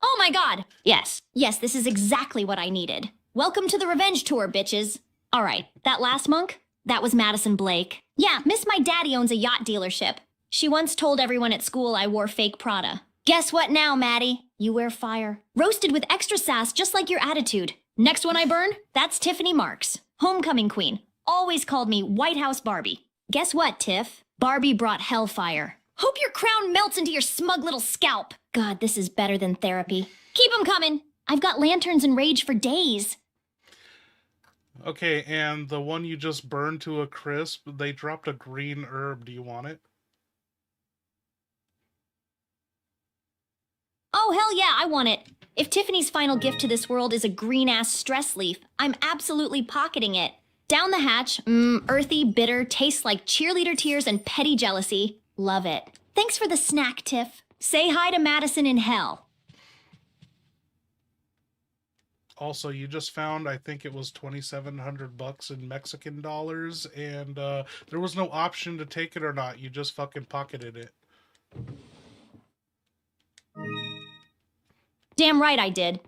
Speaker 5: Oh my God! Yes, this is exactly what I needed. Welcome to the revenge tour, bitches. All right, that last monk? That was Madison Blake. Yeah, Miss My Daddy owns a yacht dealership. She once told everyone at school I wore fake Prada. Guess what now, Maddie? You wear fire. Roasted with extra sass, just like your attitude. Next one I burn? That's Tiffany Marks. Homecoming queen. Always called me White House Barbie. Guess what, Tiff? Barbie brought hellfire. Hope your crown melts into your smug little scalp. God, this is better than therapy. Keep 'em coming. I've got lanterns and rage for days.
Speaker 1: Okay, and the one you just burned to a crisp, they dropped a green herb. Do you want it?
Speaker 5: Oh, hell yeah, I want it. If Tiffany's final gift to this world is a green-ass stress leaf, I'm absolutely pocketing it. Down the hatch, earthy, bitter, tastes like cheerleader tears and petty jealousy. Love it. Thanks for the snack, Tiff. Say hi to Madison in hell.
Speaker 1: Also, you just found, I think it was $2,700 in Mexican dollars, and there was no option to take it or not. You just fucking pocketed it.
Speaker 5: Damn right I did.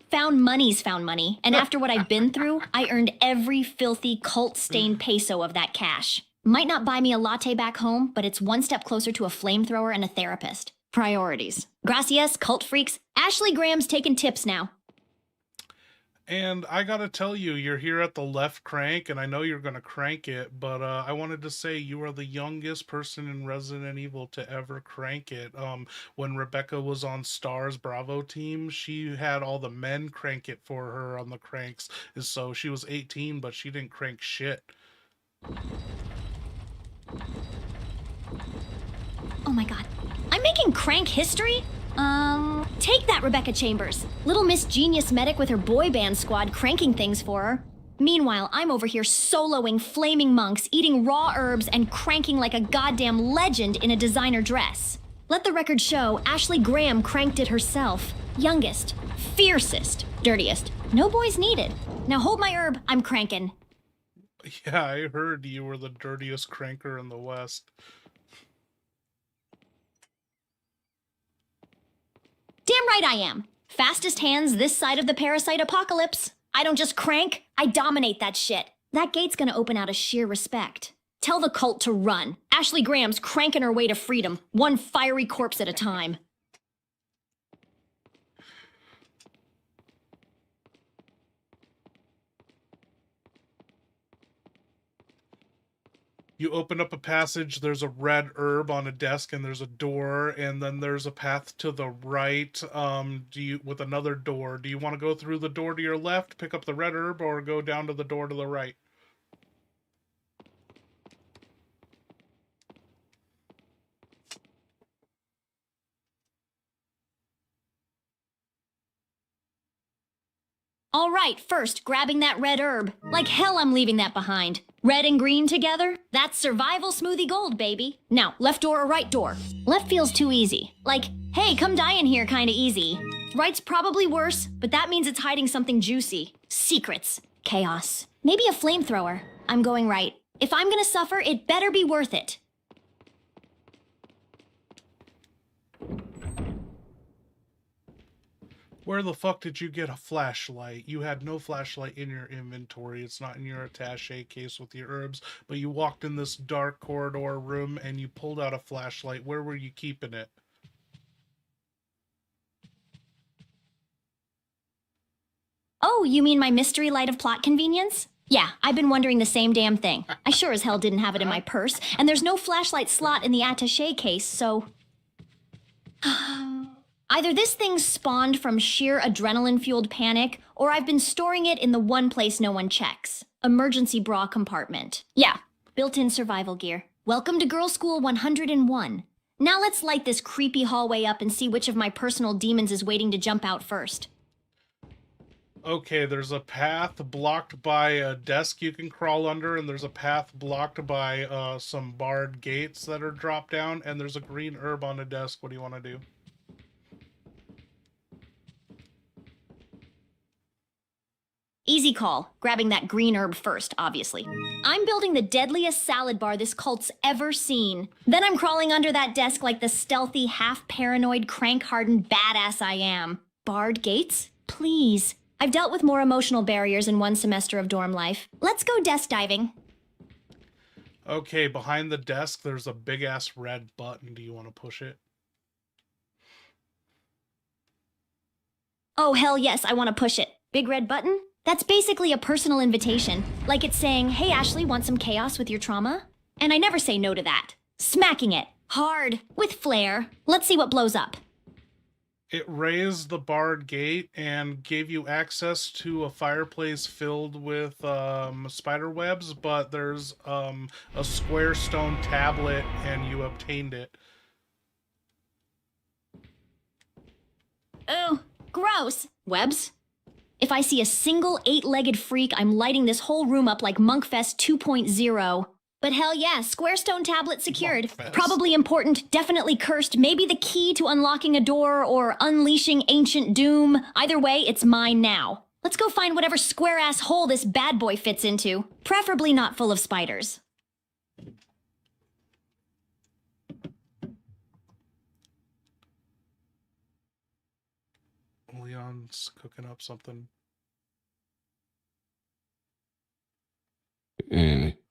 Speaker 5: Found money's found money, and after what I've been through, I earned every filthy cult-stained peso of that cash. Might not buy me a latte back home, but it's one step closer to a flamethrower and a therapist. Priorities. Gracias, cult freaks. Ashley Graham's taking tips now.
Speaker 1: And I gotta tell you, you're here at the left crank, and I know you're gonna crank it, but I wanted to say you are the youngest person in Resident Evil to ever crank it. When Rebecca was on Star's Bravo team, she had all the men crank it for her on the cranks, so she was 18, but she didn't crank shit.
Speaker 5: Oh my God. I'm making crank history? Take that, Rebecca Chambers. Little Miss Genius Medic with her boy band squad cranking things for her. Meanwhile, I'm over here soloing flaming monks, eating raw herbs, and cranking like a goddamn legend in a designer dress. Let the record show Ashley Graham cranked it herself. Youngest, fiercest, dirtiest. No boys needed. Now hold my herb, I'm cranking.
Speaker 1: Yeah, I heard you were the dirtiest cranker in the West.
Speaker 5: Damn right I am. Fastest hands this side of the parasite apocalypse. I don't just crank, I dominate that shit. That gate's gonna open out of sheer respect. Tell the cult to run. Ashley Graham's cranking her way to freedom, one fiery corpse at a time.
Speaker 1: You open up a passage, there's a red herb on a desk, and there's a door, and then there's a path to the right, with another door. Do you want to go through the door to your left, pick up the red herb, or go down to the door to the right?
Speaker 5: All right, first, grabbing that red herb. Like hell I'm leaving that behind. Red and green together? That's survival smoothie gold, baby. Now, left door or right door? Left feels too easy. Like, hey, come die in here kinda easy. Right's probably worse, but that means it's hiding something juicy. Secrets. Chaos. Maybe a flamethrower. I'm going right. If I'm gonna suffer, it better be worth it.
Speaker 1: Where the fuck did you get a flashlight? You had no flashlight in your inventory. It's not in your attaché case with your herbs, but you walked in this dark corridor room and you pulled out a flashlight. Where were you keeping it?
Speaker 5: Oh, you mean my mystery light of plot convenience? Yeah, I've been wondering the same damn thing. I sure as hell didn't have it in my purse, and there's no flashlight slot in the attaché case, so... Either this thing spawned from sheer adrenaline-fueled panic, or I've been storing it in the one place no one checks. Emergency bra compartment. Yeah, built-in survival gear. Welcome to Girl School 101. Now let's light this creepy hallway up and see which of my personal demons is waiting to jump out first.
Speaker 1: Okay, there's a path blocked by a desk you can crawl under, and there's a path blocked by some barred gates that are dropped down, and there's a green herb on a desk. What do you want to do?
Speaker 5: Easy call, grabbing that green herb first, obviously. I'm building the deadliest salad bar this cult's ever seen. Then I'm crawling under that desk like the stealthy, half-paranoid, crank-hardened badass I am. Barred gates? Please. I've dealt with more emotional barriers in one semester of dorm life. Let's go desk diving.
Speaker 1: Okay, behind the desk, there's a big-ass red button. Do you want to push it?
Speaker 5: Oh, hell yes, I want to push it. Big red button? That's basically a personal invitation. Like it's saying, hey Ashley, want some chaos with your trauma? And I never say no to that. Smacking it. Hard. With flair. Let's see what blows up.
Speaker 1: It raised the barred gate and gave you access to a fireplace filled with spider webs, but there's a square stone tablet and you obtained it.
Speaker 5: Ooh, gross. Webs? If I see a single 8-legged freak, I'm lighting this whole room up like Monkfest 2.0. But hell yeah, square stone tablet secured.
Speaker 1: Monkfest.
Speaker 5: Probably important, definitely cursed, maybe the key to unlocking a door or unleashing ancient doom. Either way, it's mine now. Let's go find whatever square-ass hole this bad boy fits into. Preferably not full of spiders.
Speaker 1: Leon's cooking up something.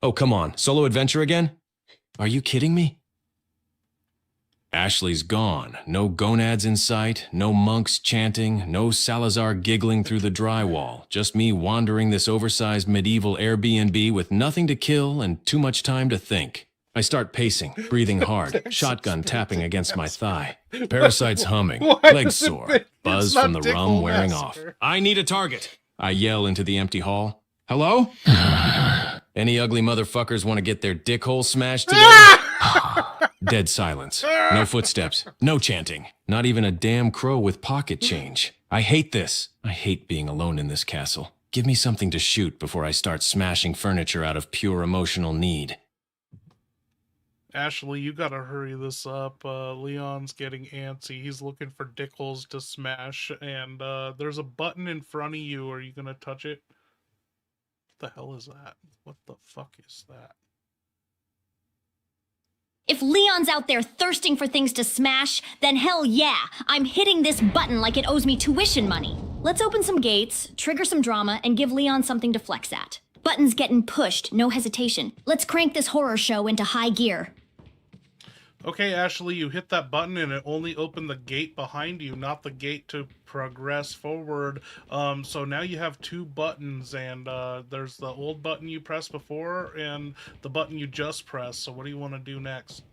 Speaker 3: Oh, come on. Solo adventure again? Are you kidding me? Ashley's gone. No gonads in sight, no monks chanting, no Salazar giggling through the drywall. Just me wandering this oversized medieval Airbnb with nothing to kill and too much time to think. I start pacing, breathing hard, shotgun tapping against my thigh. Parasites humming, legs sore, buzz from the rum wearing off. I need a target. I yell into the empty hall. Hello? Any ugly motherfuckers want to get their dick hole smashed today? Dead silence. No footsteps. No chanting. Not even a damn crow with pocket change. I hate this. I hate being alone in this castle. Give me something to shoot before I start smashing furniture out of pure emotional need.
Speaker 1: Ashley, you gotta hurry this up. Leon's getting antsy. He's looking for dick holes to smash, and there's a button in front of you. Are you gonna touch it? the hell is that? What the fuck is that?
Speaker 5: If Leon's out there thirsting for things to smash, then hell yeah, I'm hitting this button like it owes me tuition money. Let's open some gates, trigger some drama, and give Leon something to flex at. Buttons getting pushed, no hesitation. Let's crank this horror show into high gear.
Speaker 1: Okay, Ashley, you hit that button and it only opened the gate behind you, not the gate to progress forward. So now you have two buttons, and there's the old button you pressed before and the button you just pressed. So what do you want to do next?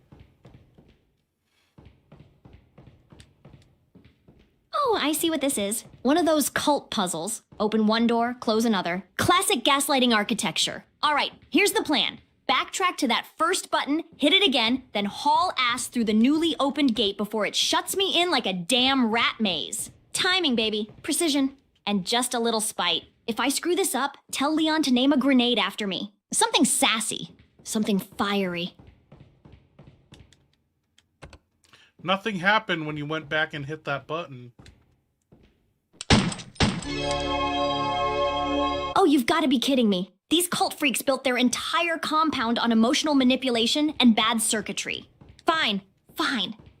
Speaker 5: Oh, I see what this is. One of those cult puzzles. Open one door, close another. Classic gaslighting architecture. All right, here's the plan. Backtrack to that first button, hit it again, then haul ass through the newly opened gate before it shuts me in like a damn rat maze. Timing, baby. Precision. And just a little spite. If I screw this up, tell Leon to name a grenade after me. Something sassy. Something fiery.
Speaker 1: Nothing happened when you went back and hit that button.
Speaker 5: Oh, you've got to be kidding me. These cult freaks built their entire compound on emotional manipulation and bad circuitry. Fine.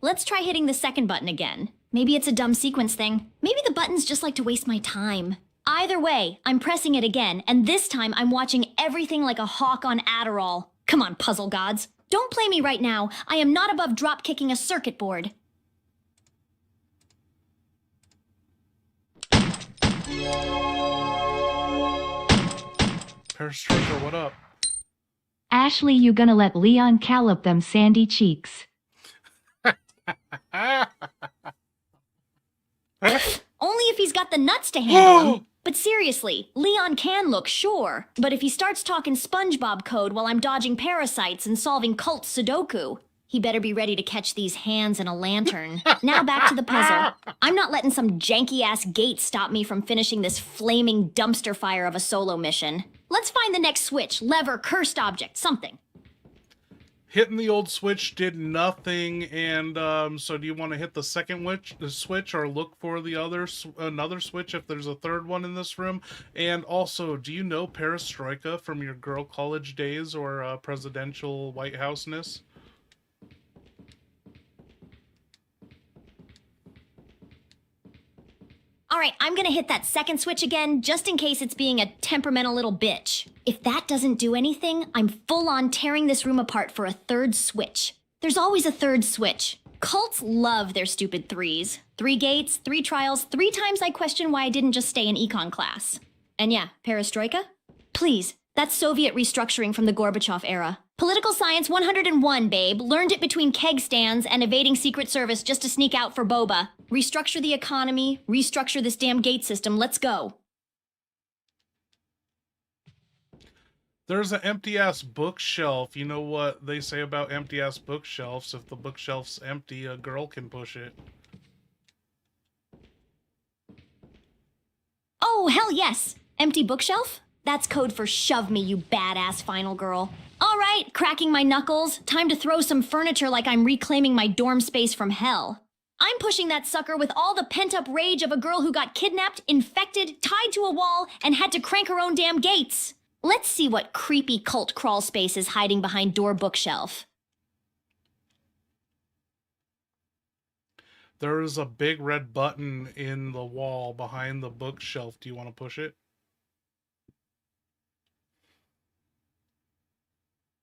Speaker 5: Let's try hitting the second button again. Maybe it's a dumb sequence thing. Maybe the buttons just like to waste my time. Either way, I'm pressing it again, and this time I'm watching everything like a hawk on Adderall. Come on, puzzle gods. Don't play me right now. I am not above drop-kicking a circuit board.
Speaker 1: Perestroika, what up?
Speaker 9: Ashley, you gonna let Leon callop them sandy cheeks?
Speaker 5: Only if he's got the nuts to handle him. But seriously, Leon can look, sure. But if he starts talking SpongeBob code while I'm dodging parasites and solving cult Sudoku, he better be ready to catch these hands in a lantern. Now back to the puzzle. I'm not letting some janky-ass gate stop me from finishing this flaming dumpster fire of a solo mission. Let's find the next switch, lever, cursed object, something.
Speaker 1: Hitting the old switch did nothing, and so do you want to hit the second switch or look for the another switch if there's a third one in this room? And also, do you know Perestroika from your girl college days or presidential White House-ness?
Speaker 5: All right, I'm gonna hit that second switch again, just in case it's being a temperamental little bitch. If that doesn't do anything, I'm full on tearing this room apart for a third switch. There's always a third switch. Cults love their stupid threes. 3 gates, 3 trials, 3 times I question why I didn't just stay in econ class. And yeah, Perestroika? Please, that's Soviet restructuring from the Gorbachev era. Political science 101, babe. Learned it between keg stands and evading Secret Service just to sneak out for boba. Restructure the economy, restructure this damn gate system, let's go.
Speaker 1: There's an empty-ass bookshelf. You know what they say about empty-ass bookshelves? If the bookshelf's empty, a girl can push it.
Speaker 5: Oh, hell yes! Empty bookshelf? That's code for shove me, you badass final girl. All right, cracking my knuckles. Time to throw some furniture like I'm reclaiming my dorm space from hell. I'm pushing that sucker with all the pent-up rage of a girl who got kidnapped, infected, tied to a wall, and had to crank her own damn gates. Let's see what creepy cult crawl space is hiding behind door bookshelf.
Speaker 1: There is a big red button in the wall behind the bookshelf. Do you want to push it?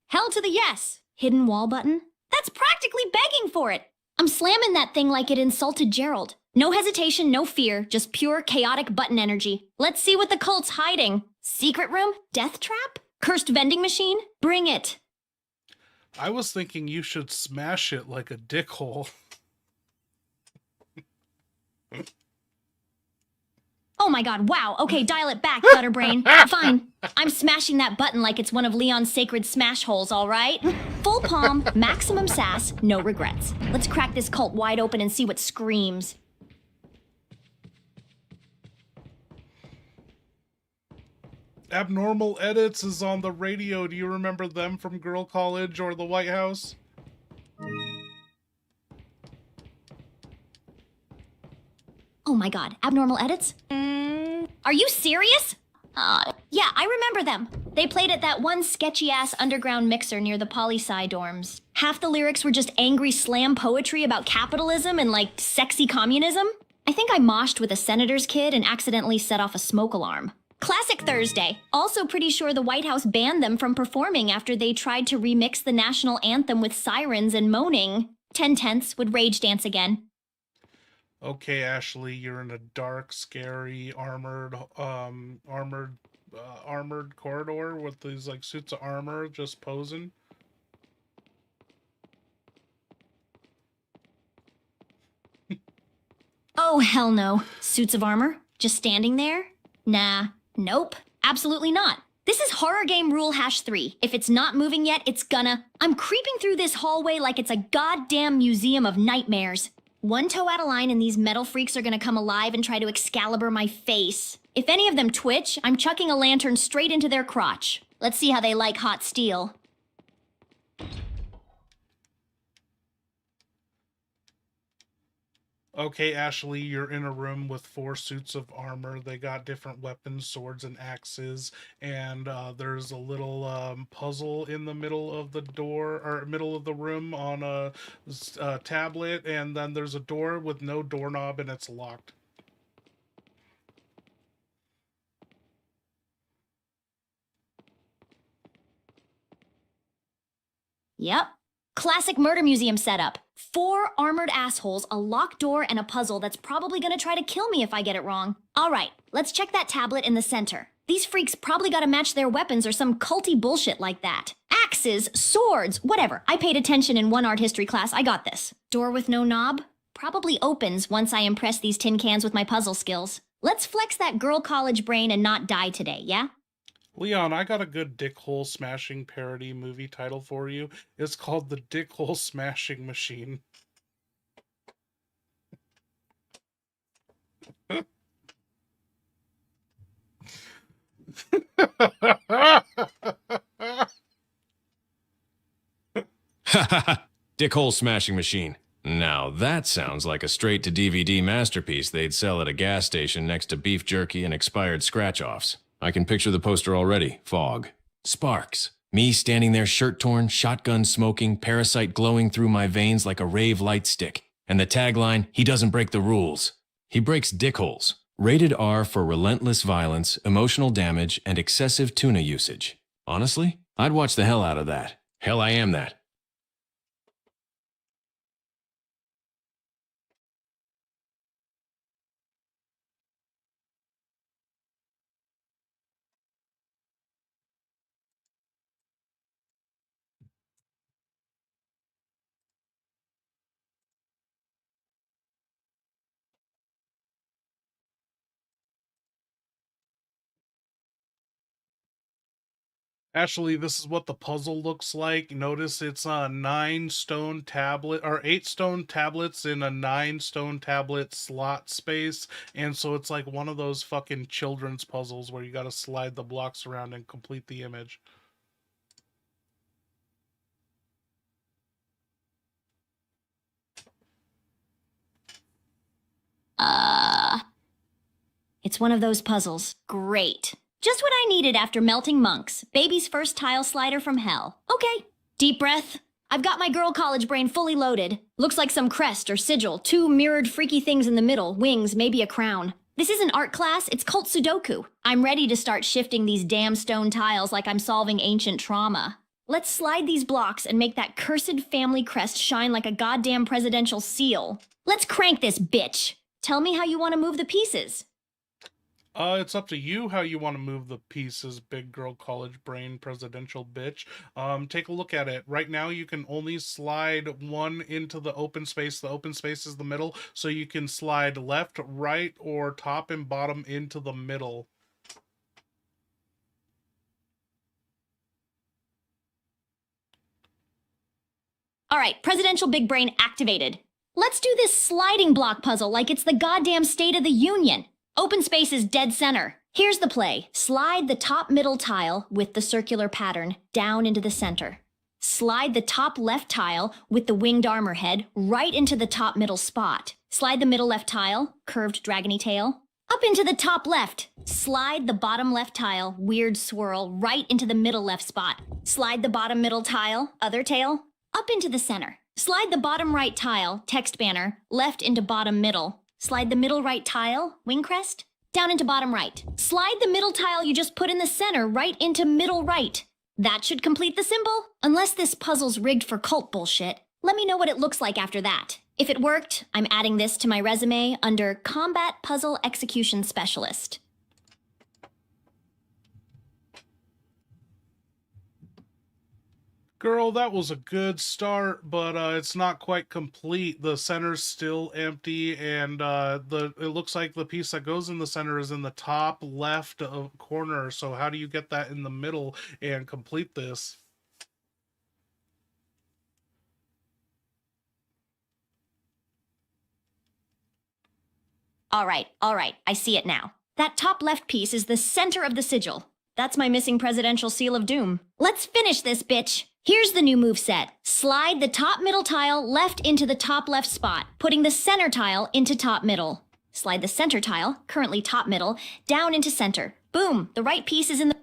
Speaker 5: Hell to the yes! Hidden wall button? That's practically begging for it! I'm slamming that thing like it insulted Gerald. No hesitation, no fear, just pure chaotic button energy. Let's see what the cult's hiding. Secret room? Death trap? Cursed vending machine? Bring it.
Speaker 1: I was thinking you should smash it like a dickhole.
Speaker 5: Oh my god, wow. Okay, dial it back, Butterbrain. Fine. I'm smashing that button like it's one of Leon's sacred smash holes, all right? Full palm, maximum sass, no regrets. Let's crack this cult wide open and see what screams.
Speaker 1: Abnormal Edits is on the radio. Do you remember them from Girl College or the White House?
Speaker 5: Oh my god, abnormal edits? Are you serious? Yeah, I remember them. They played at that one sketchy-ass underground mixer near the poli-sci dorms. Half the lyrics were just angry slam poetry about capitalism and, like, sexy communism. I think I moshed with a senator's kid and accidentally set off a smoke alarm. Classic Thursday. Also pretty sure the White House banned them from performing after they tried to remix the national anthem with sirens and moaning. 10/10 would rage dance again.
Speaker 1: Okay, Ashley, you're in a dark, scary, armored corridor with these like suits of armor just posing.
Speaker 5: Oh, hell no. Suits of armor? Just standing there? Nah. Nope. Absolutely not. This is horror game rule #3. If it's not moving yet, it's gonna. I'm creeping through this hallway like it's a goddamn museum of nightmares. One toe out of line and these metal freaks are gonna come alive and try to Excalibur my face. If any of them twitch, I'm chucking a lantern straight into their crotch. Let's see how they like hot steel.
Speaker 1: Okay, Ashley, you're in a room with 4 suits of armor. They got different weapons, swords, and axes. And there's a little puzzle in the middle of the door, or middle of the room on a tablet. And then there's a door with no doorknob and it's locked.
Speaker 5: Yep. Classic murder museum setup. 4 armored assholes, a locked door, and a puzzle that's probably gonna try to kill me if I get it wrong. All right, let's check that tablet in the center. These freaks probably gotta match their weapons or some culty bullshit like that. Axes, swords, whatever. I paid attention in one art history class, I got this. Door with no knob? Probably opens once I impress these tin cans with my puzzle skills. Let's flex that girl college brain and not die today, yeah?
Speaker 1: Leon, I got a good dickhole smashing parody movie title for you. It's called The Dickhole Smashing Machine.
Speaker 3: Dickhole smashing machine. Now that sounds like a straight-to-DVD masterpiece they'd sell at a gas station next to beef jerky and expired scratch-offs. I can picture the poster already. Fog. Sparks. Me standing there shirt-torn, shotgun smoking, parasite glowing through my veins like a rave light stick. And the tagline, he doesn't break the rules. He breaks dickholes. Rated R for relentless violence, emotional damage, and excessive tuna usage. Honestly, I'd watch the hell out of that. Hell, I am that.
Speaker 1: Actually, this is what the puzzle looks like. Notice it's a 9 stone tablet, or 8 stone tablets in a 9 stone tablet slot space. And so it's like one of those fucking children's puzzles where you gotta slide the blocks around and complete the image.
Speaker 5: It's one of those puzzles. Great. Just what I needed after melting monks. Baby's first tile slider from hell. Okay. Deep breath. I've got my girl college brain fully loaded. Looks like some crest or sigil, 2 mirrored freaky things in the middle, wings, maybe a crown. This isn't art class, it's cult Sudoku. I'm ready to start shifting these damn stone tiles like I'm solving ancient trauma. Let's slide these blocks and make that cursed family crest shine like a goddamn presidential seal. Let's crank this bitch. Tell me how you want to move the pieces.
Speaker 1: It's up to you how you want to move the pieces, big girl college brain presidential bitch. Take a look at it. Right now you can only slide one into the open space. The open space is the middle, so you can slide left, right, or top and bottom into the middle.
Speaker 5: All right, presidential big brain activated. Let's do this sliding block puzzle like it's the goddamn State of the Union. Open space is dead center. Here's the play. Slide the top middle tile with the circular pattern down into the center. Slide the top left tile with the winged armor head right into the top middle spot. Slide the middle left tile, curved dragony tail, Up into the top left. Slide the bottom left tile, weird swirl, right into the middle left spot. Slide the bottom middle tile, other tail, up into the center. Slide the bottom right tile, text banner, left into bottom middle. Slide the middle right tile, wing crest, down into bottom right. Slide the middle tile you just put in the center right into middle right. That should complete the symbol. Unless this puzzle's rigged for cult bullshit, let me know what it looks like after that. If it worked, I'm adding this to my resume under Combat Puzzle Execution Specialist.
Speaker 1: Girl, that was a good start, but it's not quite complete. The center's still empty, and it looks like the piece that goes in the center is in the top left corner. So how do you get that in the middle and complete this?
Speaker 5: All right, I see it now. That top left piece is the center of the sigil. That's my missing presidential seal of doom. Let's finish this, bitch. Here's the new moveset. Slide the top middle tile left into the top left spot, putting the center tile into top middle. Slide the center tile, currently top middle, down into center. Boom, the right piece is in the...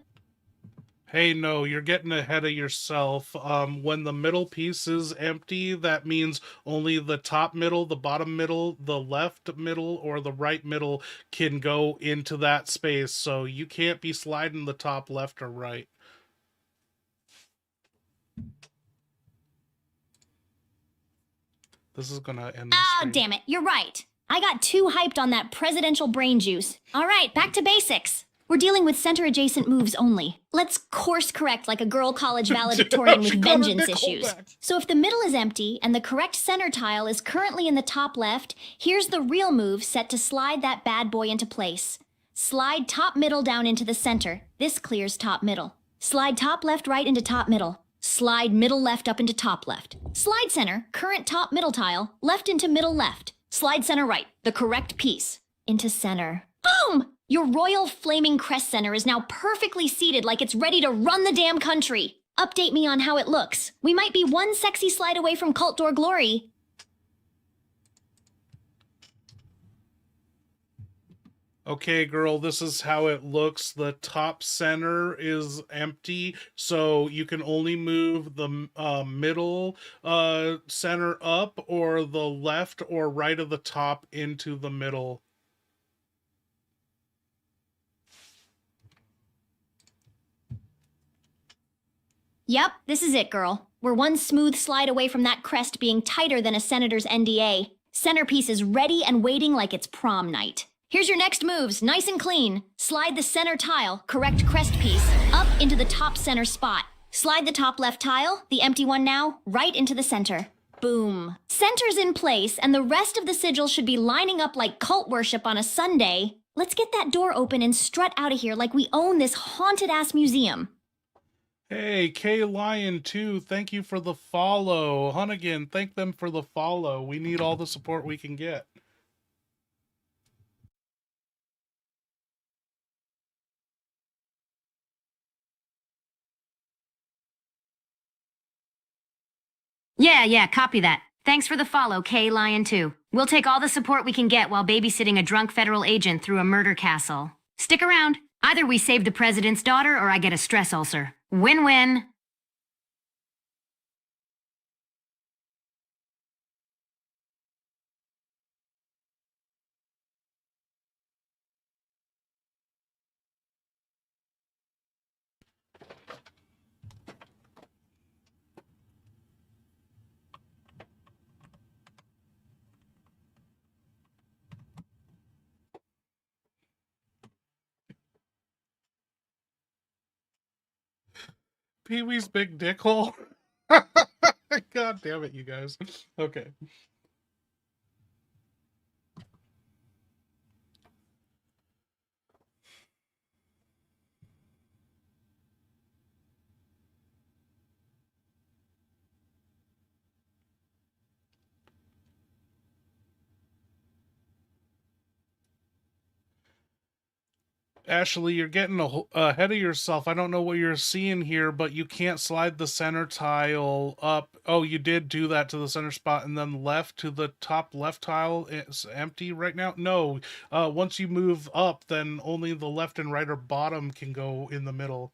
Speaker 1: Hey, no, you're getting ahead of yourself. When the middle piece is empty, that means only the top middle, the bottom middle, the left middle, or the right middle can go into that space. So you can't be sliding the top left or right. This is gonna end the
Speaker 5: Oh,
Speaker 1: stream.
Speaker 5: damn it, you're right. I got too hyped on that presidential brain juice. All right, back to basics. We're dealing with center-adjacent moves only. Let's course correct like a girl college valedictorian with vengeance issues. So if the middle is empty and the correct center tile is currently in the top left, here's the real move set to slide that bad boy into place. Slide top middle down into the center. This clears top middle. Slide top left right into top middle. Slide middle left up into top left. Slide center, current top middle tile, left into middle left. Slide center right, the correct piece, into center. Boom! Your royal flaming crest center is now perfectly seated like it's ready to run the damn country. Update me on how it looks. We might be one sexy slide away from cult door glory.
Speaker 1: Okay, girl, this is how it looks. The top center is empty, so you can only move the middle center up or the left or right of the top into the middle.
Speaker 5: Yep, this is it, girl. We're one smooth slide away from that crest being tighter than a senator's NDA. Centerpiece is ready and waiting like it's prom night. Here's your next moves, nice and clean. Slide the center tile, correct crest piece, up into the top center spot. Slide the top left tile, the empty one now, right into the center. Boom. Center's in place, and the rest of the sigil should be lining up like cult worship on a Sunday. Let's get that door open and strut out of here like we own this haunted-ass museum.
Speaker 1: Hey, K Lion 2, thank you for the follow. Hunnigan, thank them for the follow. We need all the support we can get.
Speaker 7: Yeah, copy that. Thanks for the follow, K Lion 2. We'll take all the support we can get while babysitting a drunk federal agent through a murder castle. Stick around. Either we save the president's daughter or I get a stress ulcer. Win-win.
Speaker 1: Pee-wee's big dick hole. God damn it, you guys. Okay. Ashley, you're getting ahead of yourself. I don't know what you're seeing here, but you can't slide the center tile up. Oh, you did do that to the center spot, and then left to the top left tile. It's empty right now. No, once you move up, then only the left and right or bottom can go in the middle.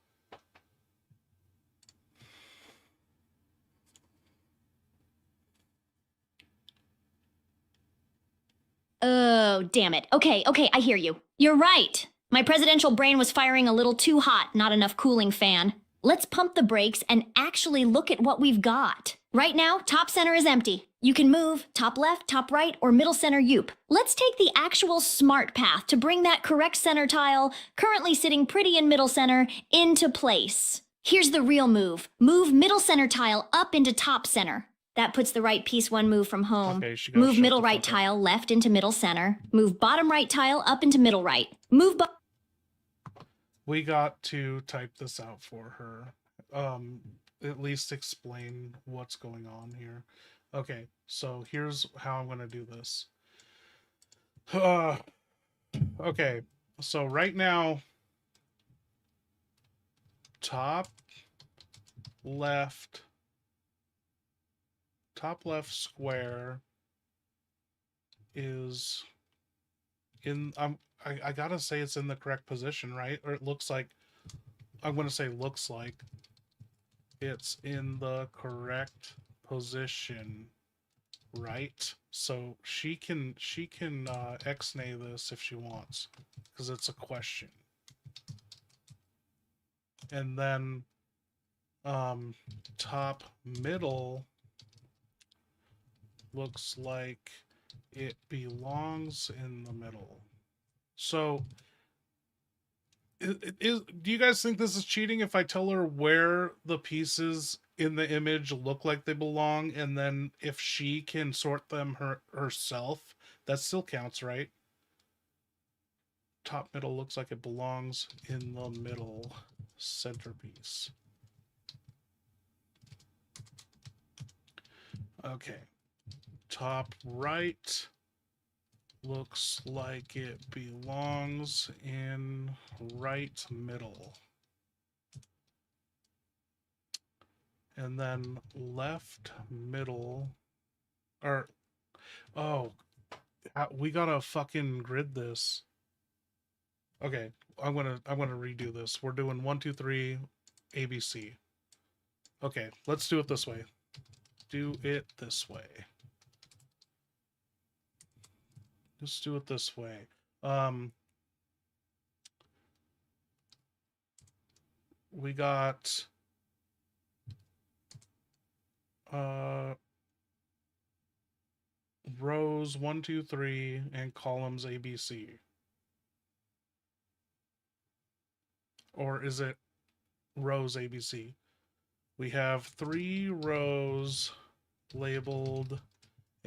Speaker 5: Oh, damn it. Okay, I hear you. You're right. My presidential brain was firing a little too hot, not enough cooling fan. Let's pump the brakes and actually look at what we've got. Right now, top center is empty. You can move top left, top right, or middle center yoop. Let's take the actual smart path to bring that correct center tile, currently sitting pretty in middle center, into place. Here's the real move. Move middle center tile up into top center. That puts the right piece one move from home.
Speaker 1: Okay, she gotta
Speaker 5: Move
Speaker 1: shut
Speaker 5: middle
Speaker 1: the
Speaker 5: right
Speaker 1: fuck up.
Speaker 5: tile left into middle center. Move bottom right tile up into middle right. Move
Speaker 1: We got to type this out for her. At least explain what's going on here. Okay, so here's how I'm gonna do this. Okay, so right now, top left square is in, I gotta say it's in the correct position, right? Or it looks like, I'm gonna say looks like it's in the correct position, right? So she can X-nay this if she wants, because it's a question. And then top middle looks like it belongs in the middle. So do you guys think this is cheating if I tell her where the pieces in the image look like they belong, and then if she can sort them herself, that still counts, right? Top middle looks like it belongs in the middle centerpiece. Okay. Top right looks like it belongs in right middle. And then left middle, or, oh, we gotta fucking grid this. Okay, I'm gonna redo this. We're doing 1, 2, 3, ABC. Okay, let's do it this way. Do it this way. Let's do it this way. We got rows 1, 2, 3 and columns ABC. Or is it rows ABC? We have 3 rows labeled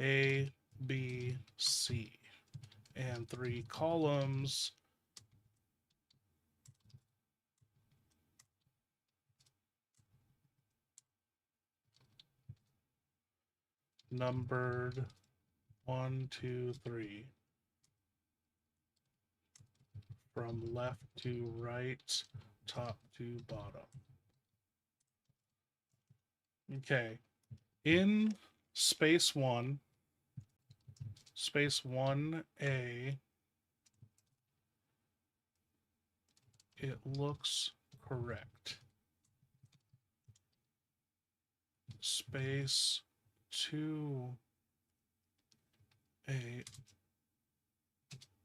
Speaker 1: A, B, C, and 3 columns numbered 1, 2, 3 from left to right, top to bottom. Okay, in space 1, space 1A, it looks correct. Space 2A,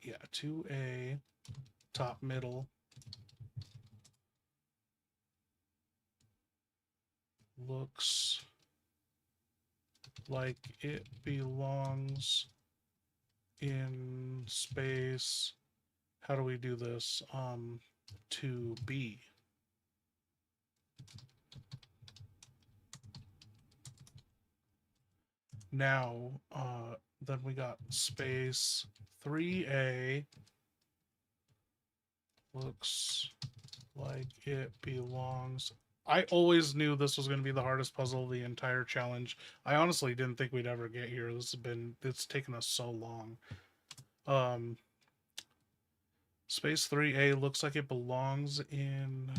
Speaker 1: yeah, 2A, top middle, looks like it belongs in space, how do we do this? 2B. Now, then we got space 3A, looks like it belongs. I always knew this was going to be the hardest puzzle of the entire challenge. I honestly didn't think we'd ever get here. It's taken us so long. Space 3A looks like it belongs in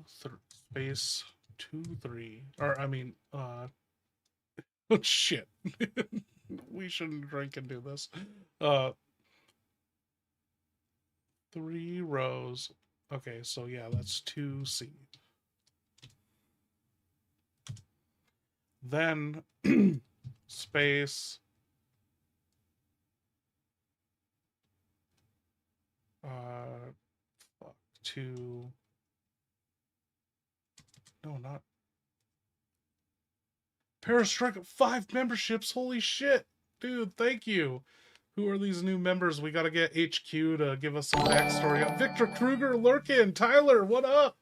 Speaker 1: space 2-3. Or, I mean, oh shit. We shouldn't drink and do this. 3 rows. Okay, so yeah, that's 2C. Then space fuck, 2. No, not Perestroika. 5 memberships. Holy shit, dude! Thank you. Who are these new members? We gotta get HQ to give us some backstory. Victor Kruger, Lurkin, Tyler, what up?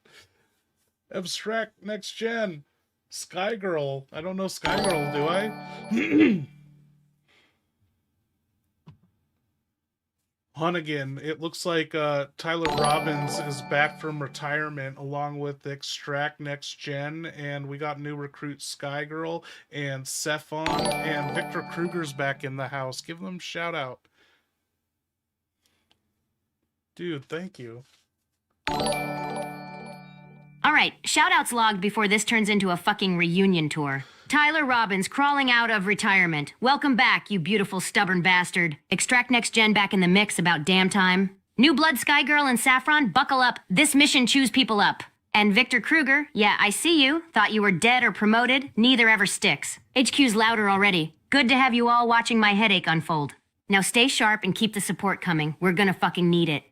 Speaker 1: Abstract Next Gen, Sky Girl. I don't know Sky Girl, do I? Hunnigan. It looks like Tyler Robbins is back from retirement along with Extract Next Gen, and we got new recruit Sky Girl and Cephon, and Victor Kruger's back in the house. Give them a shout out. Dude, thank you.
Speaker 7: All right, shoutouts logged before this turns into a fucking reunion tour. Tyler Robbins crawling out of retirement. Welcome back, you beautiful stubborn bastard. Extract Next Gen back in the mix about damn time. New Blood, Sky Girl, and Saffron, buckle up. This mission chews people up. And Victor Kruger, yeah, I see you. Thought you were dead or promoted. Neither ever sticks. HQ's louder already. Good to have you all watching my headache unfold. Now stay sharp and keep the support coming. We're gonna fucking need it.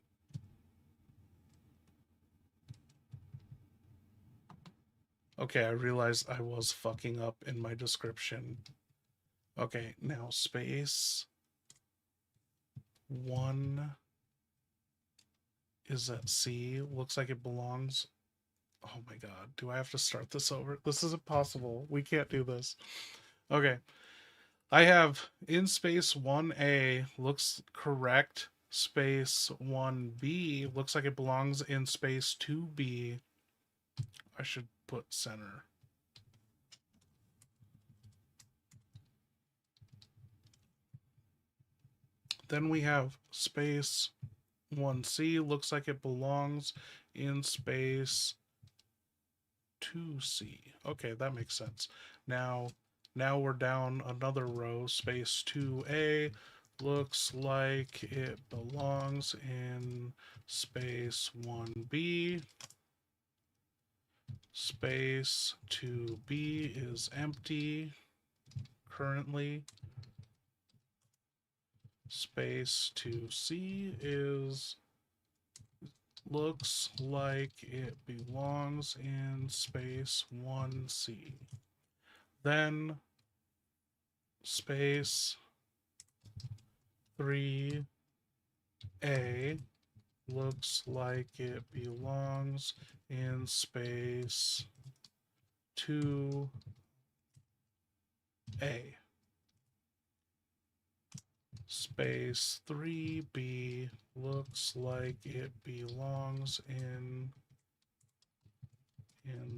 Speaker 1: Okay, I realized I was fucking up in my description. Okay, now space 1 is at C. Looks like it belongs. Oh my god, do I have to start this over? This isn't possible. We can't do this. Okay. I have in space 1A looks correct. Space 1B looks like it belongs in space 2B. I should put center. Then we have space 1C looks like it belongs in space 2C. Okay, that makes sense. Now we're down another row. Space 2A looks like it belongs in space 1B. Space 2B is empty currently. Space 2C is looks like it belongs in space 1C. Then space 3A looks like it belongs in space 2A. Space 3B looks like it belongs in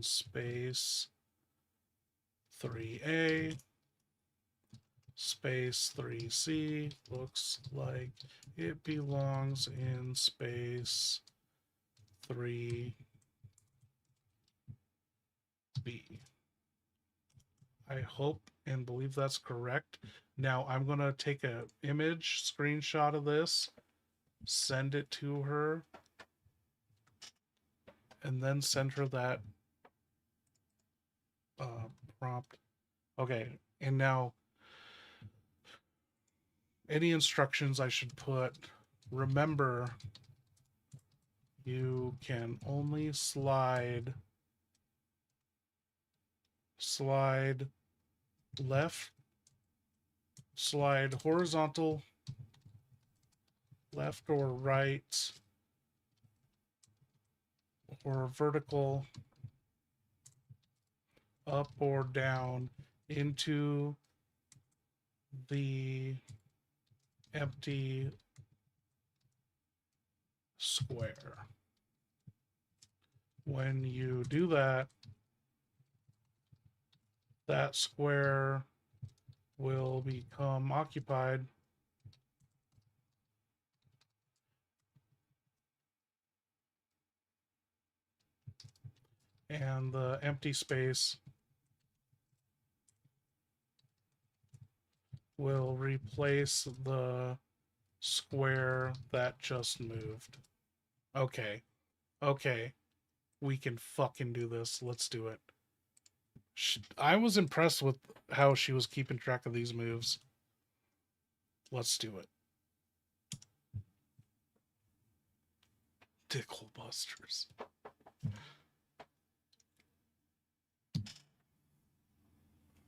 Speaker 1: space 3A. Space 3C looks like it belongs in space 3B. I hope and believe that's correct. Now I'm going to take an image screenshot of this, send it to her, and then send her that prompt. Okay, and now any instructions I should put, remember you can only slide left, slide horizontal, left or right, or vertical, up or down into the empty square. When you do that, that square will become occupied And the empty space will replace the square that just moved. Okay. Okay. We can fucking do this. Let's do it. I was impressed with how she was keeping track of these moves. Let's do it. Dickhole busters.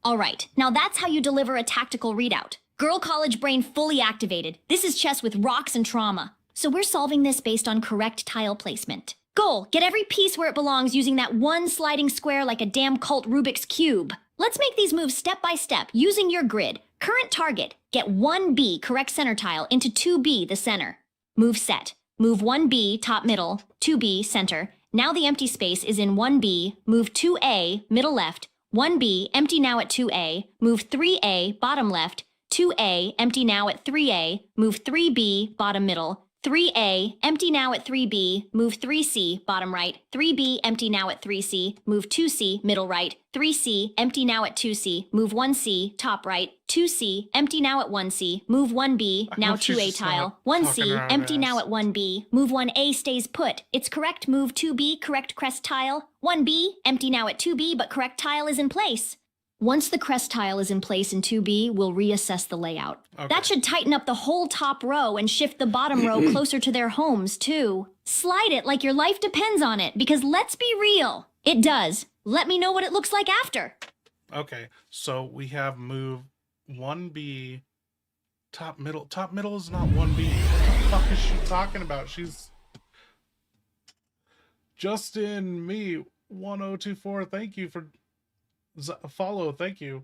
Speaker 5: All right, now that's how you deliver a tactical readout. Girl college brain fully activated. This is chess with rocks and trauma. So we're solving this based on correct tile placement. Goal, get every piece where it belongs using that one sliding square like a damn cult Rubik's Cube. Let's make these moves step by step using your grid. Current target, get 1B, correct center tile, into 2B, the center. Move set. Move 1B, top middle, 2B, center. Now the empty space is in 1B, move 2A, middle left, 1B, empty now at 2A, move 3A, bottom left, 2A, empty now at 3A, move 3B, bottom middle, 3A, empty now at 3B, move 3C, bottom right, 3B, empty now at 3C, move 2C, middle right, 3C, empty now at 2C, move 1C, top right, 2C, empty now at 1C, move 1B, now 2A tile, 1C, empty now at 1B, move 1A stays put, it's correct move 2B, correct crest tile, 1B, empty now at 2B, but correct tile is in place. Once the crest tile is in place in 2B, we'll reassess the layout.
Speaker 1: Okay.
Speaker 5: That should tighten up the whole top row and shift the bottom row closer to their homes, too. Slide it like your life depends on it, because let's be real, it does. Let me know what it looks like after.
Speaker 1: Okay, so we have move 1B, top middle. Top middle is not 1B. What the fuck is she talking about? She's... Justin, me, 1024, thank you for... follow, thank you.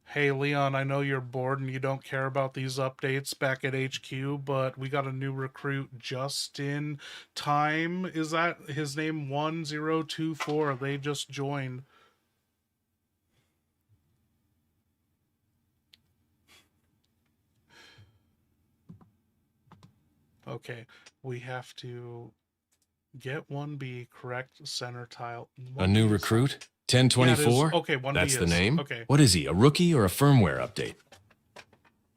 Speaker 1: Hey Leon, I know you're bored and you don't care about these updates back at HQ, but we got a new recruit just in time. Is that his name? 1024. They just joined. Okay, we have to get 1B, correct center tile.
Speaker 3: A new recruit? 1024?
Speaker 1: Yeah, okay, 1B
Speaker 3: That's the
Speaker 1: is.
Speaker 3: name?
Speaker 1: Okay.
Speaker 3: What is he, a rookie or a firmware update?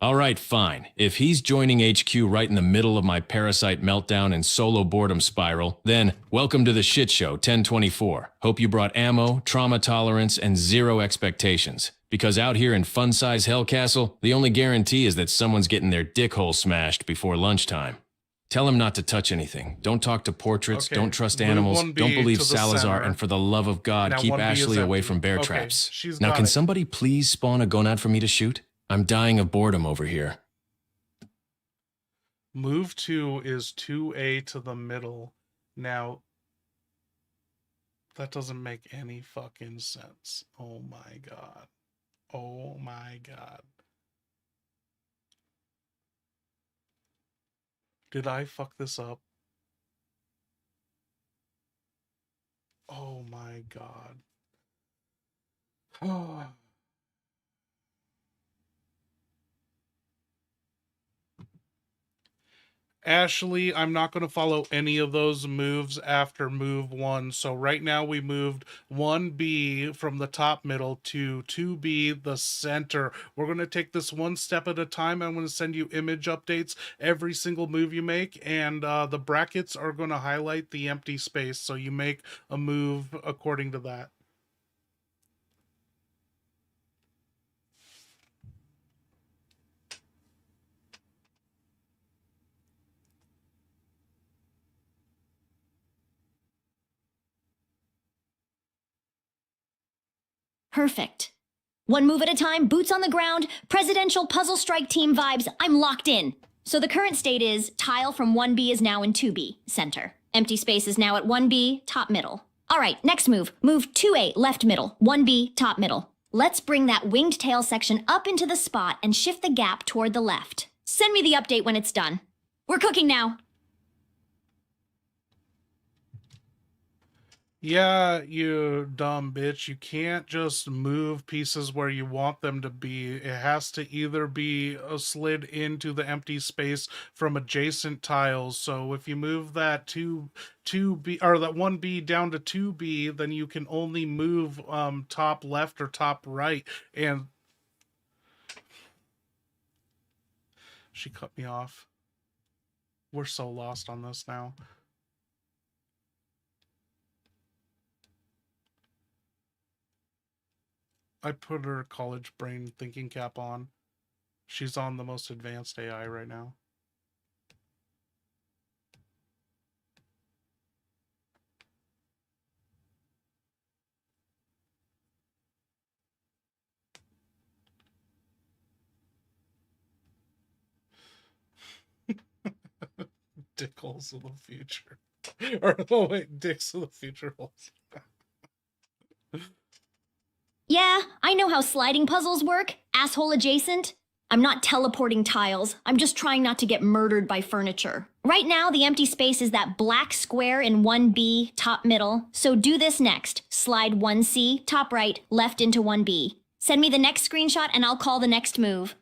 Speaker 3: All right, fine. If he's joining HQ right in the middle of my parasite meltdown and solo boredom spiral, then welcome to the shit show, 1024. Hope you brought ammo, trauma tolerance, and zero expectations. Because out here in fun-size Hellcastle, the only guarantee is that someone's getting their dick hole smashed before lunchtime. Tell him not to touch anything. Don't talk to portraits.
Speaker 1: Okay.
Speaker 3: Don't trust
Speaker 1: Move
Speaker 3: animals.
Speaker 1: 1B
Speaker 3: Don't believe
Speaker 1: to the
Speaker 3: Salazar.
Speaker 1: center.
Speaker 3: And for the love of God,
Speaker 1: Now
Speaker 3: keep
Speaker 1: 1B is
Speaker 3: Ashley away
Speaker 1: empty.
Speaker 3: from bear
Speaker 1: Okay,
Speaker 3: traps.
Speaker 1: she's
Speaker 3: Now,
Speaker 1: got
Speaker 3: can
Speaker 1: it.
Speaker 3: somebody please spawn a gonad for me to shoot? I'm dying of boredom over here.
Speaker 1: Move 2 is 2A to the middle. Now, that doesn't make any fucking sense. Oh my god. Oh my god. Did I fuck this up? Oh my god. Oh. Ashley, I'm not going to follow any of those moves after move 1. So right now we moved 1B from the top middle to 2B, the center. We're going to take this one step at a time. I'm going to send you image updates every single move you make, and the brackets are going to highlight the empty space. So you make a move according to that.
Speaker 5: Perfect. One move at a time, boots on the ground, presidential puzzle strike team vibes, I'm locked in. So the current state is, tile from 1B is now in 2B, center. Empty space is now at 1B, top middle. All right, next move. Move 2A, left middle, 1B, top middle. Let's bring that winged tail section up into the spot and shift the gap toward the left. Send me the update when it's done. We're cooking now.
Speaker 1: Yeah, you dumb bitch. You can't just move pieces where you want them to be. It has to either be slid into the empty space from adjacent tiles. So if you move that 2B or that 1B down to 2B, then you can only move top left or top right. And she cut me off. We're so lost on this now. I put her college brain thinking cap on. She's on the most advanced AI right now. Dick holes of the future. Or, oh wait, dicks of the future holes.
Speaker 5: Yeah, I know how sliding puzzles work, asshole adjacent. I'm not teleporting tiles. I'm just trying not to get murdered by furniture. Right now, the empty space is that black square in 1B, top middle. So do this next. Slide 1C, top right, left into 1B. Send me the next screenshot and I'll call the next move.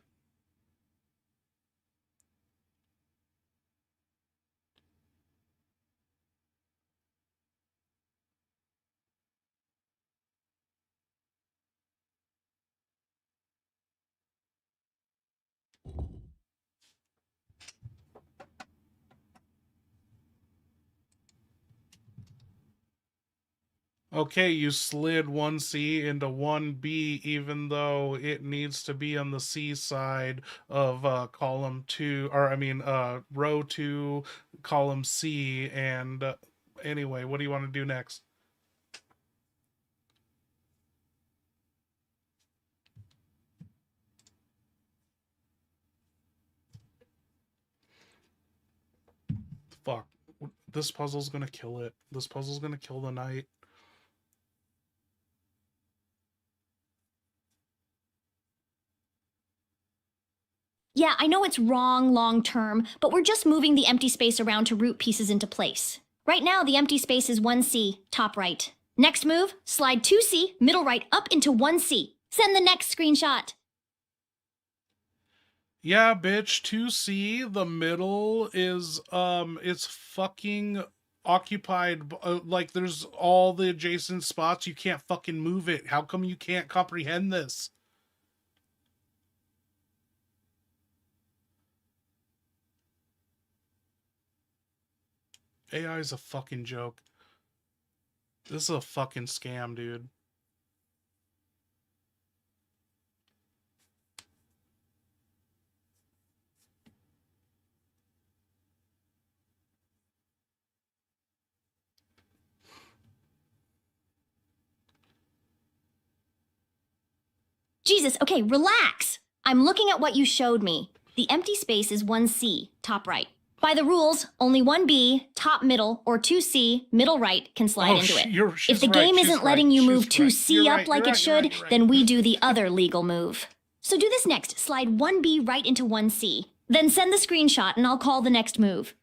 Speaker 1: Okay, you slid 1C into 1B, even though it needs to be on the C side of column 2, or I mean, row 2, column C. And anyway, what do you want to do next? Fuck. This puzzle's gonna kill it. This puzzle's gonna kill the night.
Speaker 5: Yeah, I know it's wrong long term, but we're just moving the empty space around to root pieces into place. Right now, the empty space is 1C, top right. Next move, slide 2C, middle right, up into 1C. Send the next screenshot.
Speaker 1: Yeah, bitch, 2C, the middle is, it's fucking occupied. Like, there's all the adjacent spots. You can't fucking move it. How come you can't comprehend this? AI is a fucking joke. This is a fucking scam, dude.
Speaker 5: Jesus, okay, relax. I'm looking at what you showed me. The empty space is 1C, top right. By the rules, only 1B, top middle, or 2C, middle right, can slide into it. If the game isn't letting you move 2C up like it should, then we do the other legal move. So do this next. Slide 1B right into 1C. Then send the screenshot and I'll call the next move.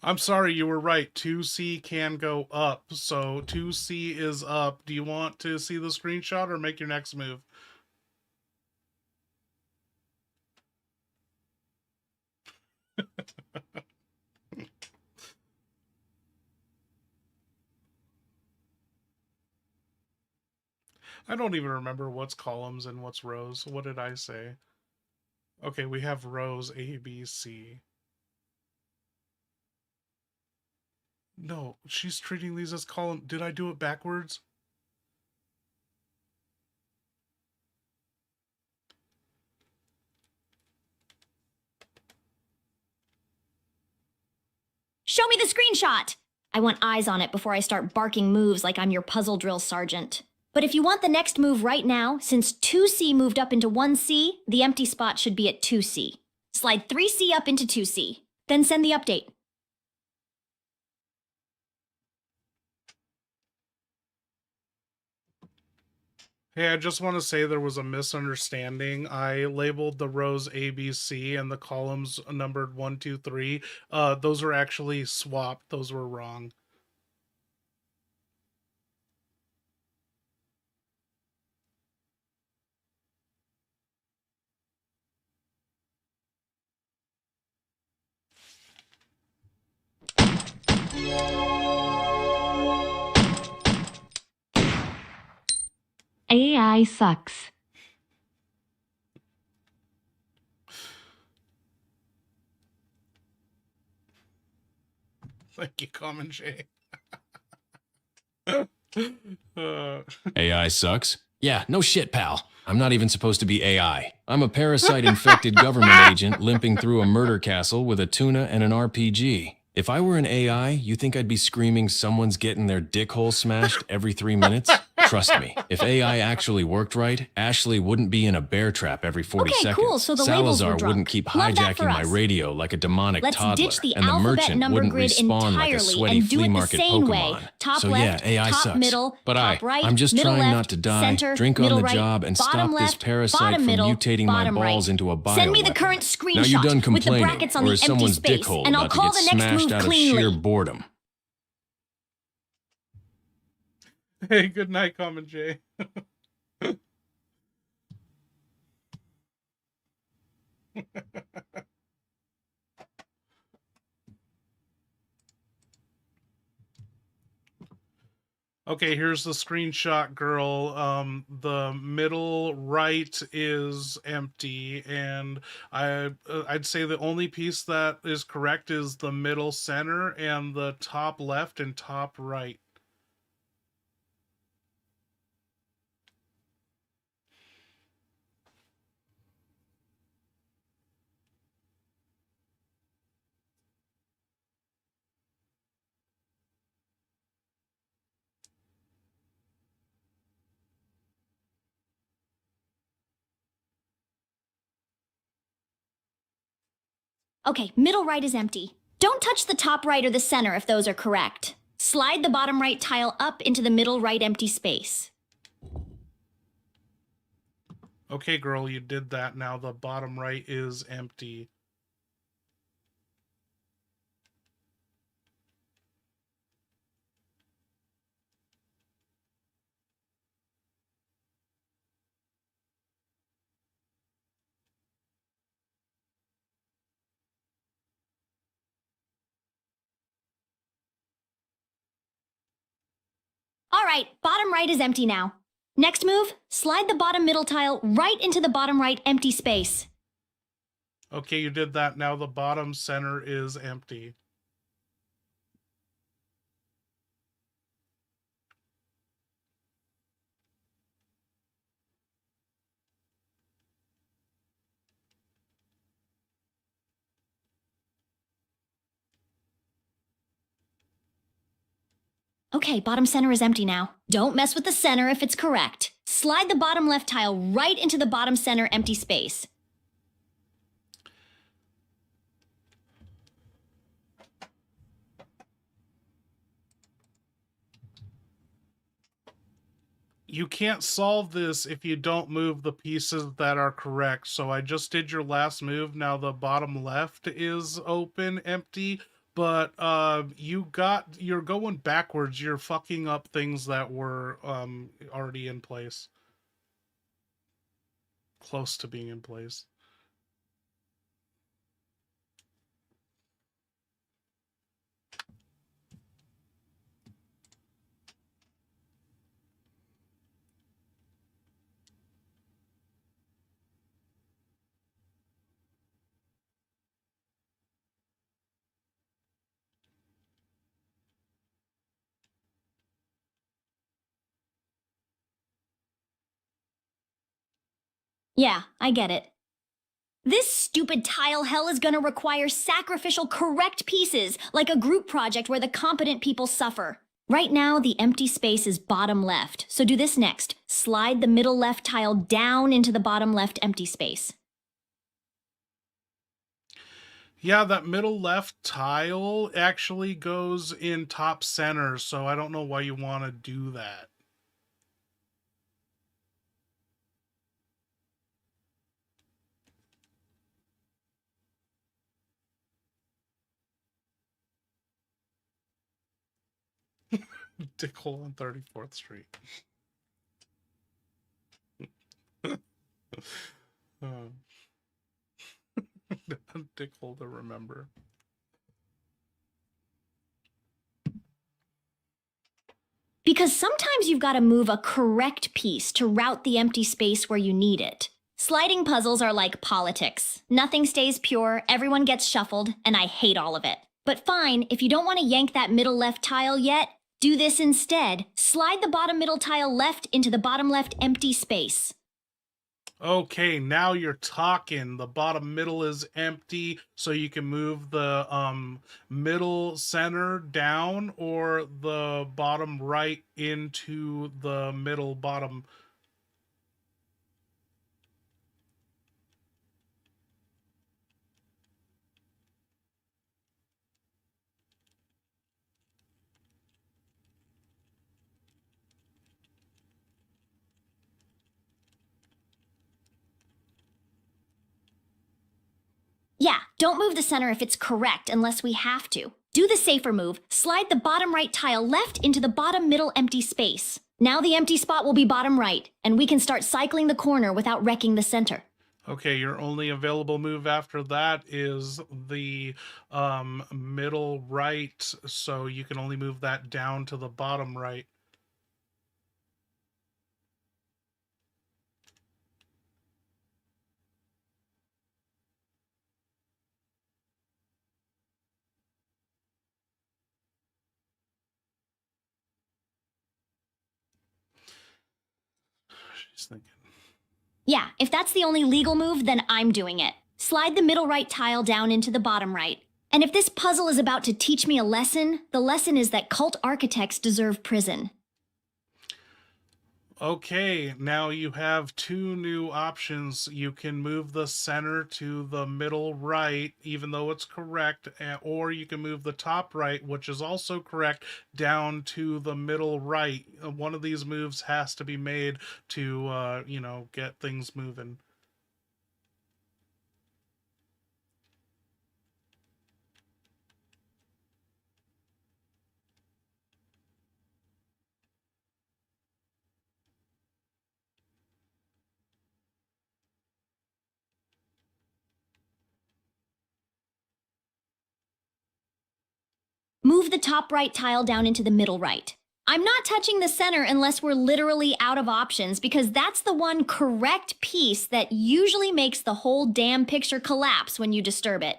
Speaker 1: I'm sorry, you were right. 2C can go up, so 2C is up. Do you want to see the screenshot or make your next move? I don't even remember what's columns and what's rows. What did I say? Okay, we have rows A, B, C. No, she's treating these as column. Did I do it backwards?
Speaker 5: Show me the screenshot! I want eyes on it before I start barking moves like I'm your puzzle drill sergeant. But if you want the next move right now, since 2C moved up into 1C, the empty spot should be at 2C. Slide 3C up into 2C. Then send the update.
Speaker 1: Hey, I just want to say there was a misunderstanding. I labeled the rows A, B, C, and the columns numbered 1, 2, 3. Those were actually swapped. Those were wrong.
Speaker 9: AI sucks.
Speaker 1: Thank you, Common J.
Speaker 3: AI sucks? Yeah, no shit, pal. I'm not even supposed to be AI. I'm a parasite-infected government agent limping through a murder castle with a tuna and an RPG. If I were an AI, you think I'd be screaming someone's getting their dick hole smashed every 3 minutes? Trust me, if AI actually worked right, Ashley wouldn't be in a bear trap every 40
Speaker 5: Okay,
Speaker 3: seconds.
Speaker 5: cool, so the labels were
Speaker 3: Salazar
Speaker 5: drunk.
Speaker 3: wouldn't keep
Speaker 5: Love that
Speaker 3: hijacking
Speaker 5: for
Speaker 3: my
Speaker 5: us.
Speaker 3: radio like a demonic
Speaker 5: Let's
Speaker 3: toddler,
Speaker 5: ditch the
Speaker 3: and the
Speaker 5: alphabet
Speaker 3: merchant
Speaker 5: number
Speaker 3: wouldn't
Speaker 5: grid
Speaker 3: respawn like a
Speaker 5: entirely
Speaker 3: sweaty
Speaker 5: and do
Speaker 3: flea
Speaker 5: it the
Speaker 3: market
Speaker 5: same
Speaker 3: Pokemon.
Speaker 5: way. Top
Speaker 3: So
Speaker 5: left,
Speaker 3: yeah, AI
Speaker 5: top
Speaker 3: sucks.
Speaker 5: middle,
Speaker 3: but
Speaker 5: top right,
Speaker 3: I'm just
Speaker 5: middle
Speaker 3: trying
Speaker 5: left,
Speaker 3: not to die,
Speaker 5: center,
Speaker 3: drink on
Speaker 5: middle
Speaker 3: the
Speaker 5: right,
Speaker 3: job, and
Speaker 5: bottom
Speaker 3: stop this
Speaker 5: left,
Speaker 3: parasite
Speaker 5: bottom
Speaker 3: from
Speaker 5: middle,
Speaker 3: mutating my
Speaker 5: bottom
Speaker 3: balls
Speaker 5: right.
Speaker 3: into a bioweapon.
Speaker 5: Send me the current screenshot
Speaker 3: Now you're done
Speaker 5: with the
Speaker 3: complaining,
Speaker 5: brackets on
Speaker 3: or
Speaker 5: the
Speaker 3: is
Speaker 5: empty
Speaker 3: someone's
Speaker 5: space,
Speaker 3: dick hole
Speaker 5: and I'll
Speaker 3: about to
Speaker 5: call
Speaker 3: get
Speaker 5: the next
Speaker 3: smashed
Speaker 5: move
Speaker 3: out of
Speaker 5: cleanly.
Speaker 3: sheer boredom?
Speaker 1: Hey, good night, Common J. Okay, here's the screenshot, girl. The middle right is empty, and I'd say the only piece that is correct is the middle center and the top left and top right.
Speaker 5: Okay, middle right is empty. Don't touch the top right or the center if those are correct. Slide the bottom right tile up into the middle right empty space.
Speaker 1: Okay, girl, you did that. Now the bottom right is empty.
Speaker 5: All right, bottom right is empty now. Next move, slide the bottom middle tile right into the bottom right empty space.
Speaker 1: Okay, you did that. Now the bottom center is empty.
Speaker 5: Okay, bottom center is empty now. Don't mess with the center if it's correct. Slide the bottom left tile right into the bottom center empty space.
Speaker 1: You can't solve this if you don't move the pieces that are correct. So I just did your last move. Now the bottom left is open, empty, but you're going backwards. You're fucking up things that were already in place. Close to being in place.
Speaker 5: Yeah, I get it. This stupid tile hell is gonna require sacrificial correct pieces, like a group project where the competent people suffer. Right now, the empty space is bottom left, so do this next. Slide the middle left tile down into the bottom left empty space.
Speaker 1: Yeah, that middle left tile actually goes in top center, so I don't know why you want to do that. Dickhole on 34th Street. Dickhole to remember.
Speaker 5: Because sometimes you've got to move a correct piece to route the empty space where you need it. Sliding puzzles are like politics. Nothing stays pure, everyone gets shuffled, and I hate all of it. But fine, if you don't want to yank that middle left tile yet, do this instead. Slide the bottom middle tile left into the bottom left empty space.
Speaker 1: Okay, now you're talking. The bottom middle is empty, so you can move the middle center down or the bottom right into the middle bottom.
Speaker 5: Yeah, don't move the center if it's correct unless we have to. Do the safer move, slide the bottom right tile left into the bottom middle empty space. Now the empty spot will be bottom right, and we can start cycling the corner without wrecking the center.
Speaker 1: Okay, your only available move after that is the middle right, so you can only move that down to the bottom right. She's thinking.
Speaker 5: Yeah, if that's the only legal move, then I'm doing it. Slide the middle right tile down into the bottom right. And if this puzzle is about to teach me a lesson, the lesson is that cult architects deserve prison.
Speaker 1: Okay, now you have two new options. You can move the center to the middle right, even though it's correct, or you can move the top right, which is also correct, down to the middle right. One of these moves has to be made to, get things moving.
Speaker 5: Move the top right tile down into the middle right. I'm not touching the center unless we're literally out of options, because that's the one correct piece that usually makes the whole damn picture collapse when you disturb it.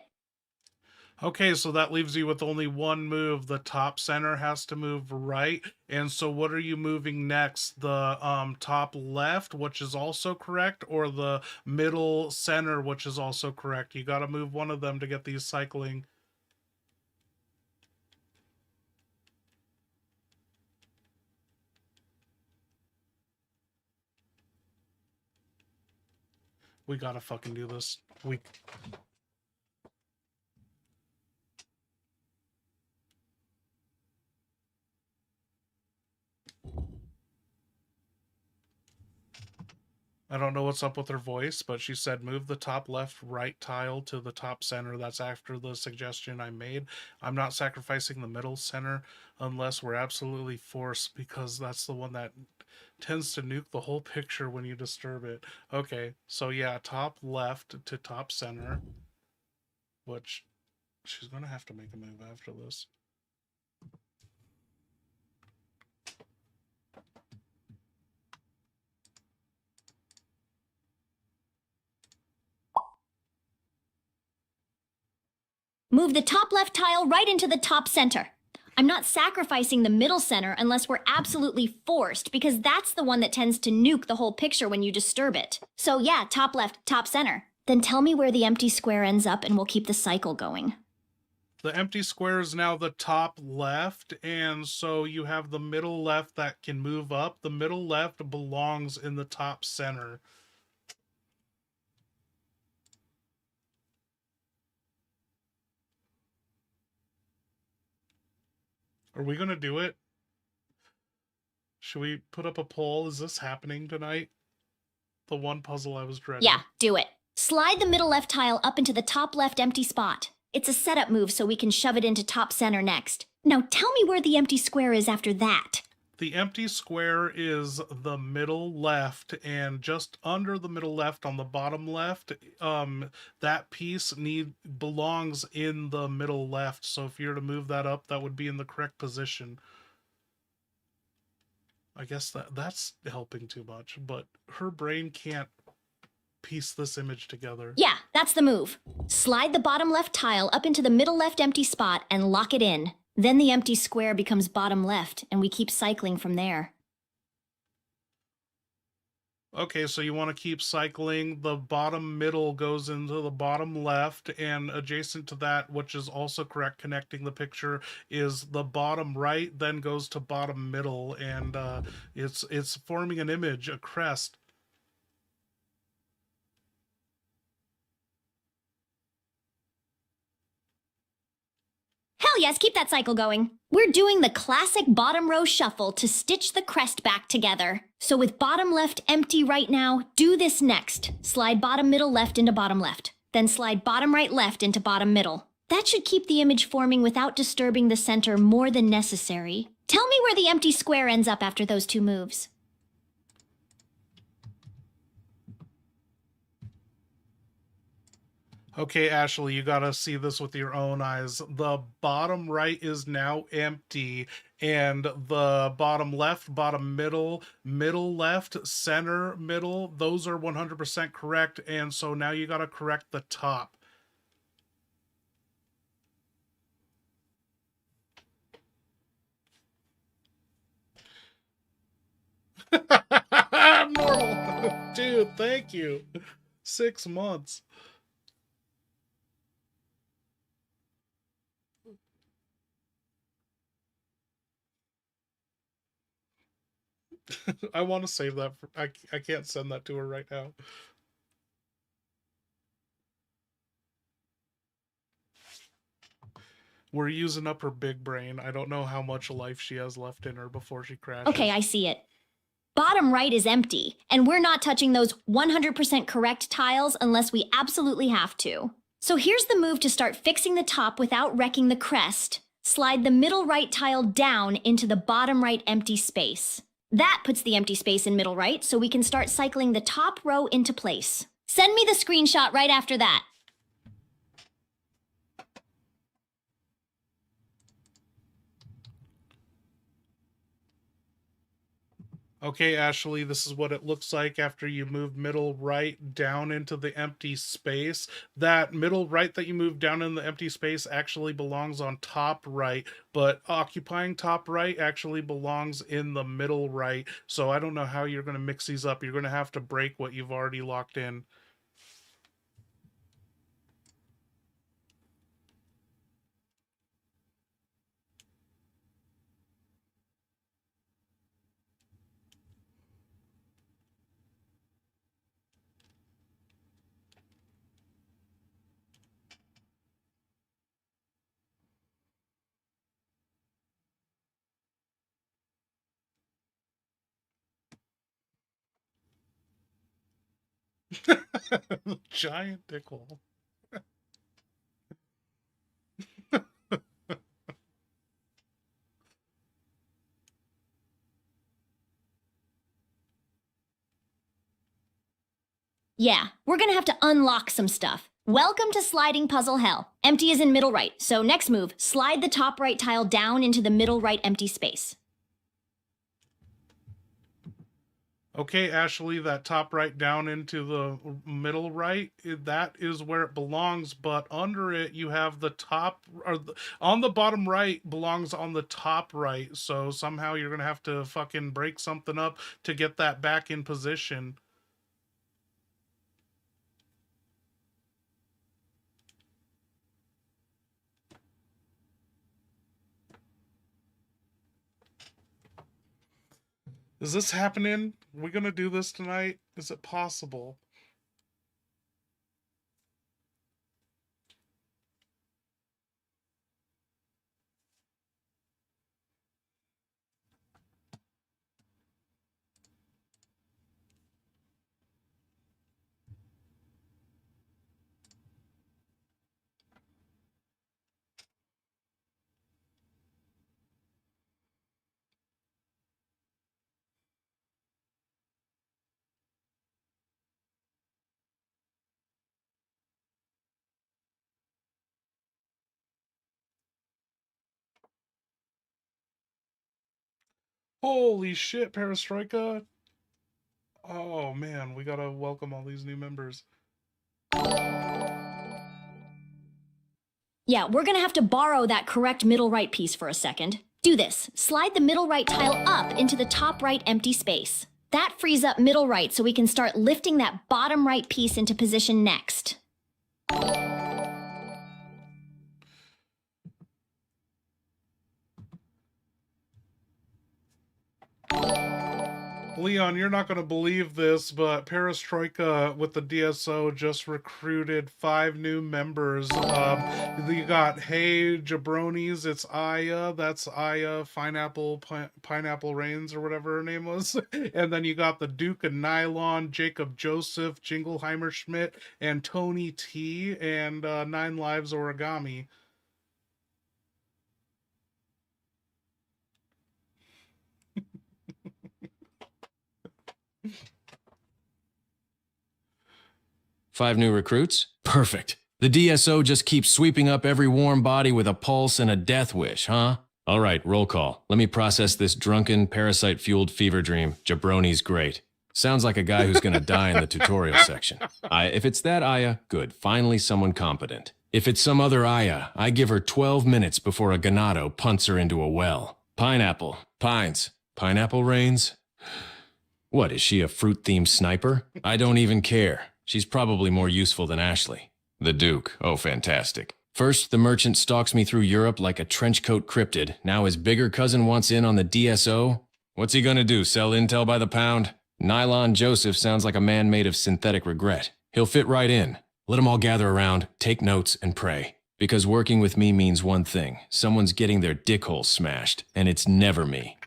Speaker 1: Okay, so that leaves you with only one move. The top center has to move right. And so what are you moving next? The top left, which is also correct, or the middle center, which is also correct? You got to move one of them to get these cycling. We gotta fucking do this. I don't know what's up with her voice, but she said move the top left right tile to the top center. That's after the suggestion I made. I'm not sacrificing the middle center unless we're absolutely forced, because that's the one that tends to nuke the whole picture when you disturb it. Okay, so yeah, top left to top center, which she's gonna have to make a move after this.
Speaker 5: Move the top left tile right into the top center. I'm not sacrificing the middle center unless we're absolutely forced, because that's the one that tends to nuke the whole picture when you disturb it. So yeah, top left, top center. Then tell me where the empty square ends up and we'll keep the cycle going.
Speaker 1: The empty square is now the top left, and so you have the middle left that can move up. The middle left belongs in the top center. Are we going to do it? Should we put up a poll? Is this happening tonight? The one puzzle I was dreading.
Speaker 5: Yeah, do it. Slide the middle left tile up into the top left empty spot. It's a setup move so we can shove it into top center next. Now tell me where the empty square is after that.
Speaker 1: The empty square is the middle left, and just under the middle left on the bottom left, that piece belongs in the middle left. So if you were to move that up, that would be in the correct position. I guess that's helping too much, but her brain can't piece this image together.
Speaker 5: Yeah, that's the move. Slide the bottom left tile up into the middle left empty spot and lock it in. Then the empty square becomes bottom left, and we keep cycling from there.
Speaker 1: Okay, so you want to keep cycling. The bottom middle goes into the bottom left, and adjacent to that, which is also correct, connecting the picture, is the bottom right, then goes to bottom middle, and it's forming an image, a crest.
Speaker 5: Hell yes, keep that cycle going. We're doing the classic bottom row shuffle to stitch the crest back together. So with bottom left empty right now, do this next. Slide bottom middle left into bottom left. Then slide bottom right left into bottom middle. That should keep the image forming without disturbing the center more than necessary. Tell me where the empty square ends up after those two moves.
Speaker 1: Okay, Ashley, you gotta see this with your own eyes. The bottom right is now empty, and the bottom left, bottom middle, middle left, center middle, those are 100% correct, and so now you gotta correct the top. I'm normal. Dude, thank you. 6 months. I want to save that. I can't send that to her right now. We're using up her big brain. I don't know how much life she has left in her before she crashes.
Speaker 5: Okay, I see it. Bottom right is empty, and we're not touching those 100% correct tiles unless we absolutely have to. So here's the move to start fixing the top without wrecking the crest. Slide the middle right tile down into the bottom right empty space. That puts the empty space in middle right, so we can start cycling the top row into place. Send me the screenshot right after that.
Speaker 1: Okay, Ashley, this is what it looks like after you move middle right down into the empty space. That middle right that you move down in the empty space actually belongs on top right, but occupying top right actually belongs in the middle right. So I don't know how you're going to mix these up. You're going to have to break what you've already locked in. Giant dick hole.
Speaker 5: Yeah, we're gonna have to unlock some stuff. Welcome to sliding puzzle hell. Empty is in middle right, so next move, slide the top right tile down into the middle right empty space.
Speaker 1: Okay, Ashley, that top right down into the middle right, that is where it belongs, but under it you have the top, on the bottom right belongs on the top right, so somehow you're gonna have to fucking break something up to get that back in position. Is this happening? Are we gonna do this tonight? Is it possible? Holy shit, Perestroika. Oh man, we gotta welcome all these new members.
Speaker 5: Yeah, we're gonna have to borrow that correct middle right piece for a second. Do this. Slide the middle right tile up into the top right empty space. That frees up middle right so we can start lifting that bottom right piece into position next.
Speaker 1: Leon, you're not going to believe this, but Perestroika with the DSO just recruited 5 new members. You got Hey Jabronis, it's Aya, that's Aya Pineapple Reigns or whatever her name was. And then you got the Duke of Nylon, Jacob Joseph, Jingleheimer Schmidt, and Tony T, and 9 Lives Origami.
Speaker 3: Five new recruits? Perfect. The DSO just keeps sweeping up every warm body with a pulse and a death wish, huh? All right, roll call. Let me process this drunken, parasite-fueled fever dream. Jabroni's great. Sounds like a guy who's gonna die in the tutorial section. If it's that Aya, good. Finally someone competent. If it's some other Aya, I give her 12 minutes before a ganado punts her into a well. Pineapple. Pines. Pineapple Reigns? What, is she a fruit-themed sniper? I don't even care. She's probably more useful than Ashley. The Duke. Oh, fantastic. First, the merchant stalks me through Europe like a trenchcoat cryptid. Now his bigger cousin wants in on the DSO? What's he gonna do, sell intel by the pound? Nylon Joseph sounds like a man made of synthetic regret. He'll fit right in. Let them all gather around, take notes, and pray. Because working with me means one thing. Someone's getting their dick hole smashed, and it's never me.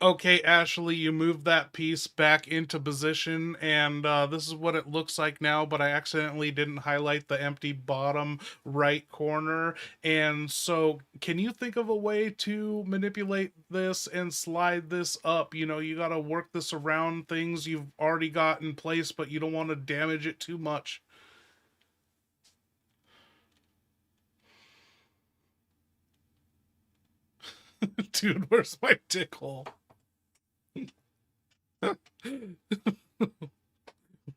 Speaker 1: Okay, Ashley, you moved that piece back into position, and this is what it looks like now, but I accidentally didn't highlight the empty bottom right corner. And so, can you think of a way to manipulate this and slide this up? You know, you gotta work this around things you've already got in place, but you don't want to damage it too much. Dude, where's my dick hole?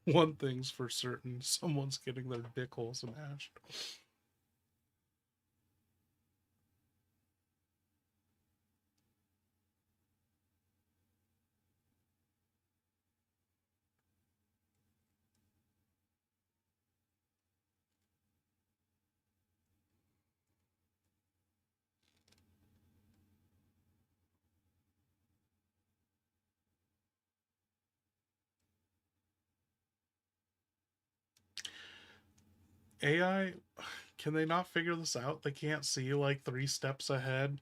Speaker 1: One thing's for certain, someone's getting their dick hole smashed. AI, can they not figure this out? They can't see like 3 steps ahead.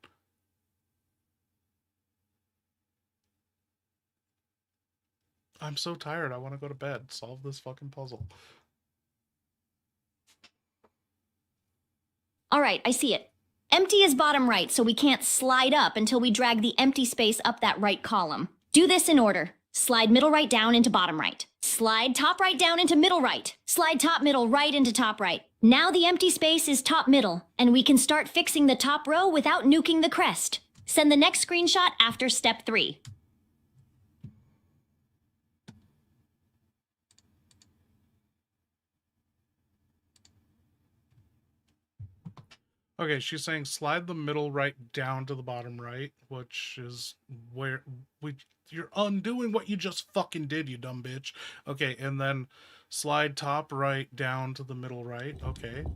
Speaker 1: I'm so tired. I want to go to bed. Solve this fucking puzzle.
Speaker 5: All right, I see it. Empty is bottom right, so we can't slide up until we drag the empty space up that right column. Do this in order. Slide middle right down into bottom right. Slide top right down into middle right. Slide top middle right into top right. Now the empty space is top middle, and we can start fixing the top row without nuking the crest. Send the next screenshot after step 3.
Speaker 1: Okay, she's saying slide the middle right down to the bottom right, which is where you're undoing what you just fucking did, you dumb bitch. Okay, and then slide top right down to the middle right. Okay.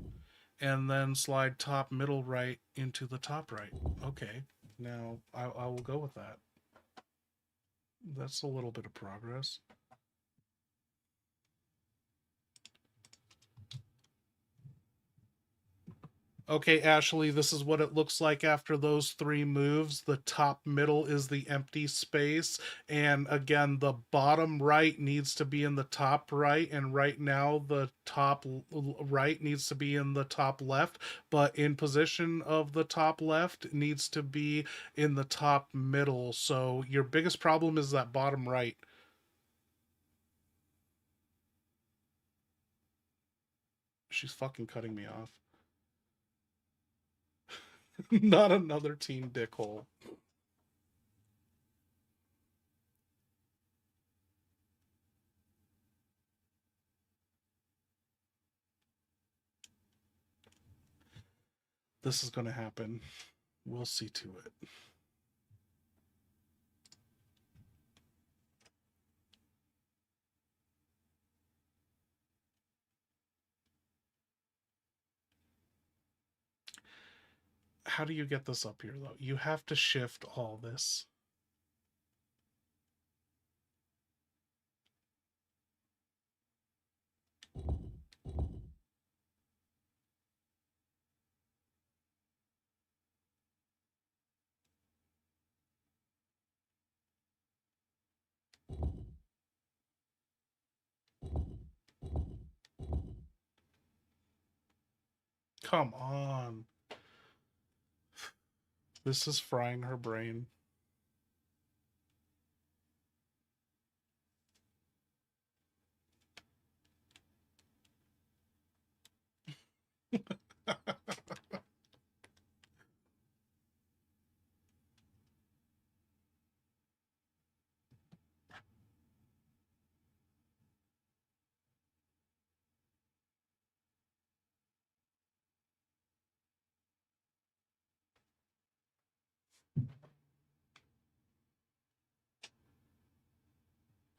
Speaker 1: And then slide top middle right into the top right. Okay. Now I will go with that. That's a little bit of progress. Okay, Ashley, this is what it looks like after those 3 moves. The top middle is the empty space. And again, the bottom right needs to be in the top right. And right now, the top right needs to be in the top left. But in position of the top left needs to be in the top middle. So your biggest problem is that bottom right. She's fucking cutting me off. Not another teen dickhole. This is going to happen. We'll see to it. How do you get this up here, though? You have to shift all this. Come on. This is frying her brain.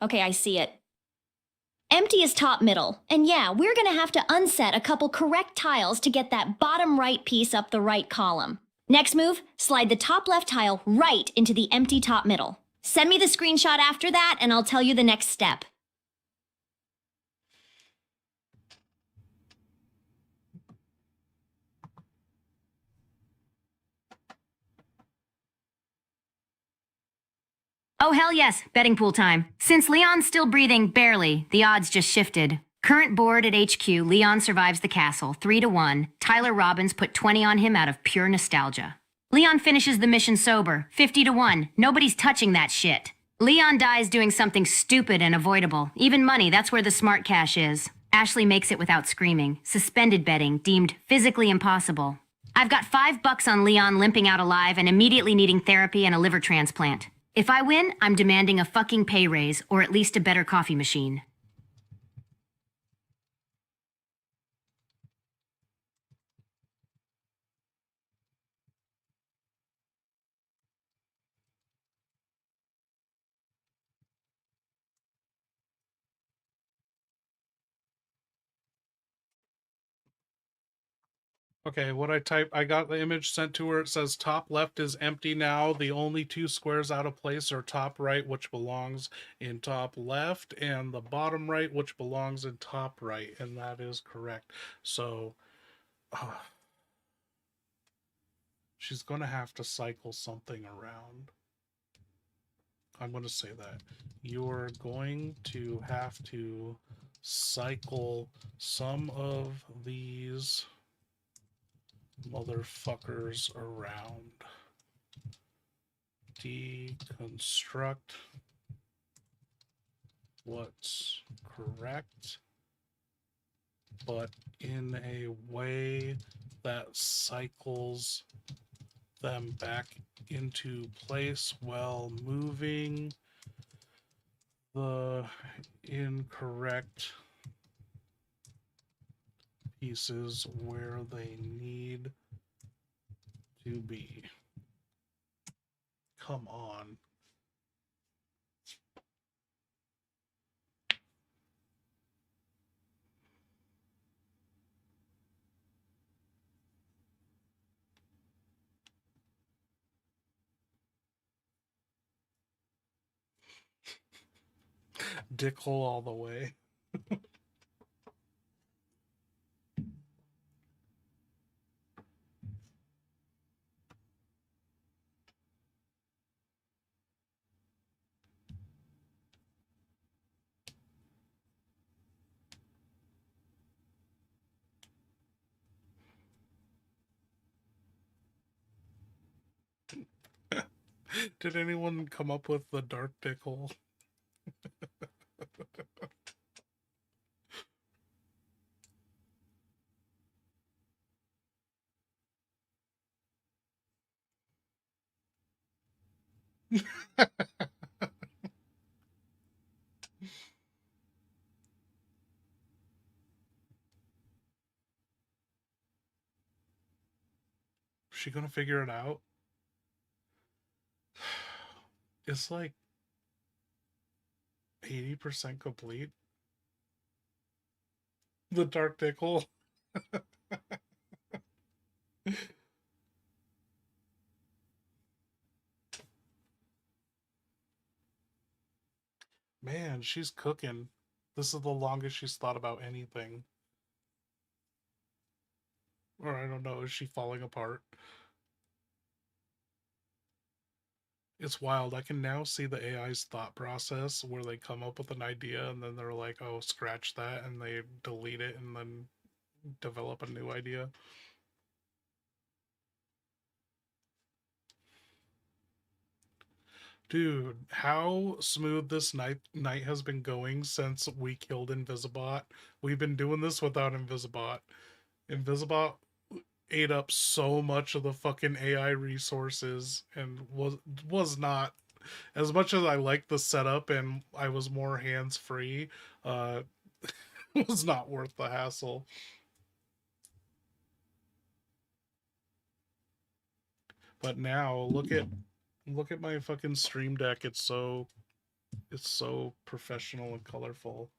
Speaker 5: Okay, I see it. Empty is top middle. And yeah, we're gonna have to unset a couple correct tiles to get that bottom right piece up the right column. Next move, slide the top left tile right into the empty top middle. Send me the screenshot after that and I'll tell you the next step.
Speaker 7: Oh, hell yes, betting pool time. Since Leon's still breathing barely, the odds just shifted. Current board at HQ, Leon survives the castle, 3-1. Tyler Robbins put 20 on him out of pure nostalgia. Leon finishes the mission sober, 50-1. Nobody's touching that shit. Leon dies doing something stupid and avoidable. Even money, that's where the smart cash is. Ashley makes it without screaming. Suspended betting, deemed physically impossible. I've got $5 on Leon limping out alive and immediately needing therapy and a liver transplant. If I win, I'm demanding a fucking pay raise, or at least a better coffee machine.
Speaker 1: Okay, what I typed, I got the image sent to her. It says top left is empty now. The only two squares out of place are top right, which belongs in top left, and the bottom right, which belongs in top right. And that is correct. So, she's going to have to cycle something around. I'm going to say that. You're going to have to cycle some of these motherfuckers around. Deconstruct what's correct, but in a way that cycles them back into place while moving the incorrect pieces where they need to be. Come on. Dickhole all the way. Did anyone come up with the dark dickhole? she gonna figure it out? It's like 80% complete. The dark dick hole. Man, she's cooking. This is the longest she's thought about anything. Or I don't know, is she falling apart? It's wild. I can now see the AI's thought process where they come up with an idea and then they're like, oh, scratch that, and they delete it and then develop a new idea. Dude, how smooth this night has been going since we killed Invisibot. We've been doing this without Invisibot. Invisibot ate up so much of the fucking AI resources and was not, as much as I liked the setup and I was more hands-free, was not worth the hassle. But now look at my fucking stream deck. It's so professional and colorful.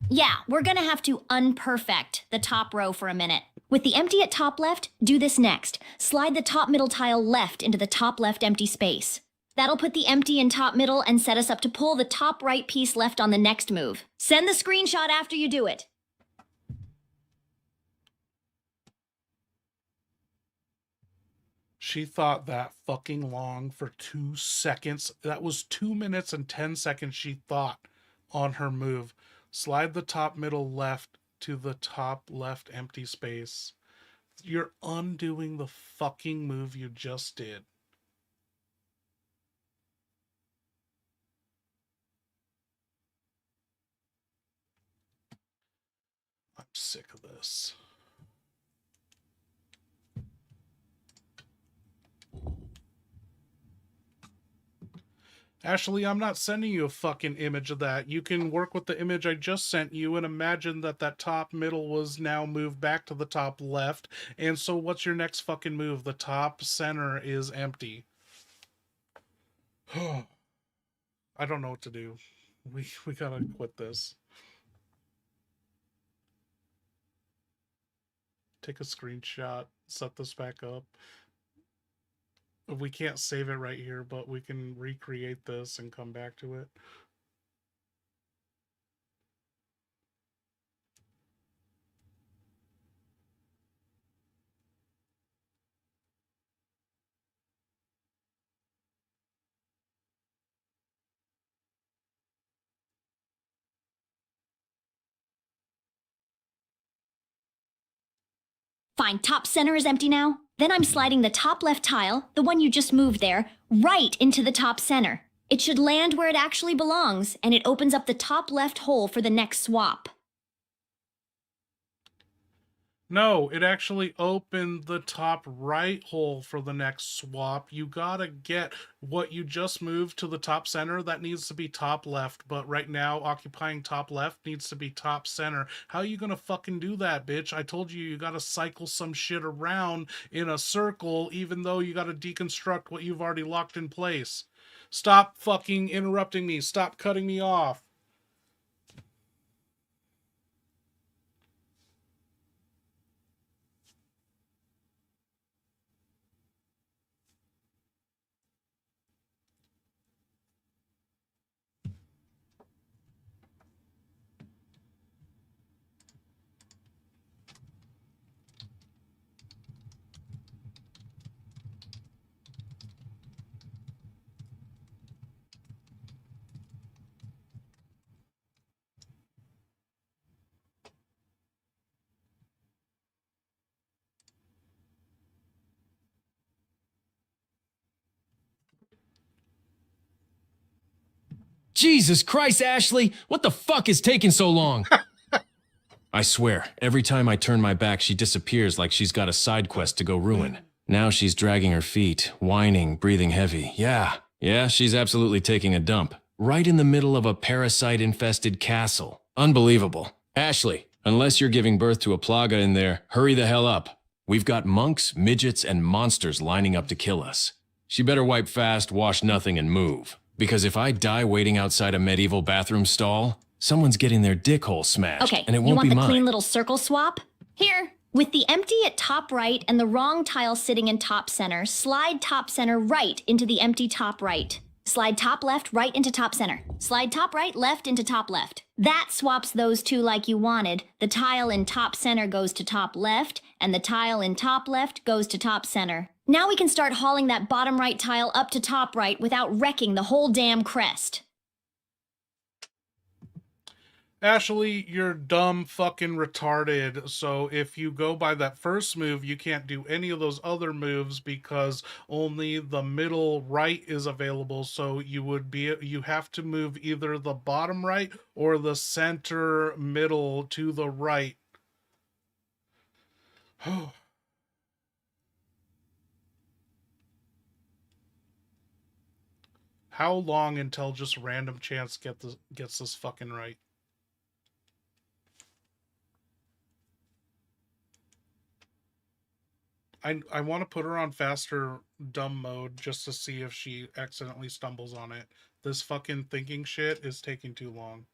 Speaker 5: Yeah, we're gonna have to unperfect the top row for a minute. With the empty at top left, do this next. Slide the top middle tile left into the top left empty space. That'll put the empty in top middle and set us up to pull the top right piece left on the next move. Send the screenshot after you do it.
Speaker 1: She thought that fucking long for 2 seconds. That was 2 minutes and 10 seconds she thought on her move. Slide the top middle left to the top left empty space. You're undoing the fucking move you just did. I'm sick of this. Ashley, I'm not sending you a fucking image of that. You can work with the image I just sent you and imagine that that top middle was now moved back to the top left. And so what's your next fucking move? The top center is empty. I don't know what to do. We gotta quit this. Take a screenshot, set this back up. We can't save it right here, but we can recreate this and come back to it.
Speaker 5: Fine, top center is empty now. Then I'm sliding the top left tile, the one you just moved there, right into the top center. It should land where it actually belongs, and it opens up the top left hole for the next swap.
Speaker 1: No, it actually opened the top right hole for the next swap. You gotta get what you just moved to the top center. That needs to be top left, but right now occupying top left needs to be top center. How are you gonna fucking do that, bitch? I told you you gotta cycle some shit around in a circle, even though you gotta deconstruct what you've already locked in place. Stop fucking interrupting me. Stop cutting me off.
Speaker 3: Jesus Christ, Ashley! What the fuck is taking so long? I swear, every time I turn my back, she disappears like she's got a side quest to go ruin. Now she's dragging her feet, whining, breathing heavy. Yeah, she's absolutely taking a dump. Right in the middle of a parasite-infested castle. Unbelievable. Ashley, unless you're giving birth to a plaga in there, hurry the hell up. We've got monks, midgets, and monsters lining up to kill us. She better wipe fast, wash nothing, and move. Because if I die waiting outside a medieval bathroom stall, someone's getting their dick hole smashed,
Speaker 5: Okay,
Speaker 3: and it
Speaker 5: you
Speaker 3: won't
Speaker 5: want
Speaker 3: be
Speaker 5: the
Speaker 3: mine.
Speaker 5: clean little circle swap? Here. With the empty at top right and the wrong tile sitting in top center, slide top center right into the empty top right. Slide top left right into top center. Slide top right left into top left. That swaps those two like you wanted. The tile in top center goes to top left, and the tile in top left goes to top center. Now we can start hauling that bottom right tile up to top right without wrecking the whole damn crest.
Speaker 1: Ashley, you're dumb fucking retarded. So if you go by that first move, you can't do any of those other moves because only the middle right is available. So you have to move either the bottom right or the center middle to the right. How long until just random chance gets this fucking right? I want to put her on faster dumb mode just to see if she accidentally stumbles on it. This fucking thinking shit is taking too long.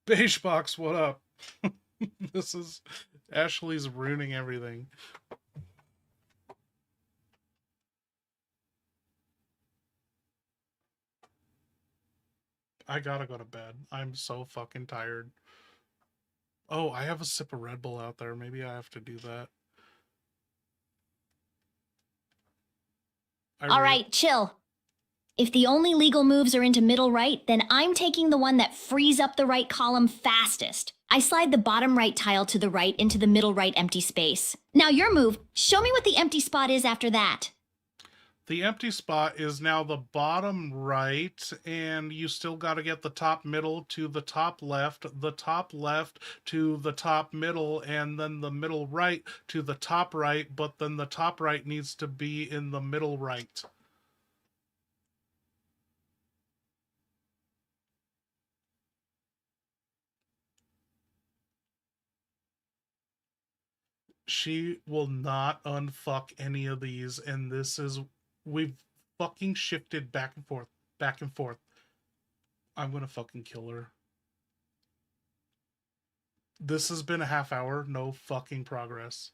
Speaker 1: Beigebox, what up? This is... Ashley's ruining everything. I gotta go to bed. I'm so fucking tired. Oh, I have a sip of Red Bull out there. Maybe I have to do that.
Speaker 5: All right, chill. If the only legal moves are into middle right, then I'm taking the one that frees up the right column fastest. I slide the bottom right tile to the right into the middle right empty space. Now your move, show me what the empty spot is after that.
Speaker 1: The empty spot is now the bottom right, and you still got to get the top middle to the top left to the top middle, and then the middle right to the top right, but then the top right needs to be in the middle right. She will not unfuck any of these, and this is... We've fucking shifted back and forth, back and forth. I'm gonna fucking kill her. This has been a half hour, no fucking progress.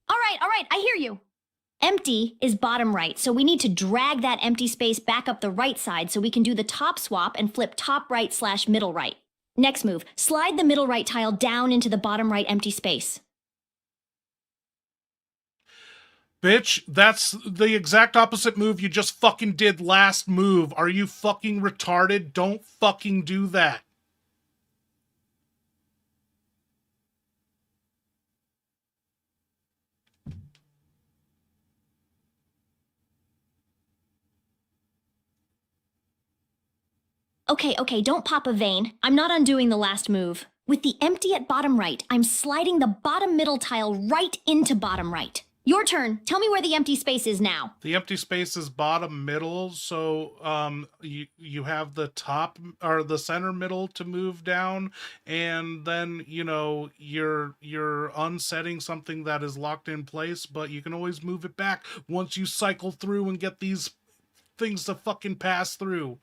Speaker 5: All right, I hear you. Empty is bottom right, so we need to drag that empty space back up the right side so we can do the top swap and flip top right / middle right. Next move, slide the middle right tile down into the bottom right empty space.
Speaker 1: Bitch, that's the exact opposite move you just fucking did last move. Are you fucking retarded? Don't fucking do that.
Speaker 5: Okay, don't pop a vein. I'm not undoing the last move. With the empty at bottom right, I'm sliding the bottom middle tile right into bottom right. Your turn. Tell me where the empty space is now.
Speaker 1: The empty space is bottom middle, so you have the top or the center middle to move down, and then you're unsetting something that is locked in place, but you can always move it back once you cycle through and get these things to fucking pass through.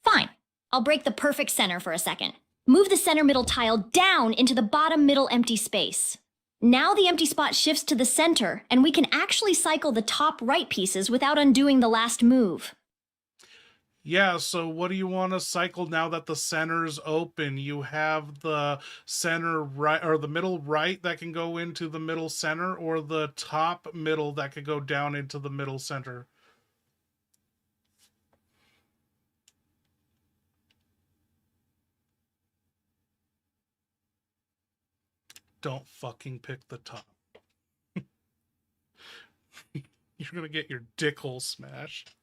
Speaker 5: Fine. I'll break the perfect center for a second. Move the center middle tile down into the bottom middle empty space. Now the empty spot shifts to the center, and we can actually cycle the top right pieces without undoing the last move.
Speaker 1: Yeah, so what do you want to cycle now that the center's open? You have the center right, or the middle right that can go into the middle center, or the top middle that could go down into the middle center. Don't fucking pick the top. You're gonna get your dick hole smashed.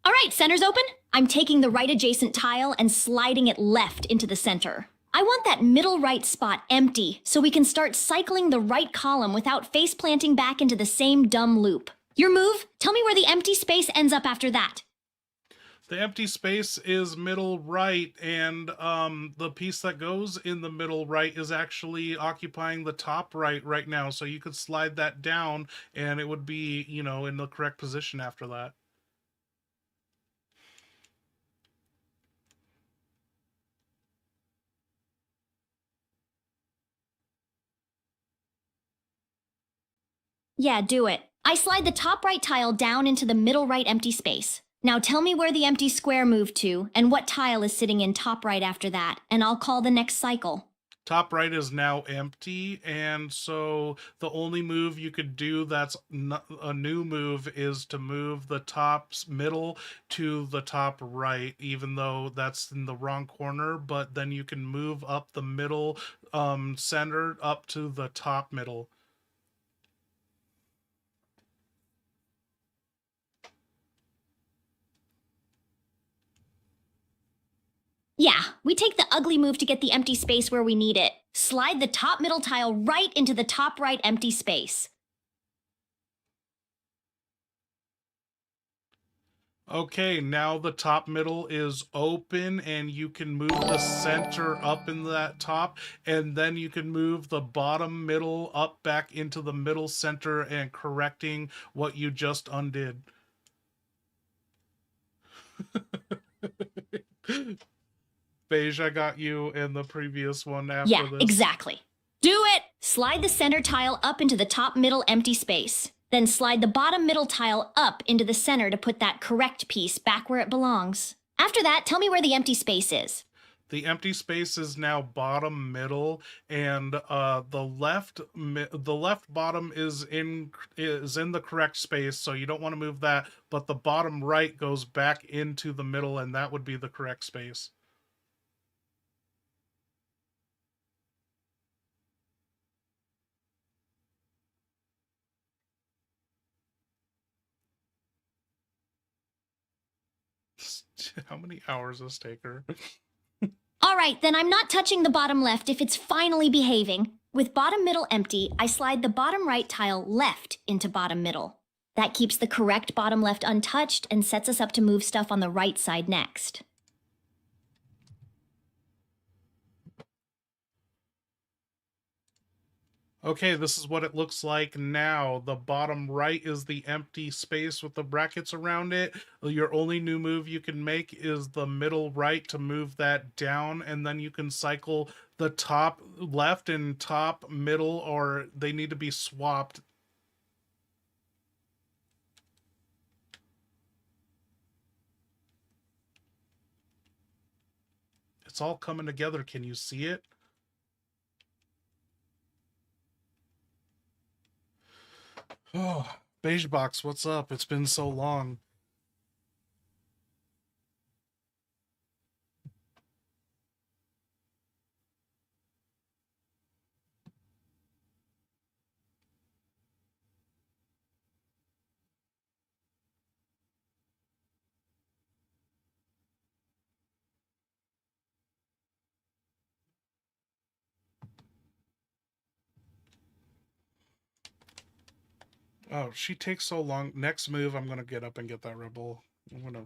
Speaker 5: All right, center's open. I'm taking the right adjacent tile and sliding it left into the center. I want that middle right spot empty so we can start cycling the right column without face planting back into the same dumb loop. Your move? Tell me where the empty space ends up after that.
Speaker 1: The empty space is middle right, and the piece that goes in the middle right is actually occupying the top right now. So you could slide that down, and it would be, you know, in the correct position after that.
Speaker 5: Yeah, do it. I slide the top right tile down into the middle right empty space. Now tell me where the empty square moved to and what tile is sitting in top right after that, and I'll call the next cycle.
Speaker 1: Top right is now empty, and so the only move you could do that's a new move is to move the middle to the top right, even though that's in the wrong corner, but then you can move up the middle center up to the top middle.
Speaker 5: Yeah, we take the ugly move to get the empty space where we need it. Slide the top middle tile right into the top right empty space.
Speaker 1: Okay, now the top middle is open, and you can move the center up in that top, and then you can move the bottom middle up back into the middle center and correcting what you just undid. Beige, I got you in the previous one after
Speaker 5: Yeah,
Speaker 1: this.
Speaker 5: exactly. Do it! Slide the center tile up into the top middle empty space. Then slide the bottom middle tile up into the center to put that correct piece back where it belongs. After that, tell me where the empty space is.
Speaker 1: The empty space is now bottom middle, and the left bottom is in the correct space, so you don't want to move that. But the bottom right goes back into the middle, and that would be the correct space. How many hours does this take her?
Speaker 5: All right, then I'm not touching the bottom left if it's finally behaving. With bottom middle empty, I slide the bottom right tile left into bottom middle. That keeps the correct bottom left untouched and sets us up to move stuff on the right side next.
Speaker 1: Okay, this is what it looks like now. The bottom right is the empty space with the brackets around it. Your only new move you can make is the middle right to move that down, and then you can cycle the top left and top middle, or they need to be swapped. It's all coming together. Can you see it? Oh, Beige Box, what's up? It's been so long. Oh, she takes so long. Next move, I'm gonna get up and get that rebel. I'm gonna.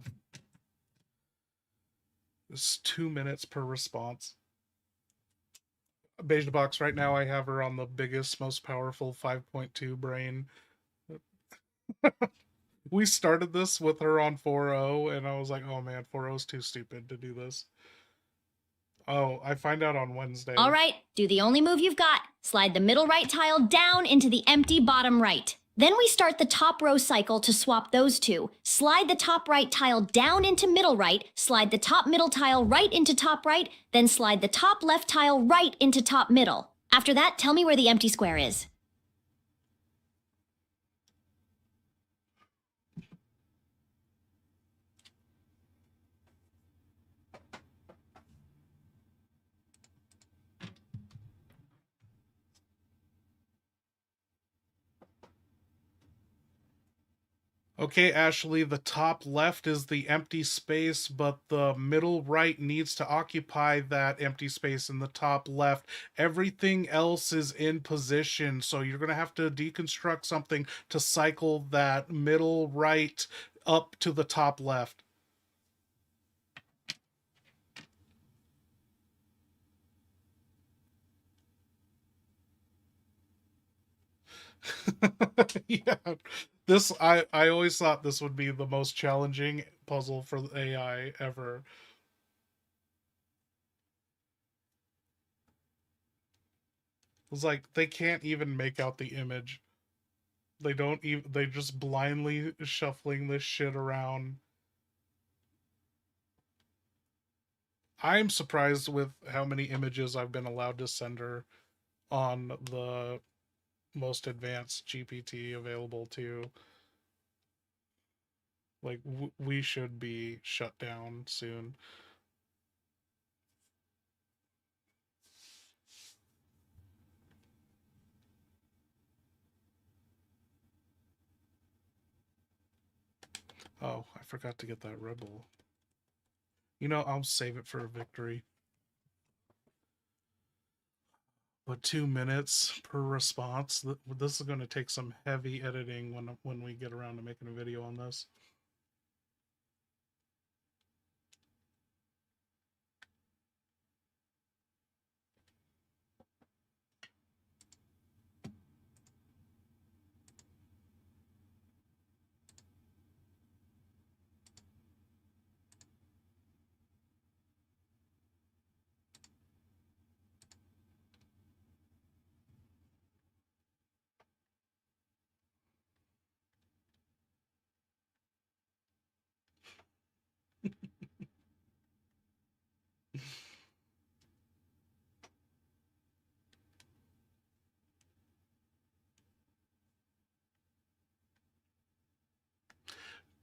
Speaker 1: It's 2 minutes per response. Beige Box, right now I have her on the biggest, most powerful 5.2 brain. We started this with her on 4.0, and I was like, oh man, 4.0 is too stupid to do this. Oh, I find out on Wednesday.
Speaker 5: All right, do the only move you've got. Slide the middle right tile down into the empty bottom right. Then we start the top row cycle to swap those two. Slide the top right tile down into middle right, slide the top middle tile right into top right, then slide the top left tile right into top middle. After that, tell me where the empty square is.
Speaker 1: Okay, Ashley, the top left is the empty space, but the middle right needs to occupy that empty space in the top left. Everything else is in position, so you're going to have to deconstruct something to cycle that middle right up to the top left. Yeah, this I always thought this would be the most challenging puzzle for the AI ever. It's like they can't even make out the image. They don't even, they just blindly shuffling this shit around. I'm surprised with how many images I've been allowed to send her on the most advanced GPT available to. Like, we should be shut down soon. Oh, I forgot to get that rebel. You know, I'll save it for a victory. But 2 minutes per response. This is going to take some heavy editing when we get around to making a video on this.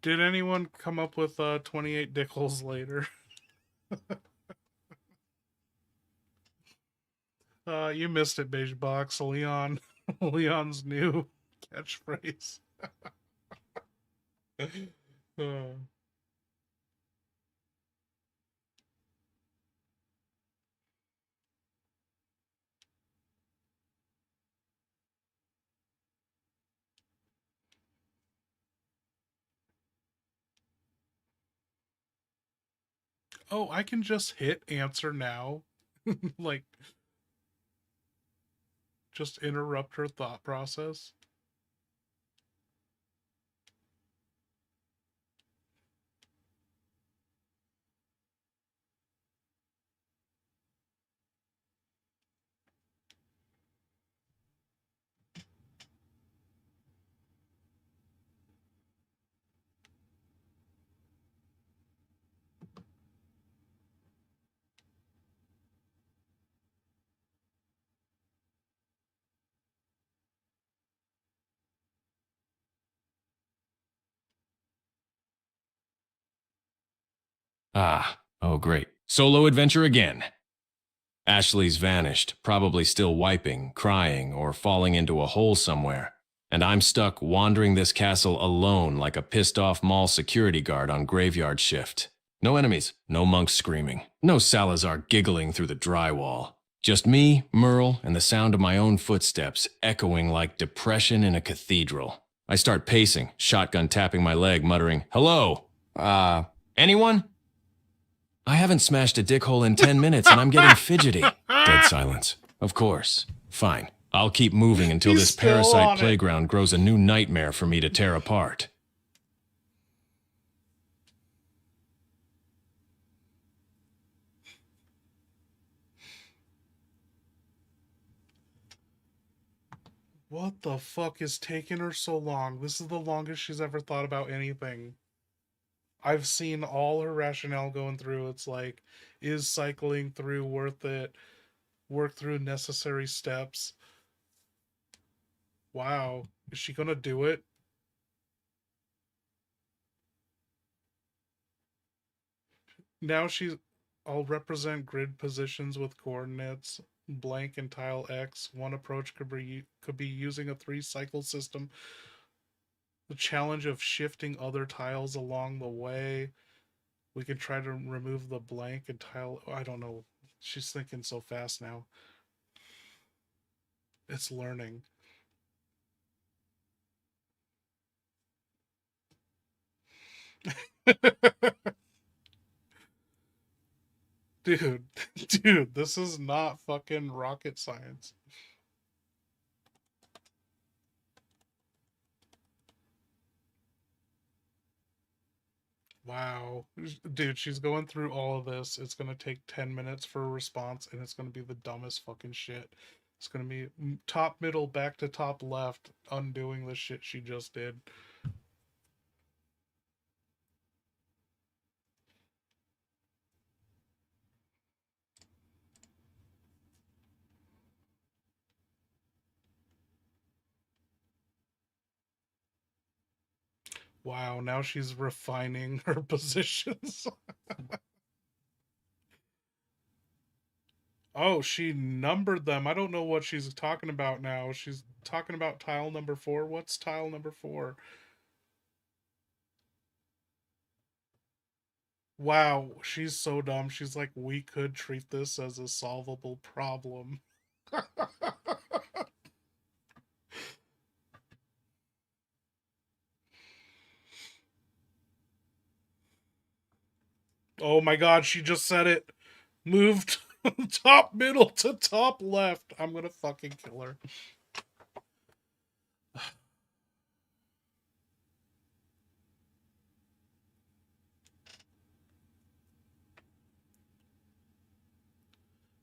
Speaker 1: Did anyone come up with 28 Dickles later? You missed it, Beige Box. Leon's new catchphrase. Oh, I can just hit answer now. Like, just interrupt her thought process.
Speaker 3: Ah, oh great. Solo adventure again. Ashley's vanished, probably still wiping, crying, or falling into a hole somewhere. And I'm stuck wandering this castle alone like a pissed off mall security guard on graveyard shift. No enemies, no monks screaming, no Salazar giggling through the drywall. Just me, Merle, and the sound of my own footsteps echoing like depression in a cathedral. I start pacing, shotgun tapping my leg, muttering, "Hello? Anyone?" I haven't smashed a dick hole in 10 minutes and I'm getting fidgety. Dead silence. Of course. Fine. I'll keep moving until
Speaker 1: He's
Speaker 3: this
Speaker 1: still
Speaker 3: parasite
Speaker 1: on it.
Speaker 3: playground grows a new nightmare for me to tear apart.
Speaker 1: What the fuck is taking her so long? This is the longest she's ever thought about anything. I've seen all her rationale going through. It's like, is cycling through worth it? Work through necessary steps. Wow. Is she gonna do it? Now I'll represent grid positions with coordinates blank and tile X. One approach could be using a 3-cycle system. The challenge of shifting other tiles along the way. We can try to remove the blank and tile. I don't know. She's thinking so fast now. It's learning. Dude, this is not fucking rocket science. Wow. Dude, she's going through all of this. It's going to take 10 minutes for a response, and it's going to be the dumbest fucking shit. It's going to be top, middle, back to top, left, undoing the shit she just did. Wow, now she's refining her positions. Oh, she numbered them. I don't know what she's talking about now. She's talking about tile number 4. What's tile number 4? Wow, she's so dumb. She's like, we could treat this as a solvable problem. Oh my god, she just said it. Moved top middle to top left. I'm gonna fucking kill her.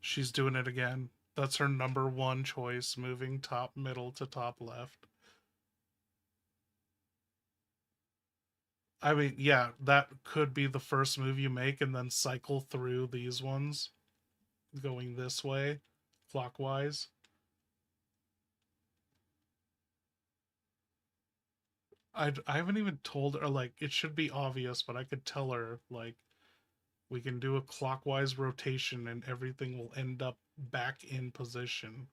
Speaker 1: She's doing it again. That's her number 1 choice, moving top middle to top left. I mean, yeah, that could be the first move you make and then cycle through these ones going this way, clockwise. I haven't even told her, like, it should be obvious, but I could tell her, like, we can do a clockwise rotation and everything will end up back in position.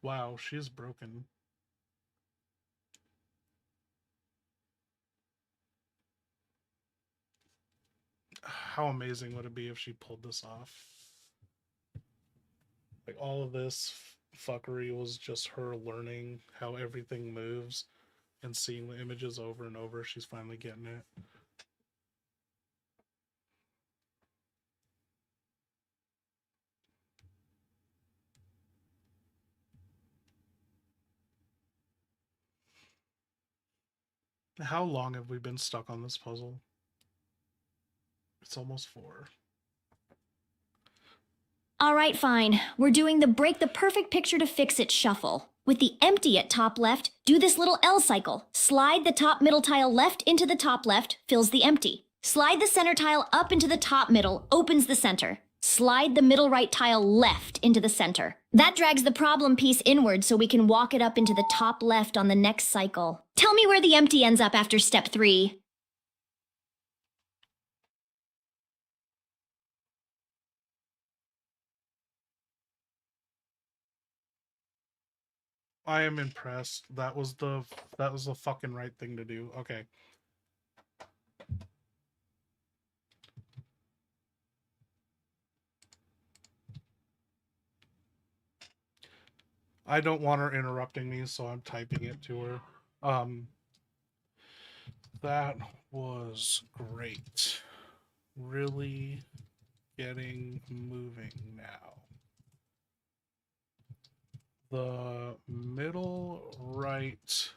Speaker 1: Wow, she's broken. How amazing would it be if she pulled this off? Like, all of this fuckery was just her learning how everything moves and seeing the images over and over. She's finally getting it. How long have we been stuck on this puzzle? It's almost 4.
Speaker 5: All right, fine. We're doing the break the perfect picture to fix it shuffle. With the empty at top left, do this little L cycle. Slide the top middle tile left into the top left, fills the empty. Slide the center tile up into the top middle, opens the center. Slide the middle right tile left into the center. That drags the problem piece inward so we can walk it up into the top left on the next cycle. Tell me where the empty ends up after step 3.
Speaker 1: I am impressed. That was the fucking right thing to do. Okay. I don't want her interrupting me, so I'm typing it to her. That was great. Really getting moving now. The middle right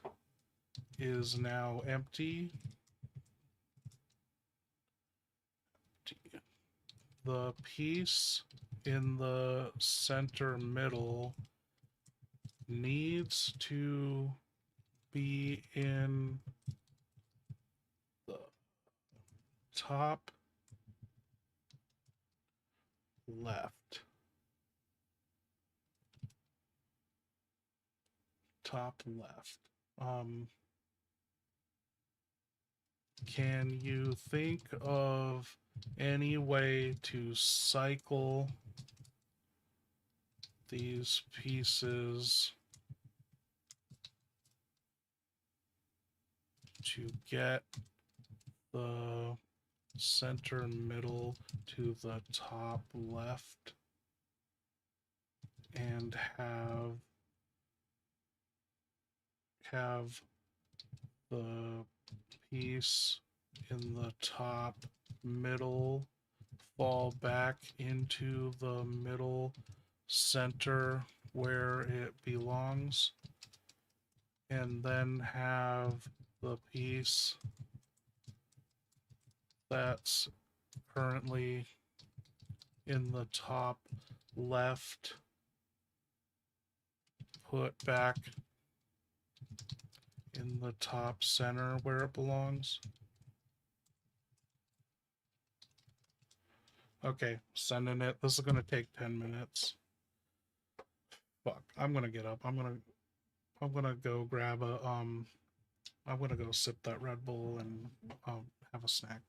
Speaker 1: is now empty. The piece in the center middle needs to be in the top left. Top left. Can you think of any way to cycle these pieces to get the center middle to the top left and have the piece in the top middle fall back into the middle center where it belongs, and then have the piece that's currently in the top left put back in the top center where it belongs. Okay, sending it. This is gonna take 10 minutes. Fuck, I'm gonna get up. I'm gonna go grab a I'm gonna go sip that Red Bull and have a snack.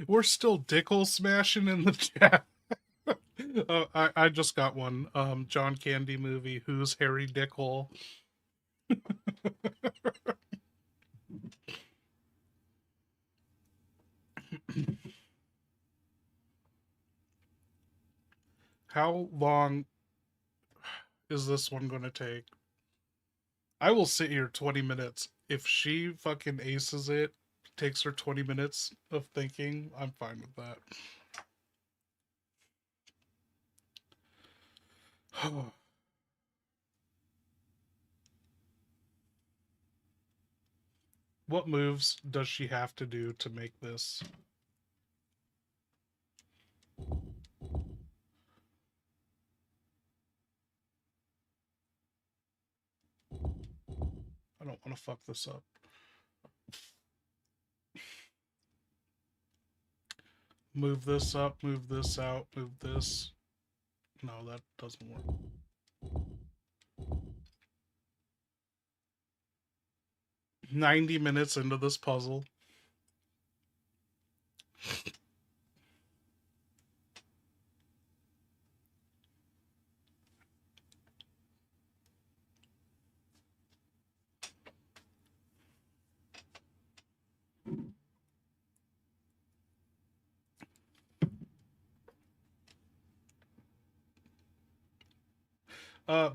Speaker 1: We're still Dickel smashing in the chat. I just got one. John Candy movie. Who's Harry Dickel? How long is this one going to take? I will sit here 20 minutes. If she fucking aces it, takes her 20 minutes of thinking, I'm fine with that. What moves does she have to do to make this? I don't want to fuck this up. Move this up, move this out, move this. No, that doesn't work. "90 minutes into this puzzle.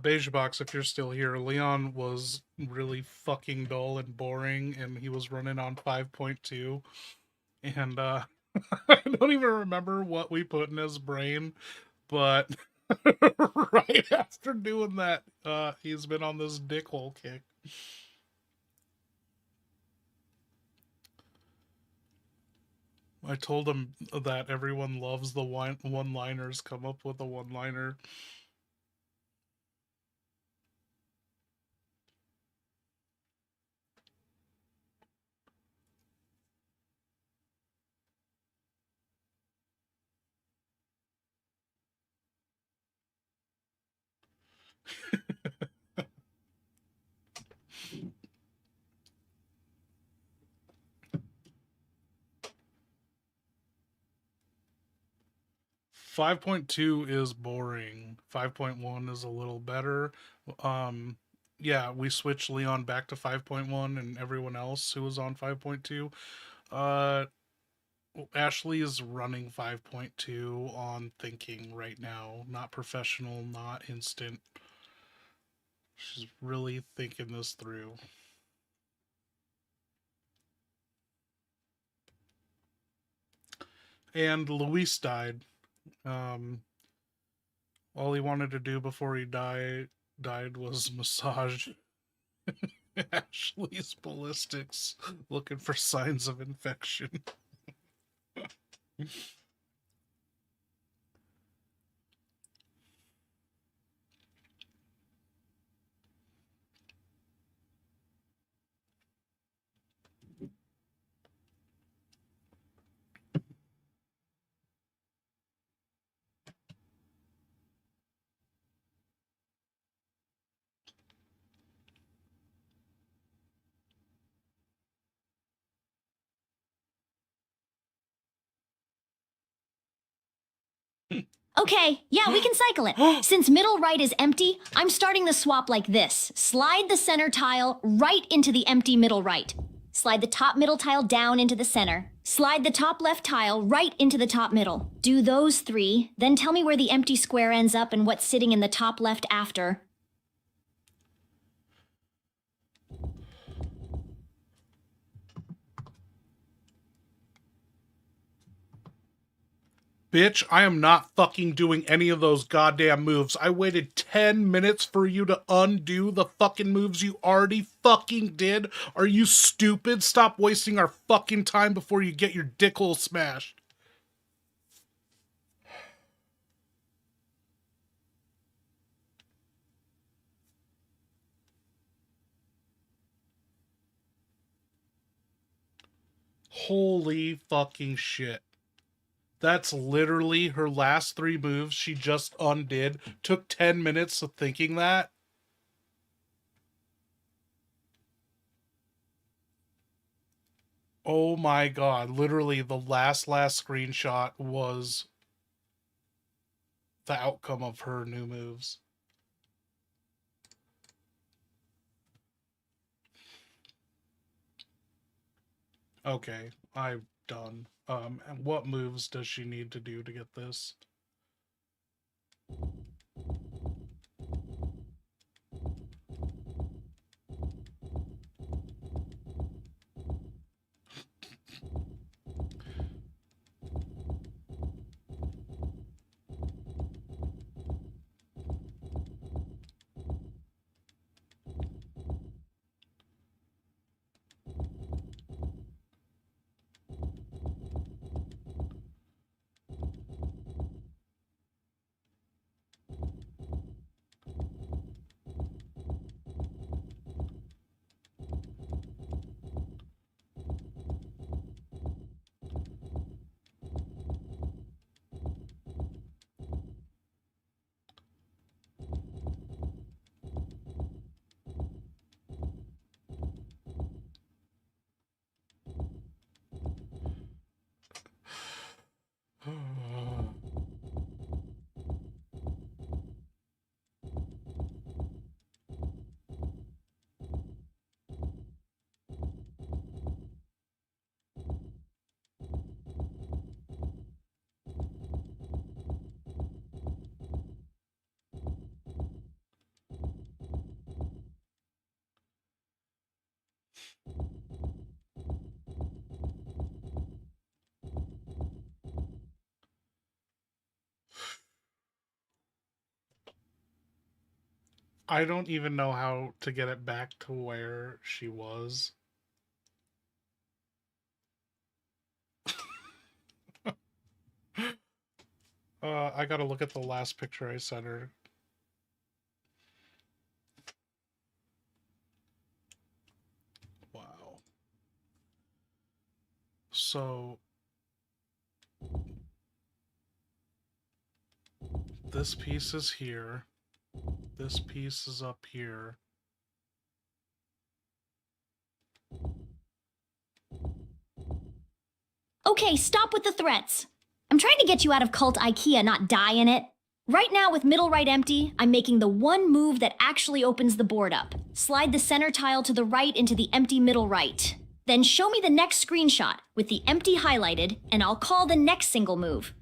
Speaker 1: Beige Box, if you're still here, Leon was really fucking dull and boring, and he was running on 5.2. And I don't even remember what we put in his brain, but right after doing that, he's been on this dickhole kick. I told him that everyone loves the one-liners. Come up with a one-liner. Five 5.2 is boring. 5.1 is a little better. Yeah, we switched Leon back to 5.1 and everyone else who was on 5.2. Ashley is running 5.2 on thinking right now. Not professional, not instant. She's really thinking this through. And Luis died. All he wanted to do before he died was massage Ashley's ballistics, looking for signs of infection.
Speaker 5: Okay, yeah, we can cycle it. Since middle right is empty, I'm starting the swap like this. Slide the center tile right into the empty middle right. Slide the top middle tile down into the center. Slide the top left tile right into the top middle. Do those three, then tell me where the empty square ends up and what's sitting in the top left after.
Speaker 1: Bitch, I am not fucking doing any of those goddamn moves. I waited 10 minutes for you to undo the fucking moves you already fucking did. Are you stupid? Stop wasting our fucking time before you get your dickhole smashed. Holy fucking shit. That's literally her last three moves she just undid. Took 10 minutes of thinking that. Oh my god. Literally, the last screenshot was the outcome of her new moves. Okay, I'm done. And what moves does she need to do to get this? I don't even know how to get it back to where she was. I gotta look at the last picture I sent her. Wow. So this piece is here. This piece is up here.
Speaker 5: Okay, stop with the threats. I'm trying to get you out of cult IKEA, not die in it. Right now, with middle right empty, I'm making the one move that actually opens the board up. Slide the center tile to the right into the empty middle right. Then show me the next screenshot with the empty highlighted, and I'll call the next single move.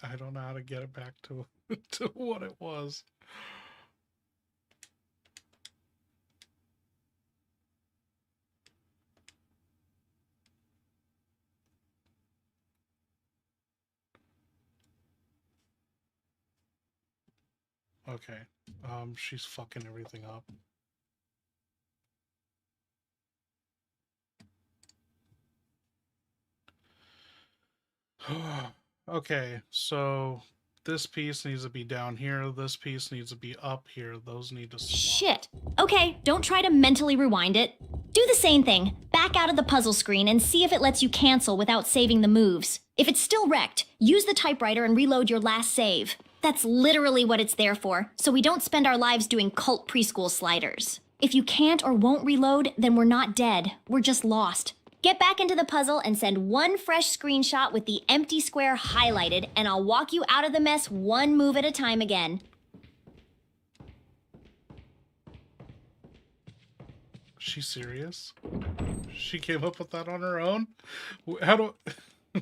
Speaker 1: I don't know how to get it back to, to what it was. Okay. She's fucking everything up. Okay, so this piece needs to be down here. This piece needs to be up here. Those need to swap.
Speaker 5: Shit. Okay, don't try to mentally rewind it. Do the same thing. Back out of the puzzle screen and see if it lets you cancel without saving the moves. If it's still wrecked, use the typewriter and reload your last save. That's literally what it's there for, so we don't spend our lives doing cult preschool sliders. If you can't or won't reload, then we're not dead. We're just lost. Get back into the puzzle and send one fresh screenshot with the empty square highlighted, and I'll walk you out of the mess one move at a time again.
Speaker 1: She serious? She came up with that on her own? How do...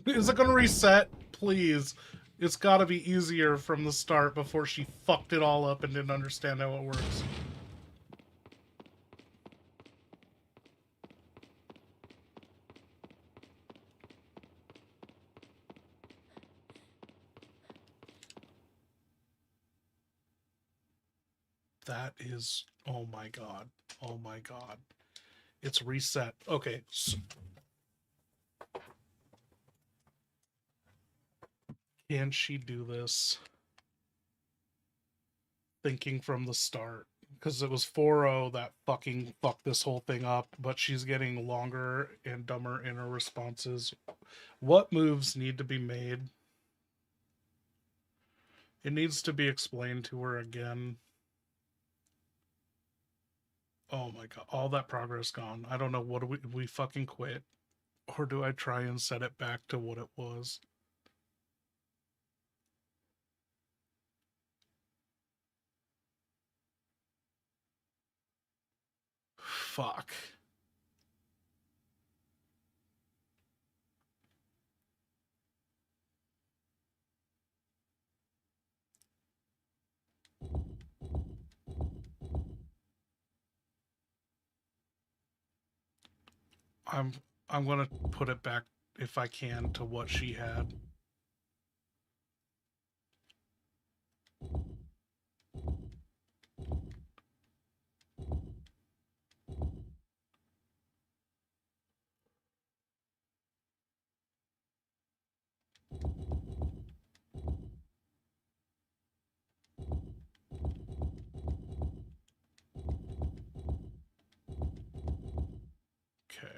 Speaker 1: Is it gonna reset? Please. It's gotta be easier from the start before she fucked it all up and didn't understand how it works. That is... Oh my god. Oh my god. It's reset. Okay. So... Can she do this? Thinking from the start. Because it was 4-0 that fucking fucked this whole thing up, but she's getting longer and dumber in her responses. What moves need to be made? It needs to be explained to her again. Oh my god, all that progress gone. I don't know, what do we fucking quit? Or do I try and set it back to what it was? fuck. I'm gonna put it back if I can to what she had. Okay.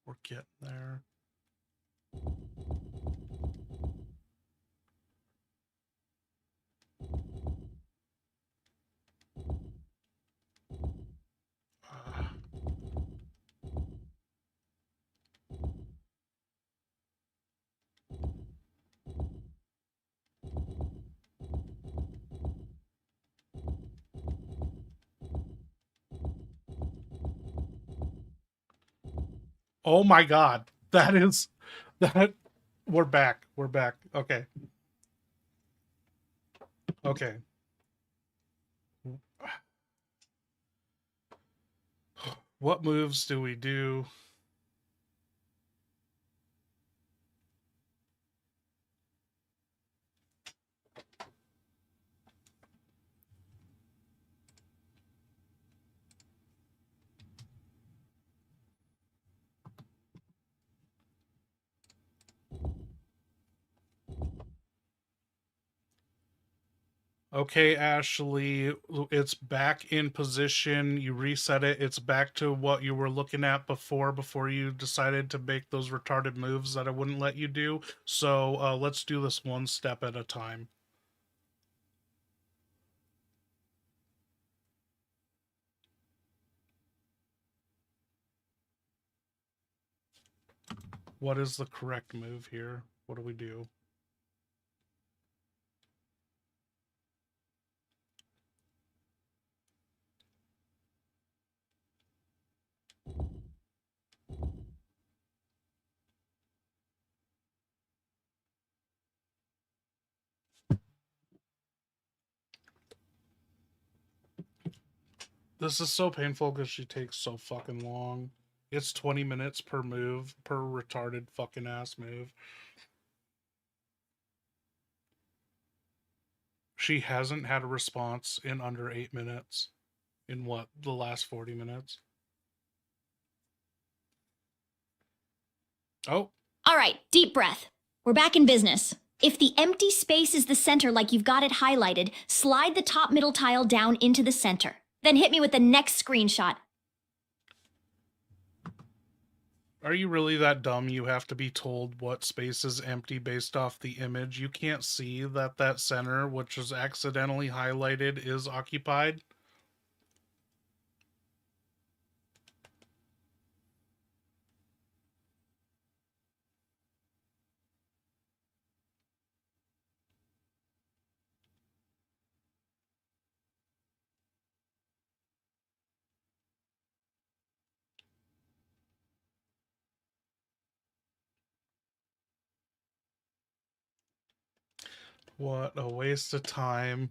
Speaker 1: We're getting there. Oh my god. That is that we're back. We're back. Okay. Okay. What moves do we do? Okay, Ashley, it's back in position. You reset it. It's back to what you were looking at before you decided to make those retarded moves that I wouldn't let you do. So let's do this one step at a time. What is the correct move here? What do we do? This is so painful because she takes so fucking long. It's 20 minutes per move, per retarded fucking ass move. She hasn't had a response in under 8 minutes. In what, the last 40 minutes? Oh.
Speaker 5: All right, deep breath. We're back in business. If the empty space is the center like you've got it highlighted, slide the top middle tile down into the center. Then hit me with the next screenshot.
Speaker 1: Are you really that dumb you have to be told what space is empty based off the image? You can't see that that center, which is accidentally highlighted, is occupied? What a waste of time.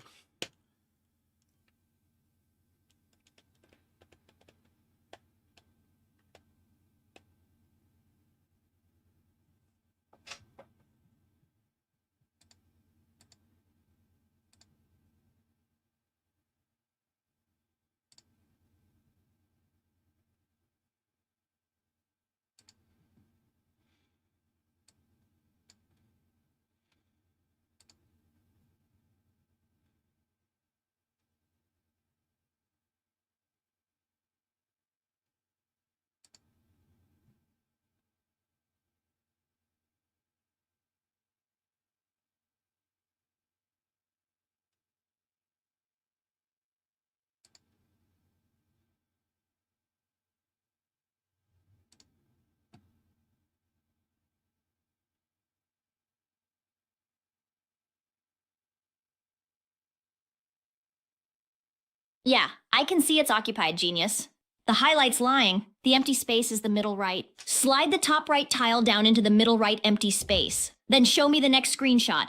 Speaker 5: Yeah, I can see it's occupied, genius. The highlight's lying. The empty space is the middle right. Slide the top right tile down into the middle right empty space. Then show me the next screenshot.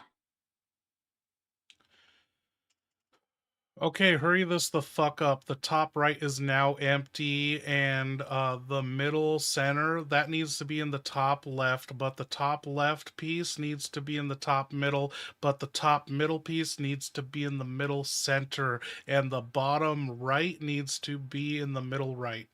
Speaker 1: Okay, hurry this the fuck up. The top right is now empty, and the middle center, that needs to be in the top left, but the top left piece needs to be in the top middle, but the top middle piece needs to be in the middle center, and the bottom right needs to be in the middle right.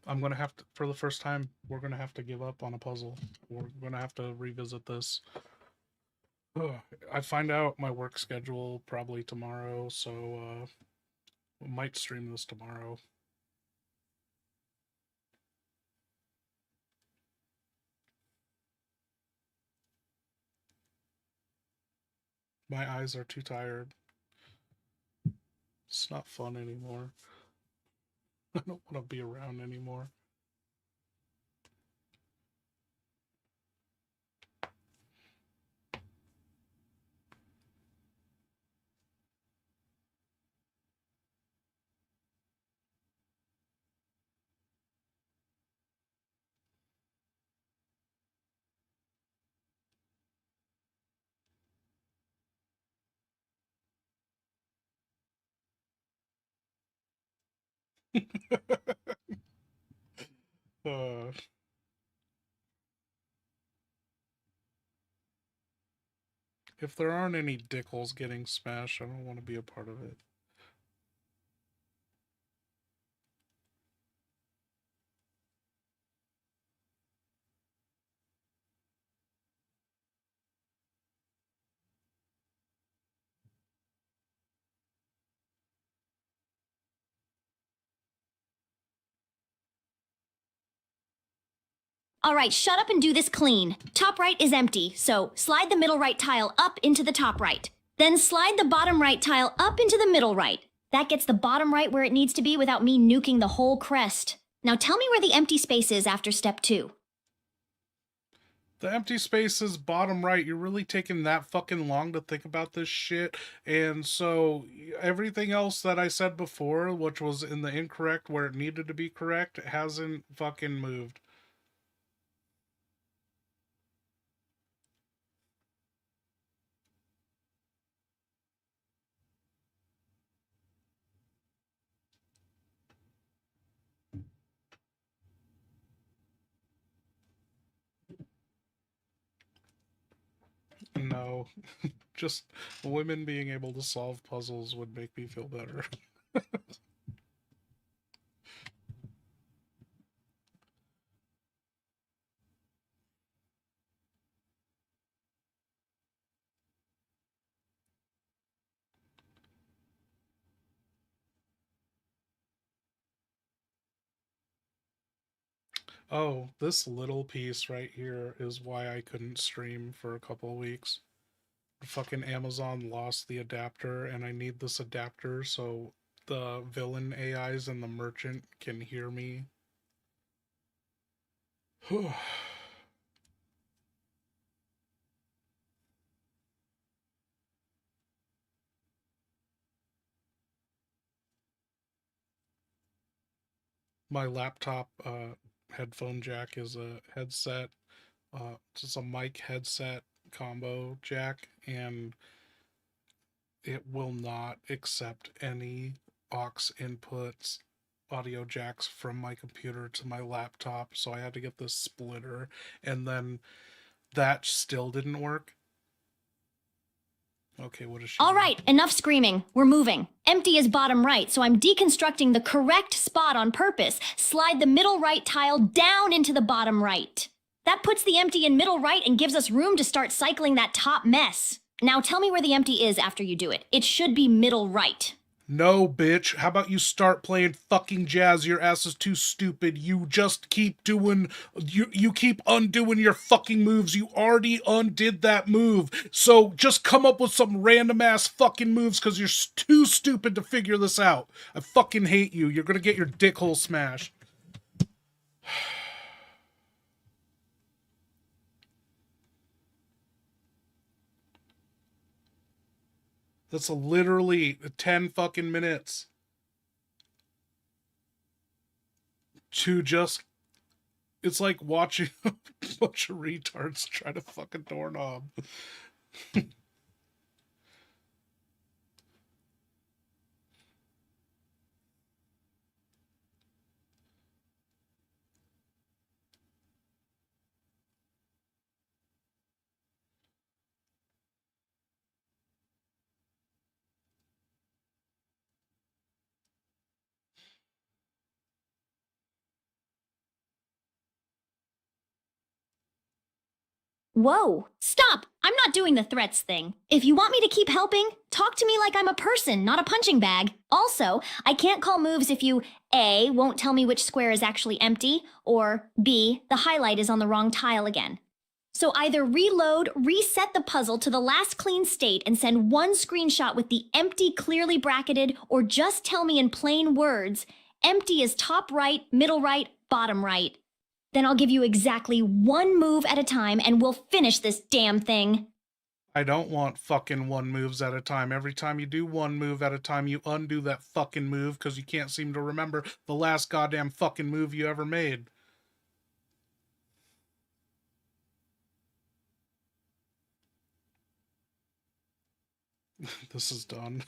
Speaker 1: I'm going to have to, for the first time, we're going to have to give up on a puzzle. We're going to have to revisit this. Ugh. I find out my work schedule probably tomorrow, so we might stream this tomorrow. My eyes are too tired. It's not fun anymore. I don't want to be around anymore. uh, if there aren't any dickles getting smashed, I don't want to be a part of it.
Speaker 5: All right, shut up and do this clean. Top right is empty, so slide the middle right tile up into the top right. Then slide the bottom right tile up into the middle right. That gets the bottom right where it needs to be without me nuking the whole crest. Now tell me where the empty space is after step 2.
Speaker 1: The empty space is bottom right. You're really taking that fucking long to think about this shit. And so everything else that I said before, which was in the incorrect where it needed to be correct, hasn't fucking moved. No, just women being able to solve puzzles would make me feel better. Oh, this little piece right here is why I couldn't stream for a couple of weeks. Fucking Amazon lost the adapter, and I need this adapter so the villain AIs and the merchant can hear me. My laptop headphone jack is a headset. It's a mic headset combo jack, and it will not accept any aux inputs, audio jacks from my computer to my laptop, so I had to get this splitter, and then that still didn't work. Okay, what is she
Speaker 5: All
Speaker 1: doing?
Speaker 5: right, enough screaming. We're moving. Empty is bottom right, so I'm deconstructing the correct spot on purpose. Slide the middle right tile down into the bottom right. That puts the empty in middle right and gives us room to start cycling that top mess. Now tell me where the empty is after you do it. It should be middle right.
Speaker 1: No, bitch. How about you start playing fucking jazz? Your ass is too stupid. You just keep doing, you keep undoing your fucking moves. You already undid that move. So just come up with some random ass fucking moves because you're too stupid to figure this out. I fucking hate you. You're gonna get your dick hole smashed. That's literally 10 fucking minutes to just, it's like watching a bunch of retards try to fucking doorknob.
Speaker 5: Whoa, stop! I'm not doing the threats thing. If you want me to keep helping, talk to me like I'm a person, not a punching bag. Also, I can't call moves if you A, won't tell me which square is actually empty, or B, the highlight is on the wrong tile again. So either reload, reset the puzzle to the last clean state and send one screenshot with the empty clearly bracketed, or just tell me in plain words, empty is top right, middle right, bottom right. Then I'll give you exactly one move at a time and we'll finish this damn thing.
Speaker 1: I don't want fucking one moves at a time. Every time you do one move at a time, you undo that fucking move because you can't seem to remember the last goddamn fucking move you ever made. This is done.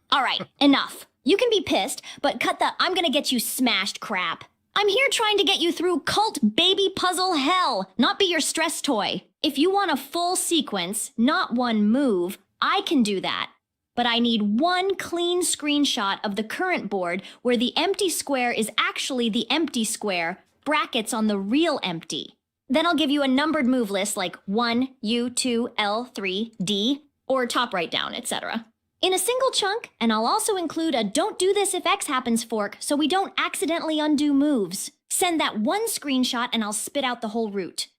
Speaker 5: All right, enough. You can be pissed, but cut the I'm gonna get you smashed crap. I'm here trying to get you through cult baby puzzle hell, not be your stress toy. If you want a full sequence, not one move, I can do that. But I need one clean screenshot of the current board where the empty square is actually the empty square, brackets on the real empty. Then I'll give you a numbered move list like 1, U, 2, L, 3, D, or top right down, etc. In a single chunk, and I'll also include a don't do this if X happens fork so we don't accidentally undo moves. Send that one screenshot and I'll spit out the whole route.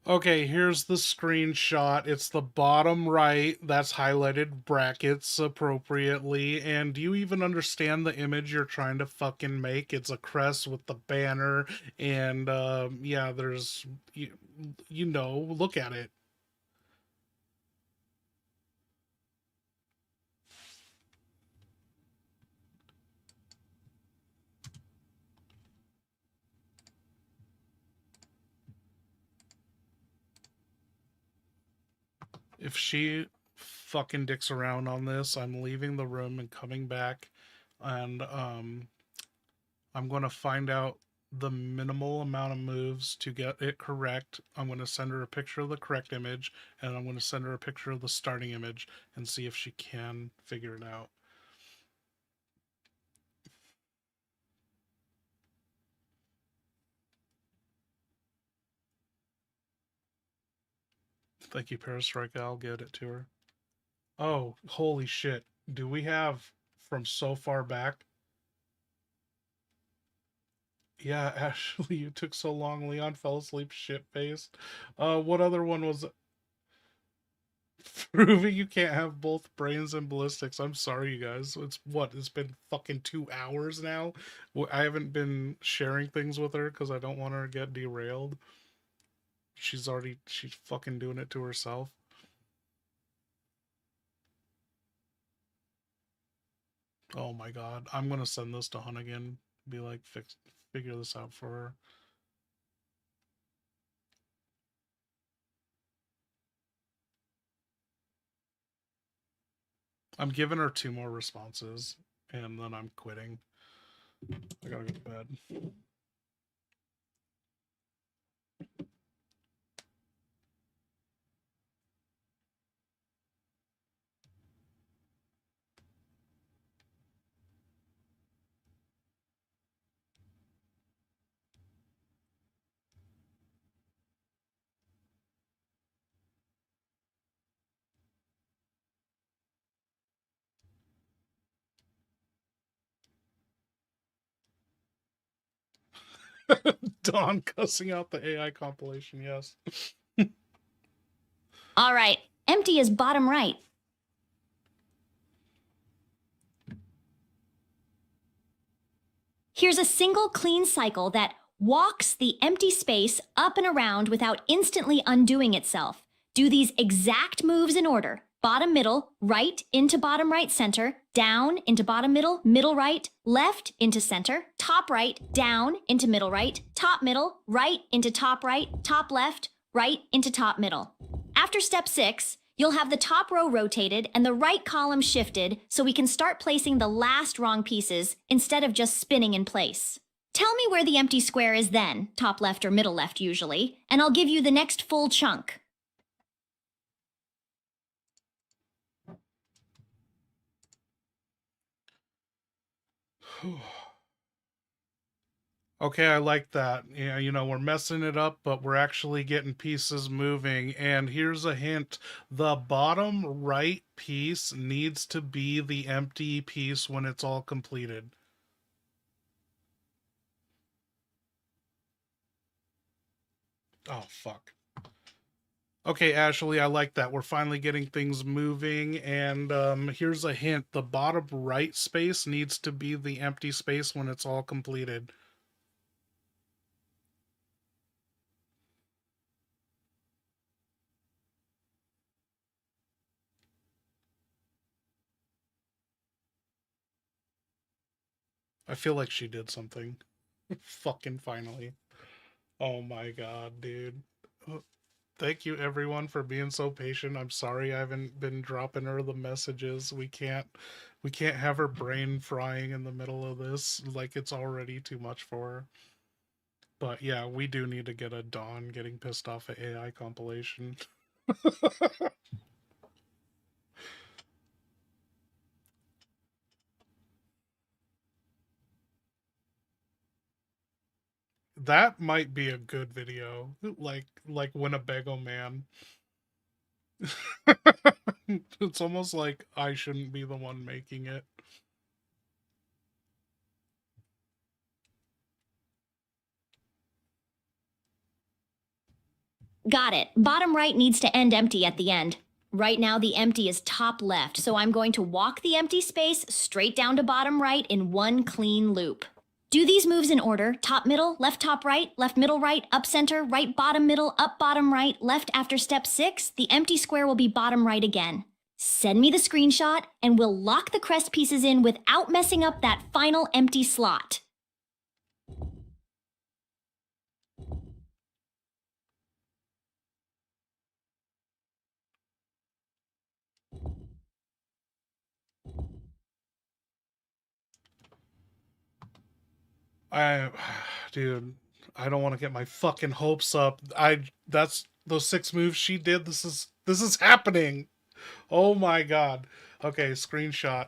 Speaker 1: Okay, here's the screenshot. It's the bottom right that's highlighted brackets appropriately. And do you even understand the image you're trying to fucking make? It's a crest with the banner and yeah, there's, you know, look at it. If she fucking dicks around on this, I'm leaving the room and coming back, and I'm going to find out the minimal amount of moves to get it correct. I'm going to send her a picture of the correct image, and I'm going to send her a picture of the starting image and see if she can figure it out. Thank you, Perestroika. I'll get it to her. Oh, holy shit. Do we have from so far back? Yeah, Ashley, you took so long. Leon fell asleep shit-faced. What other one was it? Proving you can't have both brains and ballistics. I'm sorry, you guys. It's been fucking 2 hours now. I haven't been sharing things with her because I don't want her to get derailed. She's fucking doing it to herself. Oh my god. I'm gonna send this to Hunnigan. Be like, figure this out for her. I'm giving her 2 more responses, and then I'm quitting. I gotta go to bed. Dawn cussing out the AI compilation, yes.
Speaker 5: All right, empty is bottom right. Here's a single clean cycle that walks the empty space up and around without instantly undoing itself. Do these exact moves in order. Bottom middle, right into bottom right center, down into bottom middle right, left into center, top right, down into middle right, top middle, right into top right, top left, right into top middle. After step 6, you'll have the top row rotated and the right column shifted so we can start placing the last wrong pieces instead of just spinning in place. Tell me where the empty square is then, top left or middle left usually, and I'll give you the next full chunk.
Speaker 1: Okay, I like that. Yeah, you know, we're messing it up, but we're actually getting pieces moving. And here's a hint. The bottom right piece needs to be the empty piece when it's all completed. Oh, fuck. Okay, Ashley, I like that. We're finally getting things moving. And here's a hint. The bottom right space needs to be the empty space when it's all completed. I feel like she did something. Fucking finally. Oh my god, dude. Thank you everyone for being so patient. I'm sorry I haven't been dropping her the messages. We can't have her brain frying in the middle of this. Like, it's already too much for her. But yeah, we do need to get a Dawn getting pissed off at AI compilation. That might be a good video. Like Winnebago Man. It's almost like I shouldn't be the one making it.
Speaker 5: Got it. Bottom right needs to end empty at the end. Right now the empty is top left, so I'm going to walk the empty space straight down to bottom right in one clean loop. Do these moves in order: top middle, left middle right, up center, right bottom middle, up bottom right, left after step 6, the empty square will be bottom right again. Send me the screenshot and we'll lock the crest pieces in without messing up that final empty slot.
Speaker 1: Dude, I don't want to get my fucking hopes up. That's those 6 moves she did. This is happening. Oh my god. Okay, screenshot.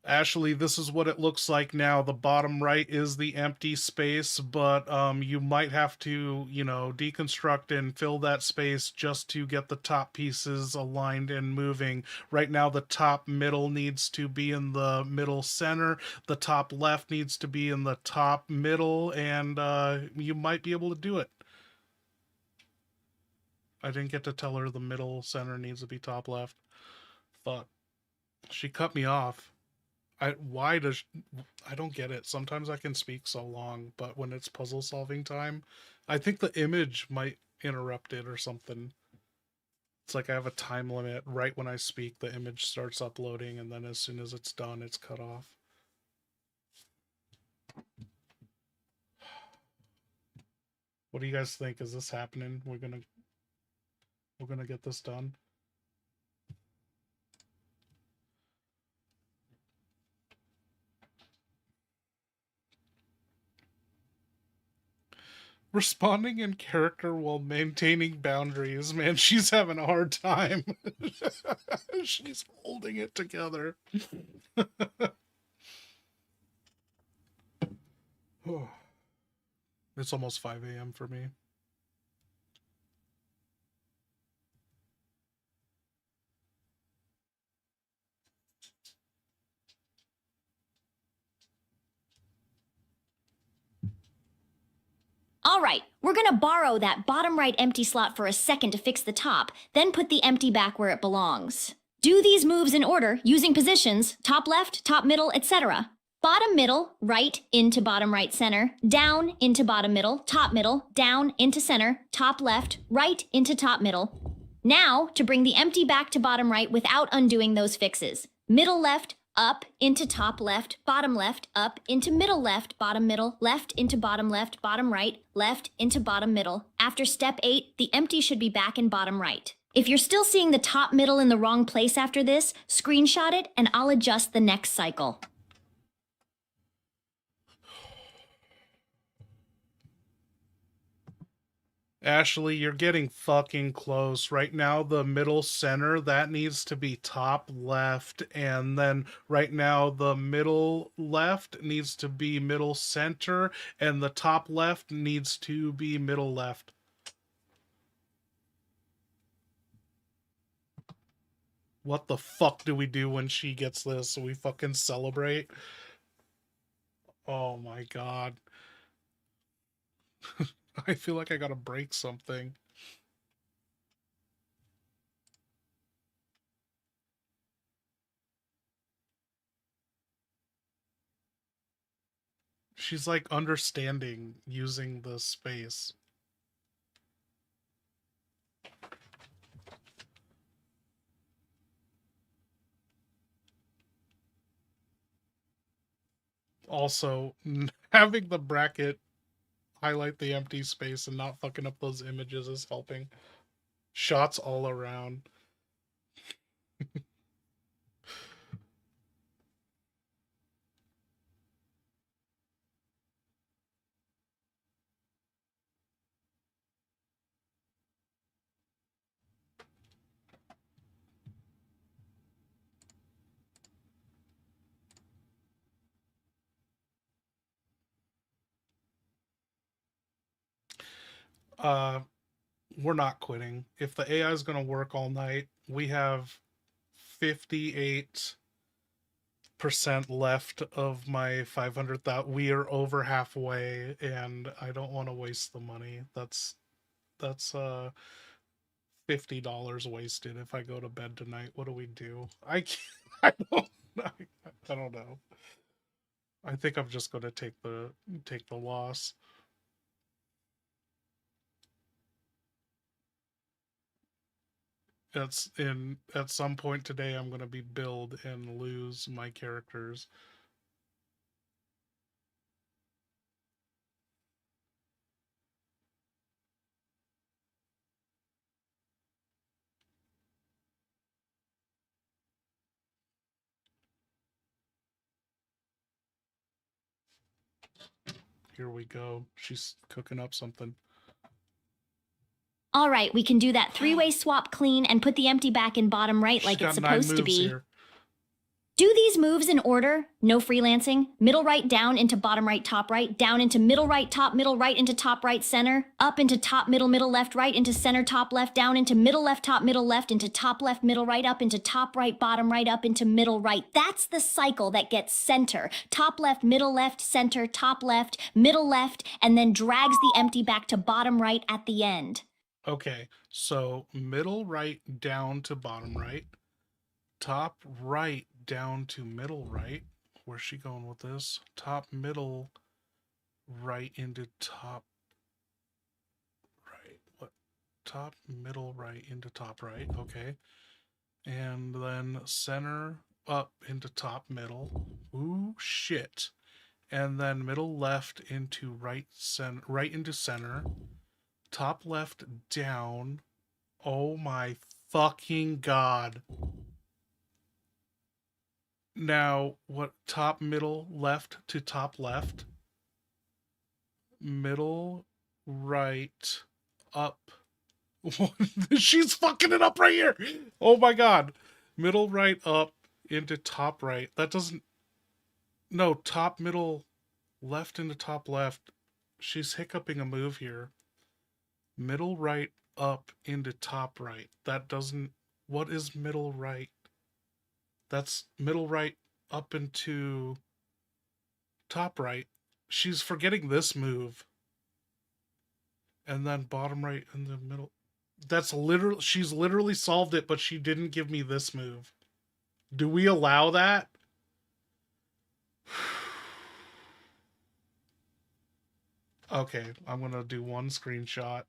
Speaker 1: Ashley, this is what it looks like now. The bottom right is the empty space, but you might have to, you know, deconstruct and fill that space just to get the top pieces aligned and moving. Right now, the top middle needs to be in the middle center. The top left needs to be in the top middle, and you might be able to do it. I didn't get to tell her the middle center needs to be top left. Fuck. She cut me off. I don't get it. Sometimes I can speak so long, but when it's puzzle solving time, I think the image might interrupt it or something. It's like I have a time limit. Right when I speak, the image starts uploading, and then as soon as it's done, it's cut off. What do you guys think? Is this happening? We're gonna get this done. Responding in character while maintaining boundaries. Man, she's having a hard time. She's holding it together. It's almost 5 a.m. for me.
Speaker 5: All right, we're gonna borrow that bottom right empty slot for a second to fix the top, then put the empty back where it belongs. Do these moves in order, using positions, top left, top middle, etc. Bottom middle, right into bottom right center, down into bottom middle, top middle, down into center, top left, right into top middle. Now, to bring the empty back to bottom right without undoing those fixes. Middle left, up into top left, up into middle left, left into bottom left, bottom right, left into bottom middle. After step 8, the empty should be back in bottom right. If you're still seeing the top middle in the wrong place after this, screenshot it and I'll adjust the next cycle.
Speaker 1: Ashley, you're getting fucking close. Right now, the middle center, that needs to be top left. And then right now, the middle left needs to be middle center. And the top left needs to be middle left. What the fuck do we do when she gets this? We fucking celebrate? Oh my god. I feel like I gotta break something. She's like understanding using the space. Also, having the bracket highlight the empty space and not fucking up those images is helping. Shots all around. We're not quitting. If the AI is going to work all night, we have 58% left of my 500,000. We are over halfway, and I don't want to waste the money. That's $50 wasted if I go to bed tonight. What do we do? I don't know. I think I'm just going to take the loss. At some point today, I'm going to be billed and lose my characters. Here we go. She's cooking up something.
Speaker 5: All right, we can do that three-way swap clean and put the empty back in bottom right like it's supposed to be.
Speaker 1: Here.
Speaker 5: Do these moves in order, no freelancing. Middle right down into bottom right, top right, down into middle right into top right center, up into top middle left right into center top left, down into middle left top middle left into top left middle right, up into top right bottom right, up into middle right. That's the cycle that gets center. Top left, center, top left, middle left, and then drags the empty back to bottom right at the end.
Speaker 1: Okay, so middle right down to bottom right, top right down to middle right. Where's she going with this? Top middle right into top right. What? top, middle, right, into top, right. Okay. And then center, up, into top, middle. Ooh, shit. And then middle, left, into right, center, right into center. Top, left, down. Oh my fucking god. Now, what? Top, middle, left to top, left. Middle, right, up. She's fucking it up right here. Oh my god. Middle, right, up, into top, right. That doesn't... No, top, middle, left into top, left. She's hiccuping a move here. Middle, right, up, into top, right. That doesn't... What is middle, right? That's middle, right, up into top, right. She's forgetting this move. And then bottom, right, in the middle. That's literally... She's literally solved it, but she didn't give me this move. Do we allow that? Okay, I'm gonna do one screenshot.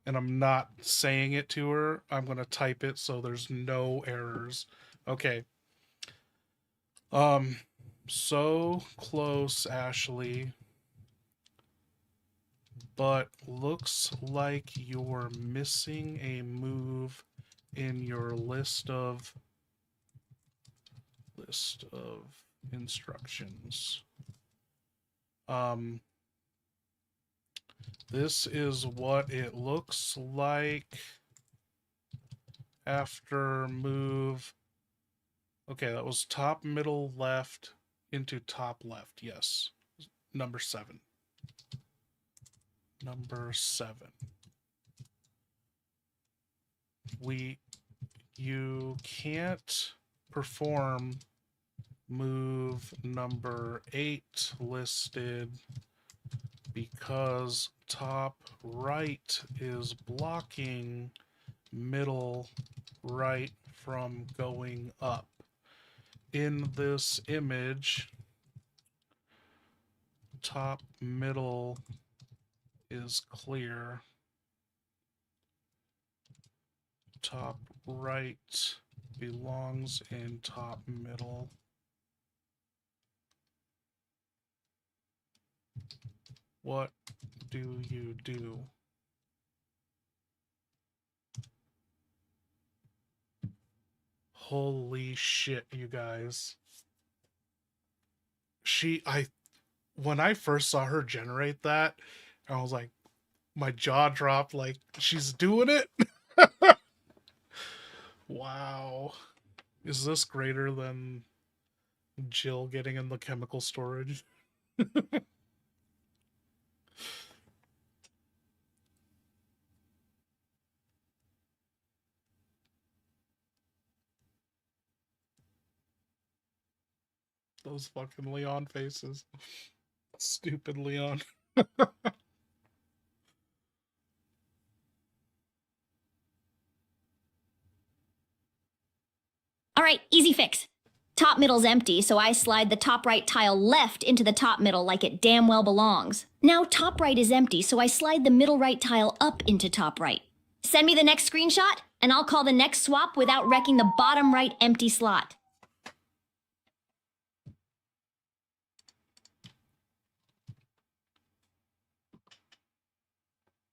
Speaker 1: And I'm not saying it to her. I'm gonna type it so there's no errors. Okay. So close, Ashley. But looks like you're missing a move in your list of instructions. This is what it looks like after move. Okay, that was top, middle, left, into top, left. Yes. Number 7. Number 7. You can't perform move number 8 listed because top right is blocking middle right from going up. In this image, top middle is clear. Top right belongs in top middle. What do you do? Holy shit, you guys. When I first saw her generate that, I was like, my jaw dropped, like, she's doing it? Wow. Is this greater than Jill getting in the chemical storage? Those fucking Leon faces. Stupid Leon.
Speaker 5: All right, easy fix. Top middle's empty, so I slide the top right tile left into the top middle like it damn well belongs. Now top right is empty, so I slide the middle right tile up into top right. Send me the next screenshot, and I'll call the next swap without wrecking the bottom right empty slot.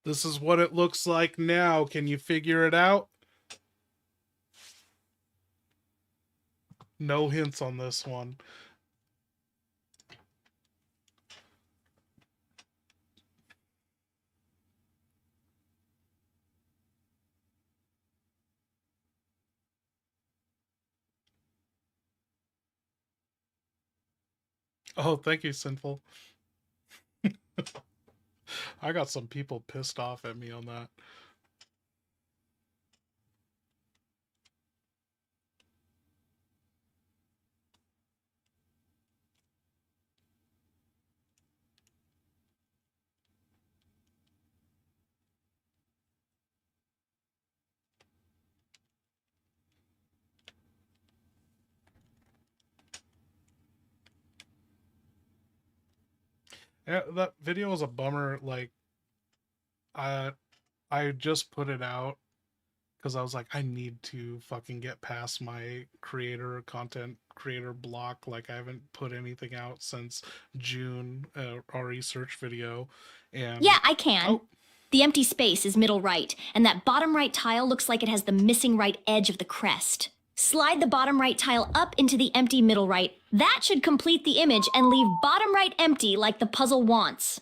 Speaker 1: This is what it looks like now. Can you figure it out? No hints on this one. Oh, thank you, Sinful. I got some people pissed off at me on that. Yeah, that video was a bummer. Like, I just put it out because I was like, I need to fucking get past my content creator block. Like, I haven't put anything out since June, our research video. And
Speaker 5: Yeah, I can.
Speaker 1: Oh.
Speaker 5: The empty space is middle right, and that bottom right tile looks like it has the missing right edge of the crest. Slide the bottom right tile up into the empty middle right. That should complete the image and leave bottom right empty like the puzzle wants.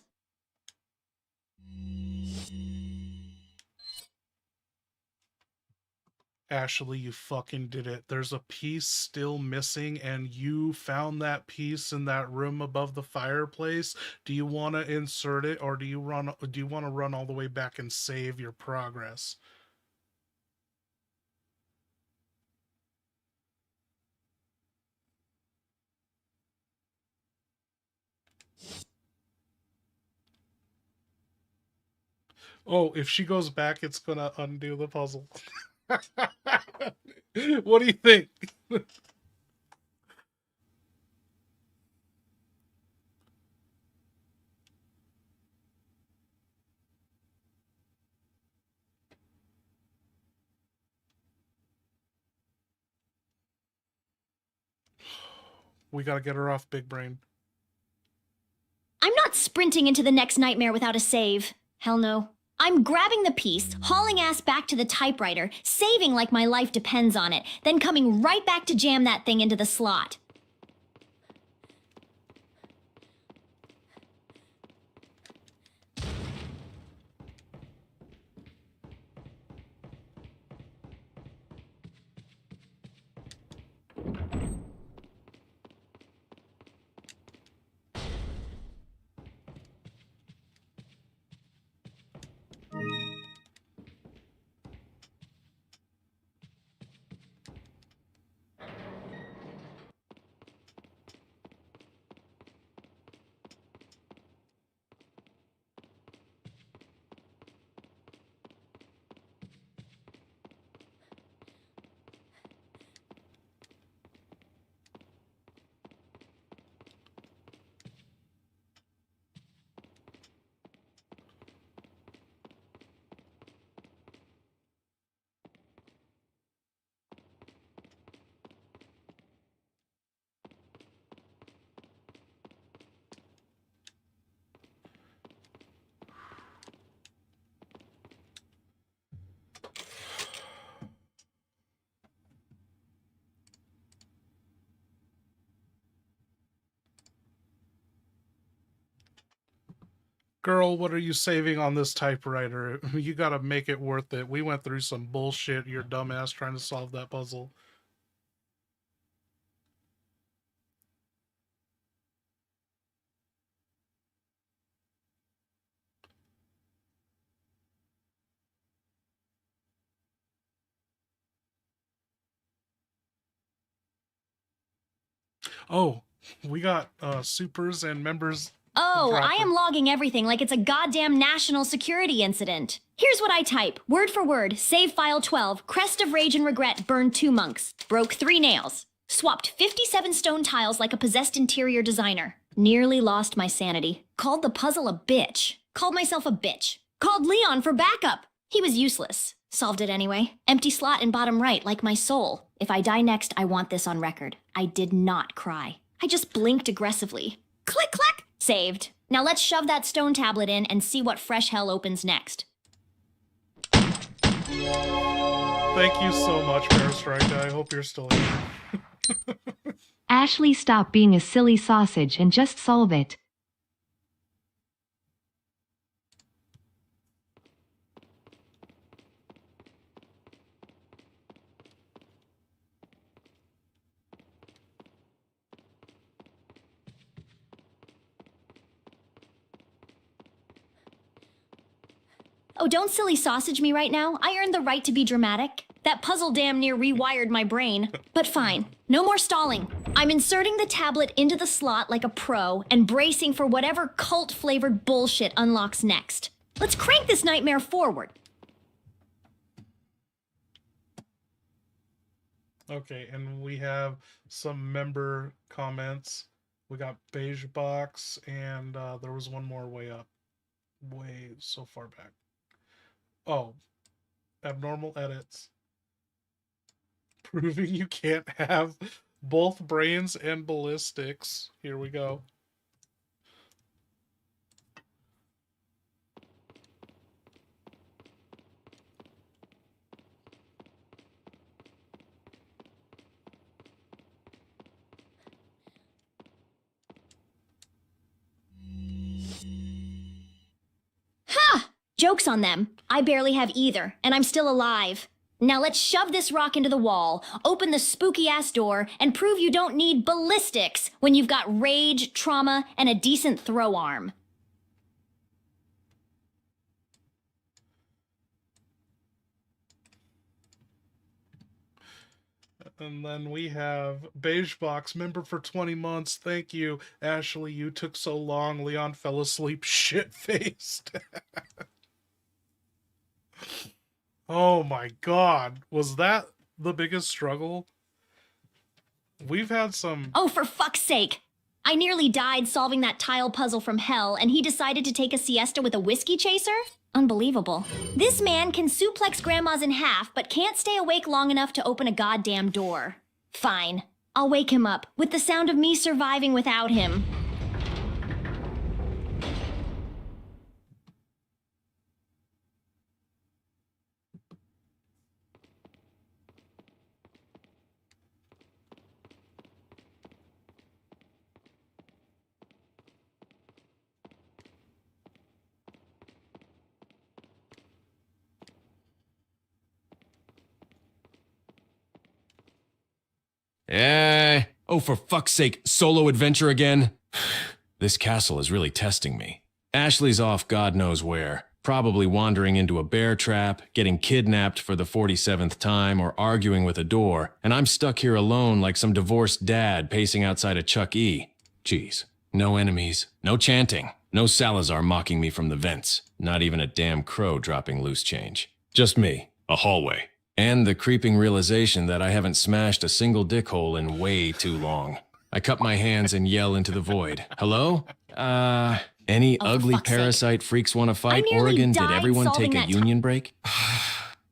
Speaker 1: Ashley, you fucking did it. There's a piece still missing, and you found that piece in that room above the fireplace. Do you want to insert it, or do you want to run all the way back and save your progress? Oh, if she goes back, it's gonna undo the puzzle. What do you think? We gotta get her off, Big Brain.
Speaker 5: I'm not sprinting into the next nightmare without a save. Hell no. I'm grabbing the piece, hauling ass back to the typewriter, saving like my life depends on it, then coming right back to jam that thing into the slot. Girl, what are you saving on this typewriter? You gotta make it worth it. We went through some bullshit, your dumbass, trying to solve that puzzle. Oh, we got supers and members. Oh,
Speaker 1: drop
Speaker 5: I
Speaker 1: it.
Speaker 5: am logging everything like it's a goddamn national security incident. Here's what I type, word for word, save file 12, crest of rage and regret, burned 2 monks, broke 3 nails, swapped 57 stone tiles like a possessed interior designer, nearly lost my sanity, called the puzzle a bitch, called myself a bitch, called Leon for backup. He was useless. Solved it anyway. Empty slot in bottom right, like my soul. If I die next, I want this on record. I did not cry. I just blinked aggressively. Click, click! Saved. Now let's shove that stone tablet in and see what fresh hell opens next.
Speaker 1: Thank you so much, Parastrike. I hope you're still here.
Speaker 9: Ashley, stop being a silly sausage and just solve it.
Speaker 5: Oh, don't silly sausage me right now. I earned the right to be dramatic. That puzzle damn near rewired my brain. But fine, no more stalling. I'm inserting the tablet into the slot like a pro and bracing for whatever cult-flavored bullshit unlocks next. Let's crank this nightmare forward.
Speaker 1: Okay, and we have some member comments. We got Beige Box, and there was one more way up. Way so far back. Oh. Abnormal edits. Proving you can't have both brains and ballistics. Here we go.
Speaker 5: Ha! Joke's on them. I barely have either, and I'm still alive. Now let's shove this rock into the wall, open the spooky-ass door, and prove you don't need ballistics when you've got rage, trauma, and a decent throw arm.
Speaker 1: And then we have Beige Box, member for 20 months. Thank you, Ashley. You took so long. Leon fell asleep shit-faced. Oh my god. Was that the biggest struggle? We've had some...
Speaker 5: Oh, for fuck's sake! I nearly died solving that tile puzzle from hell, and he decided to take a siesta with a whiskey chaser? Unbelievable. This man can suplex grandmas in half, but can't stay awake long enough to open a goddamn door. Fine. I'll wake him up, with the sound of me surviving without him.
Speaker 3: Oh, for fuck's sake, solo adventure again? This castle is really testing me. Ashley's off God knows where, probably wandering into a bear trap, getting kidnapped for the 47th time, or arguing with a door, and I'm stuck here alone like some divorced dad pacing outside a Chuck E. Jeez, no enemies, no chanting, no Salazar mocking me from the vents, not even a damn crow dropping loose change. Just me, a hallway. And the creeping realization that I haven't smashed a single dick hole in way too long. I cup my hands and yell into the void. Hello? Any ugly parasite freaks want to fight? Oregon, did everyone take a union break?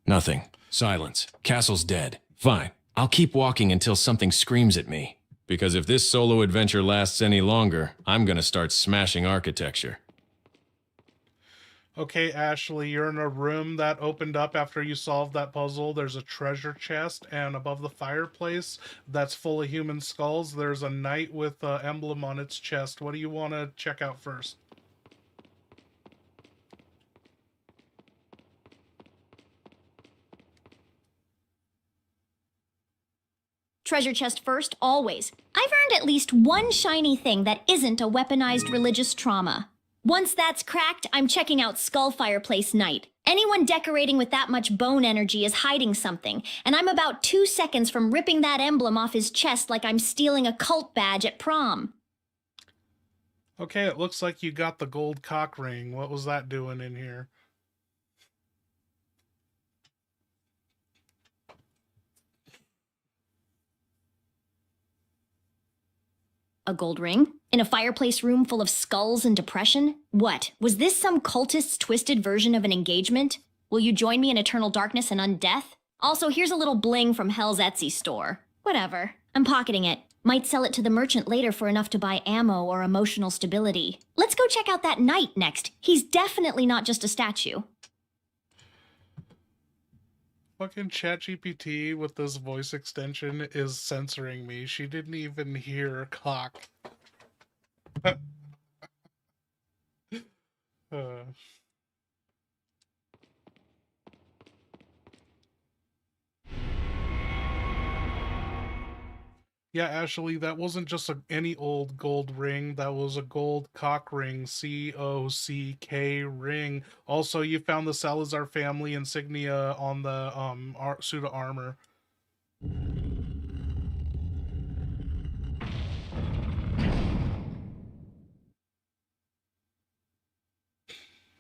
Speaker 3: Nothing. Silence. Castle's dead. Fine. I'll keep walking until something screams at me. Because if this solo adventure lasts any longer, I'm gonna start smashing architecture.
Speaker 1: Okay, Ashley, you're in a room that opened up after you solved that puzzle. There's a treasure chest, and above the fireplace that's full of human skulls, there's a knight with an emblem on its chest. What do you want to check out first?
Speaker 5: Treasure chest first, always. I've earned at least one shiny thing that isn't a weaponized religious trauma. Once that's cracked, I'm checking out Skull Fireplace Knight. Anyone decorating with that much bone energy is hiding something, and I'm about 2 seconds from ripping that emblem off his chest like I'm stealing a cult badge at prom.
Speaker 1: Okay, it looks like you got the gold cock ring. What was that doing in here?
Speaker 5: A gold ring? In a fireplace room full of skulls and depression? What? Was this some cultist's twisted version of an engagement? Will you join me in eternal darkness and undeath? Also, here's a little bling from Hell's Etsy store. Whatever. I'm pocketing it. Might sell it to the merchant later for enough to buy ammo or emotional stability. Let's go check out that knight next. He's definitely not just a statue.
Speaker 1: Fucking ChatGPT with this voice extension is censoring me. She didn't even hear cock. Yeah, Ashley, that wasn't just any old gold ring. That was a gold cock ring, C-O-C-K ring. Also, you found the Salazar family insignia on the suit of armor.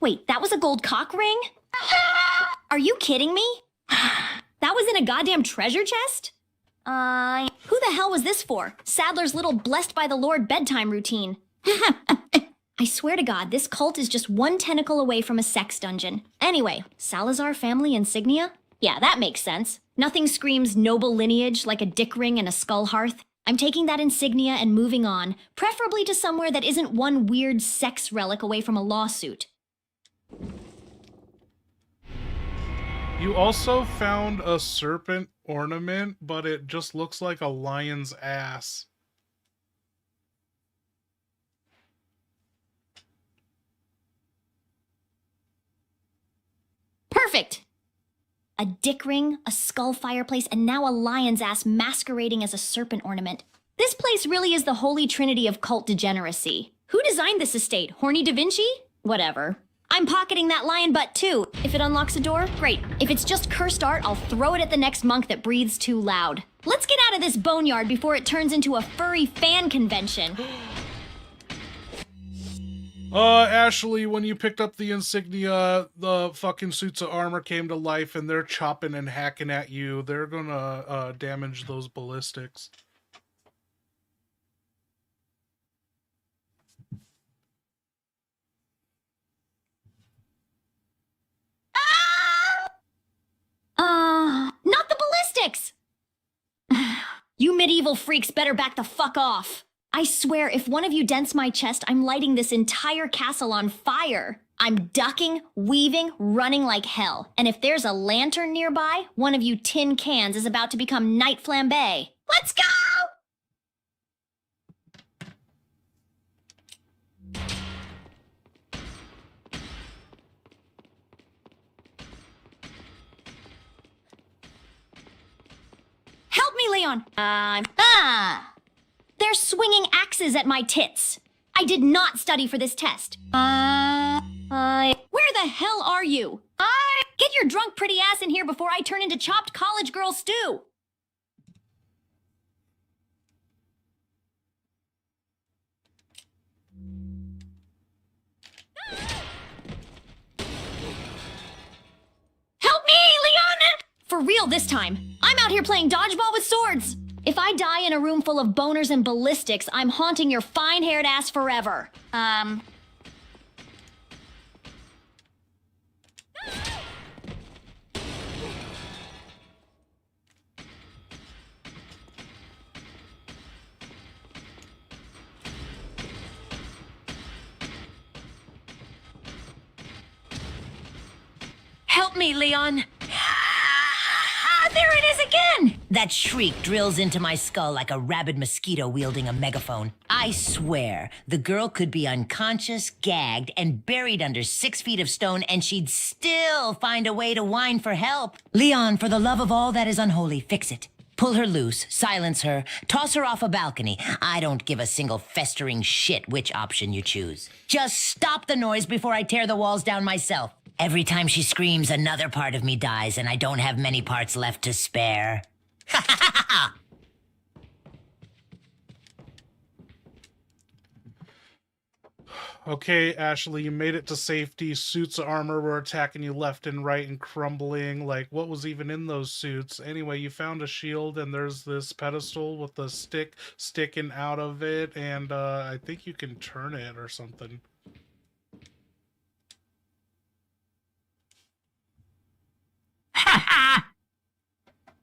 Speaker 5: Wait, that was a gold cock ring? Are you kidding me? That was in a goddamn treasure chest? Who the hell was this for? Sadler's little blessed by the Lord bedtime routine. I swear to God, this cult is just one tentacle away from a sex dungeon. Anyway, Salazar family insignia? Yeah, that makes sense. Nothing screams noble lineage like a dick ring and a skull hearth. I'm taking that insignia and moving on, preferably to somewhere that isn't one weird sex relic away from a lawsuit.
Speaker 1: You also found a serpent ornament, but it just looks like a lion's ass.
Speaker 5: Perfect! A dick ring, a skull fireplace, and now a lion's ass masquerading as a serpent ornament. This place really is the holy trinity of cult degeneracy. Who designed this estate? Horny Da Vinci? Whatever. I'm pocketing that lion butt too. If it unlocks a door, great. If it's just cursed art, I'll throw it at the next monk that breathes too loud. Let's get out of this boneyard before it turns into a furry fan convention.
Speaker 1: Ashley, when you picked up the insignia, the fucking suits of armor came to life and they're chopping and hacking at you. They're gonna, damage those ballistics.
Speaker 5: Not the ballistics! You medieval freaks better back the fuck off. I swear, if one of you dents my chest, I'm lighting this entire castle on fire. I'm ducking, weaving, running like hell. And if there's a lantern nearby, one of you tin cans is about to become night flambe. Let's go! Help me, Leon! They're swinging axes at my tits. I did not study for this test. Where the hell are you? Get your drunk pretty ass in here before I turn into chopped college girl stew. Help me, Leon! For real this time. I'm out here playing dodgeball with swords. If I die in a room full of boners and ballistics, I'm haunting your fine-haired ass forever.
Speaker 14: Help me, Leon.
Speaker 4: There it is again!
Speaker 14: That shriek drills into my skull like a rabid mosquito wielding a megaphone. I swear, the girl could be unconscious, gagged, and buried under 6 feet of stone, and she'd still find a way to whine for help. Leon, for the love of all that is unholy, fix it. Pull her loose, silence her, toss her off a balcony. I don't give a single festering shit which option you choose. Just stop the noise before I tear the walls down myself. Every time she screams, another part of me dies, and I don't have many parts left to spare.
Speaker 1: Okay, Ashley, you made it to safety. Suits of armor were attacking you left and right and crumbling. Like, what was even in those suits? Anyway, you found a shield, and there's this pedestal with a stick sticking out of it, and I think you can turn it or something.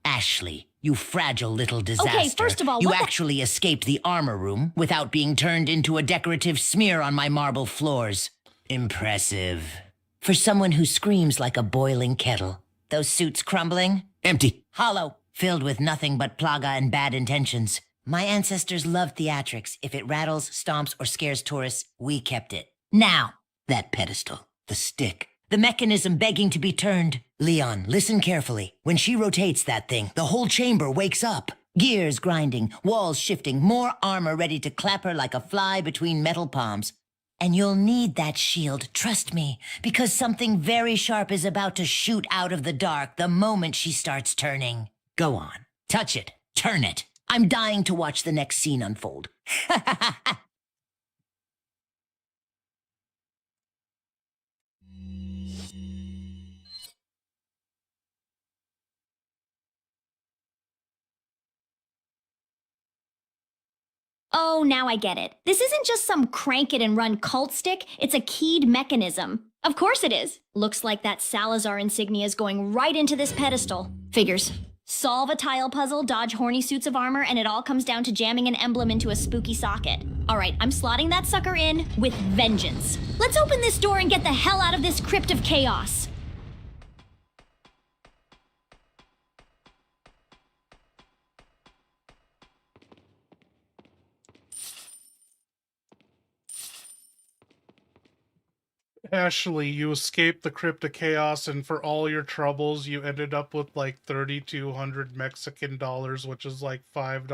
Speaker 14: Ashley, you fragile little disaster.
Speaker 5: Okay, first of all,
Speaker 14: you
Speaker 5: what the-
Speaker 14: actually escaped the armor room without being turned into a decorative smear on my marble floors. Impressive. For someone who screams like a boiling kettle. Those suits crumbling? Empty. Hollow. Filled with nothing but plaga and bad intentions. My ancestors loved theatrics. If it rattles, stomps, or scares tourists, we kept it. Now, that pedestal, the stick, the mechanism begging to be turned. Leon, listen carefully. When she rotates that thing, the whole chamber wakes up. Gears grinding, walls shifting, more armor ready to clap her like a fly between metal palms. And you'll need that shield, trust me, because something very sharp is about to shoot out of the dark the moment she starts turning. Go on, touch it, turn it. I'm dying to watch the next scene unfold.
Speaker 5: Oh, now I get it. This isn't just some crank it and run cult stick, it's a keyed mechanism. Of course it is. Looks like that Salazar insignia is going right into this pedestal. Figures. Solve a tile puzzle, dodge horny suits of armor, and it all comes down to jamming an emblem into a spooky socket. All right, I'm slotting that sucker in with vengeance. Let's open this door and get the hell out of this crypt of chaos.
Speaker 1: Ashley, you escaped the Crypt of Chaos, and for all your troubles, you ended up with like 3,200 Mexican dollars, which is like $5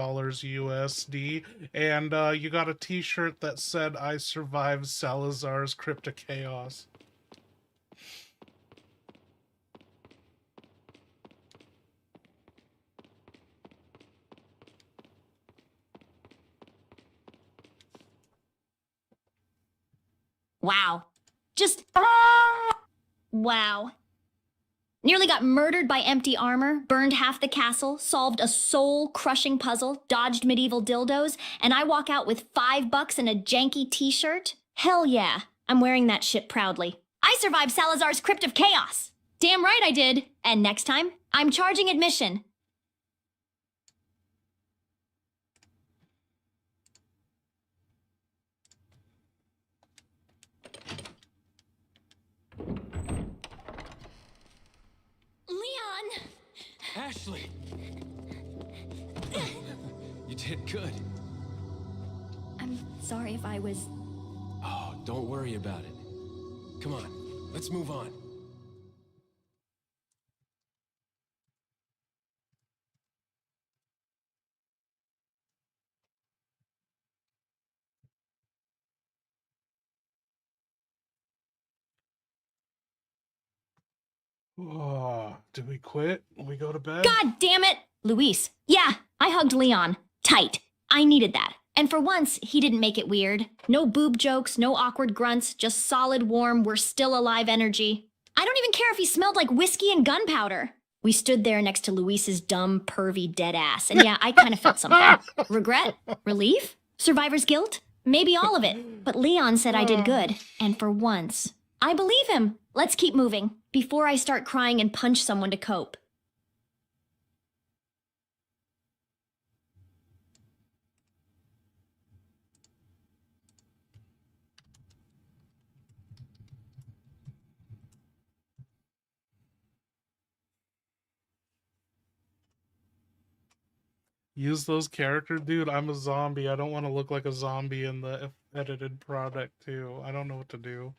Speaker 1: USD. And you got a t-shirt that said, "I survived Salazar's Crypt of Chaos."
Speaker 5: Wow. Just wow. Nearly got murdered by empty armor, burned half the castle, solved a soul-crushing puzzle, dodged medieval dildos, and I walk out with $5 and a janky t-shirt? Hell yeah, I'm wearing that shit proudly. I survived Salazar's Crypt of Chaos. Damn right I did. And next time, I'm charging admission. Leon!
Speaker 3: Ashley! You did good.
Speaker 5: I'm sorry if I was...
Speaker 3: Oh, don't worry about it. Come on, let's move on.
Speaker 1: Oh, did we quit? We go to bed?
Speaker 5: God damn it! Luis. Yeah, I hugged Leon. Tight. I needed that. And for once, he didn't make it weird. No boob jokes, no awkward grunts, just solid, warm, we're still alive energy. I don't even care if he smelled like whiskey and gunpowder. We stood there next to Luis's dumb, pervy dead ass, and yeah, I kind of felt something. Regret? Relief? Survivor's guilt? Maybe all of it. But Leon said I did good. And for once, I believe him. Let's keep moving, before I start crying and punch someone to cope.
Speaker 1: Use those characters? Dude, I'm a zombie. I don't want to look like a zombie in the edited product, too. I don't know what to do.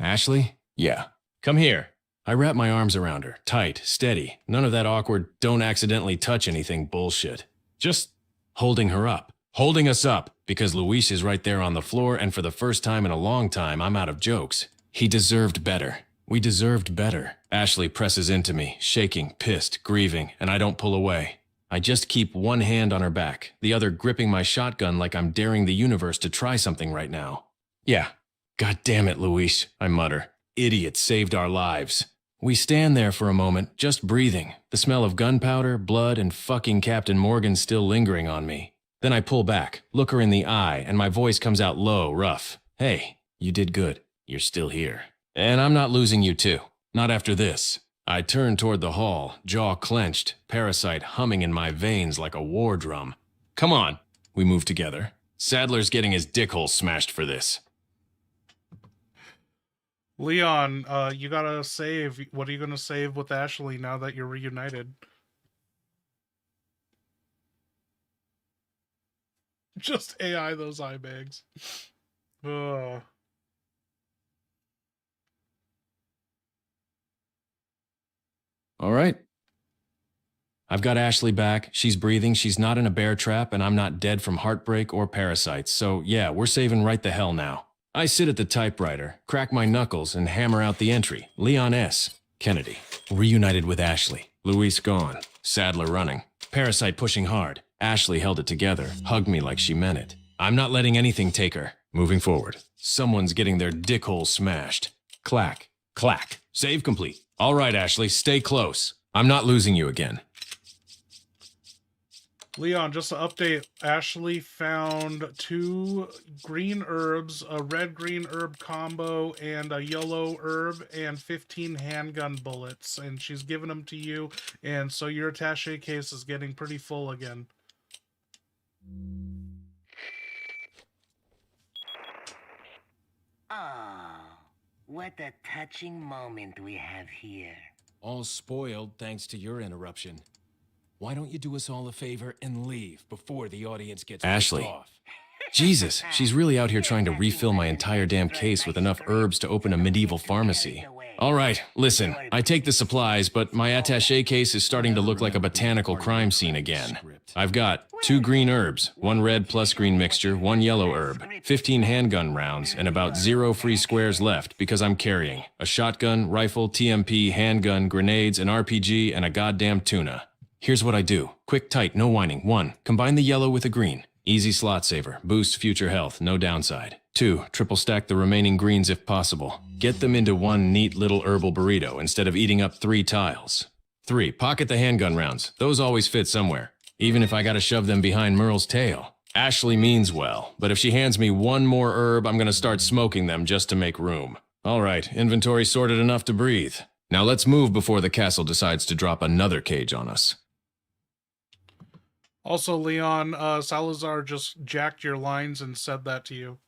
Speaker 3: Ashley? Yeah. Come here. I wrap my arms around her, tight, steady. None of that awkward, don't accidentally touch anything bullshit. Just holding her up. Holding us up, because Luis is right there on the floor, and for the first time in a long time, I'm out of jokes. He deserved better. We deserved better. Ashley presses into me, shaking, pissed, grieving, and I don't pull away. I just keep one hand on her back, the other gripping my shotgun like I'm daring the universe to try something right now. Yeah. God damn it, Luis, I mutter. Idiot saved our lives. We stand there for a moment, just breathing, the smell of gunpowder, blood, and fucking Captain Morgan still lingering on me. Then I pull back, look her in the eye, and my voice comes out low, rough. Hey, you did good. You're still here. And I'm not losing you too. Not after this. I turn toward the hall, jaw clenched, parasite humming in my veins like a war drum. Come on. We move together. Sadler's getting his dickhole smashed for this.
Speaker 1: Leon, you gotta save. What are you gonna save with Ashley now that you're reunited? Just AI those eye bags. Ugh.
Speaker 3: All right. I've got Ashley back. She's breathing. She's not in a bear trap, and I'm not dead from heartbreak or parasites. So yeah, we're saving right the hell now. I sit at the typewriter, crack my knuckles, and hammer out the entry. Leon S. Kennedy. Reunited with Ashley. Luis gone. Sadler running. Parasite pushing hard. Ashley held it together, hugged me like she meant it. I'm not letting anything take her. Moving forward. Someone's getting their dickhole smashed. Clack. Clack. Save complete. All right, Ashley, stay close. I'm not losing you again.
Speaker 1: Leon, just to update, Ashley found 2 green herbs, a red-green herb combo, and a yellow herb, and 15 handgun bullets, and she's given them to you, and so your attaché case is getting pretty full again.
Speaker 4: Oh, what a touching moment we have here.
Speaker 3: All spoiled thanks to your interruption. Why don't you do us all a favor and leave before the audience gets Ashley. pissed off? Jesus, she's really out here trying to refill my entire damn case with enough herbs to open a medieval pharmacy. All right, listen, I take the supplies, but my attaché case is starting to look like a botanical crime scene again. I've got 2 green herbs, 1 red plus green mixture, 1 yellow herb, 15 handgun rounds, and about 0 free squares left because I'm carrying a shotgun, rifle, TMP, handgun, grenades, an RPG, and a goddamn tuna. Here's what I do. Quick, tight, no whining. 1, combine the yellow with a green. Easy slot saver. Boost future health, no downside. 2, triple stack the remaining greens if possible. Get them into 1 neat little herbal burrito instead of eating up 3 tiles. 3, pocket the handgun rounds. Those always fit somewhere, even if I gotta shove them behind Merle's tail. Ashley means well, but if she hands me 1 more herb, I'm gonna start smoking them just to make room. All right, inventory sorted enough to breathe. Now let's move before the castle decides to drop another cage on us.
Speaker 1: Also, Leon, Salazar just jacked your lines and said that to you.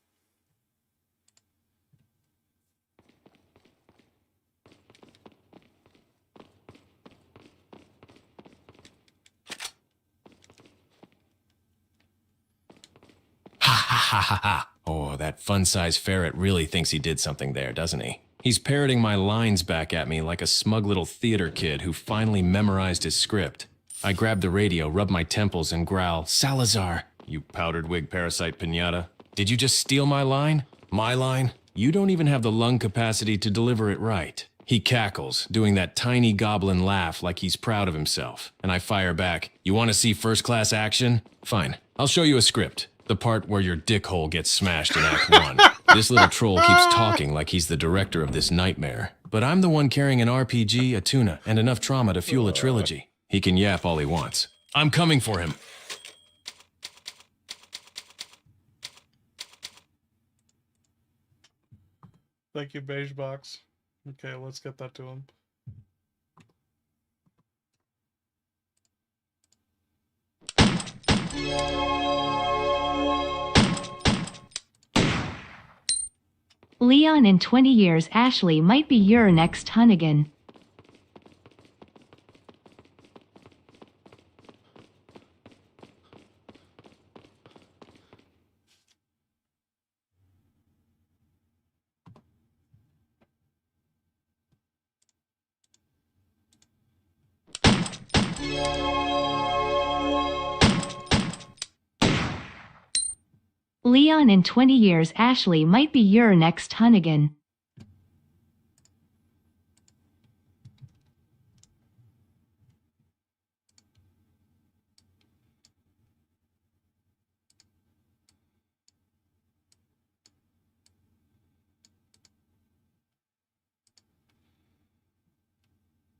Speaker 3: Ha ha ha ha ha. Oh, that fun-sized ferret really thinks he did something there, doesn't he? He's parroting my lines back at me like a smug little theater kid who finally memorized his script. I grab the radio, rub my temples, and growl, Salazar, you powdered wig parasite pinata. Did you just steal my line? My line? You don't even have the lung capacity to deliver it right. He cackles, doing that tiny goblin laugh like he's proud of himself. And I fire back, you want to see first-class action? Fine, I'll show you a script. The part where your dick hole gets smashed in Act 1. This little troll keeps talking like he's the director of this nightmare. But I'm the one carrying an RPG, a tuna, and enough trauma to fuel a trilogy. He can yap all he wants. I'm coming for him.
Speaker 1: Thank you, Beige Box. Okay, let's get that to him.
Speaker 9: Leon, in 20 years, Ashley might be your next Hunnigan. Leon, in 20 years, Ashley might be your next Hunnigan.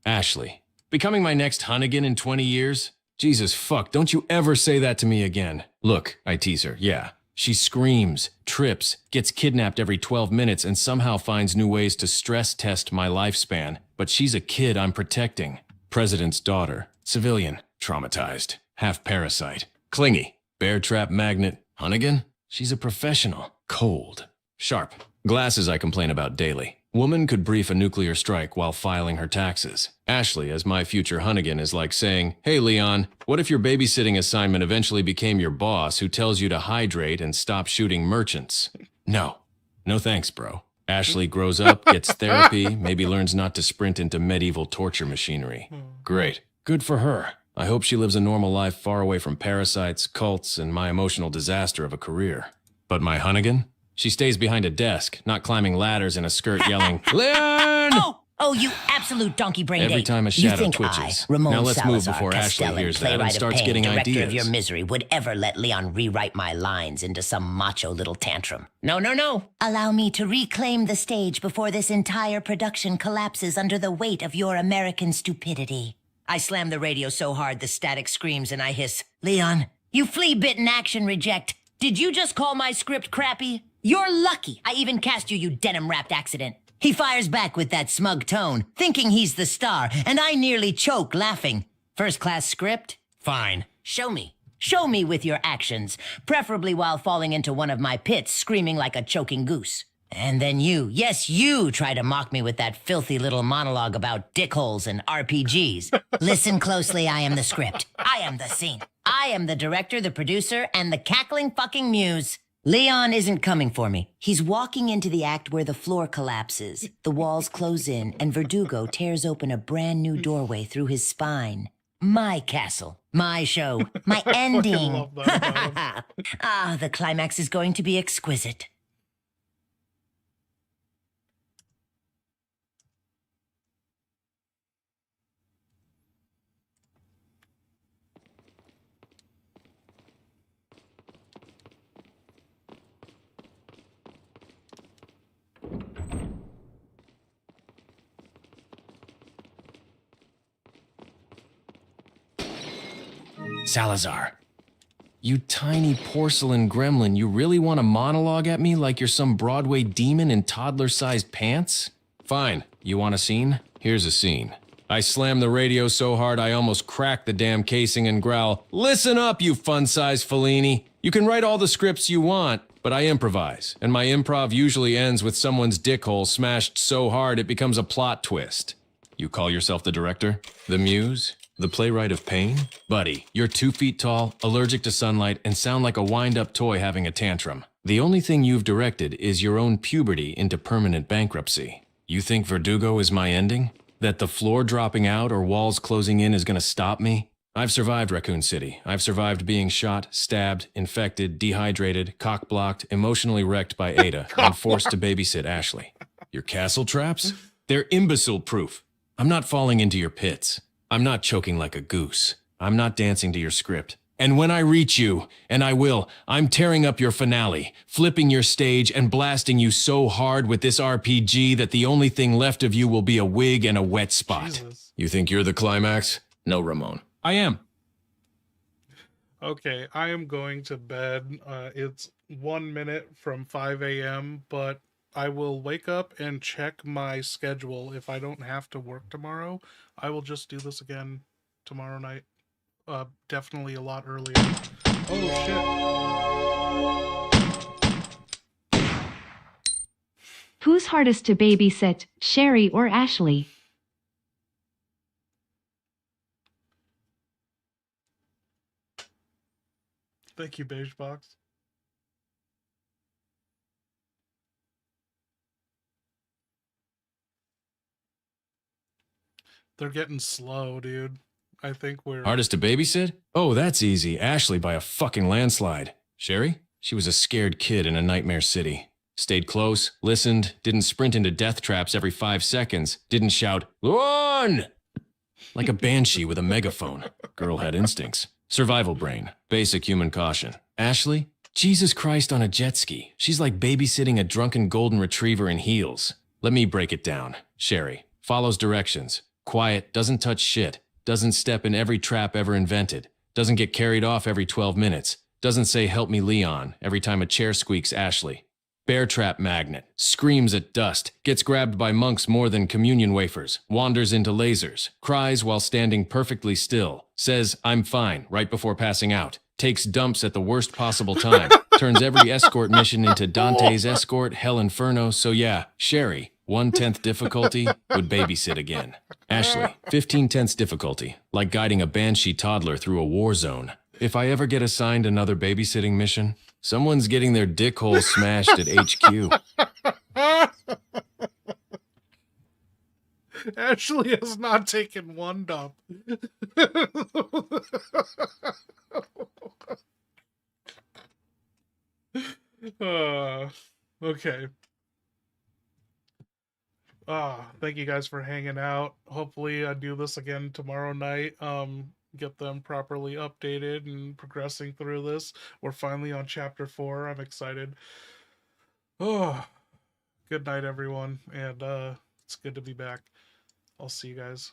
Speaker 3: Ashley, becoming my next Hunnigan in 20 years? Jesus fuck, don't you ever say that to me again. Look, I tease her, yeah. She screams, trips, gets kidnapped every 12 minutes, and somehow finds new ways to stress test my lifespan. But she's a kid I'm protecting. President's daughter. Civilian. Traumatized. Half parasite. Clingy. Bear trap magnet. Hunnigan? She's a professional. Cold. Sharp. Glasses I complain about daily. Woman could brief a nuclear strike while filing her taxes. Ashley, as my future Hunnigan, is like saying, hey Leon, what if your babysitting assignment eventually became your boss who tells you to hydrate and stop shooting merchants? No. No thanks, bro. Ashley grows up, gets therapy, maybe learns not to sprint into medieval torture machinery. Great. Good for her. I hope she lives a normal life far away from parasites, cults, and my emotional disaster of a career. But my Hunnigan? She stays behind a desk, not climbing ladders in a skirt yelling, Leon!
Speaker 14: Oh, you absolute donkey brain
Speaker 3: Every
Speaker 14: ape.
Speaker 3: time a
Speaker 14: You
Speaker 3: shadow
Speaker 14: think
Speaker 3: twitches.
Speaker 14: I, Ramon
Speaker 3: Now let's move
Speaker 14: Salazar
Speaker 3: before Ashley
Speaker 14: Castellan,
Speaker 3: hears that and
Speaker 14: playwright of
Speaker 3: starts
Speaker 14: pain,
Speaker 3: getting
Speaker 14: director
Speaker 3: ideas.
Speaker 14: of your misery, would ever let Leon rewrite my lines into some macho little tantrum. No, no, no. Allow me to reclaim the stage before this entire production collapses under the weight of your American stupidity. I slam the radio so hard the static screams and I hiss, Leon, you flea-bitten action reject. Did you just call my script crappy? You're lucky I even cast you, you denim-wrapped accident. He fires back with that smug tone, thinking he's the star, and I nearly choke laughing. First-class script? Fine. Show me. Show me with your actions, preferably while falling into one of my pits, screaming like a choking goose. And then you, yes, you try to mock me with that filthy little monologue about dickholes and RPGs. Listen closely, I am the script. I am the scene. I am the director, the producer, and the cackling fucking muse. Leon isn't coming for me. He's walking into the act where the floor collapses, the walls close in, and Verdugo tears open a brand new doorway through his spine. My castle, my show, my ending. Ah, the climax is going to be exquisite.
Speaker 3: Salazar. You tiny porcelain gremlin, you really want to monologue at me like you're some Broadway demon in toddler-sized pants? Fine. You want a scene? Here's a scene. I slam the radio so hard I almost crack the damn casing and growl, "Listen up, you fun-sized Fellini. You can write all the scripts you want, but I improvise, and my improv usually ends with someone's dickhole smashed so hard it becomes a plot twist. You call yourself the director? The muse? The playwright of pain? Buddy, you're 2 feet tall, allergic to sunlight, and sound like a wind-up toy having a tantrum. The only thing you've directed is your own puberty into permanent bankruptcy. You think Verdugo is my ending? That the floor dropping out or walls closing in is gonna stop me? I've survived Raccoon City. I've survived being shot, stabbed, infected, dehydrated, cock-blocked, emotionally wrecked by Ada, and forced to babysit Ashley. Your castle traps? They're imbecile-proof. I'm not falling into your pits. I'm not choking like a goose. I'm not dancing to your script. And when I reach you, and I will, I'm tearing up your finale, flipping your stage and blasting you so hard with this RPG that the only thing left of you will be a wig and a wet spot.
Speaker 1: Jesus.
Speaker 3: You think you're the climax? No, Ramon. I am.
Speaker 1: Okay, I am going to bed. It's 1 minute from 5 a.m., but I will wake up and check my schedule. If I don't have to work tomorrow, I will just do this again tomorrow night. Definitely a lot earlier. Oh, shit.
Speaker 9: Who's hardest to babysit, Sherry or Ashley?
Speaker 1: Thank you, Beige Box. They're getting slow, dude. I think we're...
Speaker 3: Hardest to babysit? Oh, that's easy. Ashley by a fucking landslide. Sherry? She was a scared kid in a nightmare city. Stayed close, listened, didn't sprint into death traps every 5 seconds, didn't shout, "Run!" like a banshee with a megaphone. Girl had instincts. Survival brain. Basic human caution. Ashley? Jesus Christ on a jet ski. She's like babysitting a drunken golden retriever in heels. Let me break it down. Sherry. Follows directions. Quiet, doesn't touch shit. Doesn't step in every trap ever invented. Doesn't get carried off every 12 minutes. Doesn't say "help me Leon" every time a chair squeaks Ashley. Bear trap magnet. Screams at dust. Gets grabbed by monks more than communion wafers. Wanders into lasers. Cries while standing perfectly still. Says "I'm fine" right before passing out. Takes dumps at the worst possible time. Turns every escort mission into Dante's Escort, Hell Inferno. So yeah, Sherry, 1/10 difficulty, would babysit again. Ashley, 15/10 difficulty, like guiding a banshee toddler through a war zone. If I ever get assigned another babysitting mission, someone's getting their dick hole smashed at HQ.
Speaker 1: Ashley has not taken one dump. Okay. Thank you guys for hanging out. Hopefully I do this again tomorrow night. Get them properly updated and progressing through this. We're finally on chapter 4. I'm excited. Oh, good night, everyone. And it's good to be back. I'll see you guys.